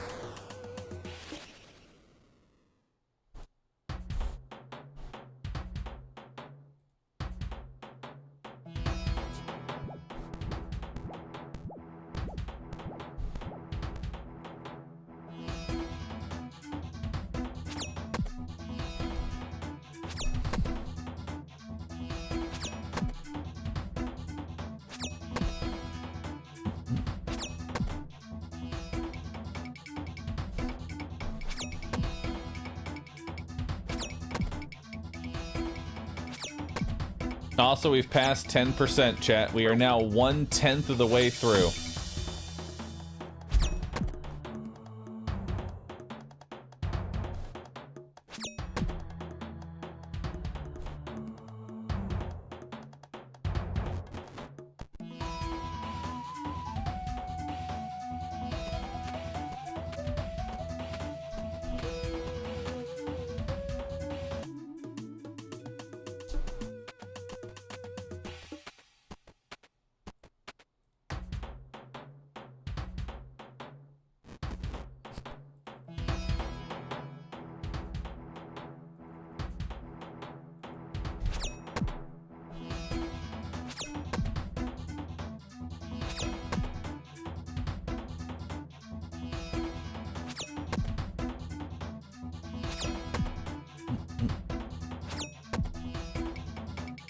Also, we've passed 10%, chat. We are now 1/10 of the way through.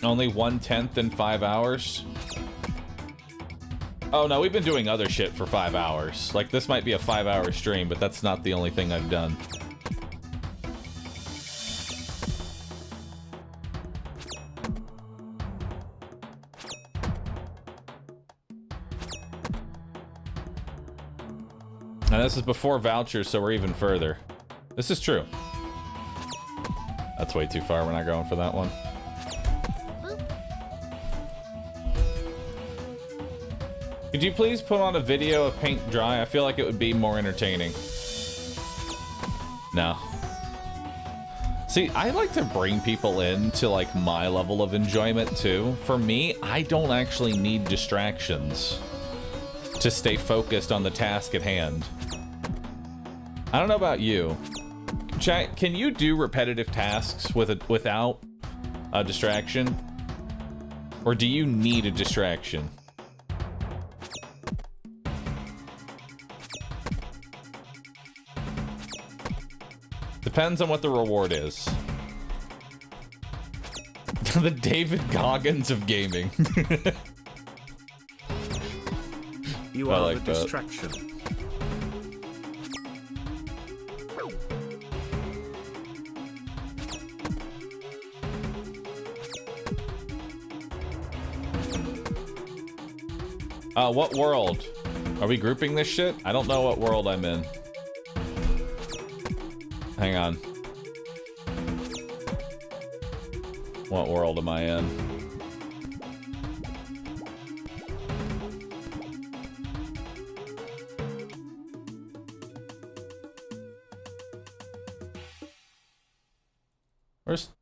Only 1/10 in 5 hours? Oh no, we've been doing other shit for 5 hours. Like, this might be a 5-hour stream, but that's not the only thing I've done. And this is before vouchers, so we're even further. This is true. That's way too far, we're not going for that one. Could you please put on a video of paint dry? I feel like it would be more entertaining. No. See, I like to bring people into like my level of enjoyment too. For me, I don't actually need distractions to stay focused on the task at hand. I don't know about you. Chat, can you do repetitive tasks without a distraction? Or do you need a distraction? Depends on what the reward is. The David Goggins of gaming. You are like the distraction. What world? Are we grouping this shit? I don't know what world I'm in. Hang on. What world am I in?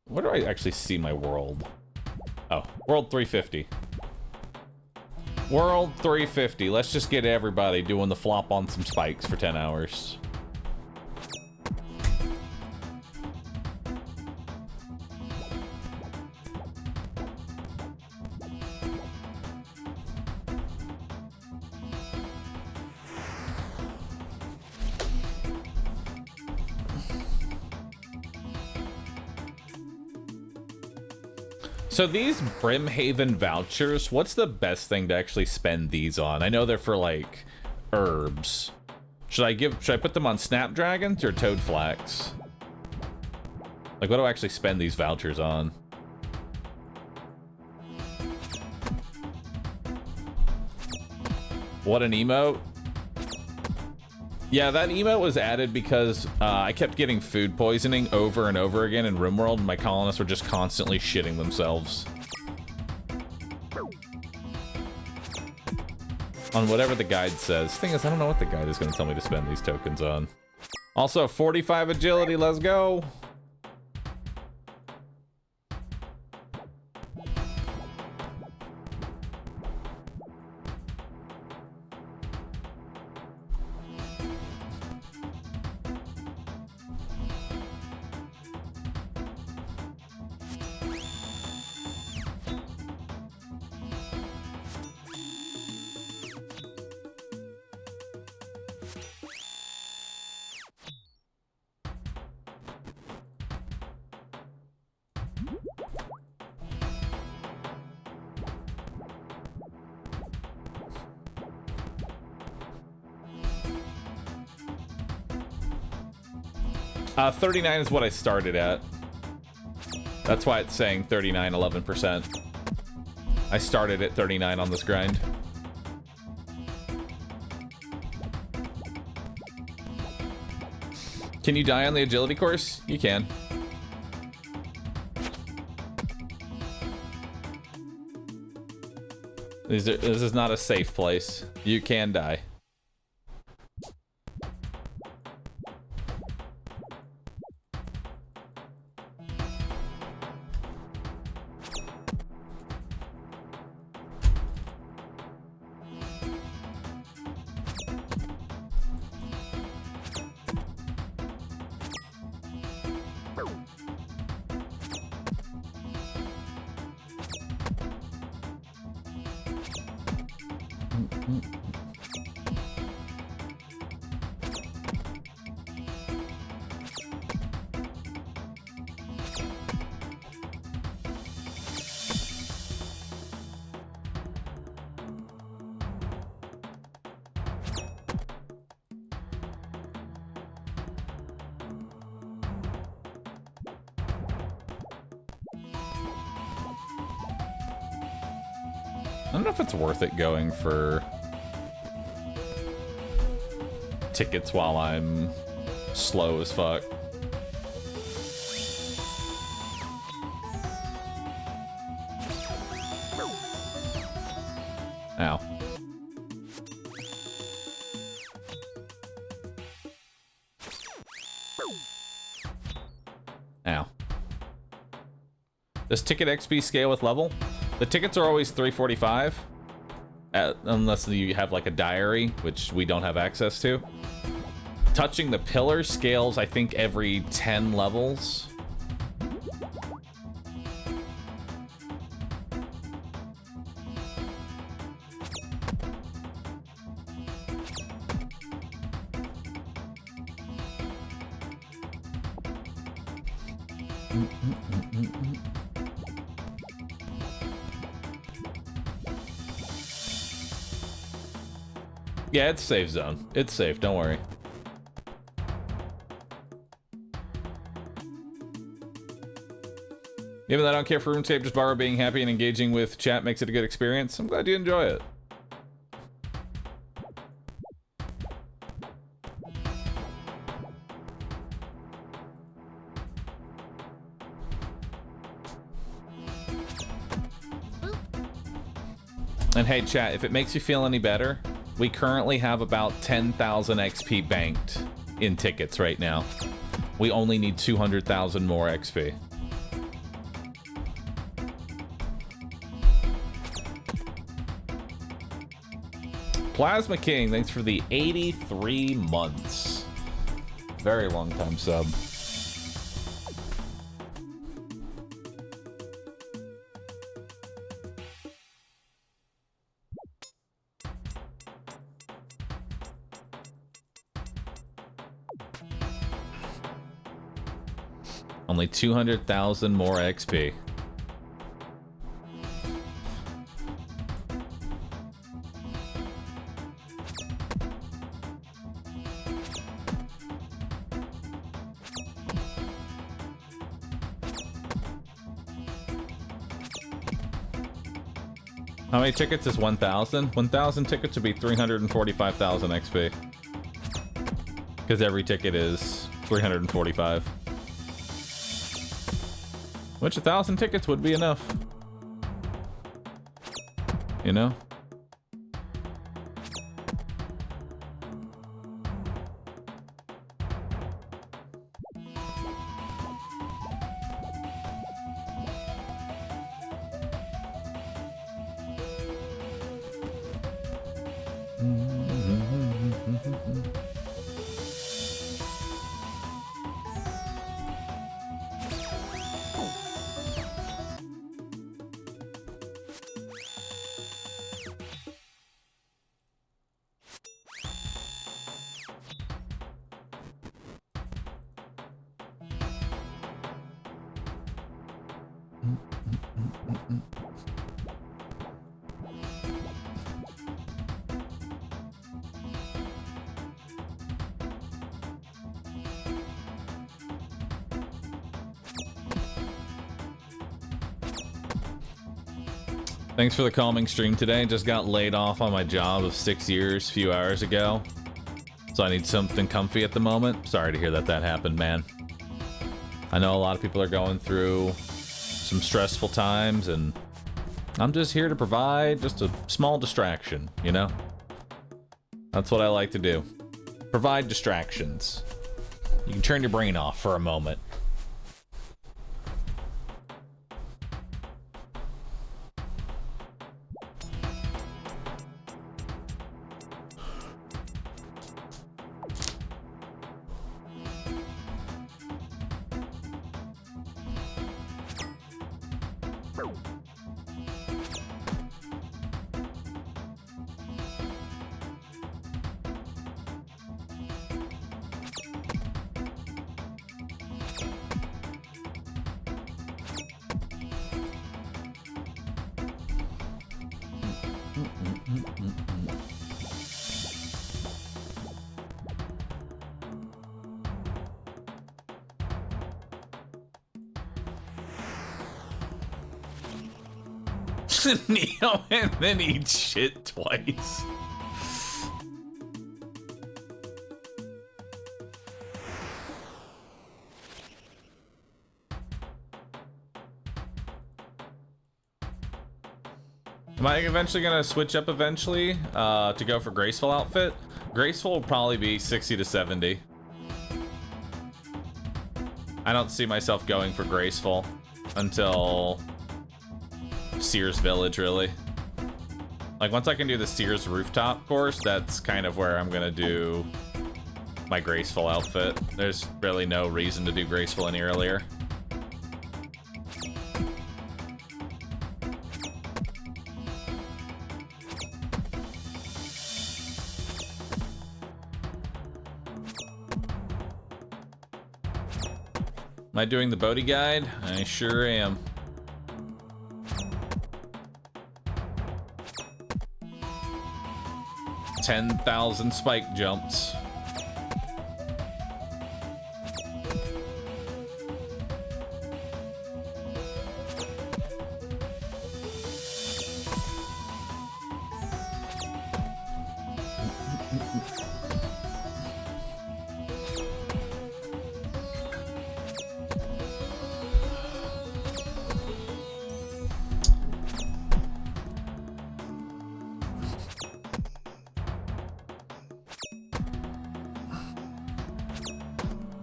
Where do I actually see my world? Oh, world 350. World 350. Let's just get everybody doing the flop on some spikes for 10 hours. So these Brimhaven vouchers, what's the best thing to actually spend these on? I know they're for like herbs. Should I put them on Snapdragons or Toadflax? Like, what do I actually spend these vouchers on? What an emote? Yeah, that emote was added because I kept getting food poisoning over and over again in RimWorld, and my colonists were just constantly shitting themselves. On whatever the guide says. Thing is, I don't know what the guide is going to tell me to spend these tokens on. Also, 45 agility, let's go! 39 is what I started at. That's why it's saying 39, 11%. I started at 39 on this grind. Can you die on the agility course? You can. This is not a safe place. You can die. I don't know if it's worth it going for tickets while I'm slow as fuck. Ow. Ow. Does ticket XP scale with level? The tickets are always 345, unless you have like a diary, which we don't have access to. Touching the pillar scales, I think, every 10 levels. Yeah, it's safe zone. It's safe, don't worry. Even though I don't care for RuneScape, just Bahroo being happy and engaging with chat makes it a good experience. I'm glad you enjoy it. And hey, chat, if it makes you feel any better, we currently have about 10,000 XP banked in tickets right now. We only need 200,000 more XP. Plasma King, thanks for the 83 months. Very long time sub. Only 200,000 more XP. How many tickets is 1,000? 1,000 tickets would be 345,000 XP. Because every ticket is 345. Which 1,000 tickets would be enough. You know? Thanks for the calming stream today. Just got laid off on my job of 6 years a few hours ago. So I need something comfy at the moment. Sorry to hear that happened, man. I know a lot of people are going through some stressful times, and I'm just here to provide just a small distraction, you know? That's what I like to do. Provide distractions. You can turn your brain off for a moment. Neo and then eat shit twice. Am I eventually gonna switch up eventually to go for graceful outfit? Graceful will probably be 60 to 70. I don't see myself going for graceful until Sears Village, really. Like, once I can do the Sears rooftop course, that's kind of where I'm gonna do my graceful outfit. There's really no reason to do graceful any earlier. Am I doing the Bodhi guide? I sure am. $10,000 spike jumps.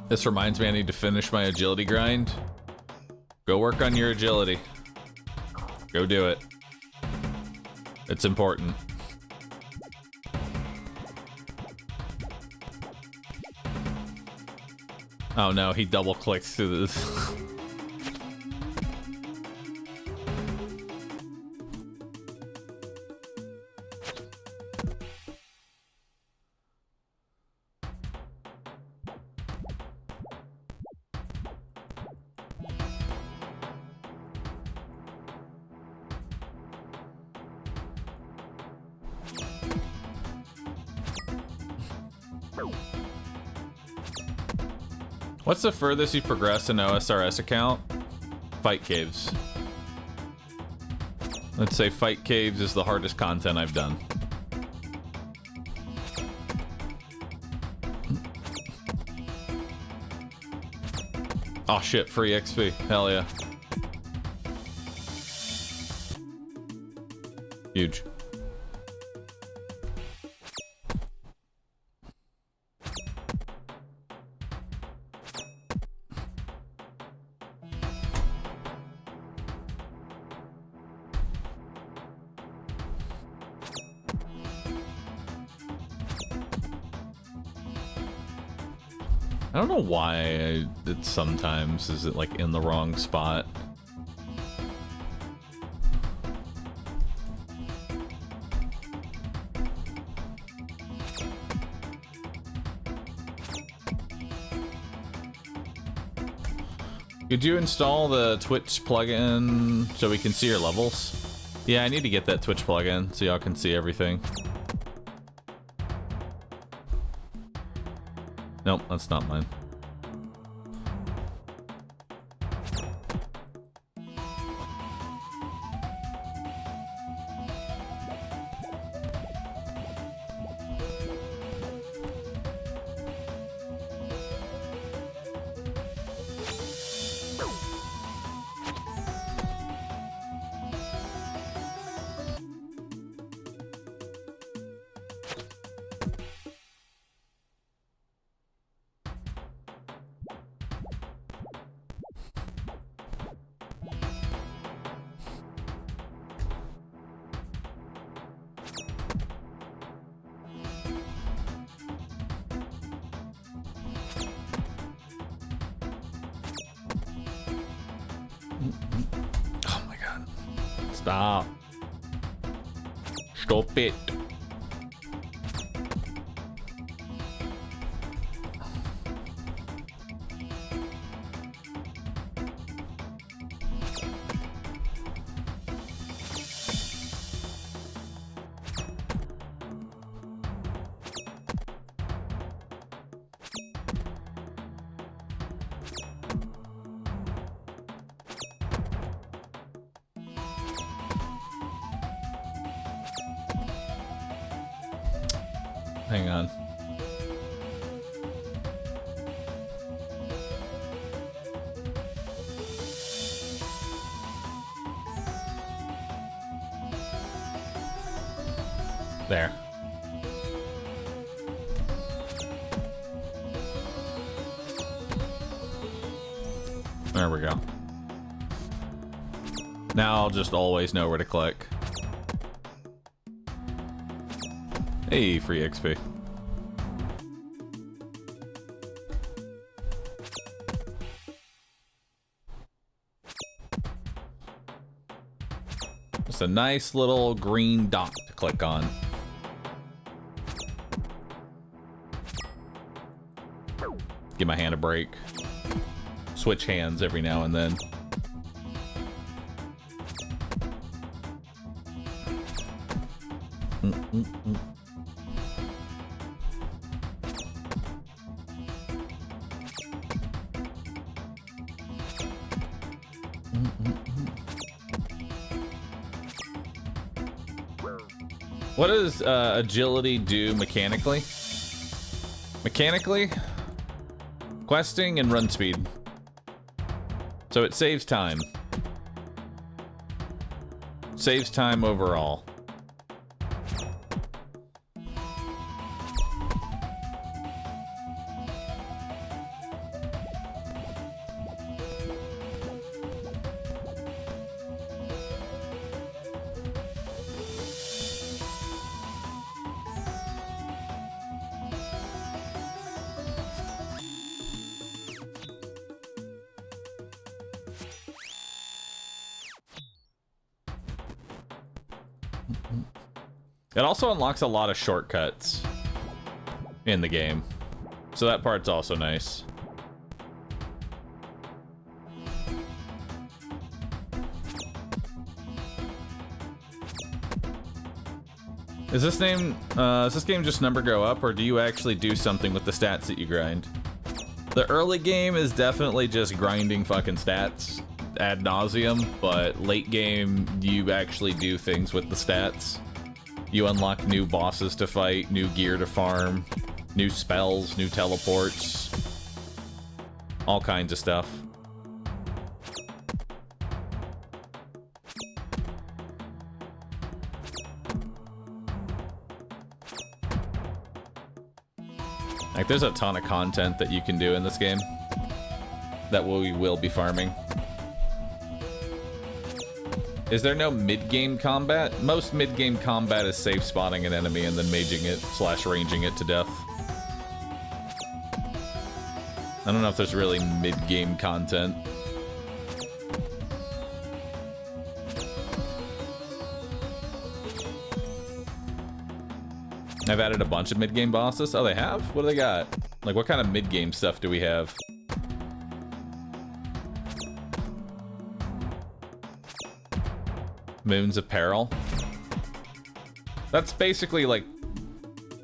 This reminds me I need to finish my agility grind. Go work on your agility. Go do it. It's important. Oh no, he double clicks through this. What's the furthest you progress in OSRS account? Fight caves. Let's say fight caves is the hardest content I've done. Oh shit, free XP. Hell yeah. Huge. I don't know why it sometimes is it like in the wrong spot. Could you install the Twitch plugin so we can see your levels? Yeah, I need to get that Twitch plugin so y'all can see everything. Nope, that's not mine. Stop. Stop it. Hang on. There. There we go. Now I'll just always know where to click. Hey, free XP. Just a nice little green dot to click on. Give my hand a break. Switch hands every now and then. What does agility do mechanically? Mechanically, questing and run speed. So it saves time. Saves time overall. It also unlocks a lot of shortcuts in the game, so that part's also nice. Is this game just number go up, or do you actually do something with the stats that you grind? The early game is definitely just grinding fucking stats ad nauseum, but late game you actually do things with the stats. You unlock new bosses to fight, new gear to farm, new spells, new teleports, all kinds of stuff. Like, there's a ton of content that you can do in this game that we will be farming. Is there no mid-game combat? Most mid-game combat is safe spotting an enemy and then maging it / ranging it to death. I don't know if there's really mid-game content. I've added a bunch of mid-game bosses. Oh, they have? What do they got? Like, what kind of mid-game stuff do we have? Moon's Apparel. That's basically like,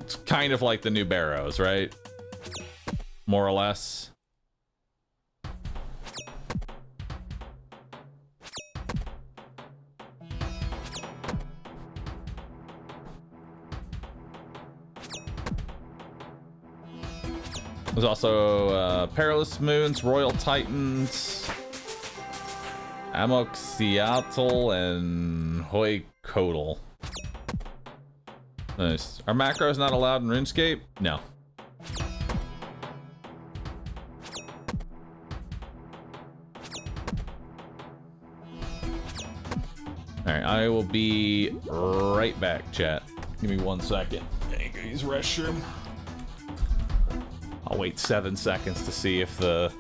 it's kind of like the new Barrows, right? More or less. There's also Perilous Moons, Royal Titans, Amoxiatl, and Hoikodal. Nice. Are macros not allowed in RuneScape? No. Alright, I will be right back, chat. Give me 1 second. I go use restroom. I'll wait 7 seconds to see if the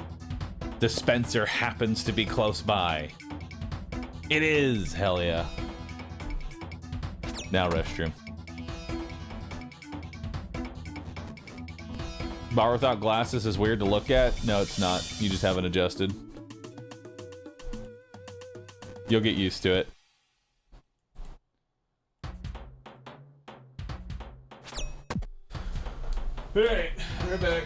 dispenser happens to be close by. It is! Hell yeah. Now restroom. Bar without glasses is weird to look at? No, it's not. You just haven't adjusted. You'll get used to it. Alright, we're back.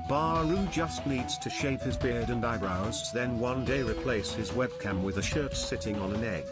Bahroo just needs to shave his beard and eyebrows, then one day replace his webcam with a shirt sitting on an egg.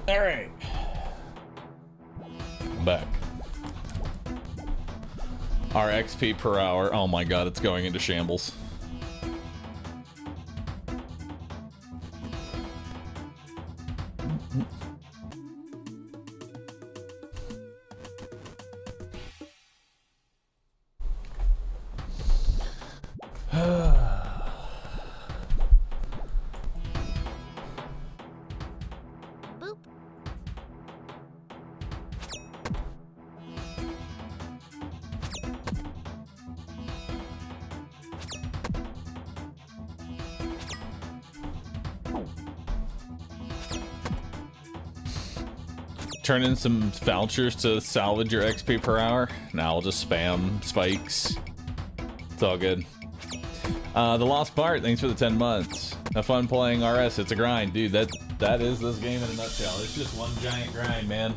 All right. I'm back. Our XP per hour. Oh my god, it's going into shambles. Turn in some vouchers to salvage your XP per hour. Now I'll just spam spikes. It's all good. The Lost Bart, thanks for the 10 months. Have fun playing RS. It's a grind, dude. That is this game in a nutshell. It's just one giant grind, man.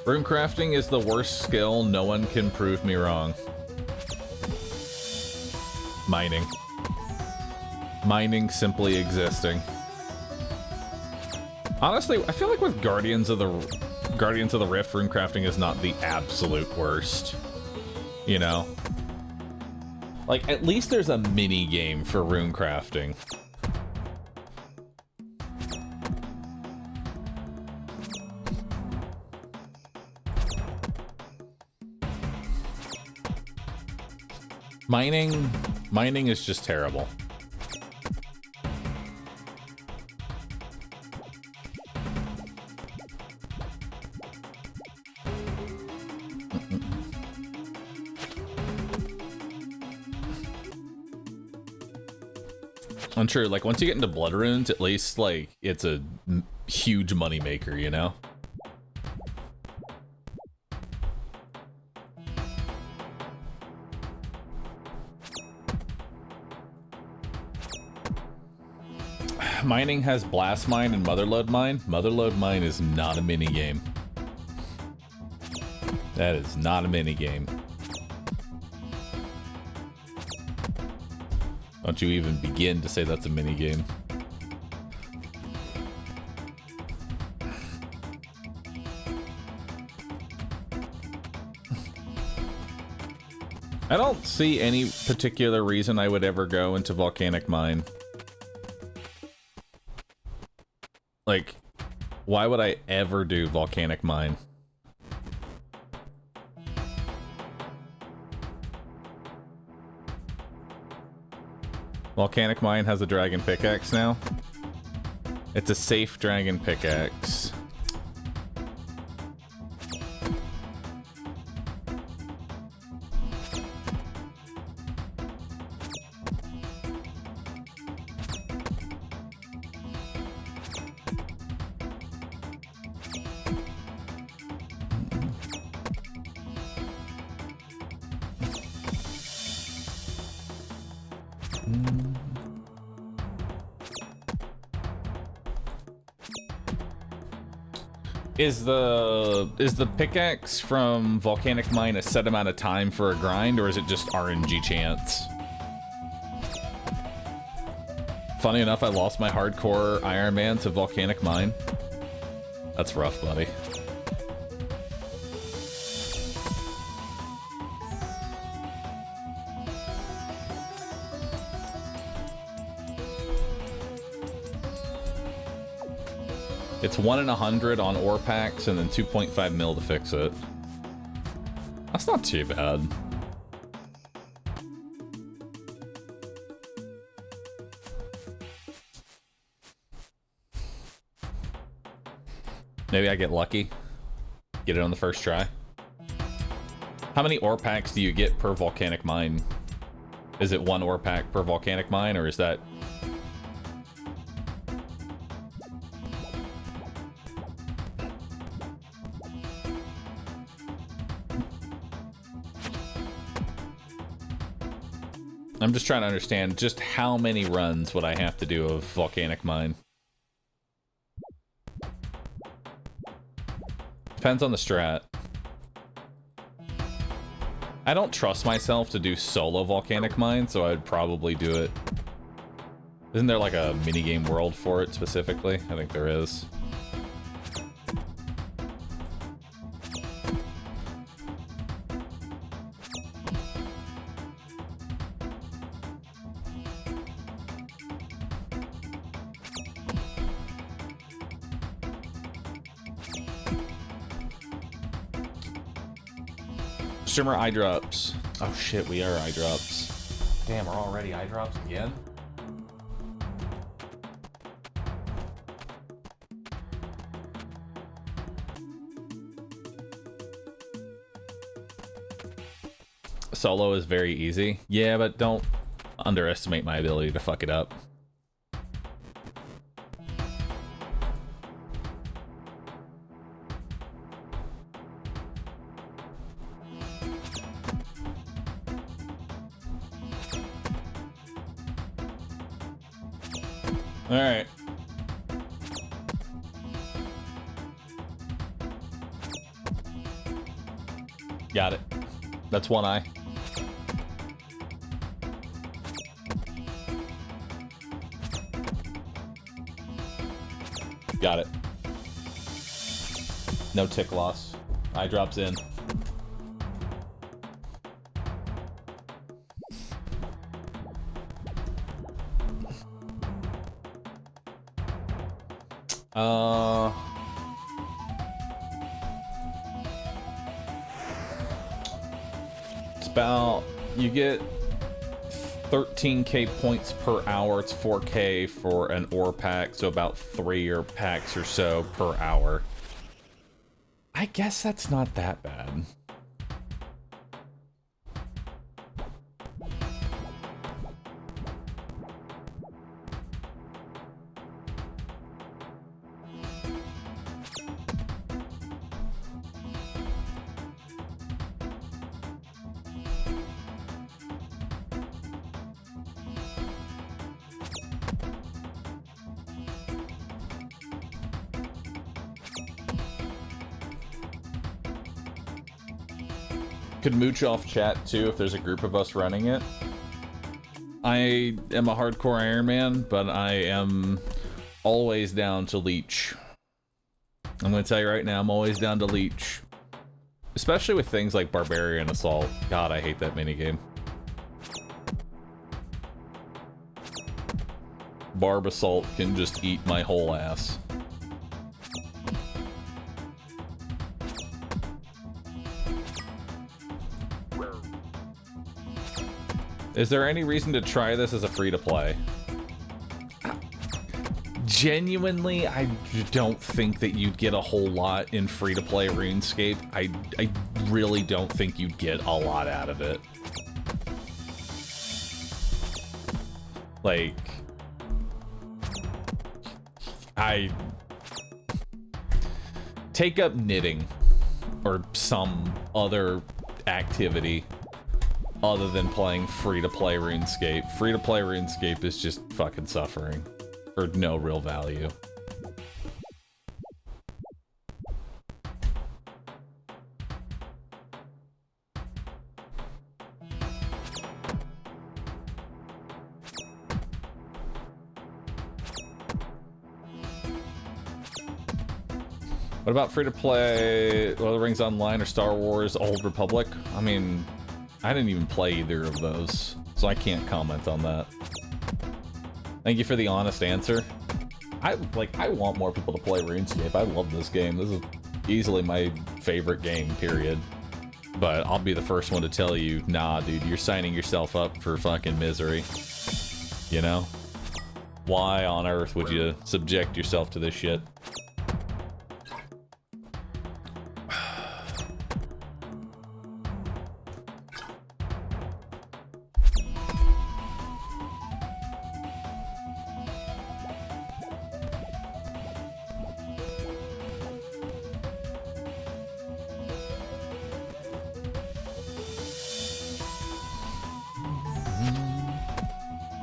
Rune crafting is the worst skill. No one can prove me wrong. Mining. Mining simply existing. Honestly, I feel like with Guardians of the Rift, rune crafting is not the absolute worst. You know? Like, at least there's a mini game for rune crafting. Mining is just terrible. Untrue, like once you get into blood runes, at least like it's a huge money maker, you know? Mining has blast mine and motherlode mine. Motherlode mine is not a mini game. That is not a mini game. Don't you even begin to say that's a mini game. I don't see any particular reason I would ever go into volcanic mine. Like, why would I ever do volcanic mine? Volcanic mine has a dragon pickaxe now. It's a safe dragon pickaxe. Is the pickaxe from volcanic mine a set amount of time for a grind, or is it just RNG chance? Funny enough, I lost my hardcore Iron Man to volcanic mine. That's rough, buddy. It's 1 in 100 on ore packs and then 2.5 mil to fix it. That's not too bad. Maybe I get lucky. Get it on the first try. How many ore packs do you get per volcanic mine? Is it 1 ore pack per volcanic mine, or is that... I'm just trying to understand just how many runs would I have to do of Volcanic Mine. Depends on the strat. I don't trust myself to do solo Volcanic Mine, so I'd probably do it. Isn't there like a minigame world for it specifically? I think there is. Streamer eye drops. Oh shit, we are eye drops. Damn, we're already eye drops again? Solo is very easy. Yeah, but don't underestimate my ability to fuck it up. All right. Got it. That's one eye. Got it. No tick loss. Eye drops in. It's about, you get 13k points per hour. It's 4k for an ore pack, so about 3 ore packs or so per hour. I guess that's not that bad. Could mooch off chat too if there's a group of us running it. I am a hardcore Iron Man, but I am always down to leech. I'm gonna tell you right now, I'm always down to leech. Especially with things like Barbarian Assault. God, I hate that minigame. Barb Assault can just eat my whole ass. Is there any reason to try this as a free-to-play? Genuinely, I don't think that you'd get a whole lot in free-to-play RuneScape. I really don't think you'd get a lot out of it. Like, I take up knitting or some other activity other than playing free-to-play RuneScape. Free-to-play RuneScape is just fucking suffering for no real value. What about free-to-play Lord of the Rings Online or Star Wars Old Republic? I mean, I didn't even play either of those, so I can't comment on that. Thank you for the honest answer. I want more people to play RuneScape. I love this game. This is easily my favorite game, period. But I'll be the first one to tell you, nah, dude, you're signing yourself up for fucking misery. You know? Why on earth would you subject yourself to this shit?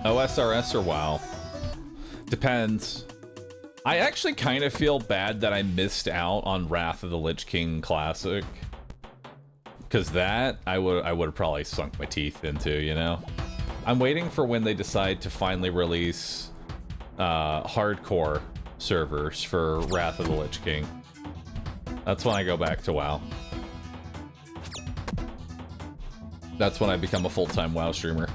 OSRS or WoW? Depends. I actually kind of feel bad that I missed out on Wrath of the Lich King Classic. Because that, I would have probably sunk my teeth into, you know? I'm waiting for when they decide to finally release hardcore servers for Wrath of the Lich King. That's when I go back to WoW. That's when I become a full-time WoW streamer.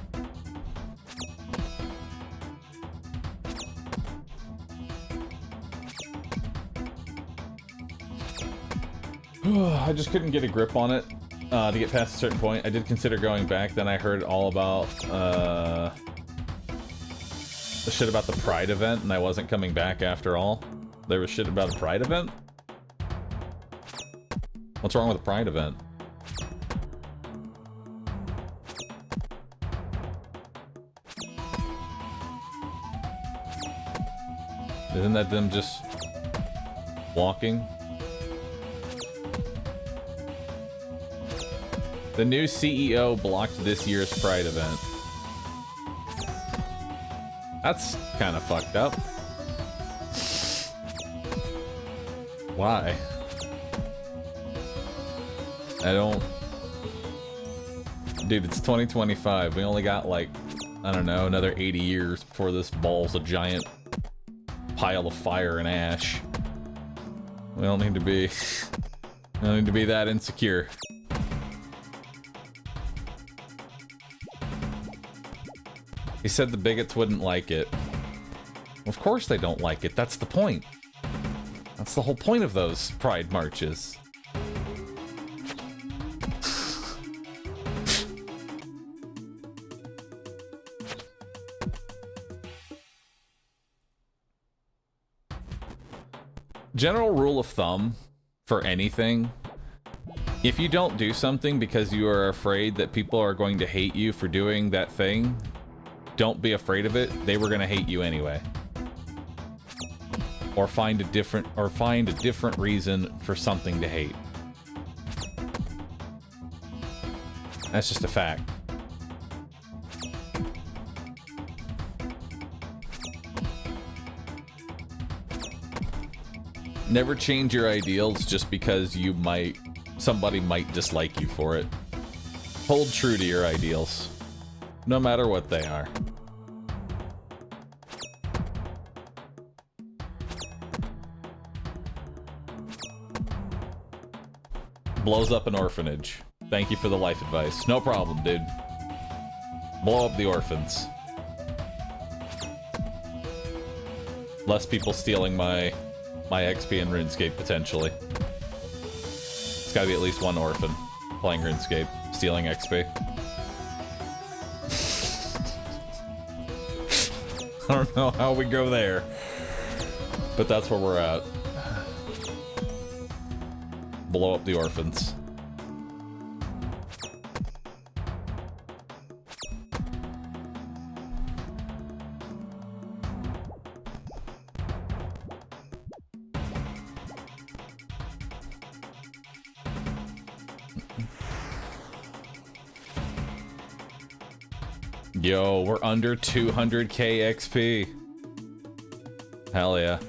I just couldn't get a grip on it to get past a certain point. I did consider going back, then I heard all about the shit about the Pride event, and I wasn't coming back after all. There was shit about a Pride event? What's wrong with the Pride event? Isn't that them just walking? The new CEO blocked this year's Pride event. That's kind of fucked up. Why? I don't... Dude, it's 2025. We only got, like, I don't know, another 80 years before this ball's a giant pile of fire and ash. We don't need to be... we don't need to be that insecure. He said the bigots wouldn't like it. Of course they don't like it. That's the point. That's the whole point of those pride marches. General rule of thumb for anything: if you don't do something because you are afraid that people are going to hate you for doing that thing, don't be afraid of it. They were gonna hate you anyway. Or find a different reason for something to hate. That's just a fact. Never change your ideals just because somebody might dislike you for it. Hold true to your ideals, no matter what they are. Blows up an orphanage. Thank you for the life advice. No problem, dude. Blow up the orphans. Less people stealing my XP in RuneScape, potentially. It's gotta be at least one orphan playing RuneScape, stealing XP. I don't know how we go there, but that's where we're at. Blow up the orphans. Yo, we're under 200k XP. Hell yeah.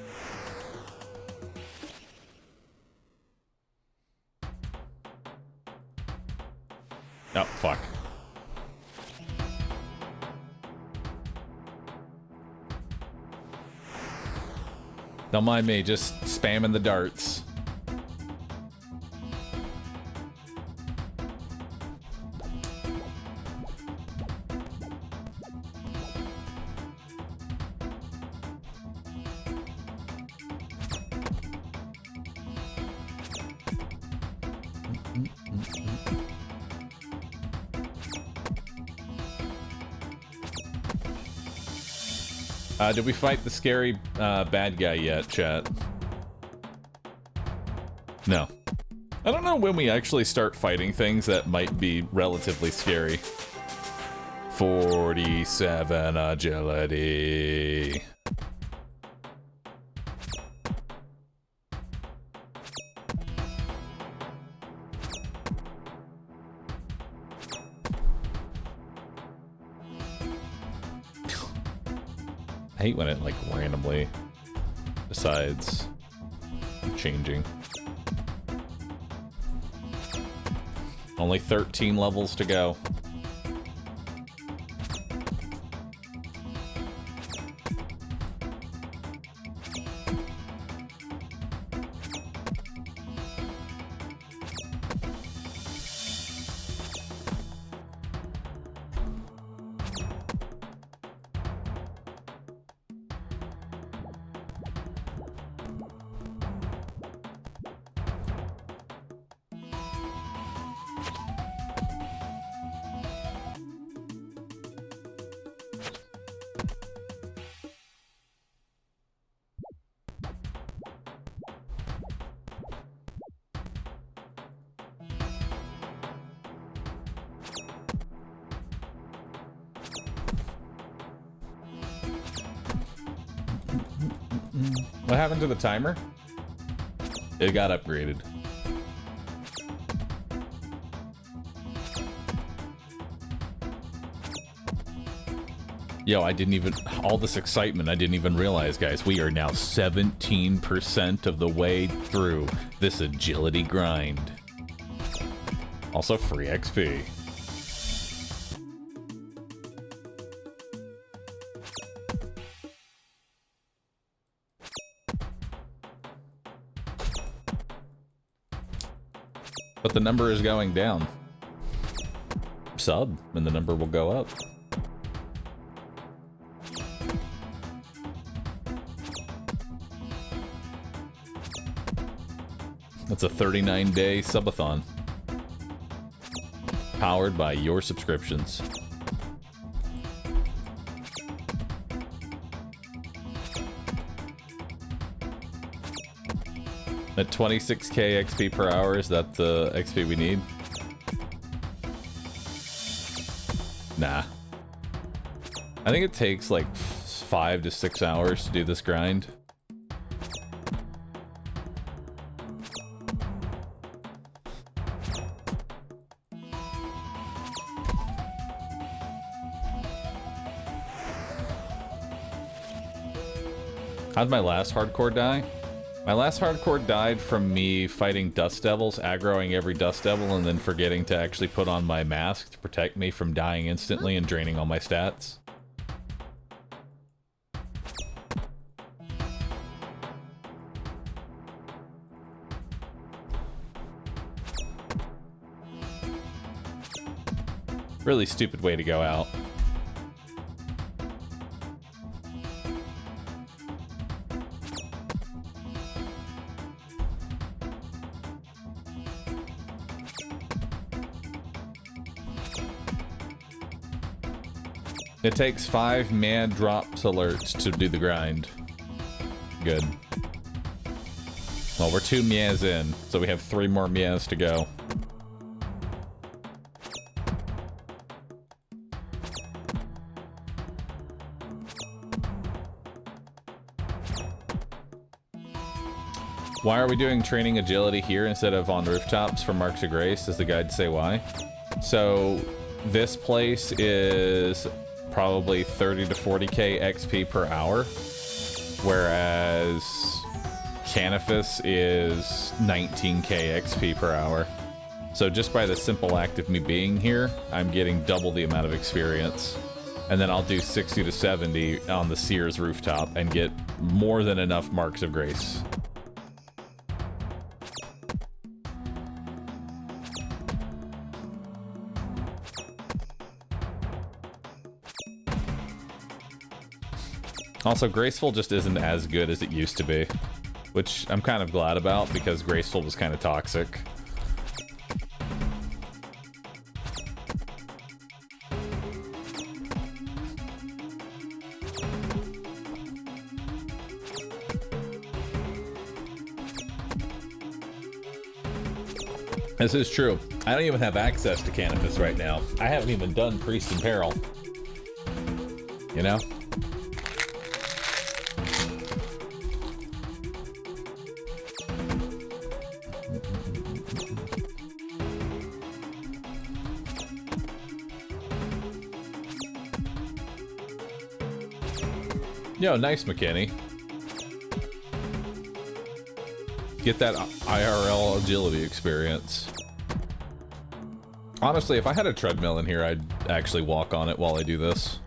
Oh, fuck. Don't mind me, just spamming the darts. Did we fight the scary bad guy yet, chat? No. I don't know when we actually start fighting things that might be relatively scary. 47 agility. I hate when it like randomly decides changing. Only 13 levels to go. What happened to the timer? It got upgraded. Yo, I didn't even... All this excitement, I didn't even realize, guys. We are now 17% of the way through this agility grind. Also free XP. But the number is going down. Sub, and the number will go up. That's a 39-day subathon. Powered by your subscriptions. At 26k XP per hour, is that the XP we need? Nah. I think it takes like 5 to 6 hours to do this grind. How'd my last hardcore die? My last hardcore died from me fighting dust devils, aggroing every dust devil, and then forgetting to actually put on my mask to protect me from dying instantly and draining all my stats. Really stupid way to go out. It takes 5 man drops alerts to do the grind. Good. Well, we're 2 mias in, so we have 3 more mias to go. Why are we doing training agility here instead of on rooftops for Marks of Grace? Does the guide say why? So this place is probably 30 to 40k XP per hour, whereas Canifis is 19k XP per hour. So just by the simple act of me being here, I'm getting double the amount of experience. And then I'll do 60 to 70 on the Sears rooftop and get more than enough Marks of Grace. Also, Graceful just isn't as good as it used to be, which I'm kind of glad about because Graceful was kind of toxic. This is true. I don't even have access to Canifis right now. I haven't even done Priest in Peril. You know? Yo, nice, McKinney. Get that IRL agility experience. Honestly, if I had a treadmill in here, I'd actually walk on it while I do this.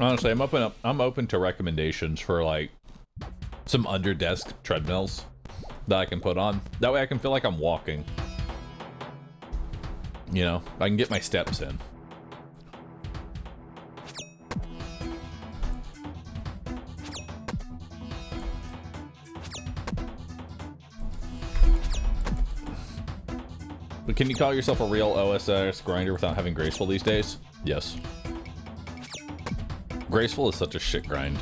Honestly, I'm open to recommendations for like some under desk treadmills that I can put on. That way I can feel like I'm walking. You know, I can get my steps in. But can you call yourself a real OSS grinder without having graceful these days? Yes. Graceful is such a shit grind.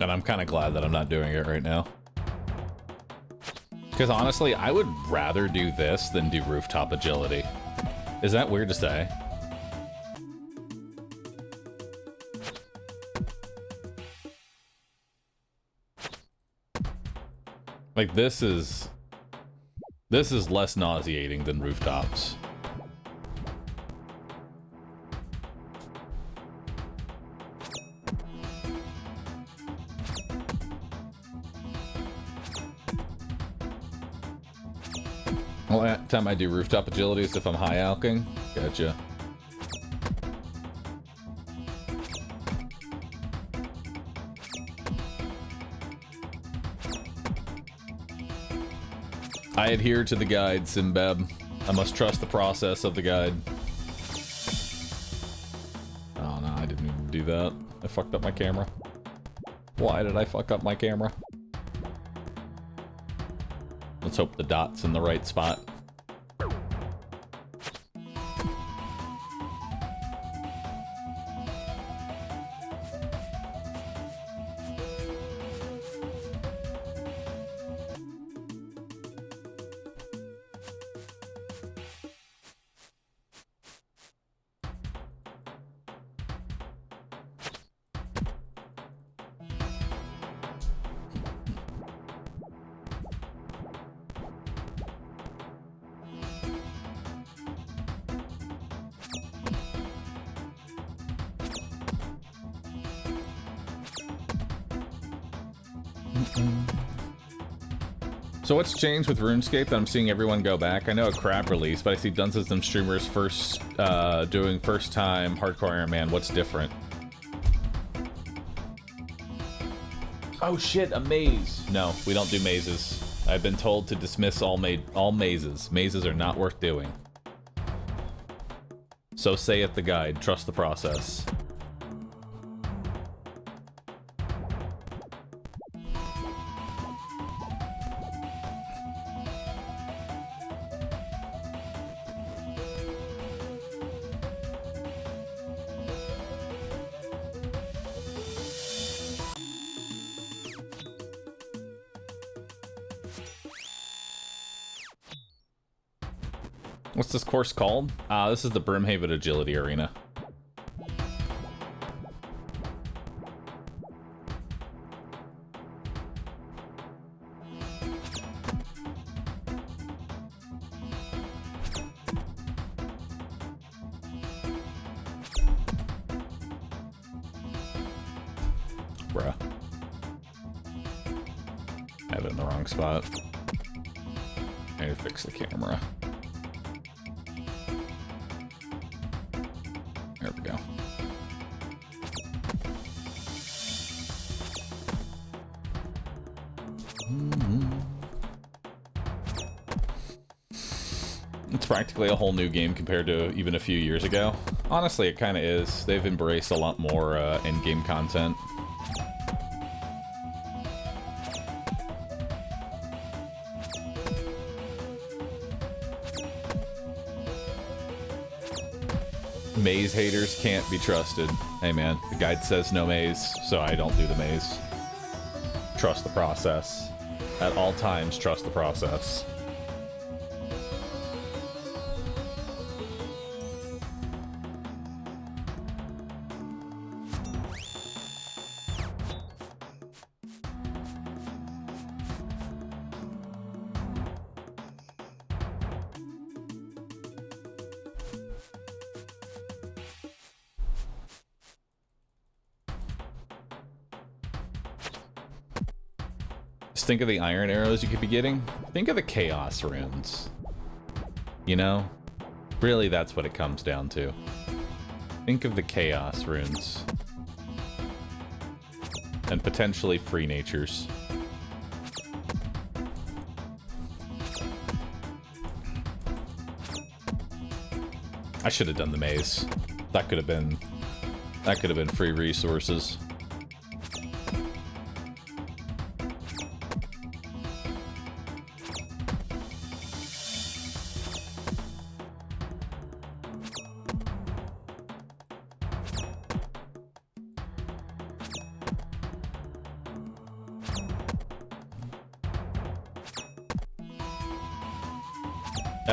And I'm kind of glad that I'm not doing it right now. Because honestly, I would rather do this than do rooftop agility. Is that weird to say? Like, this is less nauseating than rooftops. The only time I do rooftop agility is if I'm high alking. Gotcha. I adhere to the guide, Simbab. I must trust the process of the guide. Oh no, I didn't even do that. I fucked up my camera. Why did I fuck up my camera? Let's hope the dot's in the right spot. So what's changed with RuneScape that I'm seeing everyone go back? I know a crab release, but I see dozens of them streamers doing first time hardcore Iron Man. What's different? Oh shit, a maze. No, we don't do mazes. I've been told to dismiss all mazes. Mazes are not worth doing. So saith the guide, trust the process. What's this course called? This is the Brimhaven Agility Arena. Bruh. I have it in the wrong spot. I need to fix the camera. There we go. practically a whole new game compared to even a few years ago. Honestly, it kind of is. They've embraced a lot more in-game content. Maze haters can't be trusted. Hey man, the guide says no maze, so I don't do the maze. Trust the process. At all times, trust the process. Think of the iron arrows you could be getting. Think of the chaos runes. You know? Really, that's what it comes down to. Think of the chaos runes. And potentially free natures. I should have done the maze. That could have been free resources.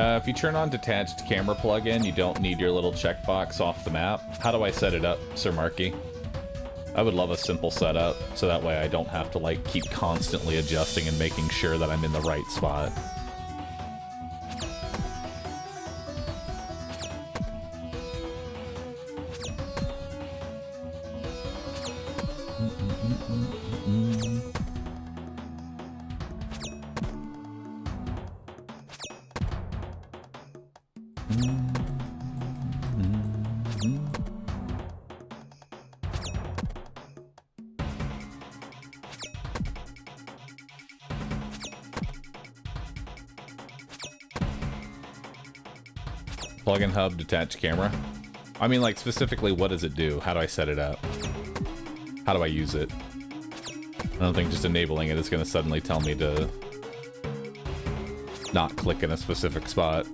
If you turn on detached camera plugin, you don't need your little checkbox off the map. How do I set it up, Sir Marky? I would love a simple setup, so that way I don't have to like keep constantly adjusting and making sure that I'm in the right spot. Plugin hub, detached camera. I mean, like, specifically, what does it do? How do I set it up? How do I use it? I don't think just enabling it is going to suddenly tell me to not click in a specific spot.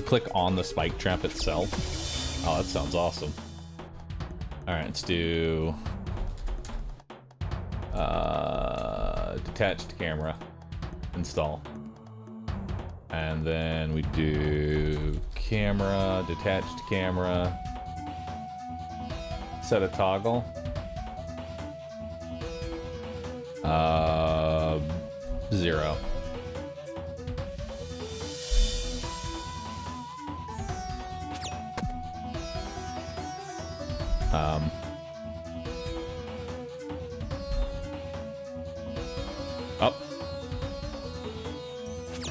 Click on the spike trap itself. Oh, that sounds awesome. Alright, let's do detached camera. Install. And then we do camera, detached camera. Set a toggle. 0. Oh.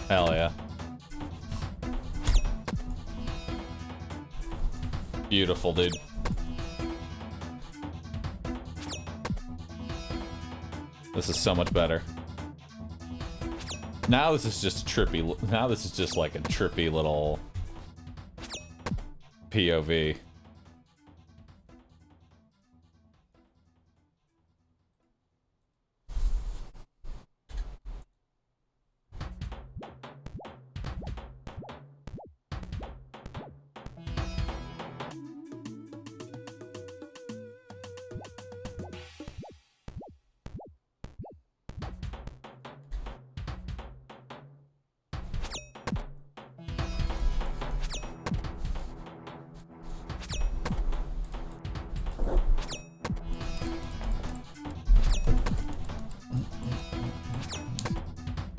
Hell yeah. Beautiful, dude. This is so much better. Now this is just trippy. Now this is just like a trippy little POV.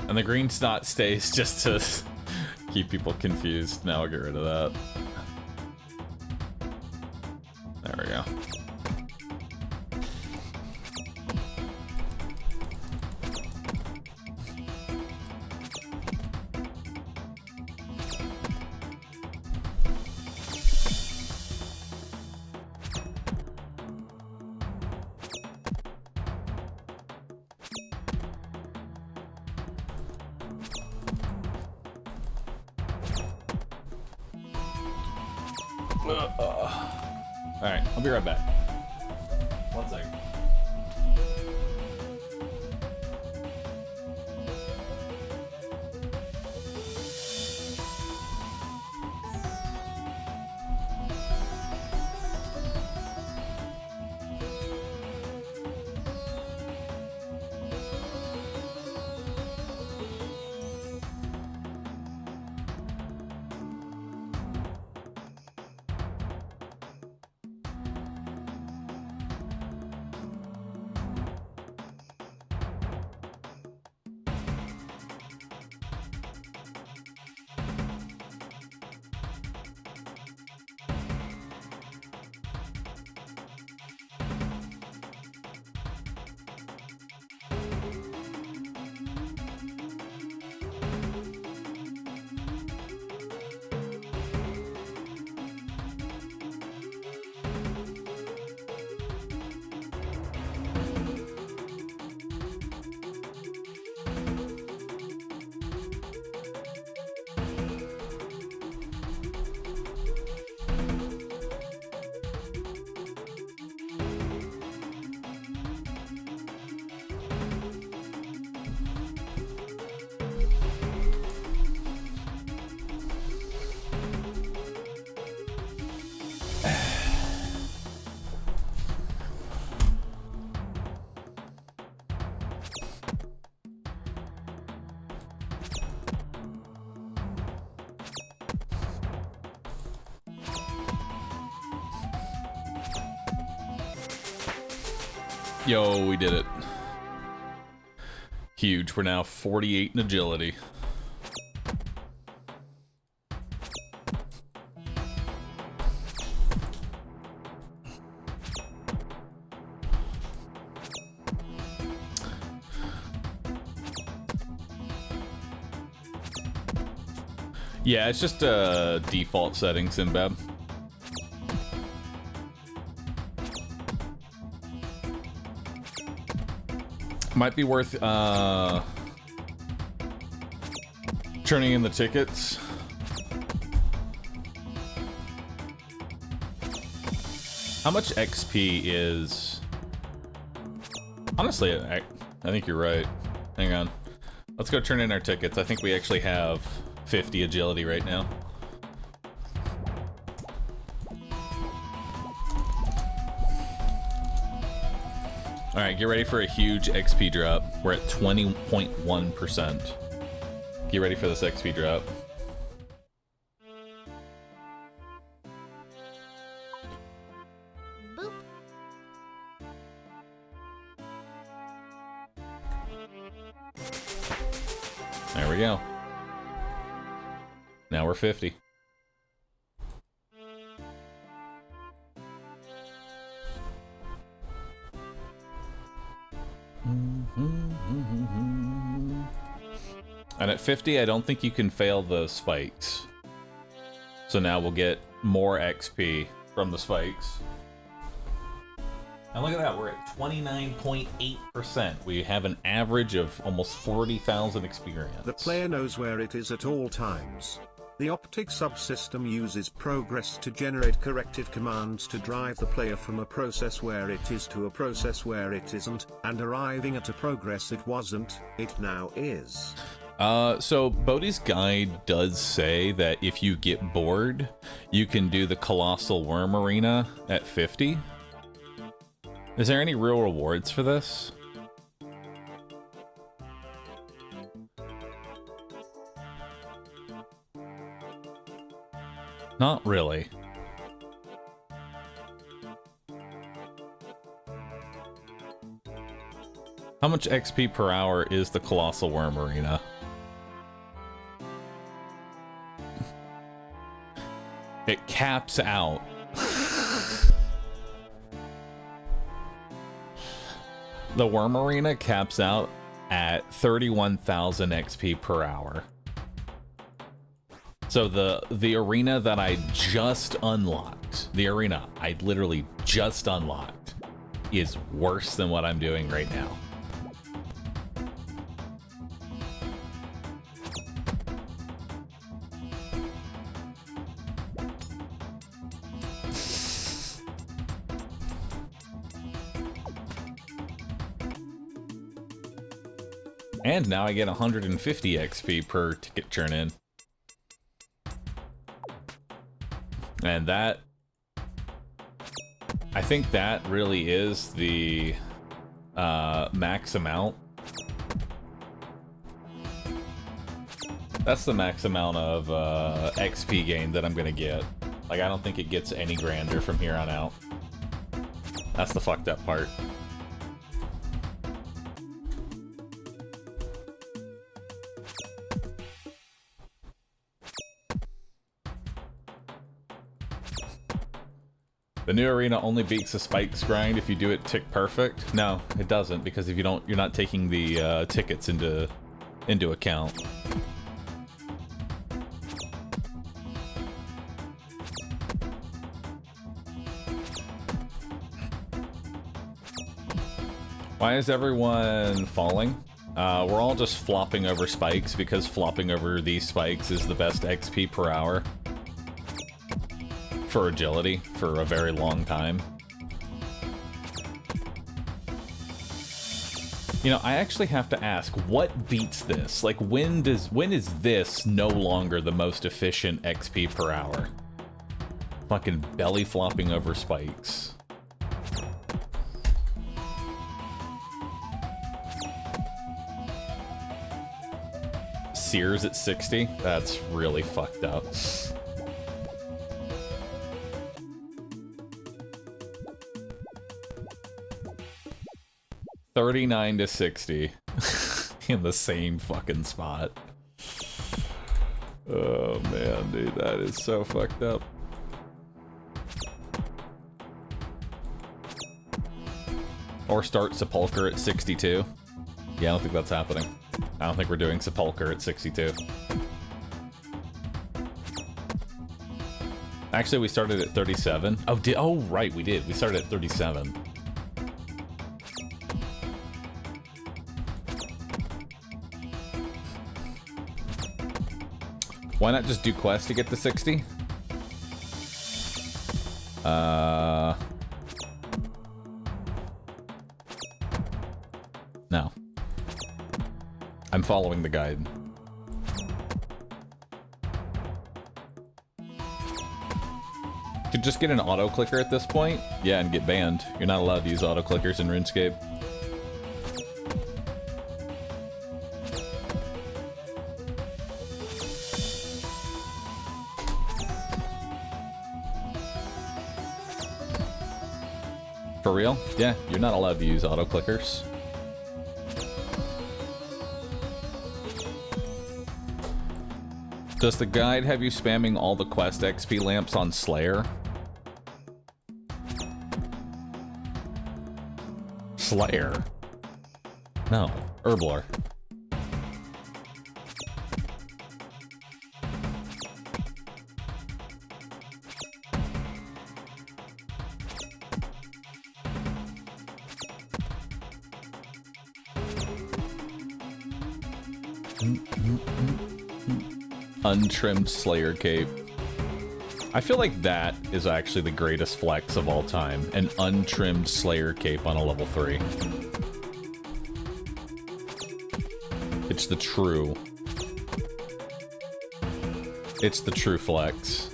And the green snot stays just to keep people confused. Now I'll get rid of that. There we go. Alright, I'll be right back. 1 second. Yo, we did it. Huge. We're now 48 in agility. Yeah, it's just default settings, Sinbad. Might be worth turning in the tickets. How much XP is... Honestly, I think you're right. Hang on. Let's go turn in our tickets. I think we actually have 50 agility right now. Alright, get ready for a huge XP drop. We're at 20.1%. Get ready for this XP drop. Boop. There we go. Now we're 50. And at 50, I don't think you can fail the spikes. So now we'll get more XP from the spikes. And look at that, we're at 29.8%. We have an average of almost 40,000 experience. The player knows where it is at all times. The optic subsystem uses progress to generate corrective commands to drive the player from a process where it is to a process where it isn't, and arriving at a progress it wasn't, it now is. So Bodhi's guide does say that if you get bored, you can do the Colossal Worm Arena at 50. Is there any real rewards for this? Not really. How much XP per hour is the Colossal Worm Arena? It caps out The Worm Arena caps out at 31,000 XP per hour. So the arena that I just unlocked, the arena I literally just unlocked, is worse than what I'm doing right now. And now I get 150 XP per ticket turn in. And that, I think that really is the max amount. That's the max amount of XP gain that I'm gonna get. Like, I don't think it gets any grander from here on out. That's the fucked up part. The new arena only beats the spikes grind if you do it tick perfect. No, it doesn't, because if you don't, you're not taking the tickets into account. Why is everyone falling? We're all just flopping over spikes because flopping over these spikes is the best XP per hour. For agility, for a very long time. You know, I actually have to ask, what beats this? Like, when is this no longer the most efficient XP per hour? Fucking belly flopping over spikes. Sears at 60? That's really fucked up. 39 to 60 in the same fucking spot. Oh man, dude, that is so fucked up. Or start Sepulcher at 62. Yeah, I don't think that's happening. I don't think we're doing Sepulcher at 62. Actually, we started at 37. Oh, right, we did. We started at 37. Why not just do quests to get to 60? No. I'm following the guide. Could just get an auto clicker at this point? Yeah, and get banned. You're not allowed to use auto clickers in RuneScape. For real? Yeah, you're not allowed to use auto clickers. Does the guide have you spamming all the quest XP lamps on Slayer? Slayer? No, Herblore. Untrimmed Slayer cape. I feel like that is actually the greatest flex of all time. An untrimmed Slayer cape on a level 3. It's the true flex.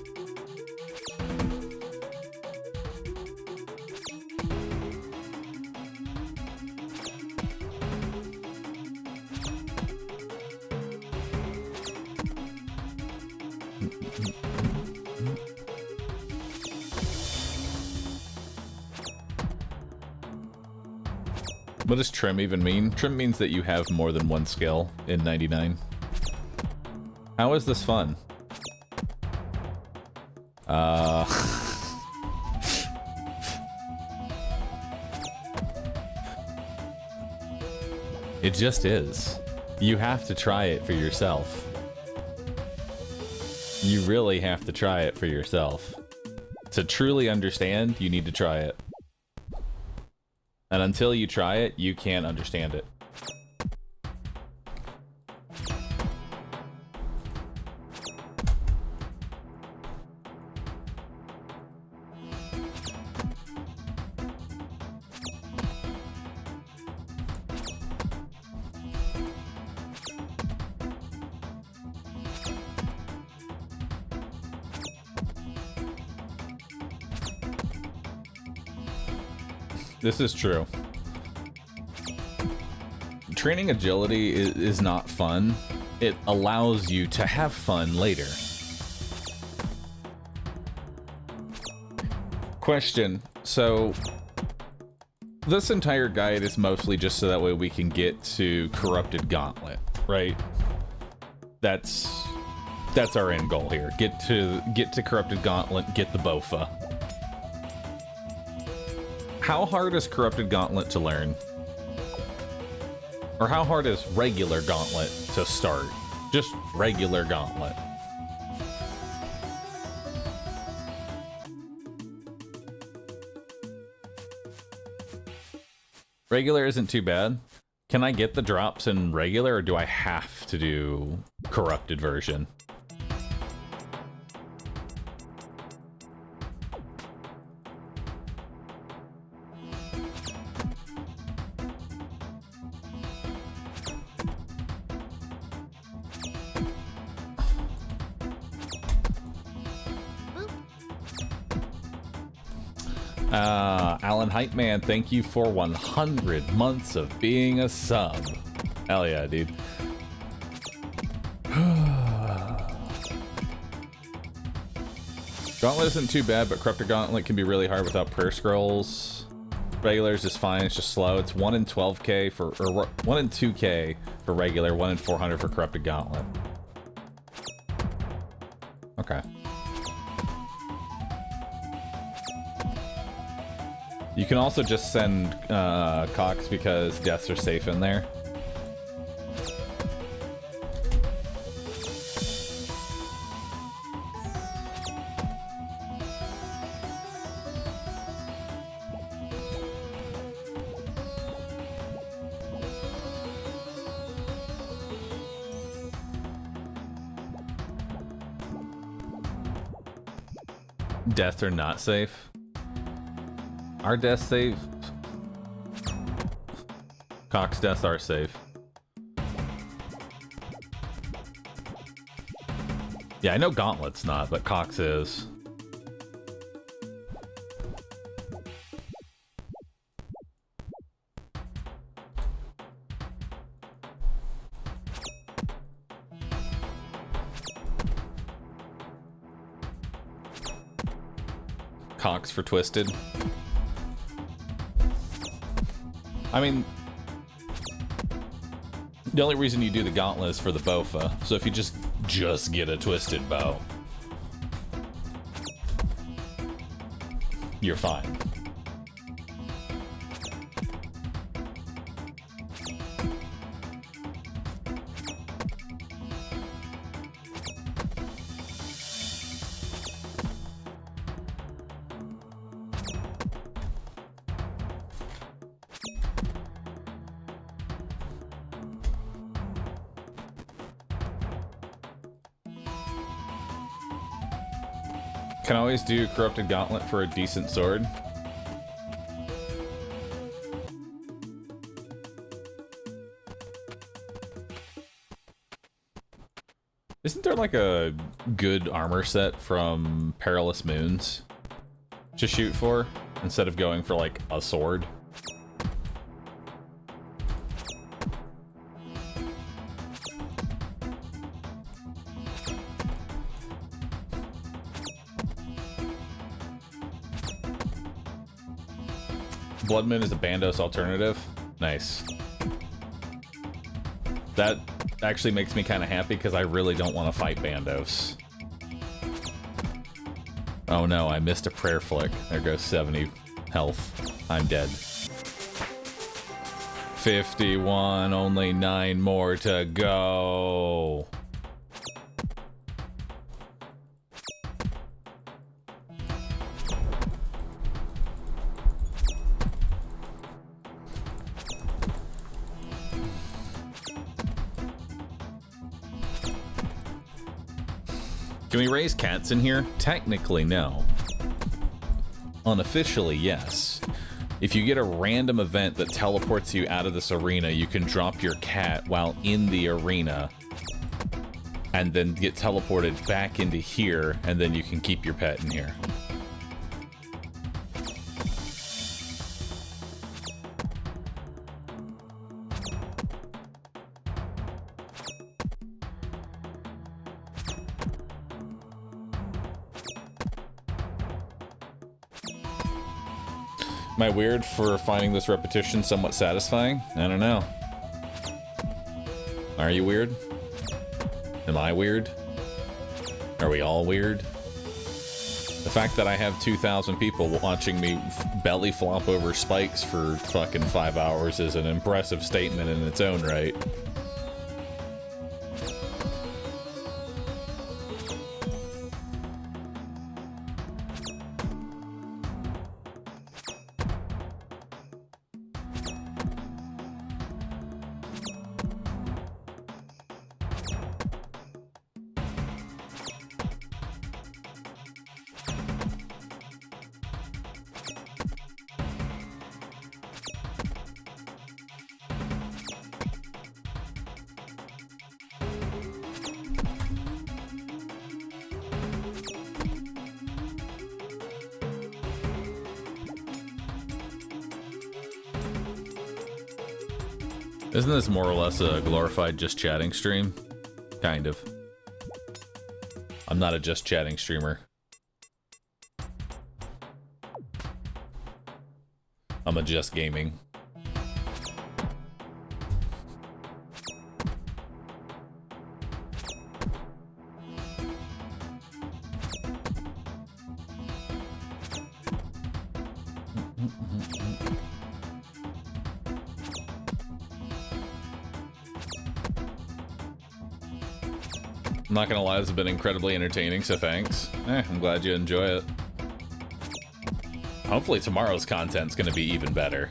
What does trim even mean? Trim means that you have more than one skill in 99. How is this fun? It just is. You have to try it for yourself. You really have to try it for yourself. To truly understand, you need to try it. And until you try it, you can't understand it. This is true. Training agility is not fun. It allows you to have fun later. Question. So, this entire guide is mostly just so that way we can get to Corrupted Gauntlet, right? That's our end goal here. Get to Corrupted Gauntlet, get the Bofa. How hard is Corrupted Gauntlet to learn? Or how hard is regular Gauntlet to start? Just regular Gauntlet. Regular isn't too bad. Can I get the drops in regular, or do I have to do Corrupted version? Alan Hypeman, thank you for 100 months of being a sub. Hell yeah, dude. Gauntlet isn't too bad, but Corrupted Gauntlet can be really hard without prayer scrolls. Regular is just fine, it's just slow. It's 1 in 12k for, or 1 in 2k for regular, 1 in 400 for Corrupted Gauntlet. Okay. You can also just send Cox because deaths are safe in there. Deaths are not safe. Are deaths safe? Cox deaths are safe. Yeah, I know Gauntlet's not, but Cox is. Cox for Twisted. I mean, the only reason you do the Gauntlet is for the Bofa, so if you just get a Twisted Bow, you're fine. Can always do Corrupted Gauntlet for a decent sword. Isn't there like a good armor set from Perilous Moons to shoot for instead of going for like a sword? Blood Moon is a Bandos alternative. Nice. That actually makes me kind of happy because I really don't want to fight Bandos. Oh no, I missed a prayer flick. There goes 70 health. I'm dead. 51, only 9 more to go. Can we raise cats in here? Technically, no. Unofficially, yes. If you get a random event that teleports you out of this arena, you can drop your cat while in the arena and then get teleported back into here, and then you can keep your pet in here. Am I weird for finding this repetition somewhat satisfying? I don't know. Are you weird? Am I weird? Are we all weird? The fact that I have 2,000 people watching me belly flop over spikes for fucking 5 hours is an impressive statement in its own right. Isn't this more or less a glorified just chatting stream? Kind of. I'm not a just chatting streamer. I'm a just gaming. I'm not gonna lie, this has been incredibly entertaining, so thanks. I'm glad you enjoy it. Hopefully tomorrow's content's gonna be even better.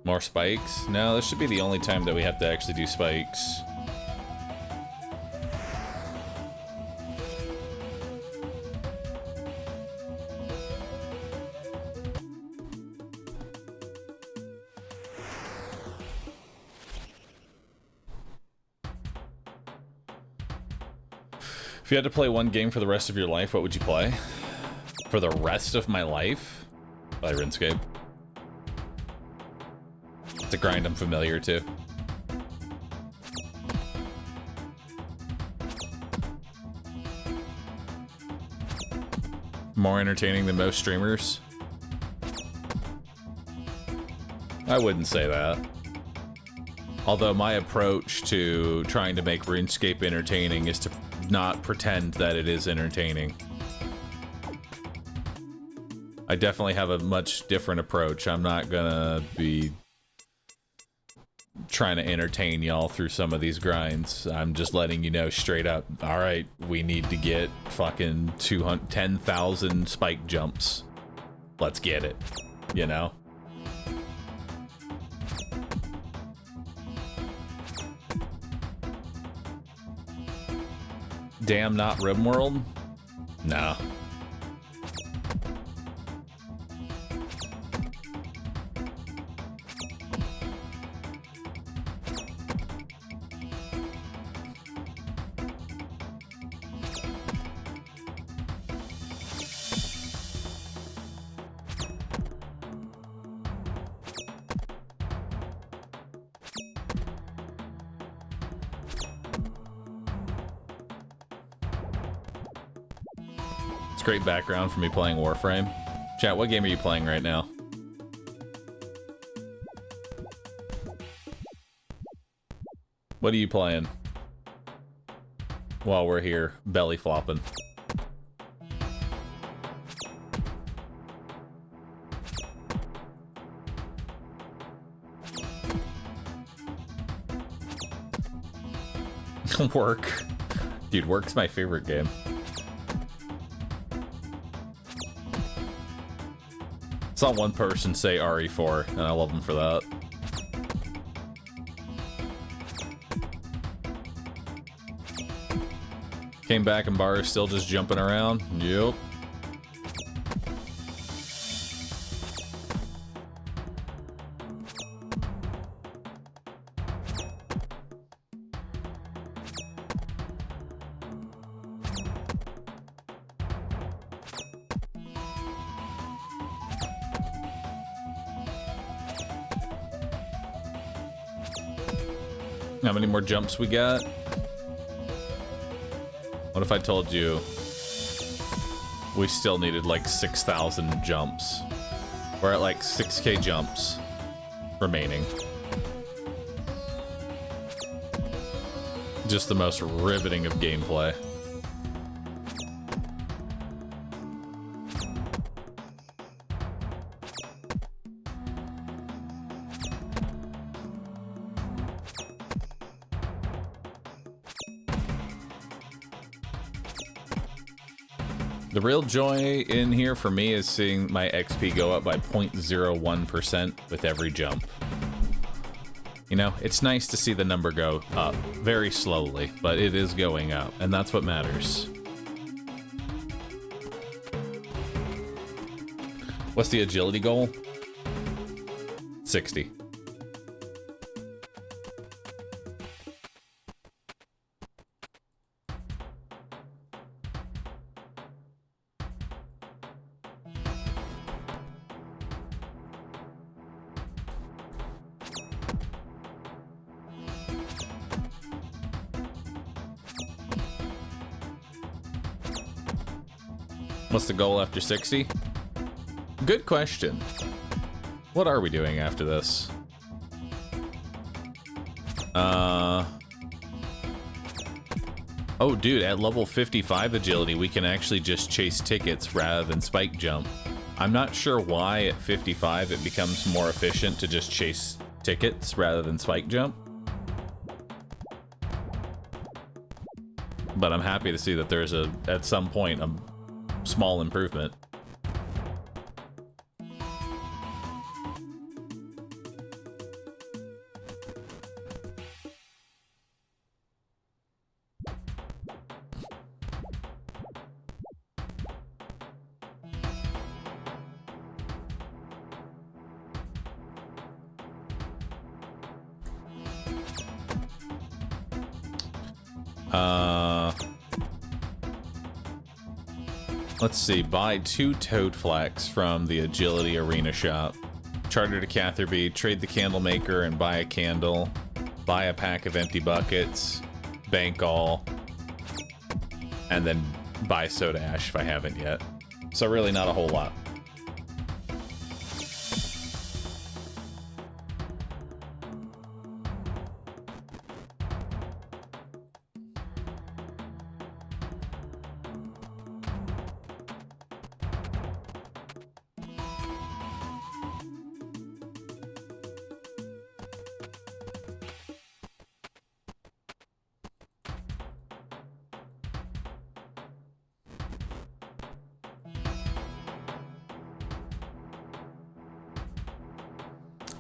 More spikes? No, this should be the only time that we have to actually do spikes. If you had to play one game for the rest of your life, what would you play? For the rest of my life? Play RuneScape. It's a grind I'm familiar to. More entertaining than most streamers? I wouldn't say that. Although my approach to trying to make RuneScape entertaining is to not pretend that it is entertaining. I definitely have a much different approach. I'm not gonna be trying to entertain y'all through some of these grinds. I'm just letting you know straight up, alright, we need to get fucking 10,000 spike jumps. Let's get it, you know? Damn, not RimWorld? No. Great background for me playing Warframe. Chat, what game are you playing right now? What are you playing? While we're here, belly flopping. Work. Dude, Work's my favorite game. Saw one person say RE4, and I love him for that. Came back and Bahroo's still just jumping around. Yep. How many more jumps we got? What if I told you we still needed like 6,000 jumps? We're at like 6K jumps remaining. Just the most riveting of gameplay. The real joy in here for me is seeing my XP go up by 0.01% with every jump. You know, it's nice to see the number go up very slowly, but it is going up, and that's what matters. What's the agility goal? 60. What's the goal after 60? Good question. What are we doing after this? Oh, dude, at level 55 agility, we can actually just chase tickets rather than spike jump. I'm not sure why at 55 it becomes more efficient to just chase tickets rather than spike jump. But I'm happy to see that there's at some point, a small improvement. Let's see, buy 2 toad flax from the Agility Arena shop. Charter to Catherby, trade the candle maker and buy a candle. Buy a pack of empty buckets. Bank all. And then buy soda ash if I haven't yet. So really not a whole lot.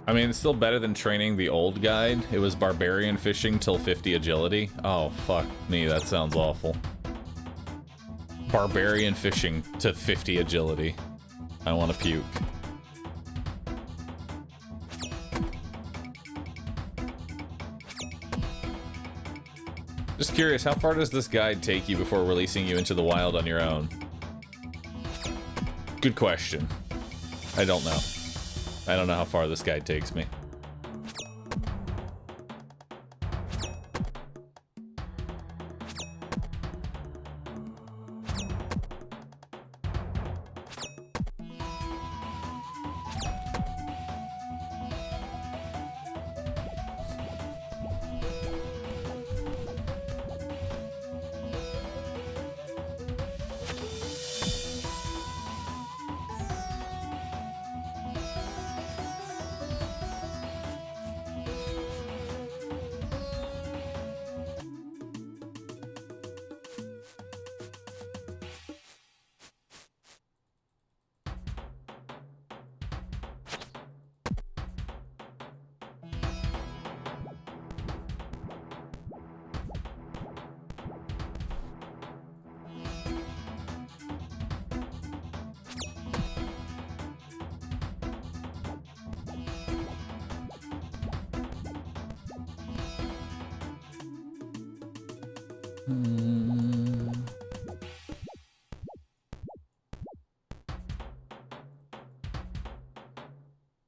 I mean, it's still better than training the old guide. It was barbarian fishing till 50 agility. Oh, fuck me, that sounds awful. Barbarian fishing to 50 agility. I want to puke. Just curious, how far does this guide take you before releasing you into the wild on your own? Good question. I don't know. I don't know how far this guide takes me.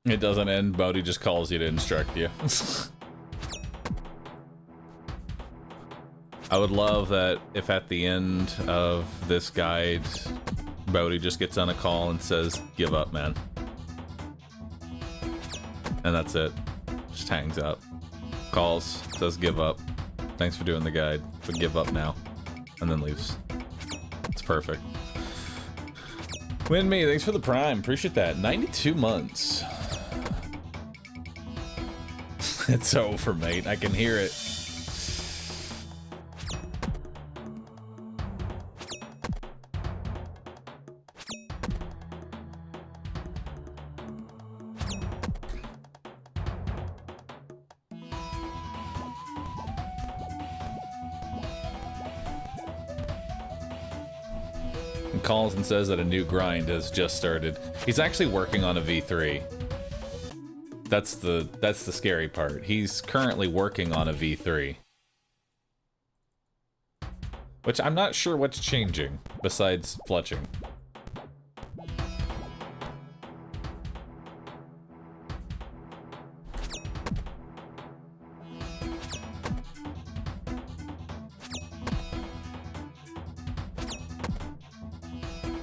It doesn't end. Bodhi just calls you to instruct you. I would love that if at the end of this guide, Bodhi just gets on a call and says, "Give up, man." And that's it. Just hangs up. Calls, says, "Give up. Thanks for doing the guide, but give up now." And then leaves. It's perfect. Win me, thanks for the prime. Appreciate that. 92 months. It's over, mate. I can hear it. And calls and says that a new grind has just started. He's actually working on a V3. That's the scary part. He's currently working on a V3. Which I'm not sure what's changing, besides fletching.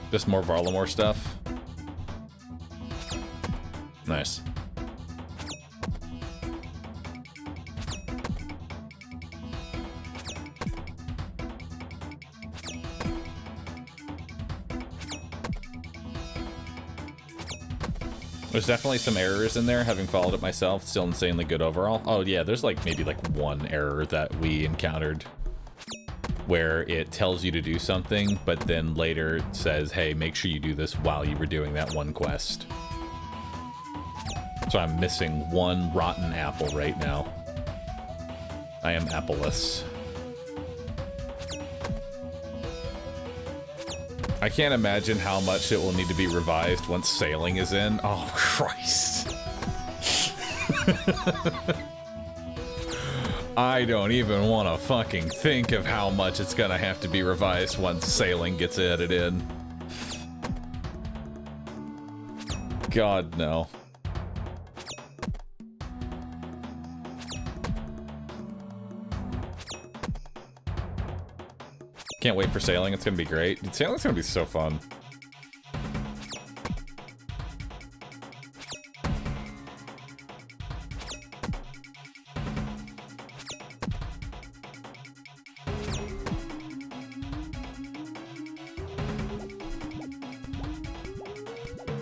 Just more Varlamore stuff. Nice. There's definitely some errors in there, having followed it myself. Still insanely good overall. Oh yeah, there's like maybe like one error that we encountered where it tells you to do something, but then later says, hey, make sure you do this while you were doing that one quest. So I'm missing one rotten apple right now. I am appleless. I can't imagine how much it will need to be revised once sailing is in. Oh, Christ. I don't even want to fucking think of how much it's gonna have to be revised once sailing gets added in. God, no. Can't wait for sailing. It's gonna be great. Dude, sailing's gonna be so fun.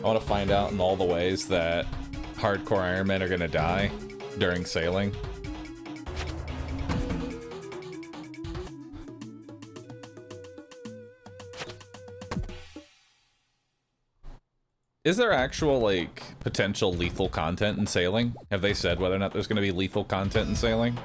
I want to find out in all the ways that hardcore Ironmen are gonna die during sailing. Is there actual, like, potential lethal content in sailing? Have they said whether or not there's going to be lethal content in sailing?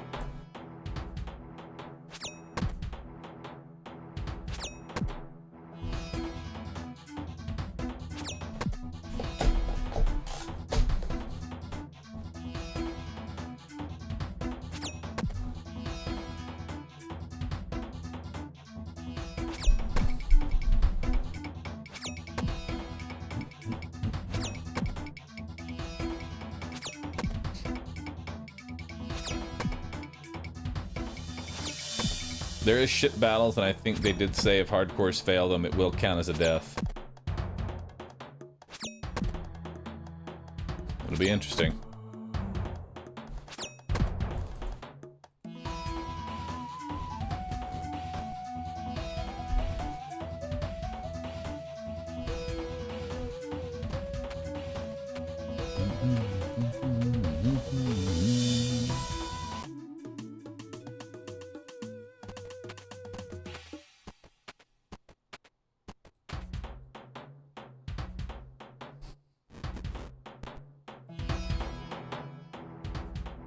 There is ship battles, and I think they did say if hardcores fail them, it will count as a death. It'll be interesting.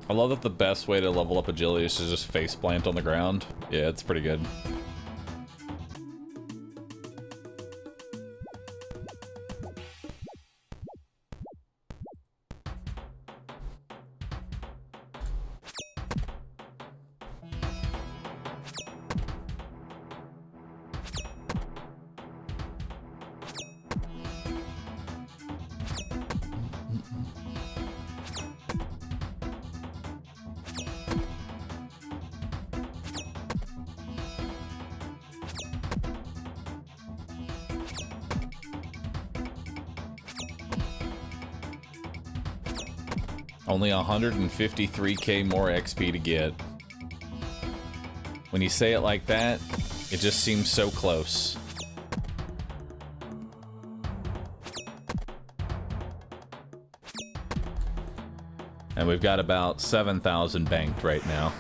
I love that the best way to level up agility is to just face plant on the ground. Yeah, it's pretty good. Only 153k more XP to get. When you say it like that, it just seems so close. And we've got about 7,000 banked right now.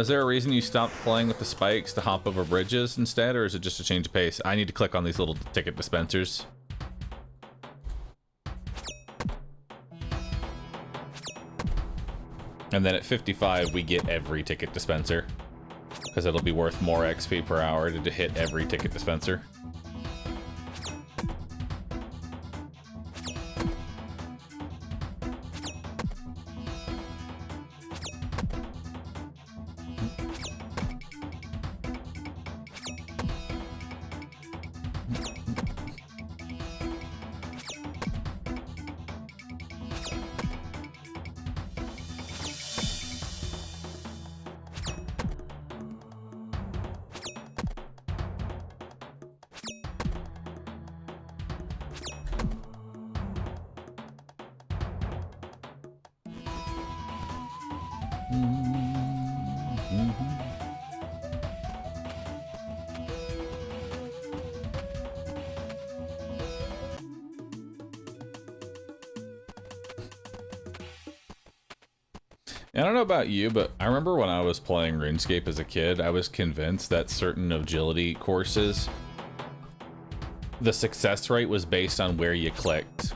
Is there a reason you stopped playing with the spikes to hop over bridges instead, or is it just a change of pace? I need to click on these little ticket dispensers. And then at 55, we get every ticket dispenser. Because it'll be worth more XP per hour to hit every ticket dispenser. I don't know about you, but I remember when I was playing RuneScape as a kid, I was convinced that certain agility courses, the success rate was based on where you clicked.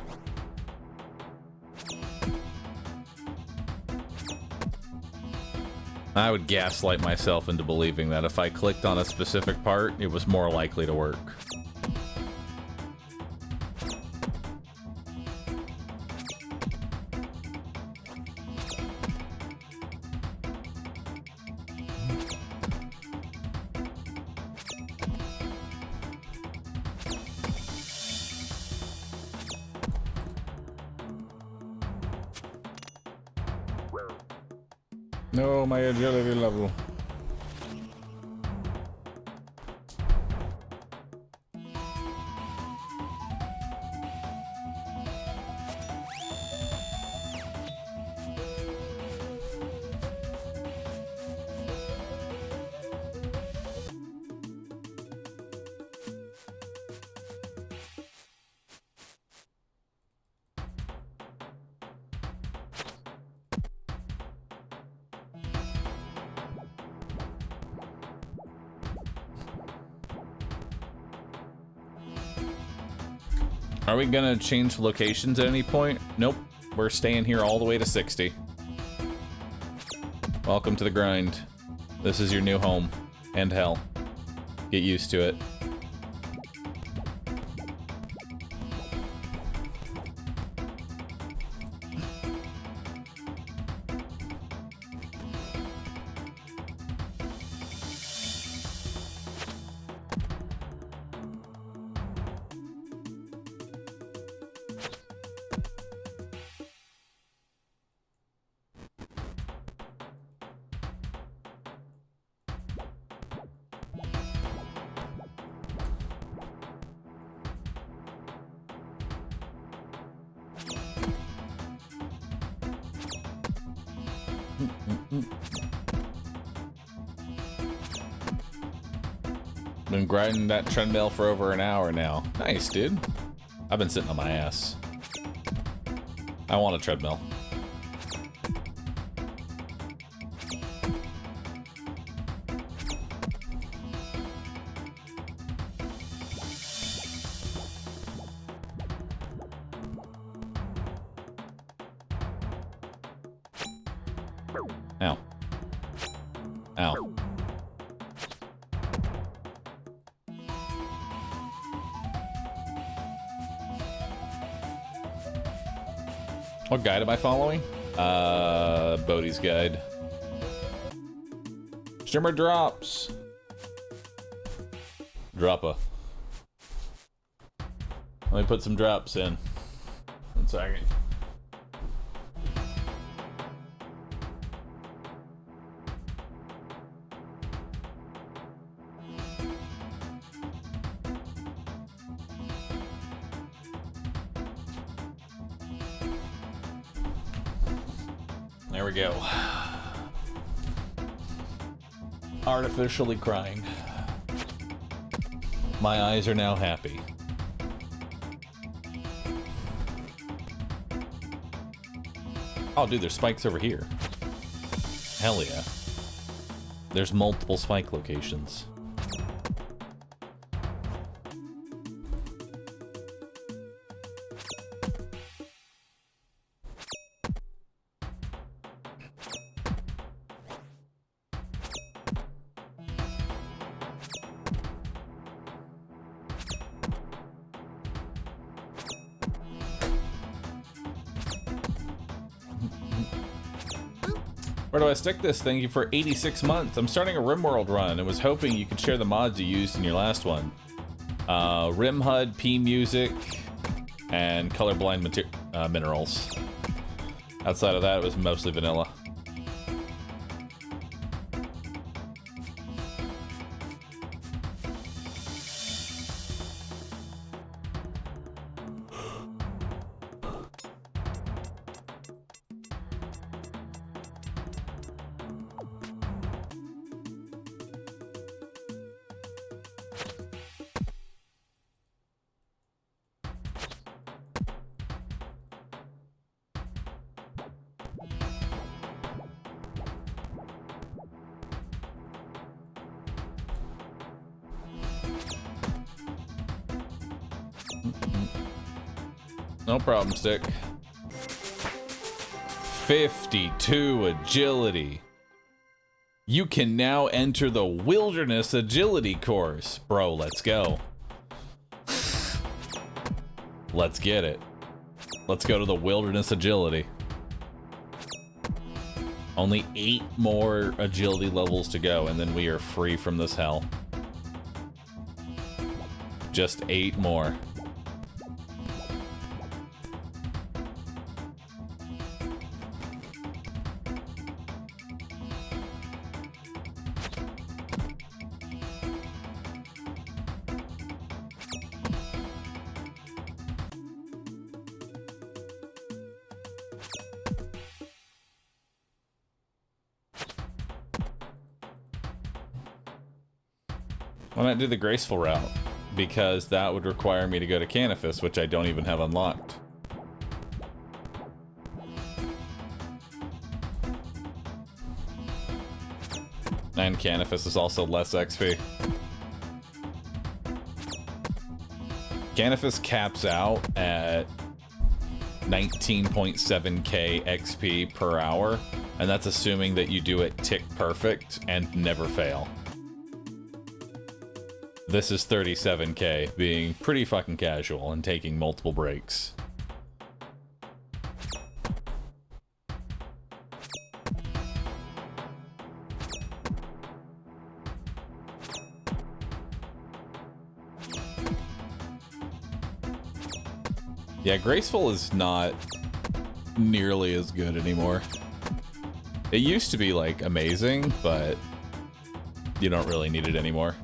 I would gaslight myself into believing that if I clicked on a specific part, it was more likely to work. No, my agility level. Are we gonna change locations at any point? Nope. We're staying here all the way to 60. Welcome to the grind. This is your new home. And hell. Get used to it. Been grinding that treadmill for over an hour now. Nice, dude. I've been sitting on my ass. I want a treadmill. Ow. Ow. What guide am I following? Bodhi's guide. Shimmer drops. Droppa. Let me put some drops in. 1 second. There we go. Artificially crying. My eyes are now happy. Oh, dude, there's spikes over here. Hell yeah. There's multiple spike locations. Where do I stick this? Thank you for 86 months. I'm starting a RimWorld run and was hoping you could share the mods you used in your last one. Rim HUD, P Music, and colorblind minerals. Outside of that, it was mostly vanilla. No problem, Stick. 52 agility. You can now enter the Wilderness Agility course. Bro, let's go. Let's get it. Let's go to the Wilderness Agility. Only 8 more agility levels to go, and then we are free from this hell. Just 8 more. Why not do the graceful route? Because that would require me to go to Canifis, which I don't even have unlocked. And Canifis is also less XP. Canifis caps out at 19.7k XP per hour, and that's assuming that you do it tick perfect and never fail. This is 37k, being pretty fucking casual and taking multiple breaks. Yeah, graceful is not nearly as good anymore. It used to be, like, amazing, but you don't really need it anymore.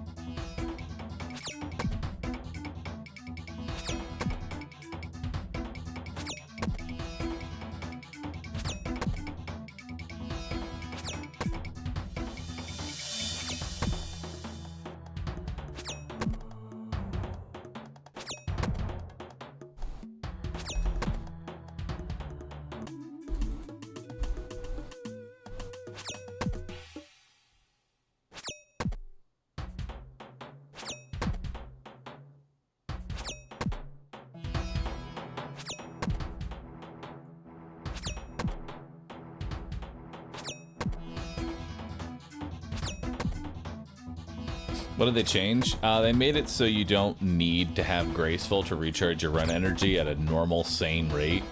What did they change? They made it so you don't need to have Graceful to recharge your run energy at a normal, sane rate.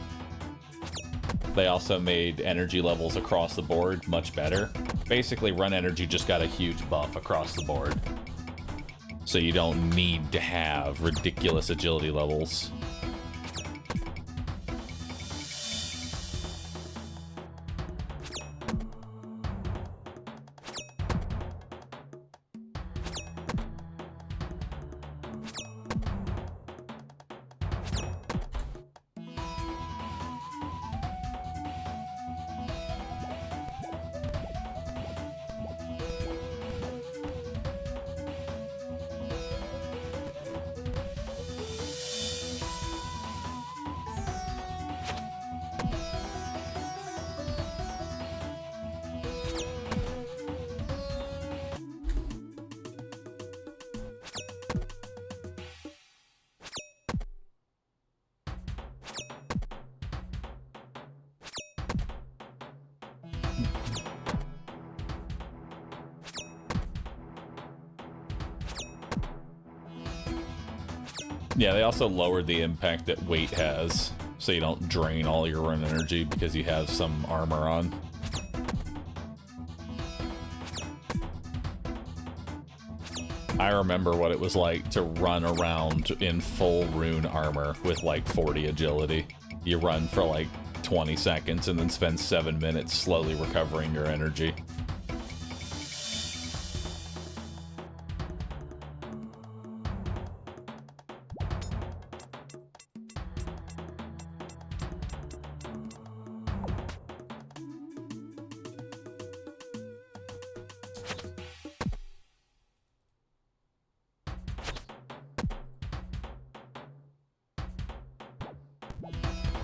They also made energy levels across the board much better. Basically, run energy just got a huge buff across the board. So you don't need to have ridiculous agility levels. Yeah, they also lowered the impact that weight has, so you don't drain all your run energy because you have some armor on. I remember what it was like to run around in full rune armor with like 40 agility. You run for like 20 seconds and then spend 7 minutes slowly recovering your energy.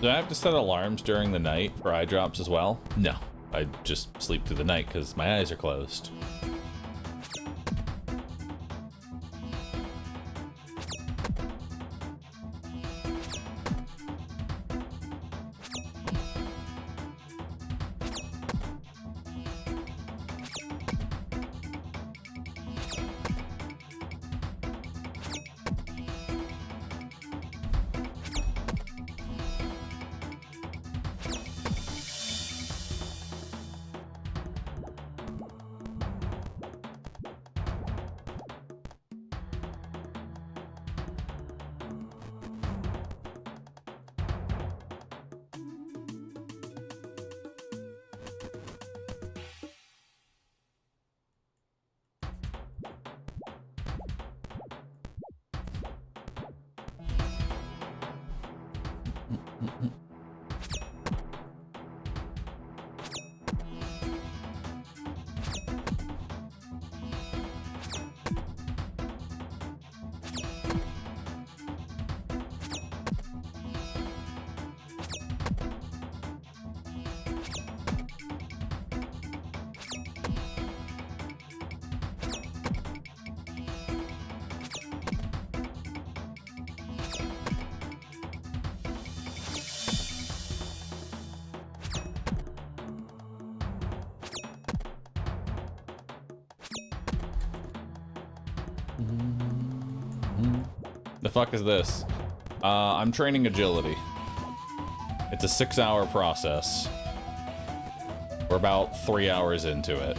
Do I have to set alarms during the night for eye drops as well? No. I just sleep through the night because my eyes are closed. The fuck is this? I'm training agility. It's a 6-hour process. We're about 3 hours into it.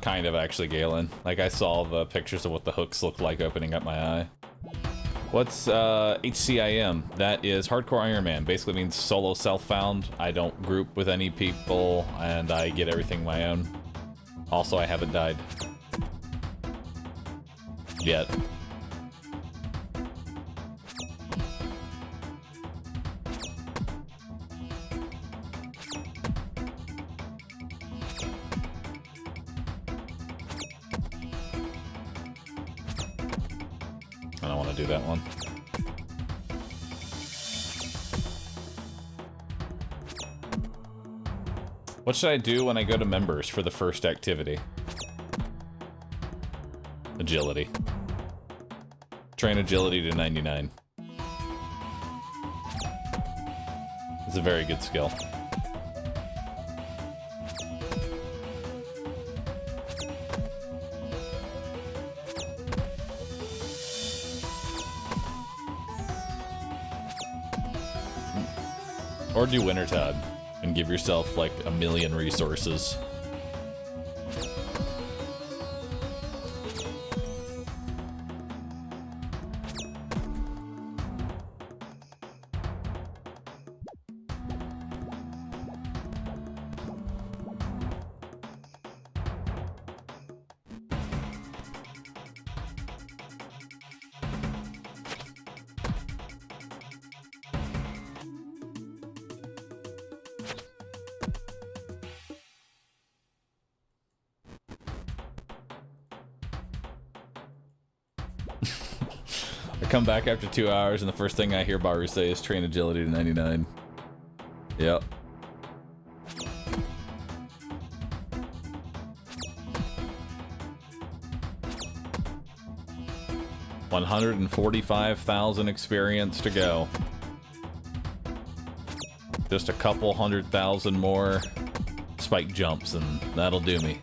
Kind of actually, Galen. Like, I saw the pictures of what the hooks look like opening up my eye. What's HCIM? That is Hardcore Iron Man. Basically means solo self-found. I don't group with any people, and I get everything my own. Also, I haven't died. Yet. I don't want to do that one. What should I do when I go to members for the first activity? Agility. Train agility to 99. It's a very good skill. Or do Wintertide and give yourself like 1,000,000 resources. Come back after 2 hours, and the first thing I hear Bahroo say is train agility to 99. Yep. $145,000 experience to go. Just a couple 100,000 more spike jumps and that'll do me.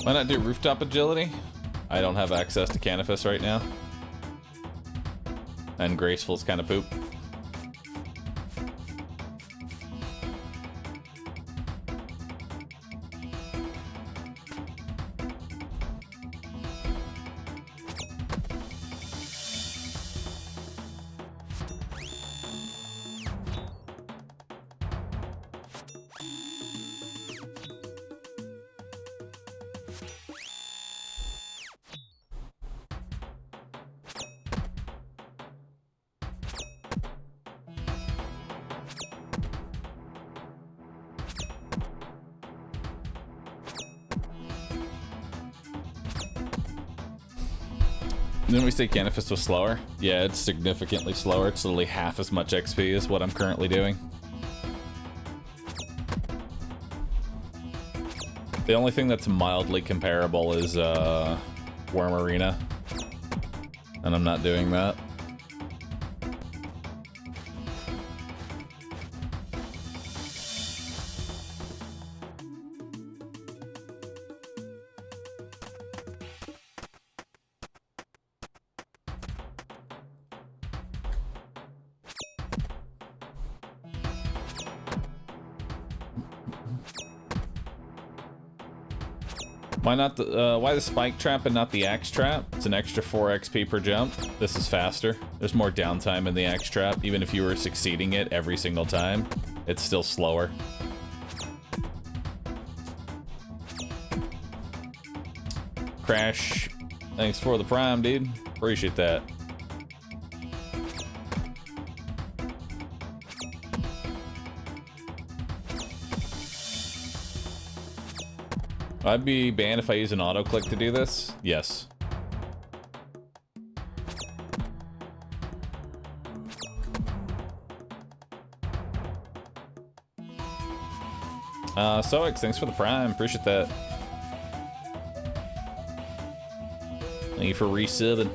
Why not do rooftop agility? I don't have access to Canifus right now. And graceful's kind of poop. Didn't we say Canifus was slower? Yeah, it's significantly slower. It's literally half as much XP as what I'm currently doing. The only thing that's mildly comparable is Worm Arena. And I'm not doing that. Why not the why the spike trap and not the axe trap? It's an extra 4 XP per jump. This is faster. There's more downtime in the axe trap. Even if you were succeeding it every single time, it's still slower. Crash, thanks for the prime, dude. Appreciate that. I'd be banned if I use an auto-click to do this? Yes. Soix, thanks for the prime. Appreciate that. Thank you for resubbing.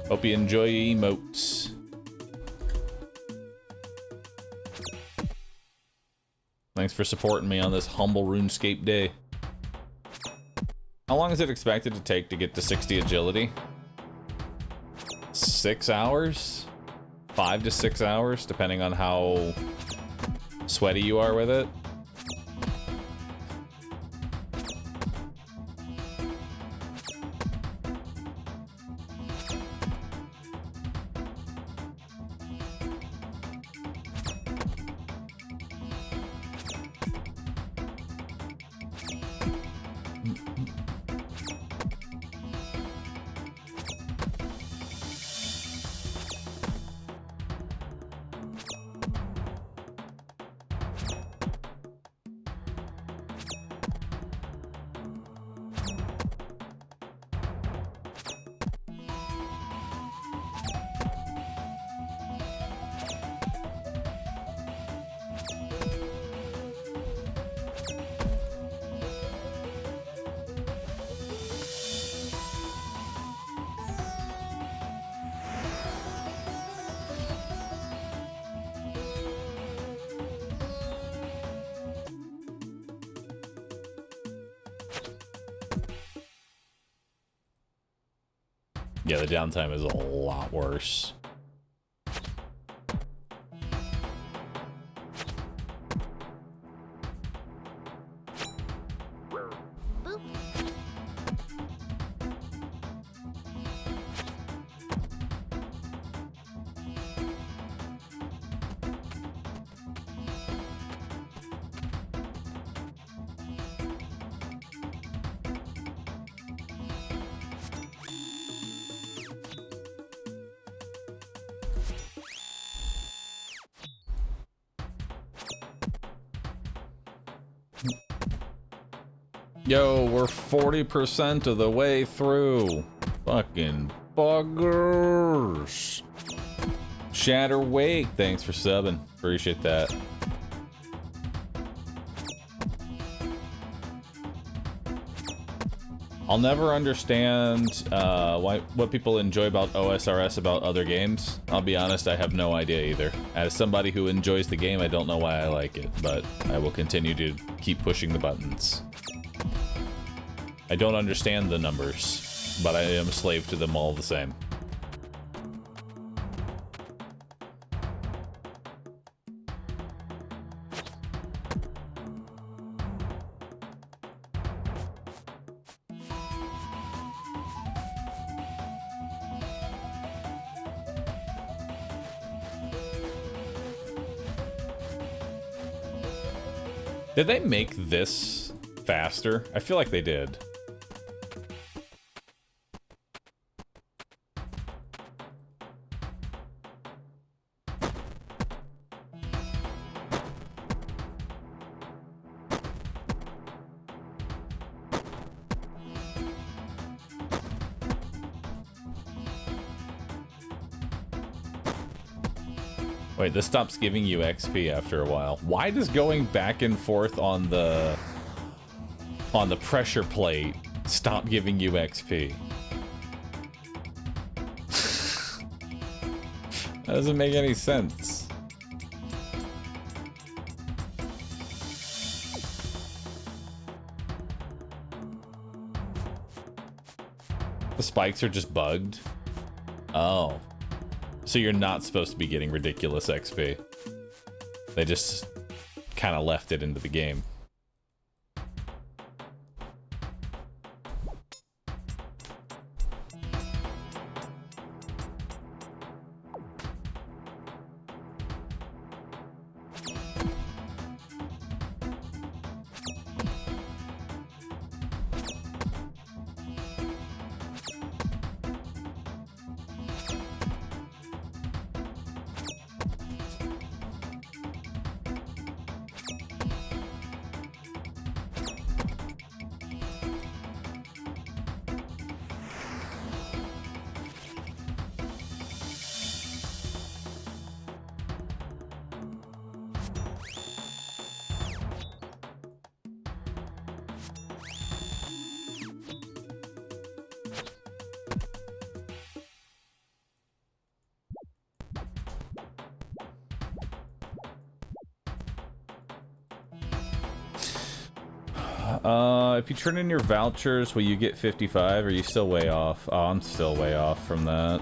Hope you enjoy your emotes. Thanks for supporting me on this humble RuneScape day. How long is it expected to take to get to 60 agility? 6 hours? 5 to 6 hours, depending on how sweaty you are with it. Yeah, the downtime is a lot worse. Yo, we're 40% of the way through. Fucking buggers. Shatter Wake, thanks for subbing. Appreciate that. I'll never understand what people enjoy about OSRS about other games. I'll be honest, I have no idea either. As somebody who enjoys the game, I don't know why I like it, but I will continue to keep pushing the buttons. I don't understand the numbers, but I am a slave to them all the same. Did they make this faster? I feel like they did. Wait, this stops giving you XP after a while. Why does going back and forth on the pressure plate stop giving you XP? That doesn't make any sense. The spikes are just bugged? Oh. So you're not supposed to be getting ridiculous XP. They just kind of left it into the game. If you turn in your vouchers, will you get 55? Or are you still way off? Oh, I'm still way off from that.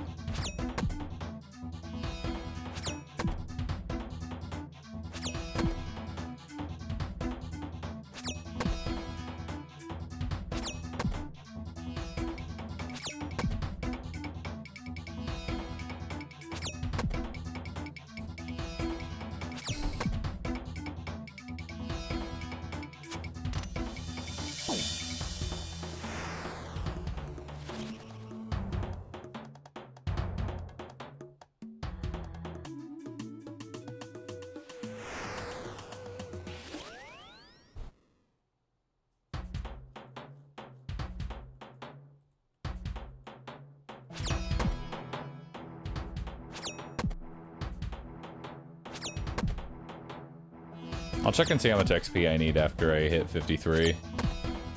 I'll check and see how much XP I need after I hit 53.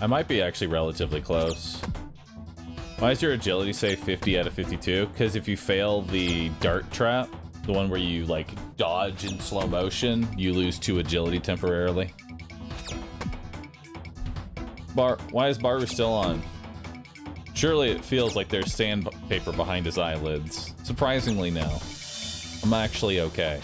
I might be actually relatively close. Why is your agility say 50 out of 52? Because if you fail the dart trap, the one where you like dodge in slow motion, you lose 2 agility temporarily. Why is Bahroo still on? Surely it feels like there's sandpaper behind his eyelids. Surprisingly, no. I'm actually okay.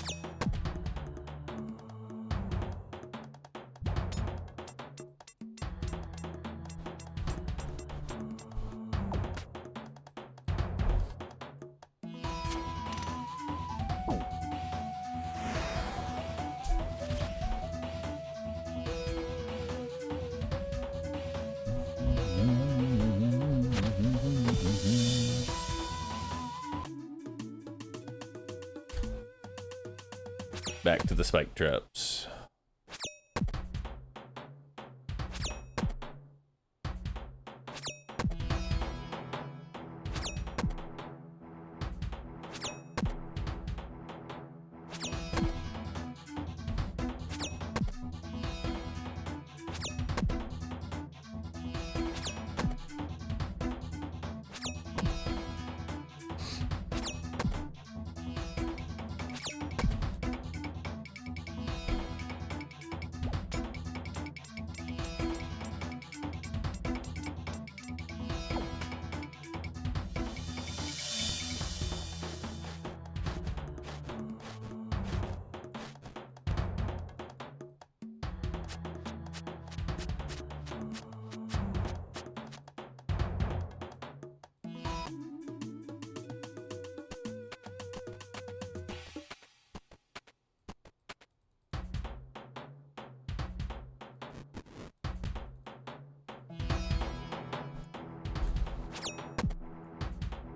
Back to the spike traps.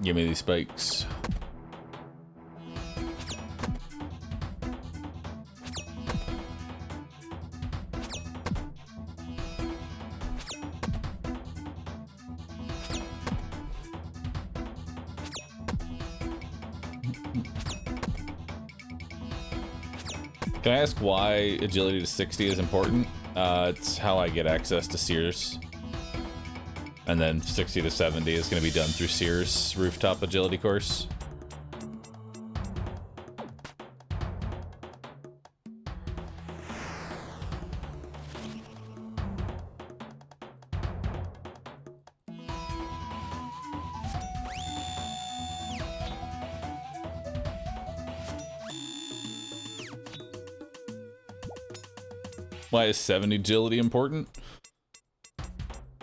Give me these spikes. Can I ask why agility to 60 is important? It's how I get access to Sears. And then 60 to 70 is going to be done through Sears rooftop agility course. Why is 70 agility important?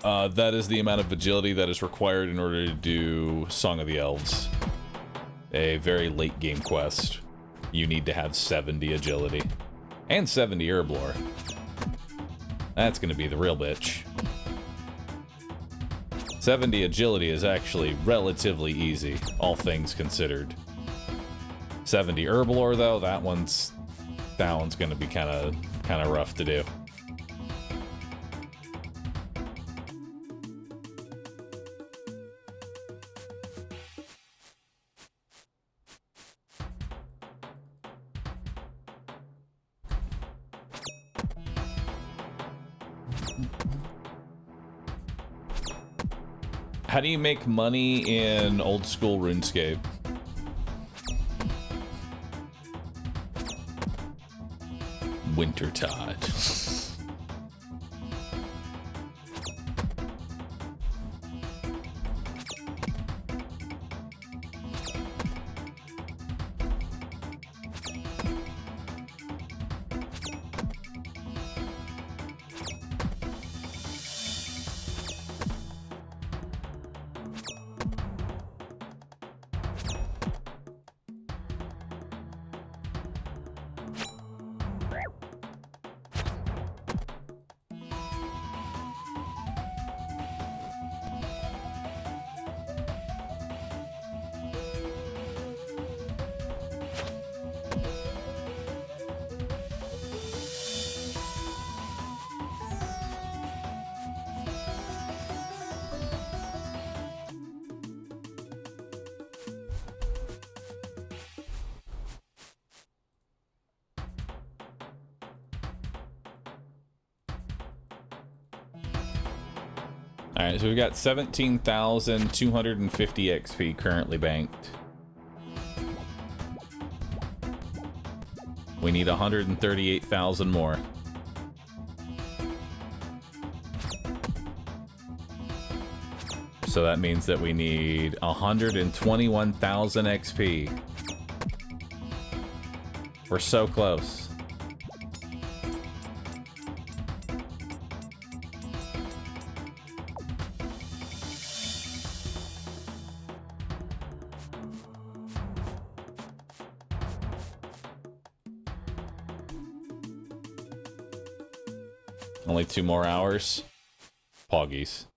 That is the amount of agility that is required in order to do Song of the Elves. A very late game quest. You need to have 70 agility. And 70 herb lore. That's gonna be the real bitch. 70 agility is actually relatively easy, all things considered. 70 herb lore though, that one's gonna be kinda rough to do. How do you make money in old school RuneScape? Wintertide. Alright, so we've got 17,250 XP currently banked. We need 138,000 more. So that means that we need 121,000 XP. We're so close. Only 2 more hours. Poggies.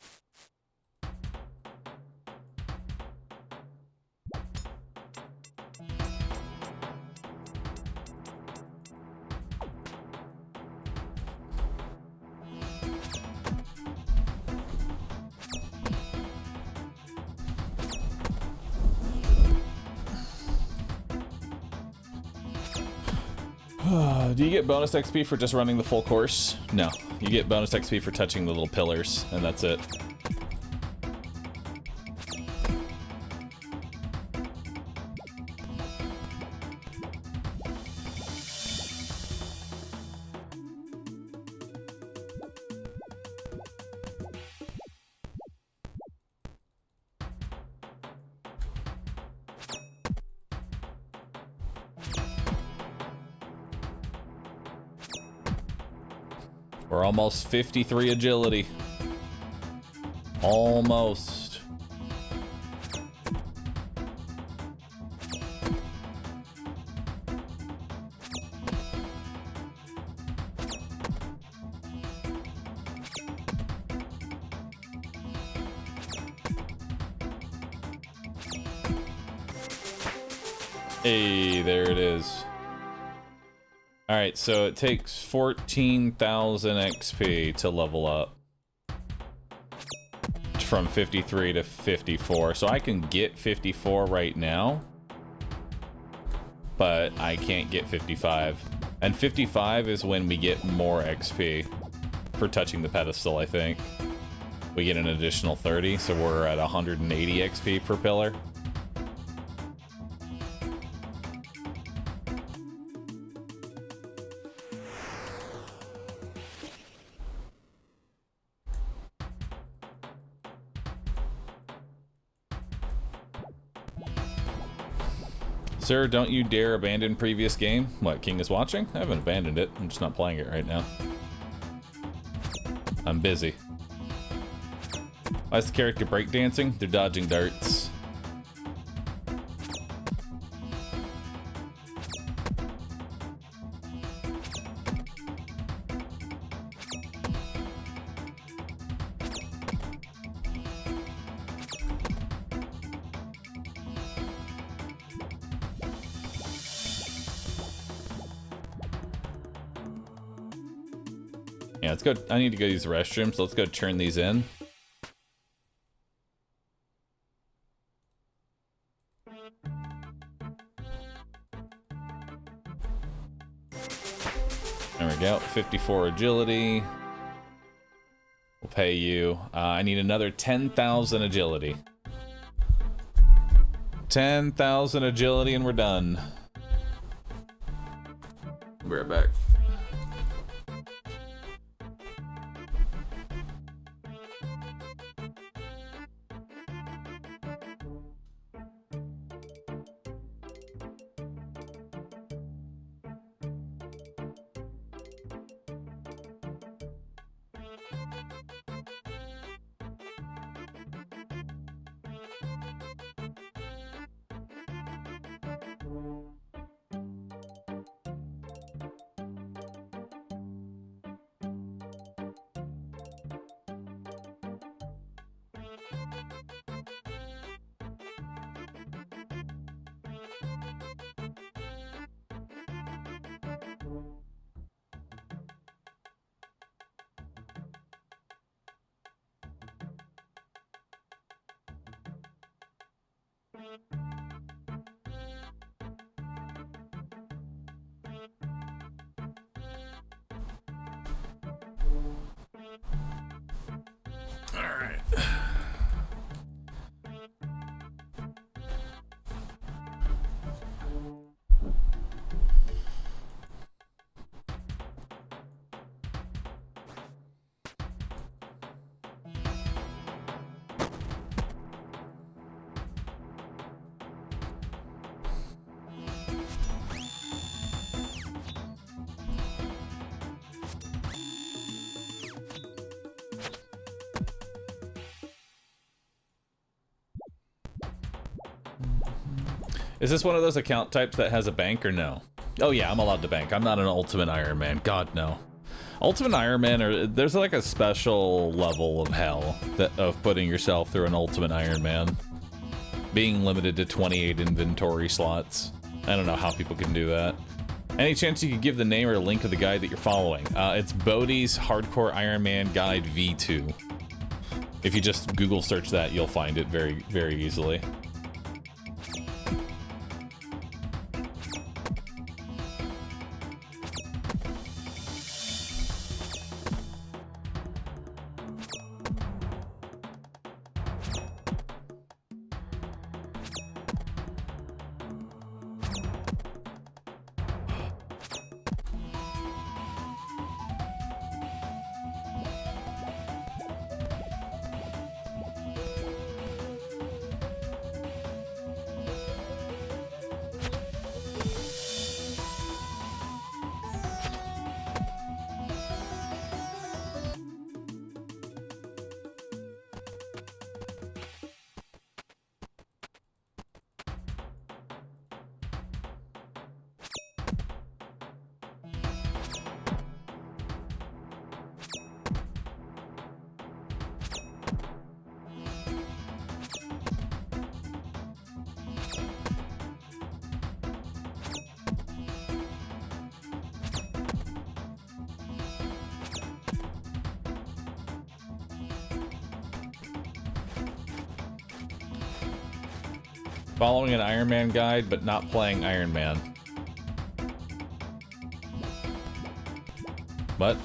Do you get bonus XP for just running the full course? No. You get bonus XP for touching the little pillars, and that's it. We're almost 53 agility. Almost. Hey, there it is. Alright, so it takes 14,000 XP to level up. From 53 to 54. So I can get 54 right now. But I can't get 55. And 55 is when we get more XP. For touching the pedestal, I think. We get an additional 30, so we're at 180 XP per pillar. Sir, don't you dare abandon previous game. What, King is watching? I haven't abandoned it. I'm just not playing it right now. I'm busy. Why is the character breakdancing? They're dodging darts. Yeah, let's go. I need to go use the restroom, so let's go turn these in. There we go. 54 agility. We'll pay you. I need another 10,000 agility. 10,000 agility and we're done. Be right back. Is this one of those account types that has a bank or no? Oh yeah, I'm allowed to bank. I'm not an Ultimate Iron Man. God, no. Ultimate Iron Man, there's like a special level of hell of putting yourself through an Ultimate Iron Man. Being limited to 28 inventory slots. I don't know how people can do that. Any chance you could give the name or a link of the guide that you're following? It's Bodhi's Hardcore Iron Man Guide V2. If you just Google search that, you'll find it very, very easily. Following an Iron Man guide, but not playing Iron Man. What?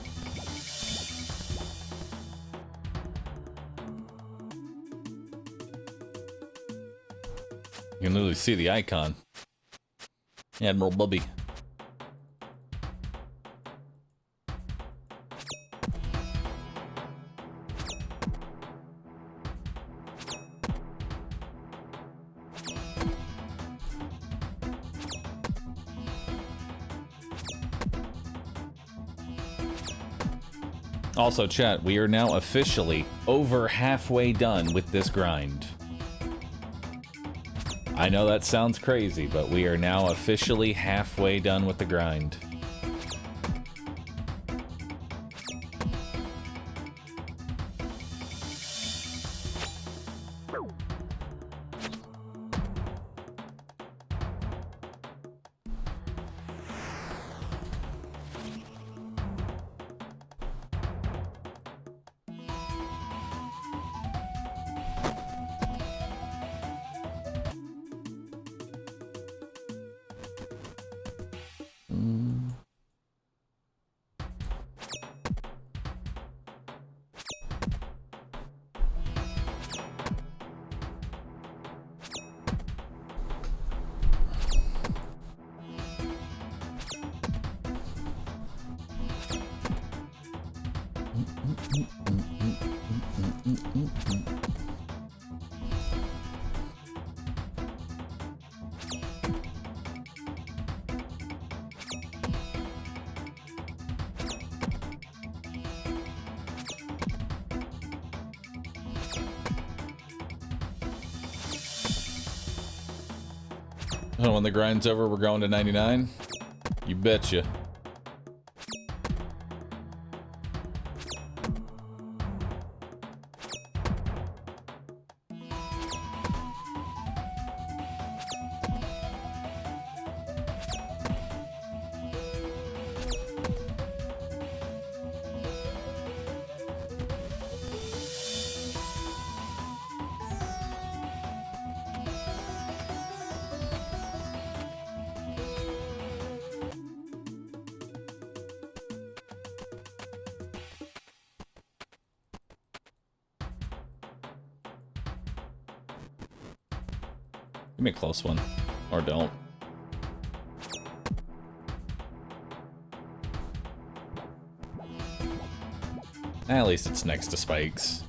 You can literally see the icon. Admiral Bubby. Also, chat, we are now officially over halfway done with this grind. I know that sounds crazy, but we are now officially halfway done with the grind. So when the grind's over, we're going to 99? You betcha. Give me a close one. Or don't. At least it's next to spikes.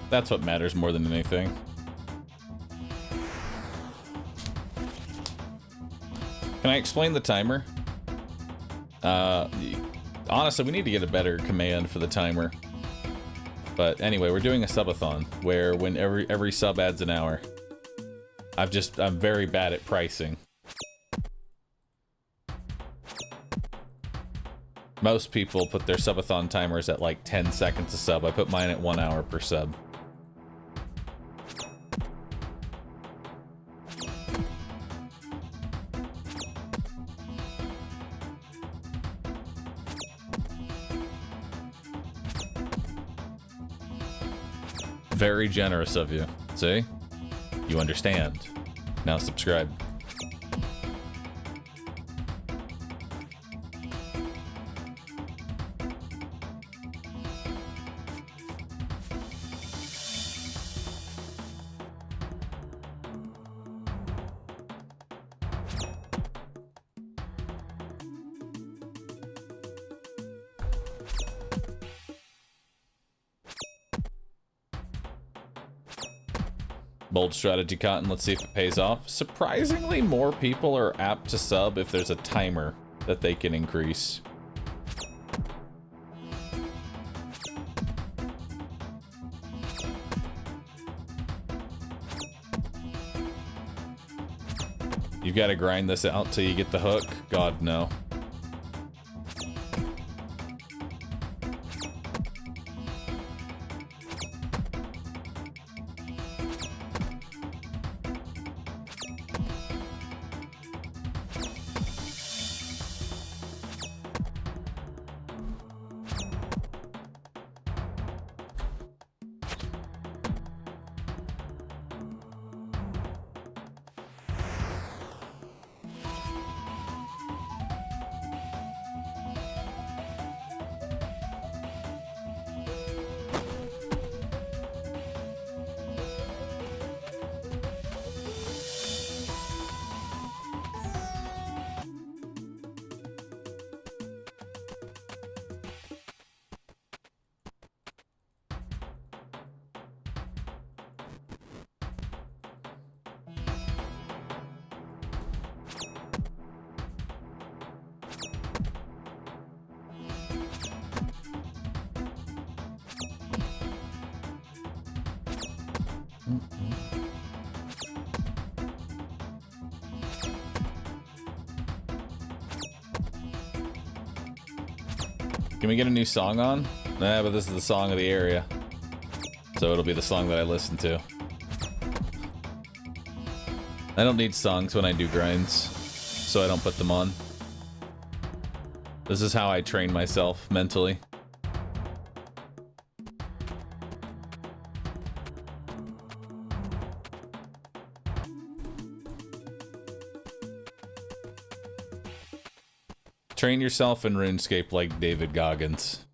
That's what matters more than anything. Can I explain the timer? Honestly, we need to get a better command for the timer. But anyway, we're doing a subathon, where when every sub adds an hour. I'm very bad at pricing. Most people put their subathon timers at like 10 seconds a sub. I put mine at 1 hour per sub. Very generous of you. See? You understand. Now subscribe. Bold strategy, Cotton. Let's see if it pays off. Surprisingly, more people are apt to sub if there's a timer that they can increase. You gotta grind this out till you get the hook? God, no. Can we get a new song on? Nah, but this is the song of the area. So it'll be the song that I listen to. I don't need songs when I do grinds, so I don't put them on. This is how I train myself mentally. Train yourself in RuneScape like David Goggins.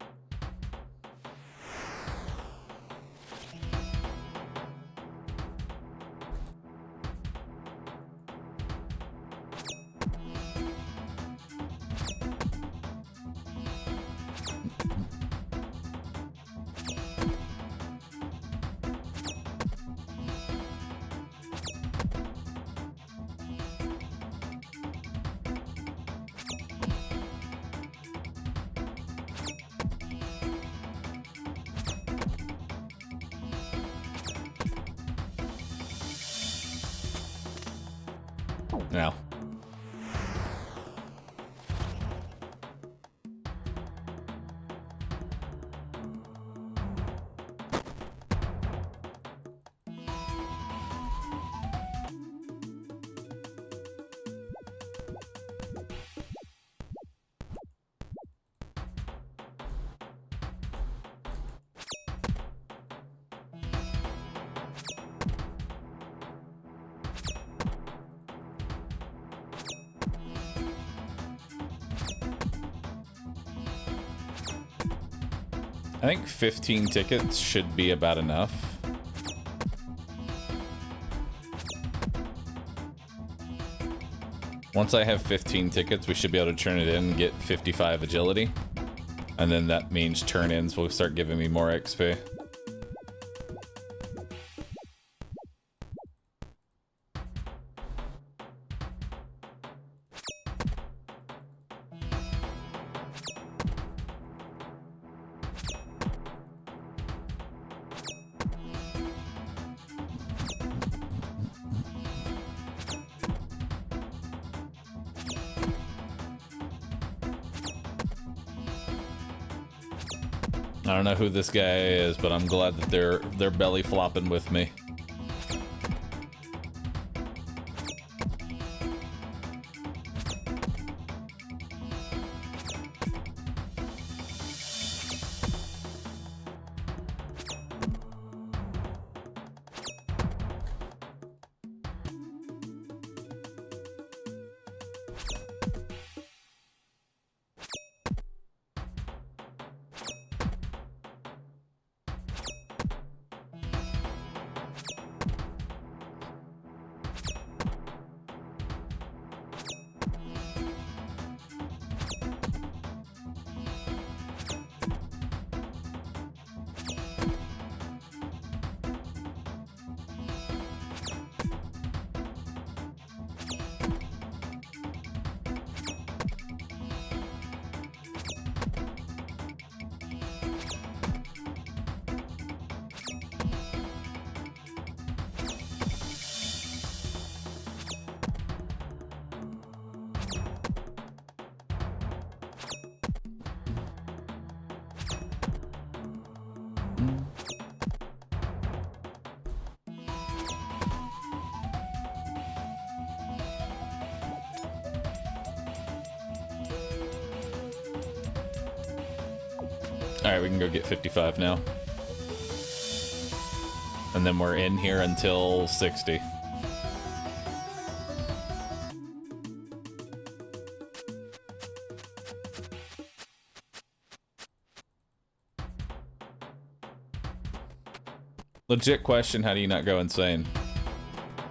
Now. I think 15 tickets should be about enough. Once I have 15 tickets, we should be able to turn it in and get 55 agility. And then that means turn-ins will start giving me more XP. I don't know who this guy is, but I'm glad that they're belly flopping with me. Alright, we can go get 55 now. And then we're in here until 60. Legit question, how do you not go insane?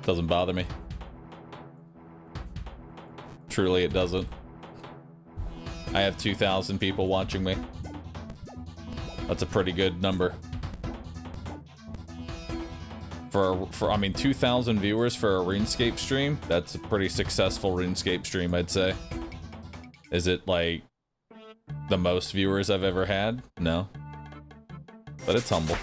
Doesn't bother me. Truly, it doesn't. I have 2,000 people watching me. That's a pretty good number. I mean, 2,000 viewers for a RuneScape stream? That's a pretty successful RuneScape stream, I'd say. Is it, like, the most viewers I've ever had? No. But it's humble.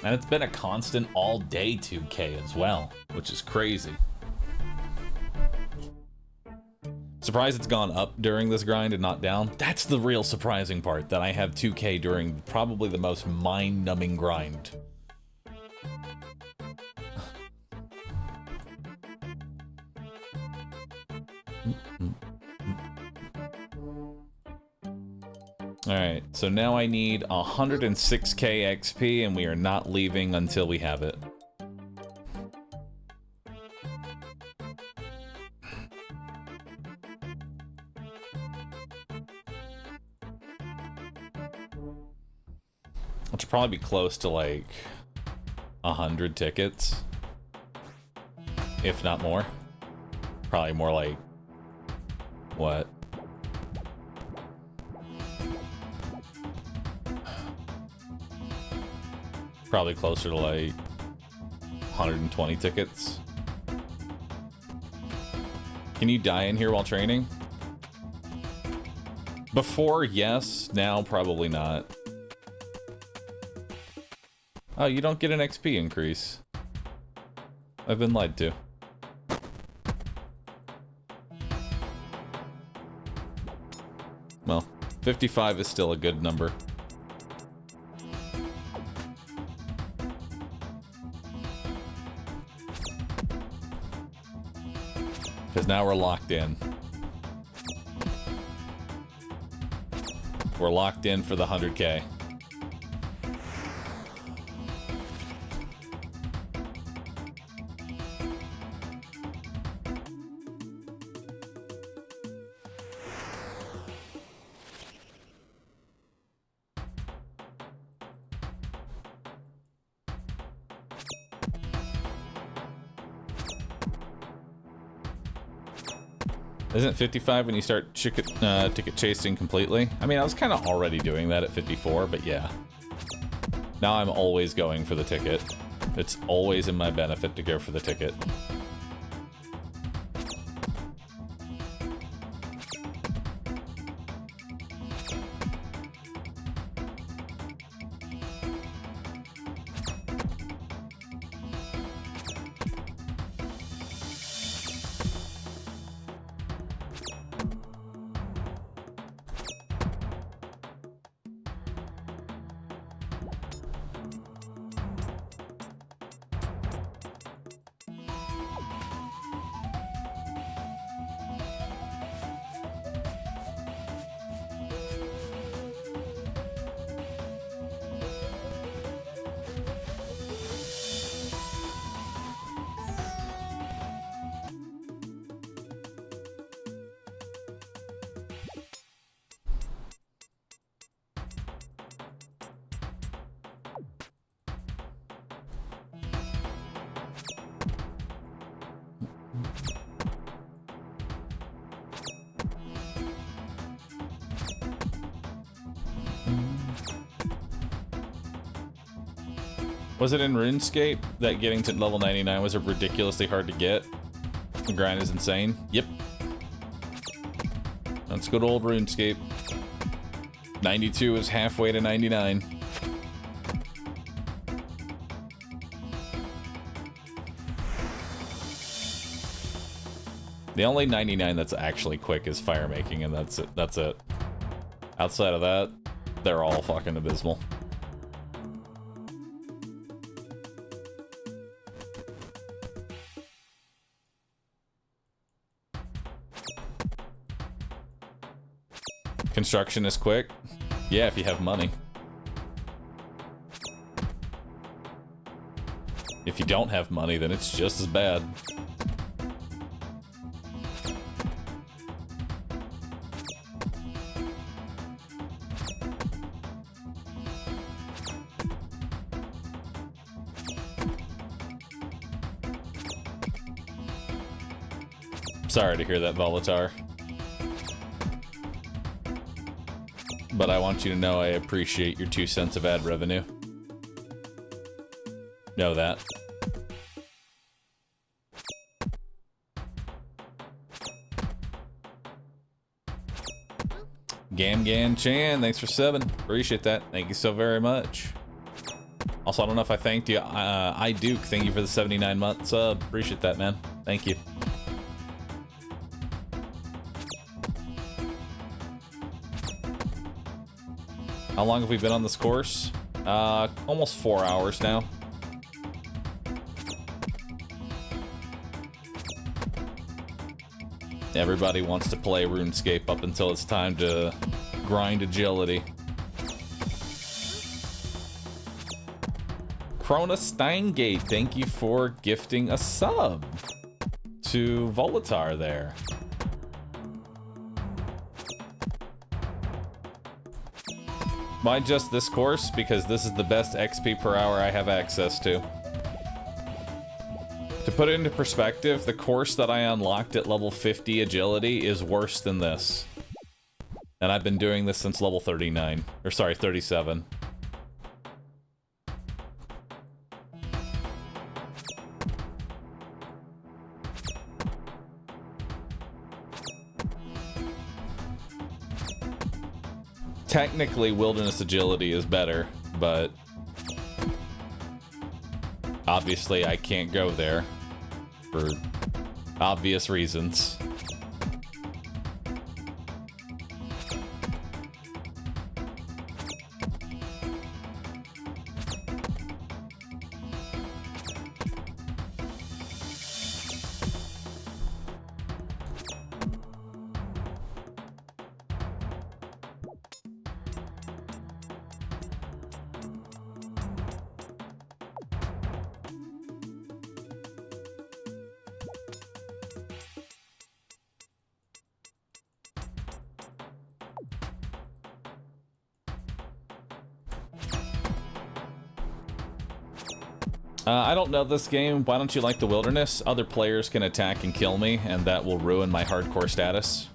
And it's been a constant all day 2K as well, which is crazy. Surprised it's gone up during this grind and not down. That's the real surprising part, that I have 2K during probably the most mind-numbing grind. Alright, so now I need 106k XP, and we are not leaving until we have it. Which will probably be close to like 100 tickets, if not more. Probably more like, what? Probably closer to like 120 tickets. Can you die in here while training? Before, yes. Now, probably not. Oh, you don't get an XP increase. I've been lied to. Well, 55 is still a good number. Because now we're locked in. We're locked in for the 100k. Isn't 55 when you start ticket chasing completely? I mean, I was kind of already doing that at 54, but yeah. Now I'm always going for the ticket. It's always in my benefit to go for the ticket. Was it in RuneScape that getting to level 99 was ridiculously hard to get? The grind is insane. Yep. That's good old RuneScape. 92 is halfway to 99. The only 99 that's actually quick is fire making, and that's it. That's it. Outside of that, they're all fucking abysmal. Construction is quick. Yeah, if you have money. If you don't have money, then it's just as bad. Sorry to hear that, Volatar. But I want you to know I appreciate your 2 cents of ad revenue. Know that. Gamgan Chan, thanks for subbing. Appreciate that. Thank you so very much. Also, I don't know if I thanked you. Duke, thank you for the 79-month sub. Appreciate that, man. Thank you. How long have we been on this course? Almost 4 hours now. Everybody wants to play RuneScape up until it's time to grind agility. Krona Steingate, thank you for gifting a sub to Volatar there. Why just this course? Because this is the best XP per hour I have access to. To put it into perspective, the course that I unlocked at level 50 agility is worse than this. And I've been doing this since level 39. Or sorry, 37. Technically, wilderness agility is better, but obviously I can't go there for obvious reasons. I don't know this game. Why don't you like the wilderness? Other players can attack and kill me, and that will ruin my hardcore status.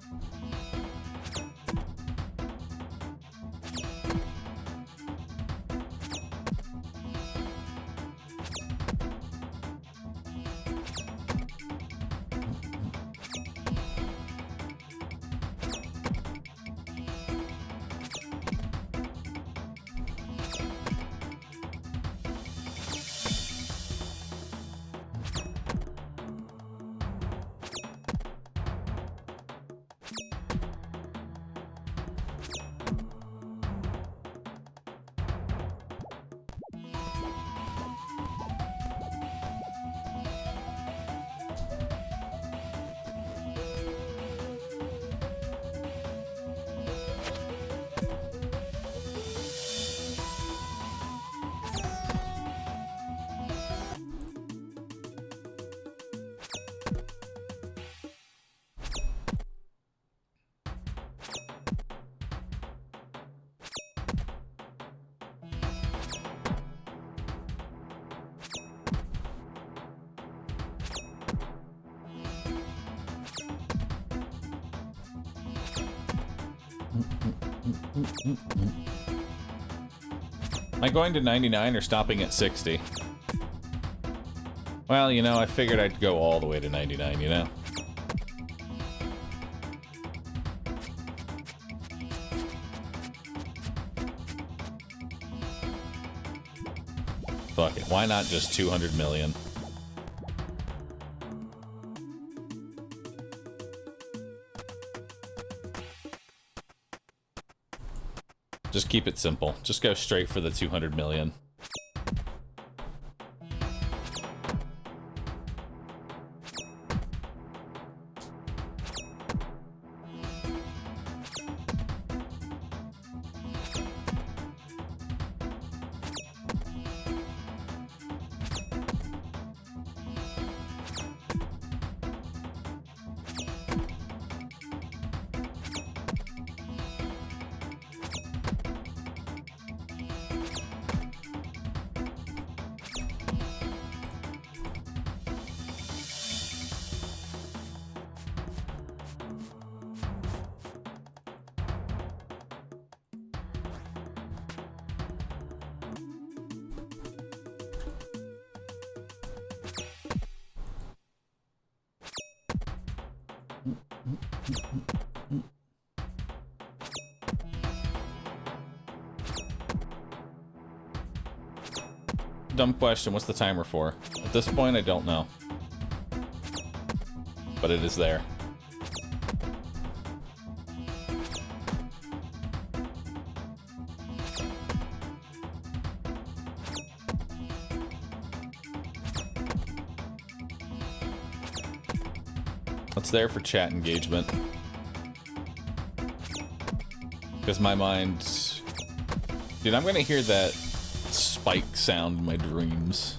Am I going to 99 or stopping at 60? Well, you know, I figured I'd go all the way to 99, you know? Fuck it, why not just 200 million? Just keep it simple. Just go straight for the 200 million. dumb question. What's the timer for? At this point, I don't know. But it is there. It's there for chat engagement. Because my mind... Dude, I'm gonna hear that spike sound in my dreams.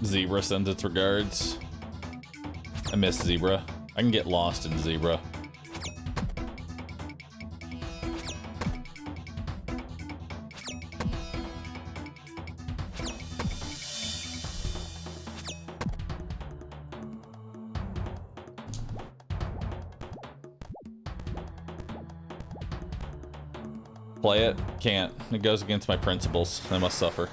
Zebra sends its regards. I miss Zebra. I can get lost in Zebra. Play it? Can't. It goes against my principles. I must suffer.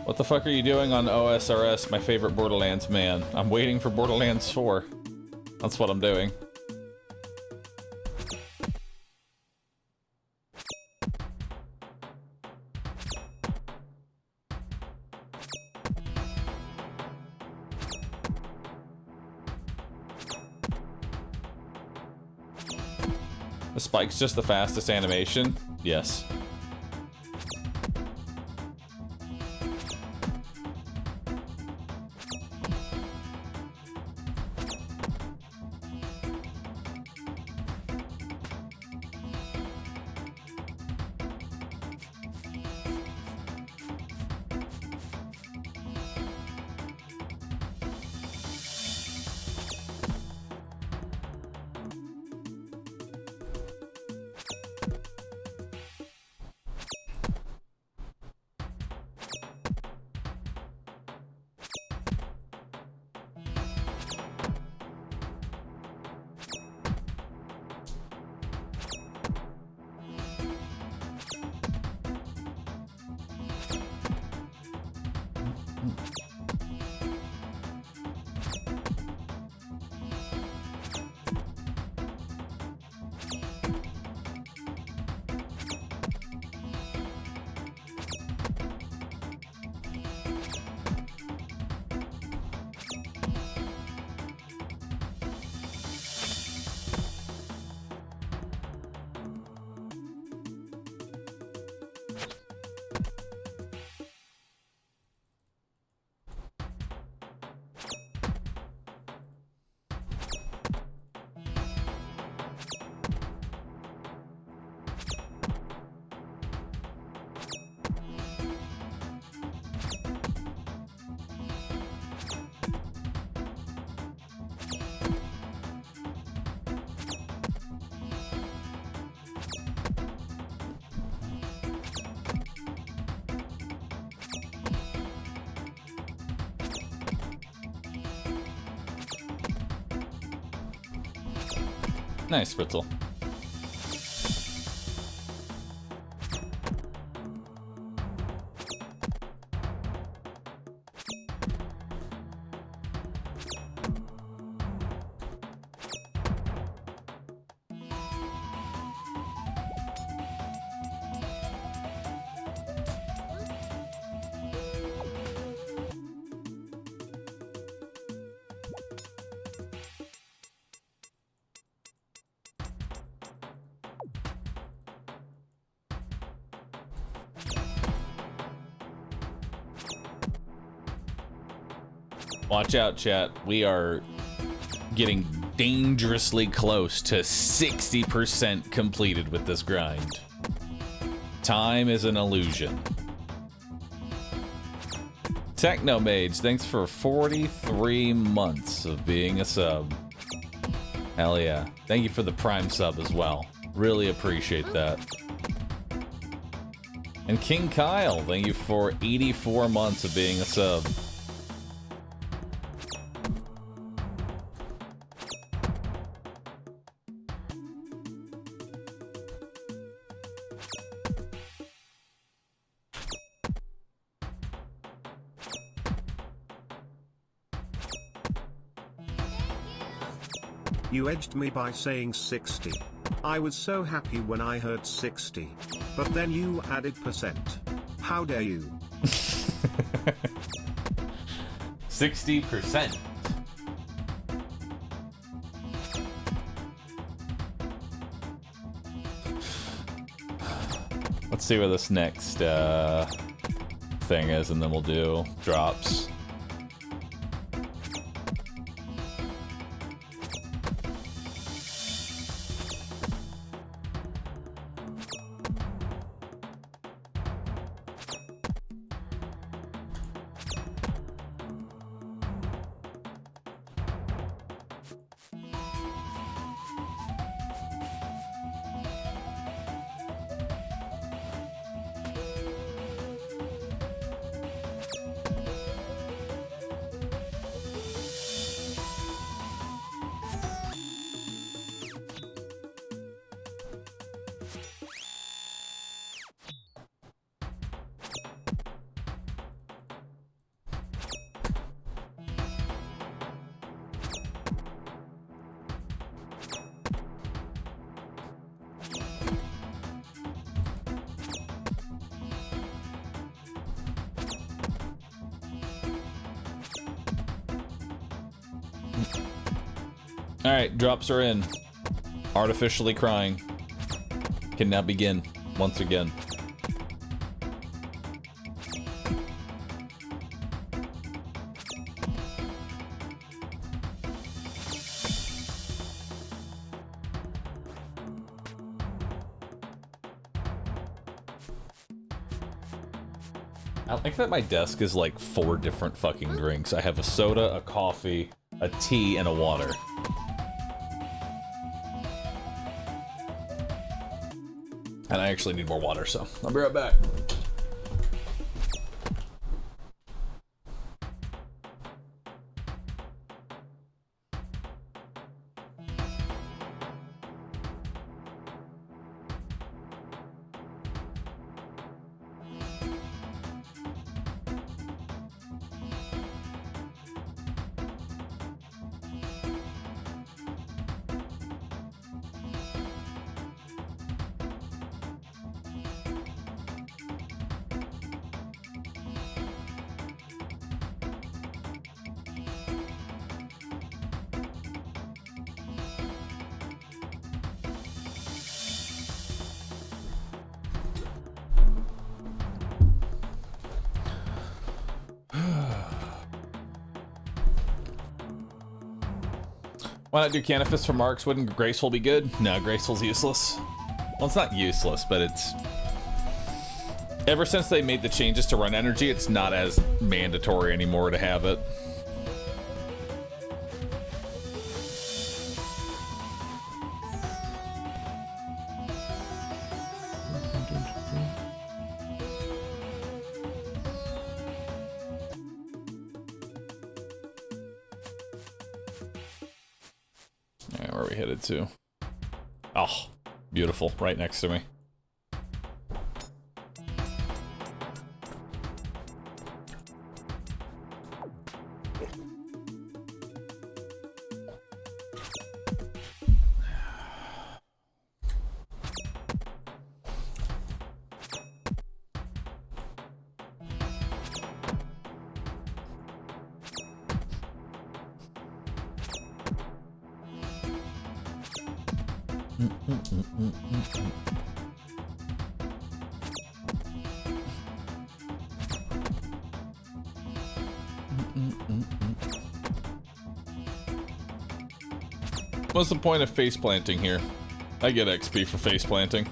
What the fuck are you doing on OSRS, my favorite Borderlands? Man, I'm waiting for Borderlands 4. That's what I'm doing. The spike's just the fastest animation? Yes. Nice, Spritzel. Watch out, chat. We are getting dangerously close to 60% completed with this grind. Time is an illusion. Technomage, thanks for 43 months of being a sub. Hell yeah. Thank you for the Prime sub as well. Really appreciate that. And King Kyle, thank you for 84 months of being a sub. You edged me by saying 60. I was so happy when I heard 60. But then you added percent. How dare you? 60%. Let's see where this next thing is, and then we'll do drops. Alright, drops are in. Artificially crying. Can now begin, once again. I like that my desk is like 4 different fucking drinks. I have a soda, a coffee, a tea, and a water. And I actually need more water, so I'll be right back. Why not do Canifis for Marks? Wouldn't Graceful be good? No, Graceful's useless. Well, it's not useless, but it's... Ever since they made the changes to run energy, it's not as mandatory anymore to have it. To. Oh, beautiful. Right next to me. What's the point of face planting here? I get XP for face planting.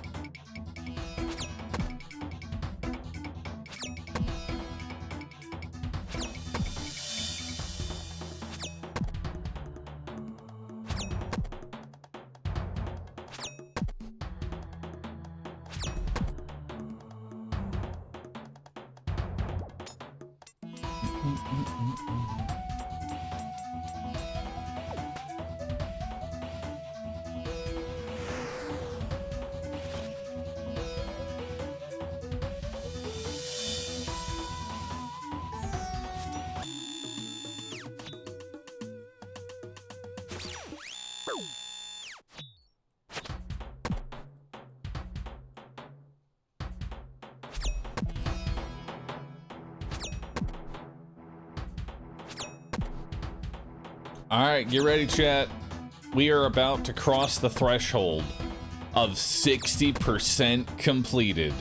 Alright, get ready, chat. We are about to cross the threshold of 60% completed.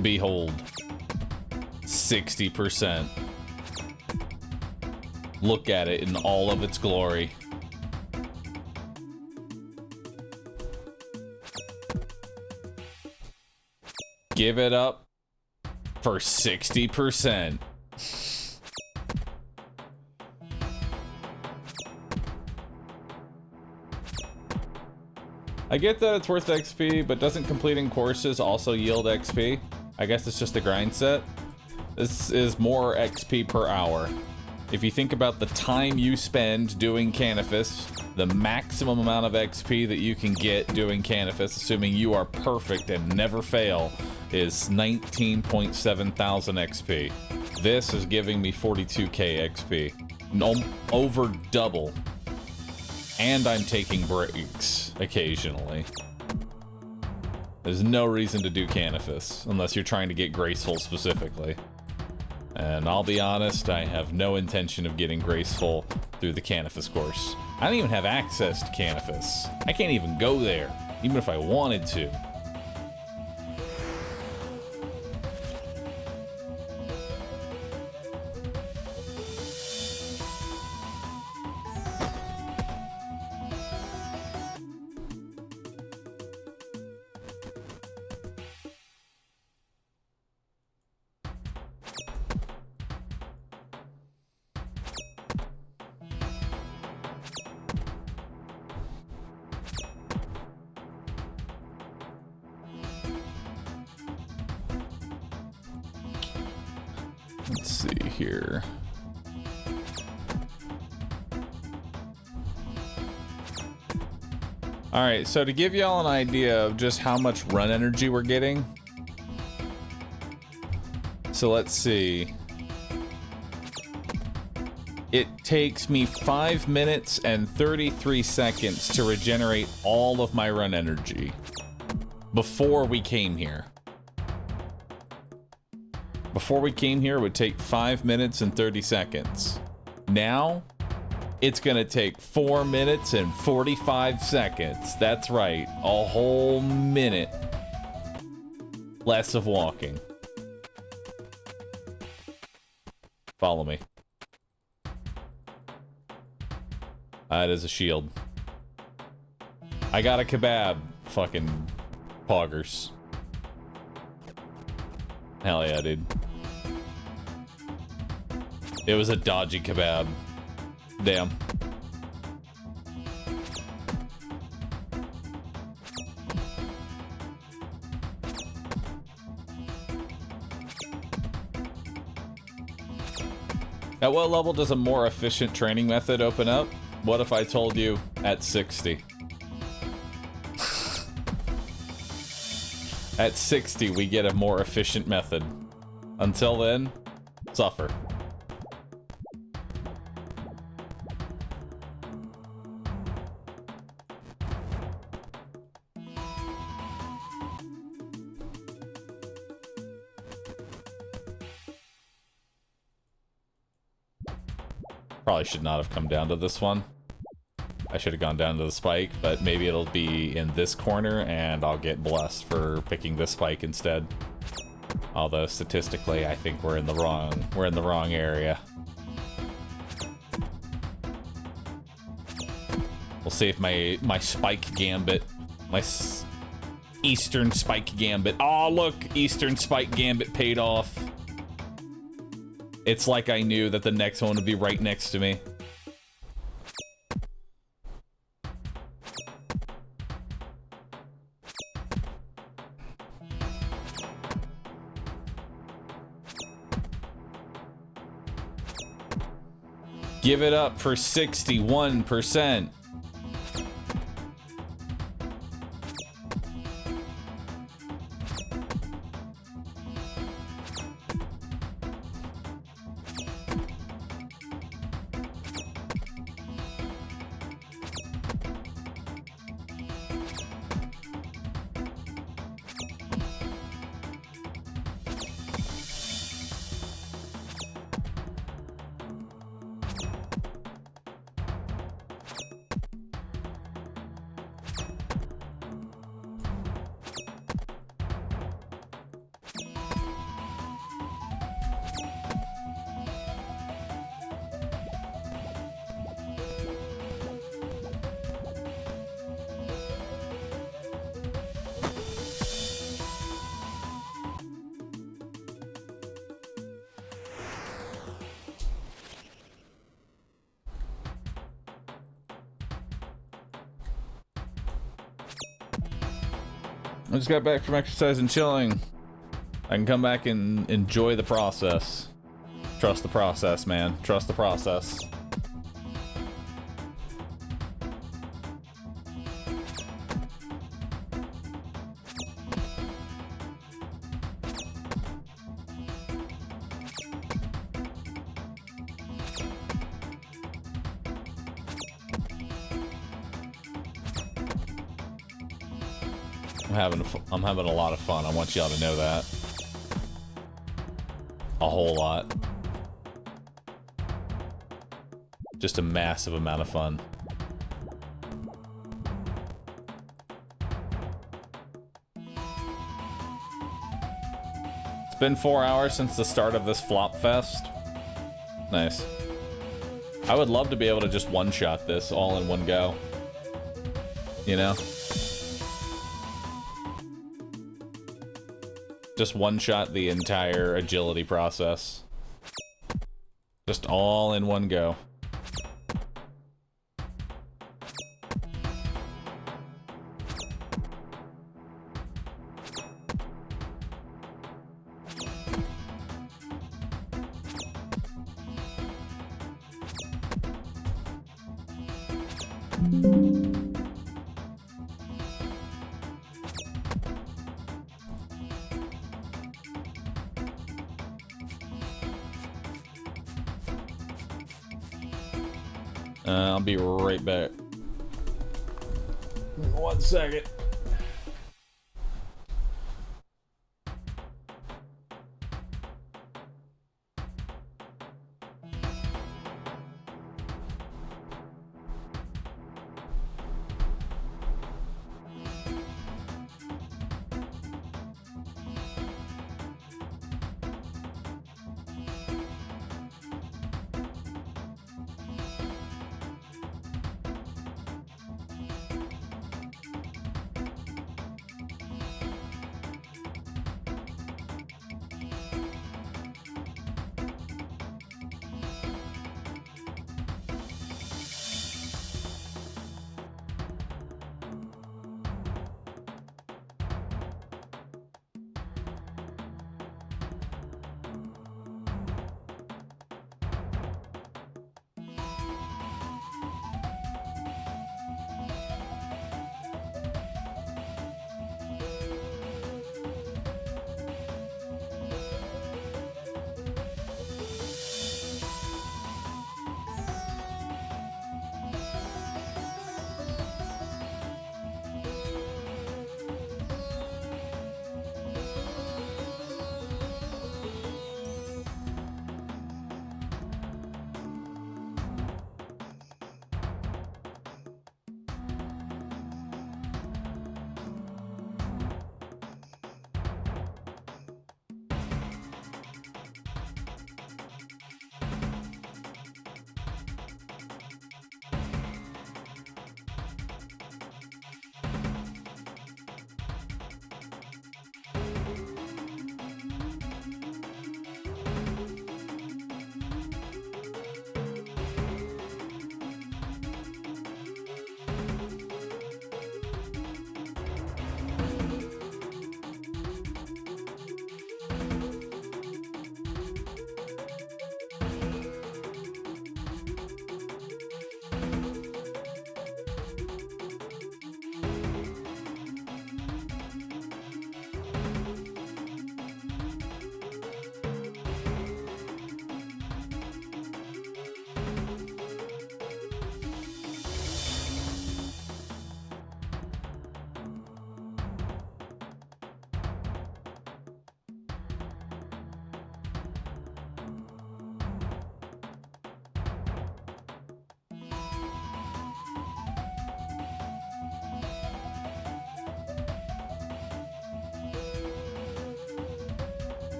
Behold, 60%. Look at it in all of its glory. Give it up for 60%. I get that it's worth XP, but doesn't completing courses also yield XP? I guess it's just a grind set. This is more XP per hour. If you think about the time you spend doing Canifis, the maximum amount of XP that you can get doing Canifis, assuming you are perfect and never fail, is 19.7 thousand XP. This is giving me 42k XP. No, over double. And I'm taking breaks occasionally. There's no reason to do Canifis, unless you're trying to get Graceful specifically. And I'll be honest, I have no intention of getting Graceful through the Canifis course. I don't even have access to Canifis. I can't even go there, even if I wanted to. Let's see here. Alright, so to give y'all an idea of just how much run energy we're getting. So let's see. It takes me 5 minutes and 33 seconds to regenerate all of my run energy before we came here. Before we came here, it would take 5 minutes and 30 seconds. Now, it's gonna take 4 minutes and 45 seconds. That's right, a whole minute less of walking. Follow me. That is a shield. I got a kebab, fucking poggers. Hell yeah, dude. It was a dodgy kebab. Damn. At what level does a more efficient training method open up? What if I told you at 60? At 60, we get a more efficient method. Until then, suffer. Probably should not have come down to this one. I should have gone down to the spike, but maybe it'll be in this corner and I'll get blessed for picking this spike instead. Although statistically, I think we're in the wrong area. We'll see if my spike gambit, Eastern spike gambit. Oh, look, Eastern spike gambit paid off. It's like I knew that the next one would be right next to me. Give it up for 61%. I just got back from exercise and chilling. I can come back and enjoy the process. Trust the process, man. Trust the process. I'm having a lot of fun. I want y'all to know that. A whole lot. Just a massive amount of fun. It's been 4 hours since the start of this flop fest. Nice. I would love to be able to just one-shot this all in one go. You know? Just one-shot the entire agility process. Just all in one go. I'll be right back. 1 second.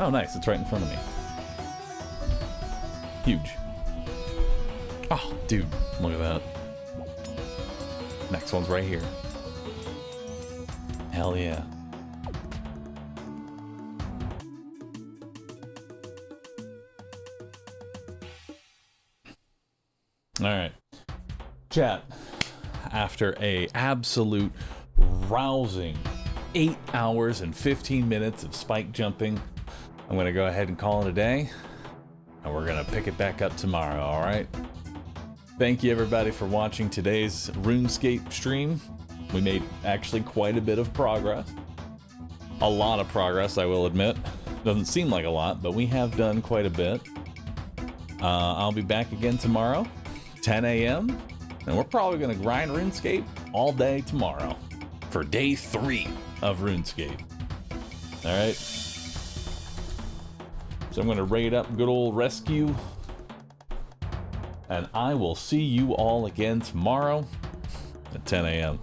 Oh, nice. It's right in front of me. Huge. Oh, dude. Look at that. Next one's right here. Hell yeah. All right. Chat. After a absolute rousing 8 hours and 15 minutes of spike jumping, I'm going to go ahead and call it a day, and we're going to pick it back up tomorrow, all right? Thank you, everybody, for watching today's RuneScape stream. We made actually quite a bit of progress. A lot of progress, I will admit. Doesn't seem like a lot, but we have done quite a bit. I'll be back again tomorrow, 10 a.m., and we're probably going to grind RuneScape all day tomorrow for day 3 of RuneScape. All right. So I'm going to raid up good old rescue. And I will see you all again tomorrow at 10 a.m.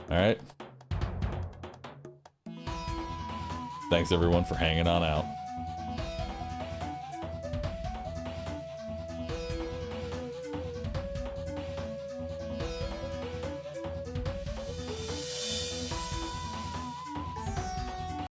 All right. Thanks everyone for hanging on out.